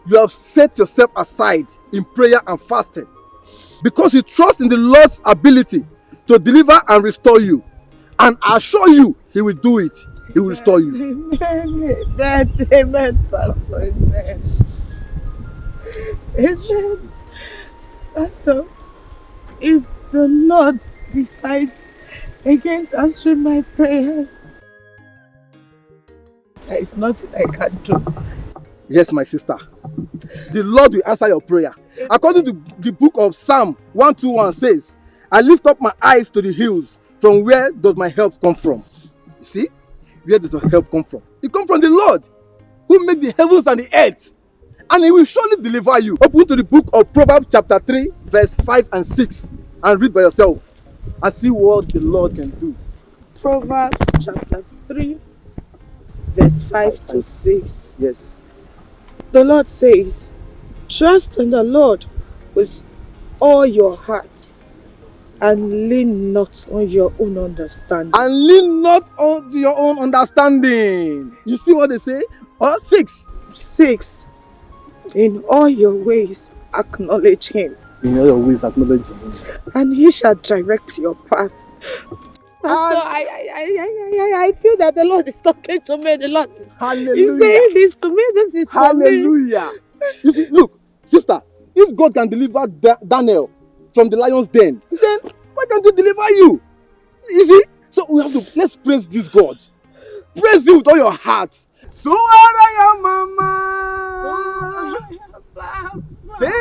You have set yourself aside in prayer and fasting because you trust in the Lord's ability to deliver and restore you. And I assure you, he will do it. He will restore you. Amen, Pastor. Amen. Amen. Pastor, if the Lord decides against answering my prayers, there is nothing I can do. Yes, my sister. The Lord will answer your prayer. According to the book of Psalm 121 says, I lift up my eyes to the hills. From where does my help come from? You see? Where does your help come from? It comes from the Lord, who made the heavens and the earth. And he will surely deliver you. Open to the book of Proverbs chapter 3, verse 5 and 6. And read by yourself. And see what the Lord can do. Proverbs chapter 3, verse 5 to 6. Yes. The Lord says, trust in the Lord with all your heart And lean not on your own understanding. And lean not on to your own understanding. You see what they say? 6. 6. In all your ways, acknowledge him. In all your ways, acknowledge him. And he shall direct your path. Pastor, I feel that the Lord is talking to me. The Lord is saying this to me. This is for me. Hallelujah. You see, look, sister, if God can deliver Daniel from the lion's den, then why can't he deliver you? You see? So let's praise this God. Praise him with all your heart. So are your mama. Say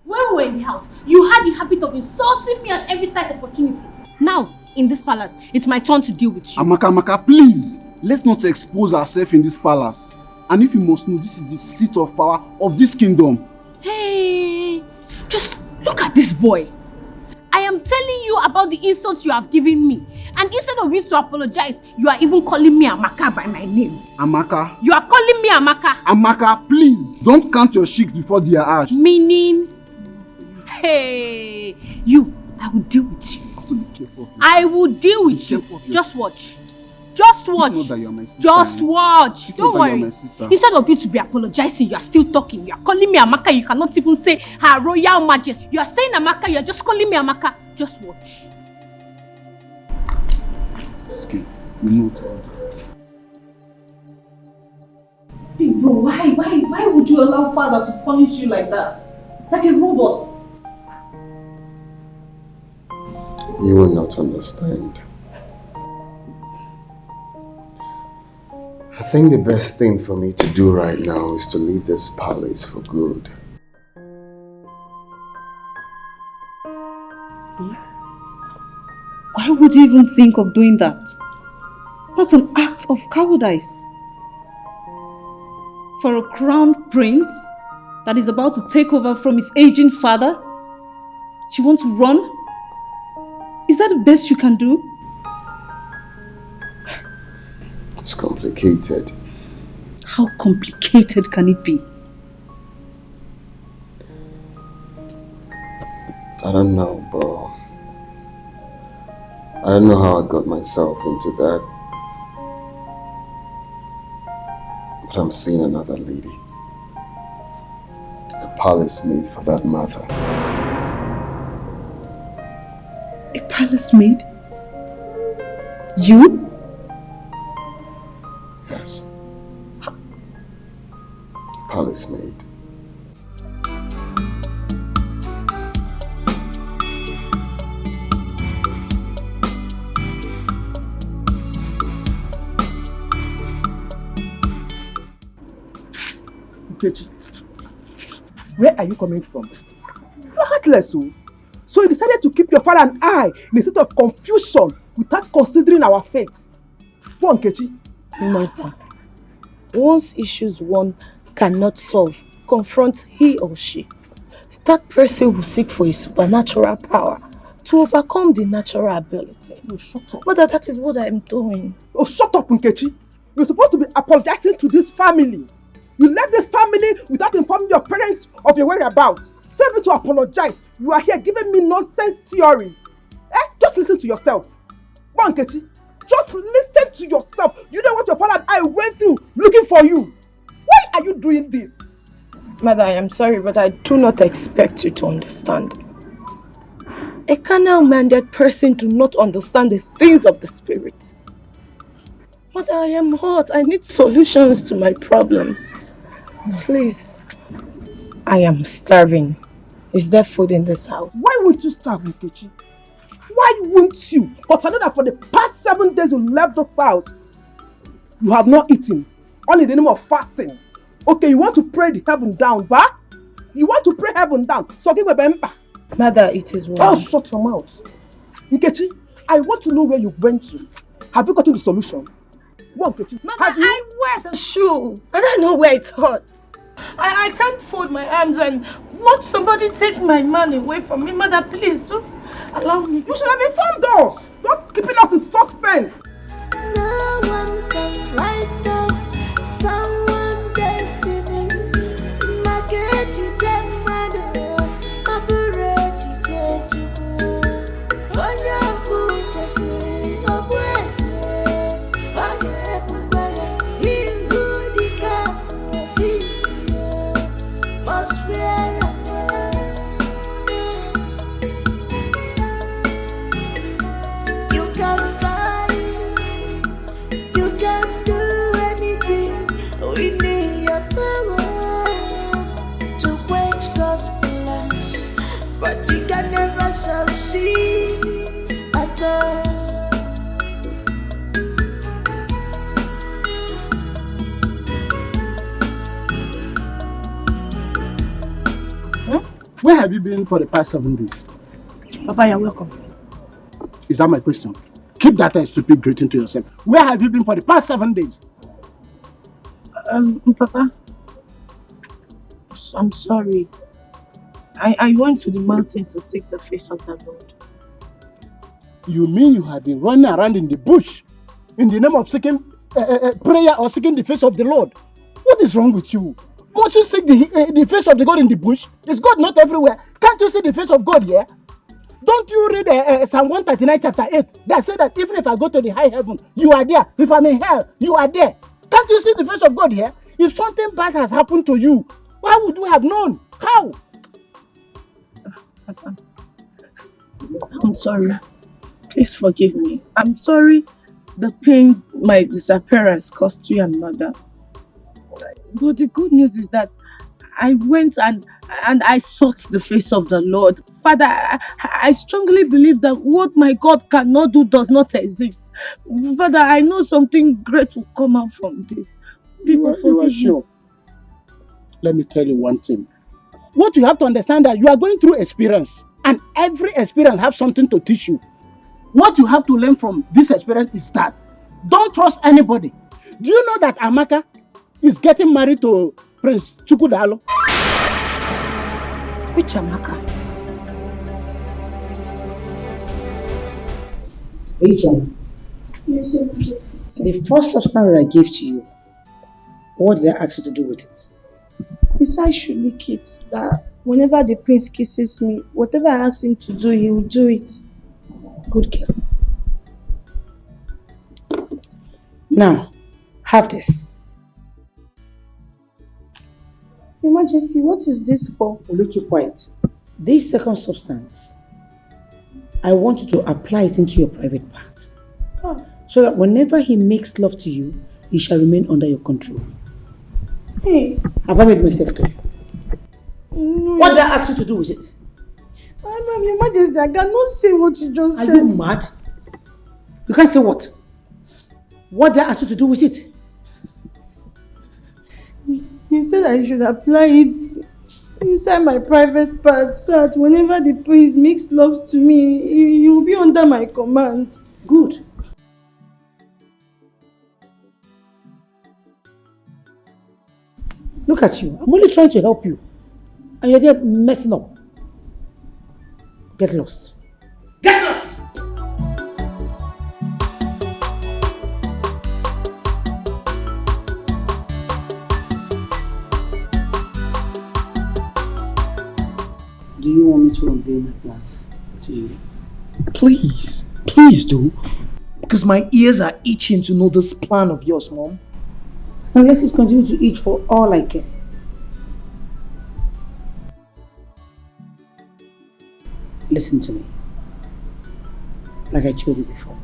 When we were in the house, you had the habit of insulting me at every slight opportunity. Now, in this palace, it's my turn to deal with you. Amaka, please, let's not expose ourselves in this palace. And if you must know, this is the seat of power of this kingdom. Hey, just look at this boy. I am telling you about the insults you have given me. And instead of you to apologize, you are even calling me Amaka by my name. Amaka. You are calling me Amaka. Amaka, please, don't count your chicks before they are ash. Meaning, hey, I will deal with you. I will deal with you. Just watch. Just watch. Just watch. Don't worry. Instead of you to be apologizing, you are still talking. You are calling me Amaka. You cannot even say Her Royal Majesty. You are saying Amaka. You are just calling me Amaka. Just watch. Bro, why would you allow father to punish you like that? Like a robot? You will not understand. I think the best thing for me to do right now is to leave this palace for good. Why would you even think of doing that? That's an act of cowardice. For a crowned prince that is about to take over from his aging father, you want to run? Is that the best you can do? It's complicated. How complicated can it be? I don't know, bro. I don't know how I got myself into that. But I'm seeing another lady. A palace maid for that matter. A palace maid? You? Yes. Palace maid. Nkechi, where are you coming from? You're heartless, so you decided to keep your father and I in a state of confusion without considering our fate. Go on, Nkechi. Martha, once issues one cannot solve, confront he or she. That person will seek for a supernatural power to overcome the natural ability. Oh, shut up. Mother, that is what I am doing. Oh, shut up, Nkechi. You're supposed to be apologizing to this family. You left this family without informing your parents of your whereabouts. So able to apologize, you are here giving me nonsense theories. Just listen to yourself. Go on, Nkechi. Just listen to yourself. You know what your father and I went through looking for you. Why are you doing this? Mother, I am sorry, but I do not expect you to understand. A carnal-minded person do not understand the things of the spirit. Mother, I am hot. I need solutions to my problems. Please. I am starving. Is there food in this house? Why won't you starve, Nkechi? Why won't you? But I know that for the past 7 days you left this house, you have not eaten. Only in the name of fasting. Okay, you want to pray the heaven down, bah? You want to pray heaven down. So give a bemba. Mother, it is well. Oh, shut your mouth. Nkechi, I want to know where you went to. Have you gotten the solution? One, Nkechi. Mother, I wear the shoe. I don't know where it hurts. I can't fold my arms and watch somebody take my man away from me. Mother, please, just allow me. You should have informed us. Not keeping us in suspense. No one can write off someone's destiny. Where have you been for the past 7 days? Papa, you're welcome. Is that my question? Keep that stupid greeting to yourself. Where have you been for the past 7 days? Papa, I'm sorry. I went to the mountain to seek the face of the Lord. You mean you have been running around in the bush in the name of seeking prayer or seeking the face of the Lord? What is wrong with you? Won't you seek the face of the God in the bush? Is God not everywhere? Can't you see the face of God here? Don't you read Psalm 139 chapter 8 that said that even if I go to the high heaven, you are there. If I'm in hell, you are there. Can't you see the face of God here? If something bad has happened to you, why would you have known? How? I'm sorry. Please forgive me. I'm sorry the pains my disappearance caused you and mother. But the good news is that I went and I sought the face of the Lord. Father, I strongly believe that what my God cannot do does not exist. Father, I know something great will come out from this. You are sure? Let me tell you one thing. What you have to understand that you are going through experience, and every experience has something to teach you. What you have to learn from this experience is that don't trust anybody. Do you know that Amaka is getting married to Prince Chukudalo? Which Amaka? Regina, the first substance that I gave to you, what did I ask you to do with it? You said I should lick it. That whenever the prince kisses me, whatever I ask him to do, he will do it. Good girl. Now, have this. Your Majesty, what is this for? Will you keep quiet? This second substance, I want you to apply it into your private part. Oh. So that whenever he makes love to you, he shall remain under your control. Hey. Have I made myself clear? No. What did I ask you to do with it? Ma'am, Your Majesty, I cannot say what you just said. Are you mad? You can't say what? What did I ask you to do with it? You said I should apply it inside my private part so that whenever the prince makes love to me, he will be under my command. Good. Look at you. I'm only trying to help you. And you're there messing up. Get lost. Get lost! Do you want me to unveil my plans to you? Please, please do. Because my ears are itching to know this plan of yours, Mom. And let it continue to itch for all I care. Listen to me. Like I told you before,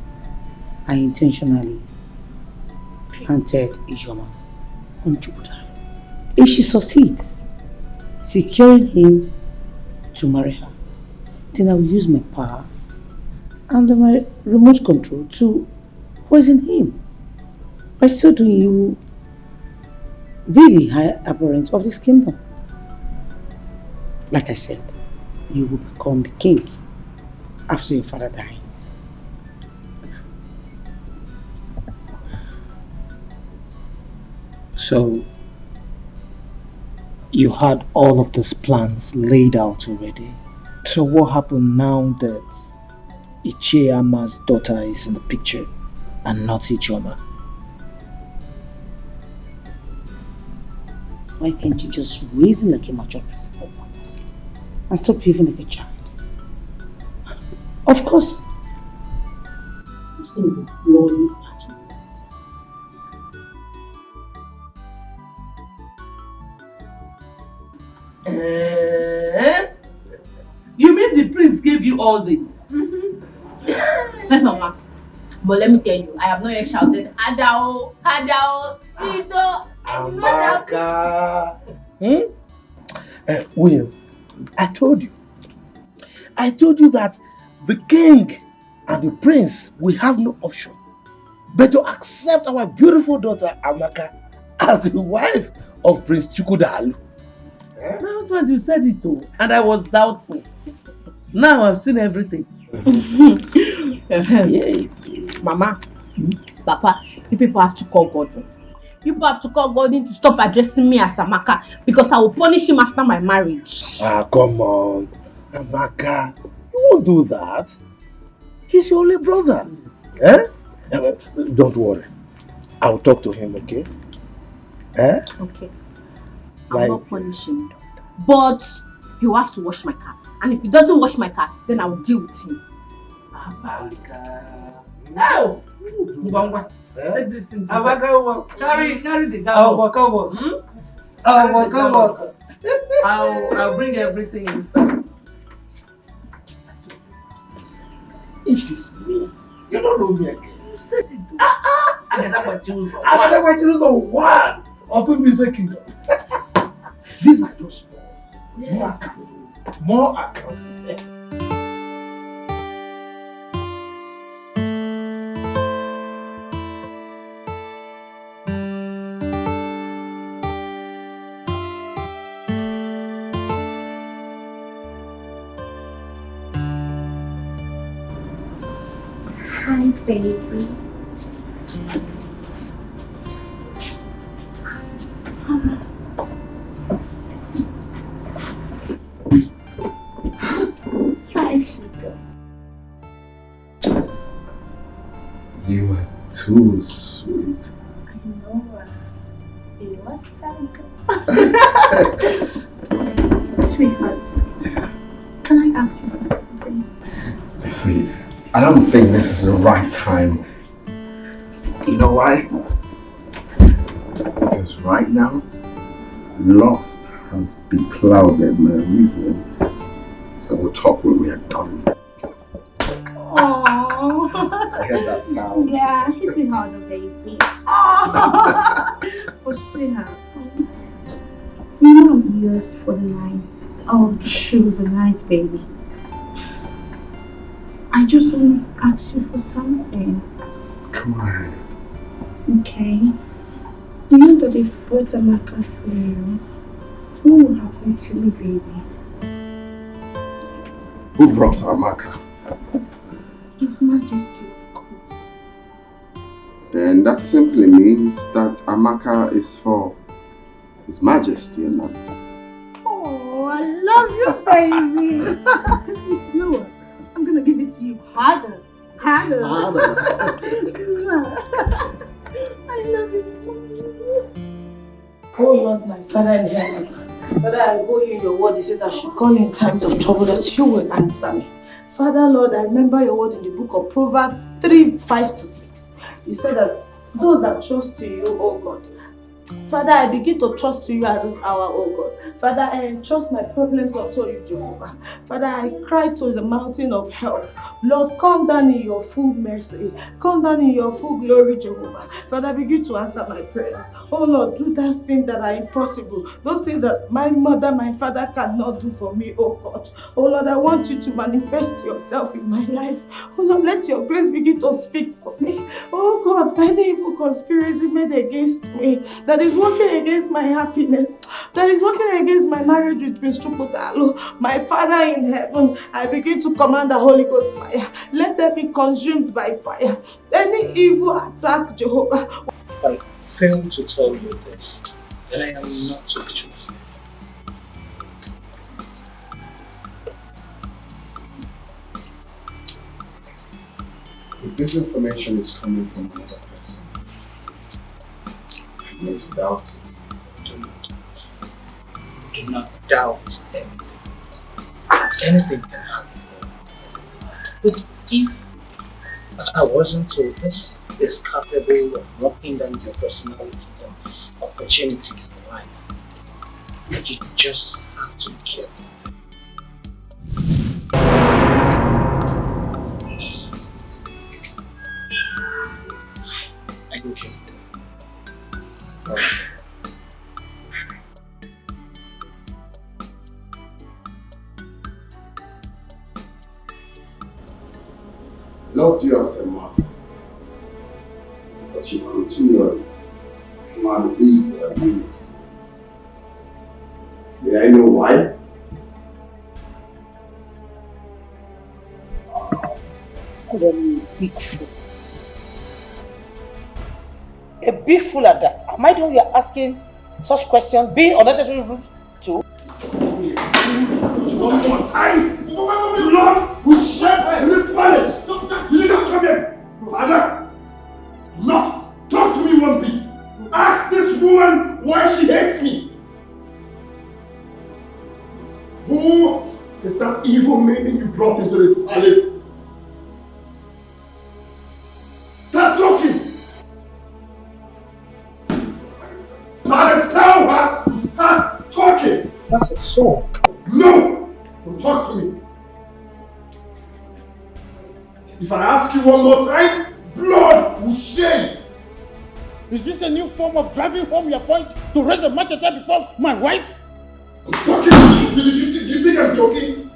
I intentionally planted Ijoma on Jupiter. If she succeeds, securing him to marry her, then I will use my power under my remote control to poison him. By so doing, he will be the high apparent of this kingdom. Like I said, you will become the king after your father dies. So, you had all of these plans laid out already. So what happened now that Ichiama's daughter is in the picture and not Ichioma? Why can't you just reason like a mature person for once and stop behaving like a child? Of course, it's going to be bloody battle. You mean the prince gave you all this? Mama, but let me tell you, I have not yet shouted, Hadao, Hadao, Sweeto, Amaka. William, I told you that the king and the prince will have no option but to accept our beautiful daughter Amaka as the wife of Prince Chukwudalu. My husband, you said it too, and I was doubtful. Now I've seen everything. Mama, Papa, you people have to call God. You people have to call God to stop addressing me as Amaka because I will punish him after my marriage. Ah, come on. Amaka, you won't do that. He's your only brother. Eh? Don't worry. I'll talk to him, okay? Eh? Okay. I'll not punish him. But you have to wash my car. And if he doesn't wash my car, then I will deal with him. Amaka. No! Take this thing. Amaka, carry the gun. I'll bring everything inside. It is me. You don't know me again. You said it. I never choose one of him is a kingdom. These are just more accountable. Hi, baby. Hi, sugar. You are too sweet. I know. You are that Sweetheart, can I ask you for something? See, I don't think this is the right time. You know why? Because right now, lust has beclouded my reasoning. So we'll talk when we are done. Aww. I heard that sound. Yeah, hit it harder, baby. Aww. Oh, sweetheart. You know I'm yours for the night. Oh, through the night, baby. I just want to ask you for something. Come on. Okay. You know that if I brought Amaka for you, what will happen to me, baby? Who brought Amaka? His Majesty, of course. Then that simply means that Amaka is for His Majesty and not. Oh, I love you, baby. You know what? I'm gonna give it to you harder. Harder. I love you. Oh Lord, my Father in heaven, Father, I owe you your word. You said I should call in times of trouble, that you will answer me. Father, Lord, I remember your word in the book of Proverbs 3:5-6. You said that those that trust in you, oh God. Father, I begin to trust you at this hour, oh God. Father, I entrust my problems unto you, Jehovah. Father, I cry to the mountain of help. Lord, come down in your full mercy. Come down in your full glory, Jehovah. Father, begin to answer my prayers. Oh Lord, do that thing that are impossible. Those things that my mother, my father cannot do for me, oh God. Oh Lord, I want you to manifest yourself in my life. Oh Lord, let your grace begin to speak for me. Oh God, any evil conspiracy made against me that is working against my happiness, that is working against my marriage with Prince Chukutalo, my Father in heaven, I begin to command the Holy Ghost fire. Let them be consumed by fire. Any evil attack, Jehovah. If I fail to tell you this, then I am not to be chosen. If this information is coming from another person, I need to doubt it. Do not doubt anything. Anything can happen. But if I wasn't told this is capable of knocking down your personalities and opportunities in life, you just have to be careful. Jesus. Are you okay? No. Loved you as a mother, but you continually malleable against. May I know why? Big fool. A big fool at that. Am I the one you're asking such questions, being unnecessary rude to? One more time! Lord, we share in this palace! You just come here! Father, do not talk to me one bit! Ask this woman why she hates me! Who is that evil maiden you brought into this palace? Start talking! Father, tell her to start talking! That's a sword. No! Don't talk to me! If I ask you one more time, blood will shed! Is this a new form of driving home your point to raise a machete before my wife? I'm talking to you! Do you think I'm joking?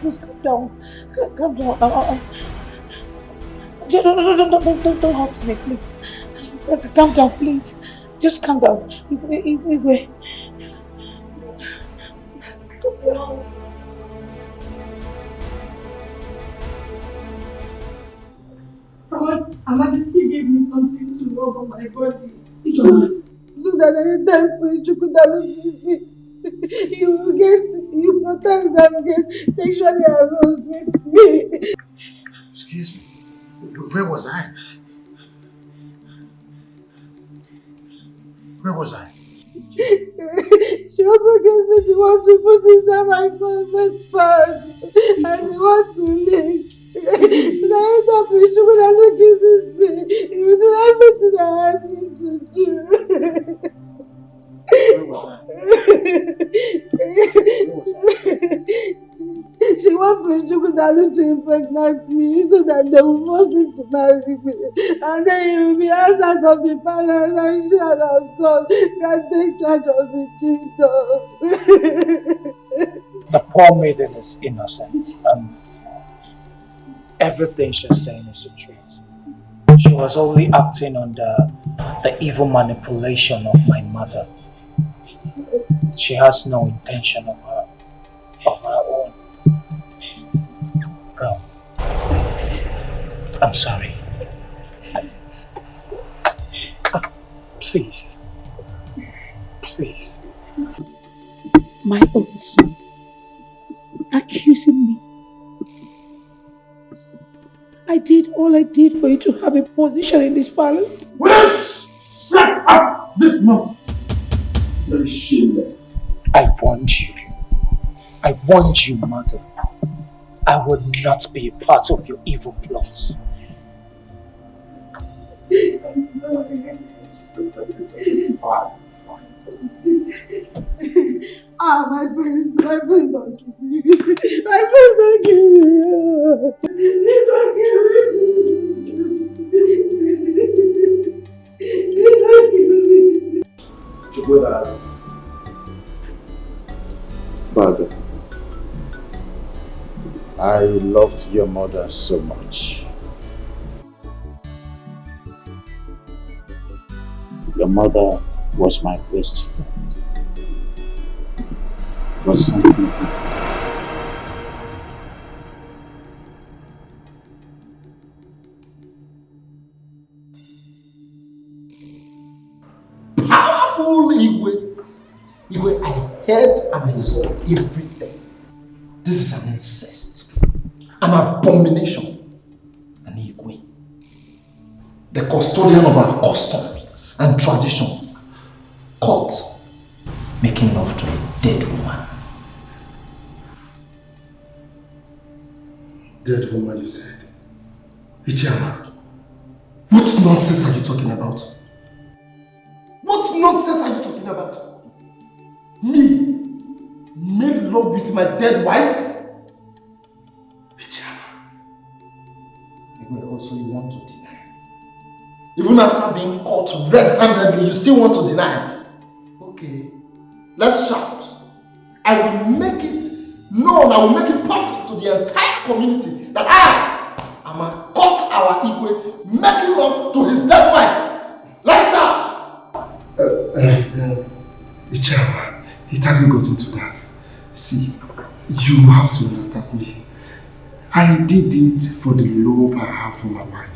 Please calm down. Calm down. Don't hurt me, please. Calm down, please. Just calm down. Wait. Amaka still gave me something to rub on my body. So that anytime Chukwudalu sees me, he will get hypnotized and get sexually aroused with me. Excuse me. Where was I? Where was I? She also gave me the one to put inside my private part and the one to lick. So that anytime Chukwudalu kisses me, he will do everything I ask him to do. Where was She wants Chukwudalu to impregnate me so that they will force him to marry me. And then he will be asked out of the palace and she and her son can take charge of the kingdom. The poor maiden is innocent and everything she's saying is the truth. She was only acting under the evil manipulation of my mother. She has no intention of her own. Bro, I'm sorry. Please. Please. My own son. Accusing me. I did all I did for you to have a position in this palace. Please! Shut up this moment! Very shameless. I warned you. I warned you, mother. I would not be a part of your evil plots. I'm sorry. It's fine. It's fine. My friends don't give me. My friends don't give me. Please don't give me. Please don't give me. Chukwudalu. Father, I loved your mother so much. Your mother was my best friend. Was something Powerful Igwe. Igwe, I heard and I saw everything. This is an incest, an abomination, an Igwe. The custodian of our customs and tradition, caught making love to a dead woman. Dead woman, you said? Ichiyama, what nonsense are you talking about? What nonsense are you talking about? Me? Made love with my dead wife? Ichiyama. Also, you want to deny. Even after being caught red-handedly, you still want to deny. Okay, let's shout. I will make it known, I will make it public to to the entire community that I am a caught our Igwe making love to his dead wife. Let's out! Ichama, it hasn't got into that. See, you have to understand me. I did it for the love I have for my wife.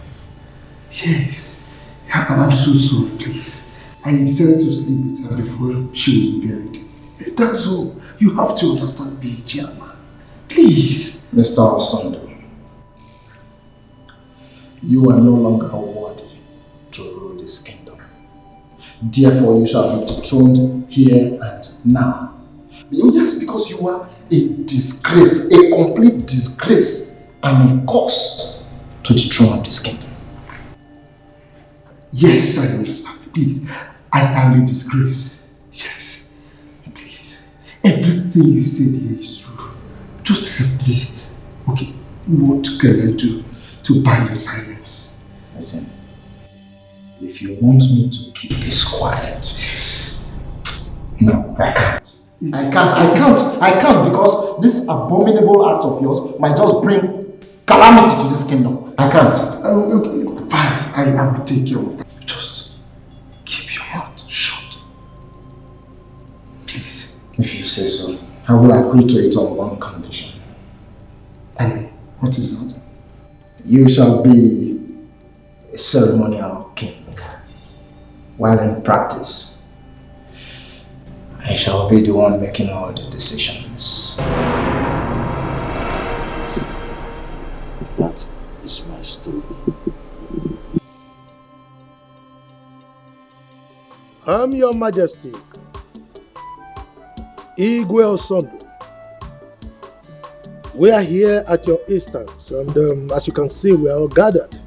Yes, I'm so sorry, please. I decided to sleep with her before she would be buried. That's all. You have to understand me, Ichama. Please. Mr. Osondo, you are no longer worthy to rule this kingdom. Therefore, you shall be dethroned here and now. Just because you are a disgrace, a complete disgrace, and a curse to the throne of this kingdom. Yes, I understand. Please, I am a disgrace. Yes, please. Everything you said here is true. Just help me. Okay, what can I do to buy your silence? Listen, if you want me to keep this quiet, yes. No, I can't. I can't because this abominable act of yours might just bring calamity to this kingdom. I can't. Okay, fine, I will take care of that. Just keep your mouth shut. Please. If you say so, I will agree to it on one condition. And what is that? You shall be a ceremonial king, while in practice, I shall be the one making all the decisions. That is my story. I'm Your Majesty, Igwe Osondo. We are here at your instance, and as you can see, we are all gathered.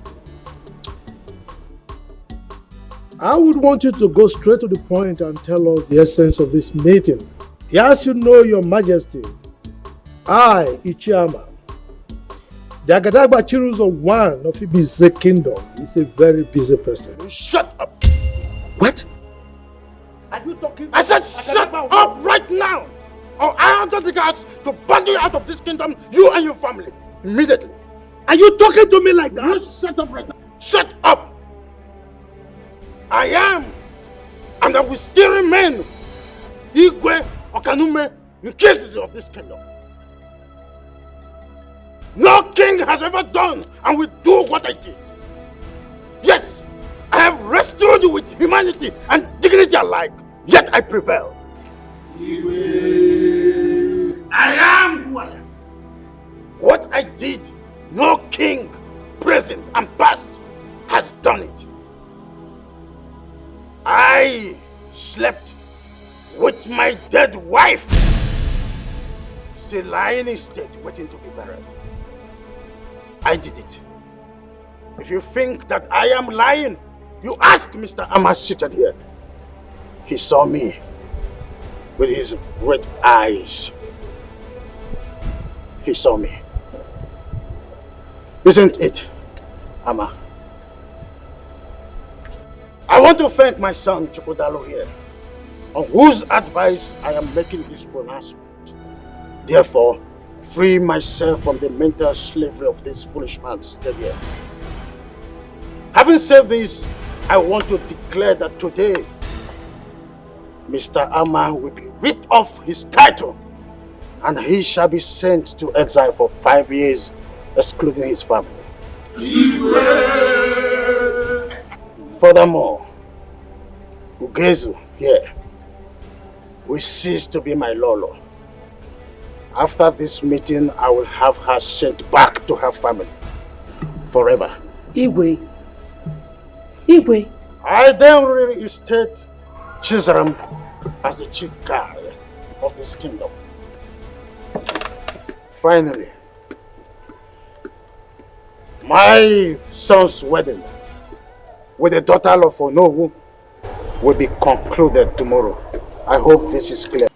I would want you to go straight to the point and tell us the essence of this meeting. As you know, Your Majesty, I, Ichiama, the Agadagba Chiruzo one of Ibize Kingdom, is a very busy person. Shut up! What? Are you talking? I said shut up right now! Or I order the guards to ban you out of this kingdom, you and your family, immediately. Are you talking to me like that? You shut up right now. Shut up! I am, and I will still remain Igwe Okanume in cases of this kingdom. No king has ever done and will do what I did. Yes, I have restored you with humanity and dignity alike, yet I prevail. Igwe. I am who I am. What I did, no king, present and past, has done it. I slept with my dead wife, still lying in state, waiting to be buried. I did it. If you think that I am lying, you ask Mr. Amma seated here. He saw me with his red eyes. He saw me. Isn't it, Amma? I want to thank my son Chukwudalo here, on whose advice I am making this pronouncement. Therefore, free myself from the mental slavery of this foolish man seated here. Having said this, I want to declare that today, Mr. Amma will be ripped off his title, and he shall be sent to exile for 5 years, excluding his family. Furthermore, Ugezu here will cease to be my Lolo. After this meeting, I will have her sent back to her family forever. Igwe. I then reinstate Chizaram as the chief guard of this kingdom. Finally, my son's wedding with the daughter of Onowu will be concluded tomorrow. I hope this is clear.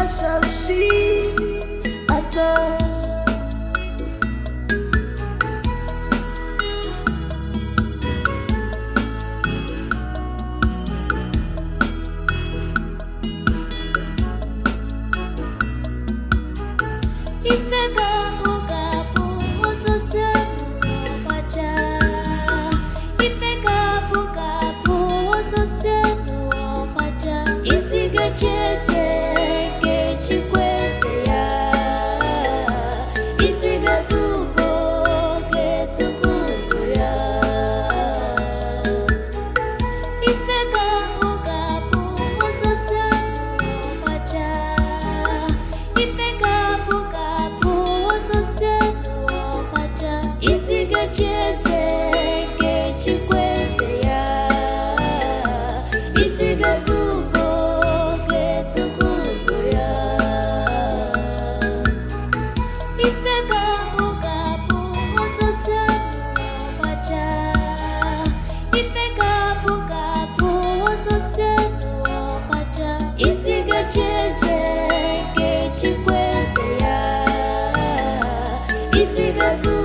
Shall see at all. Isiga tu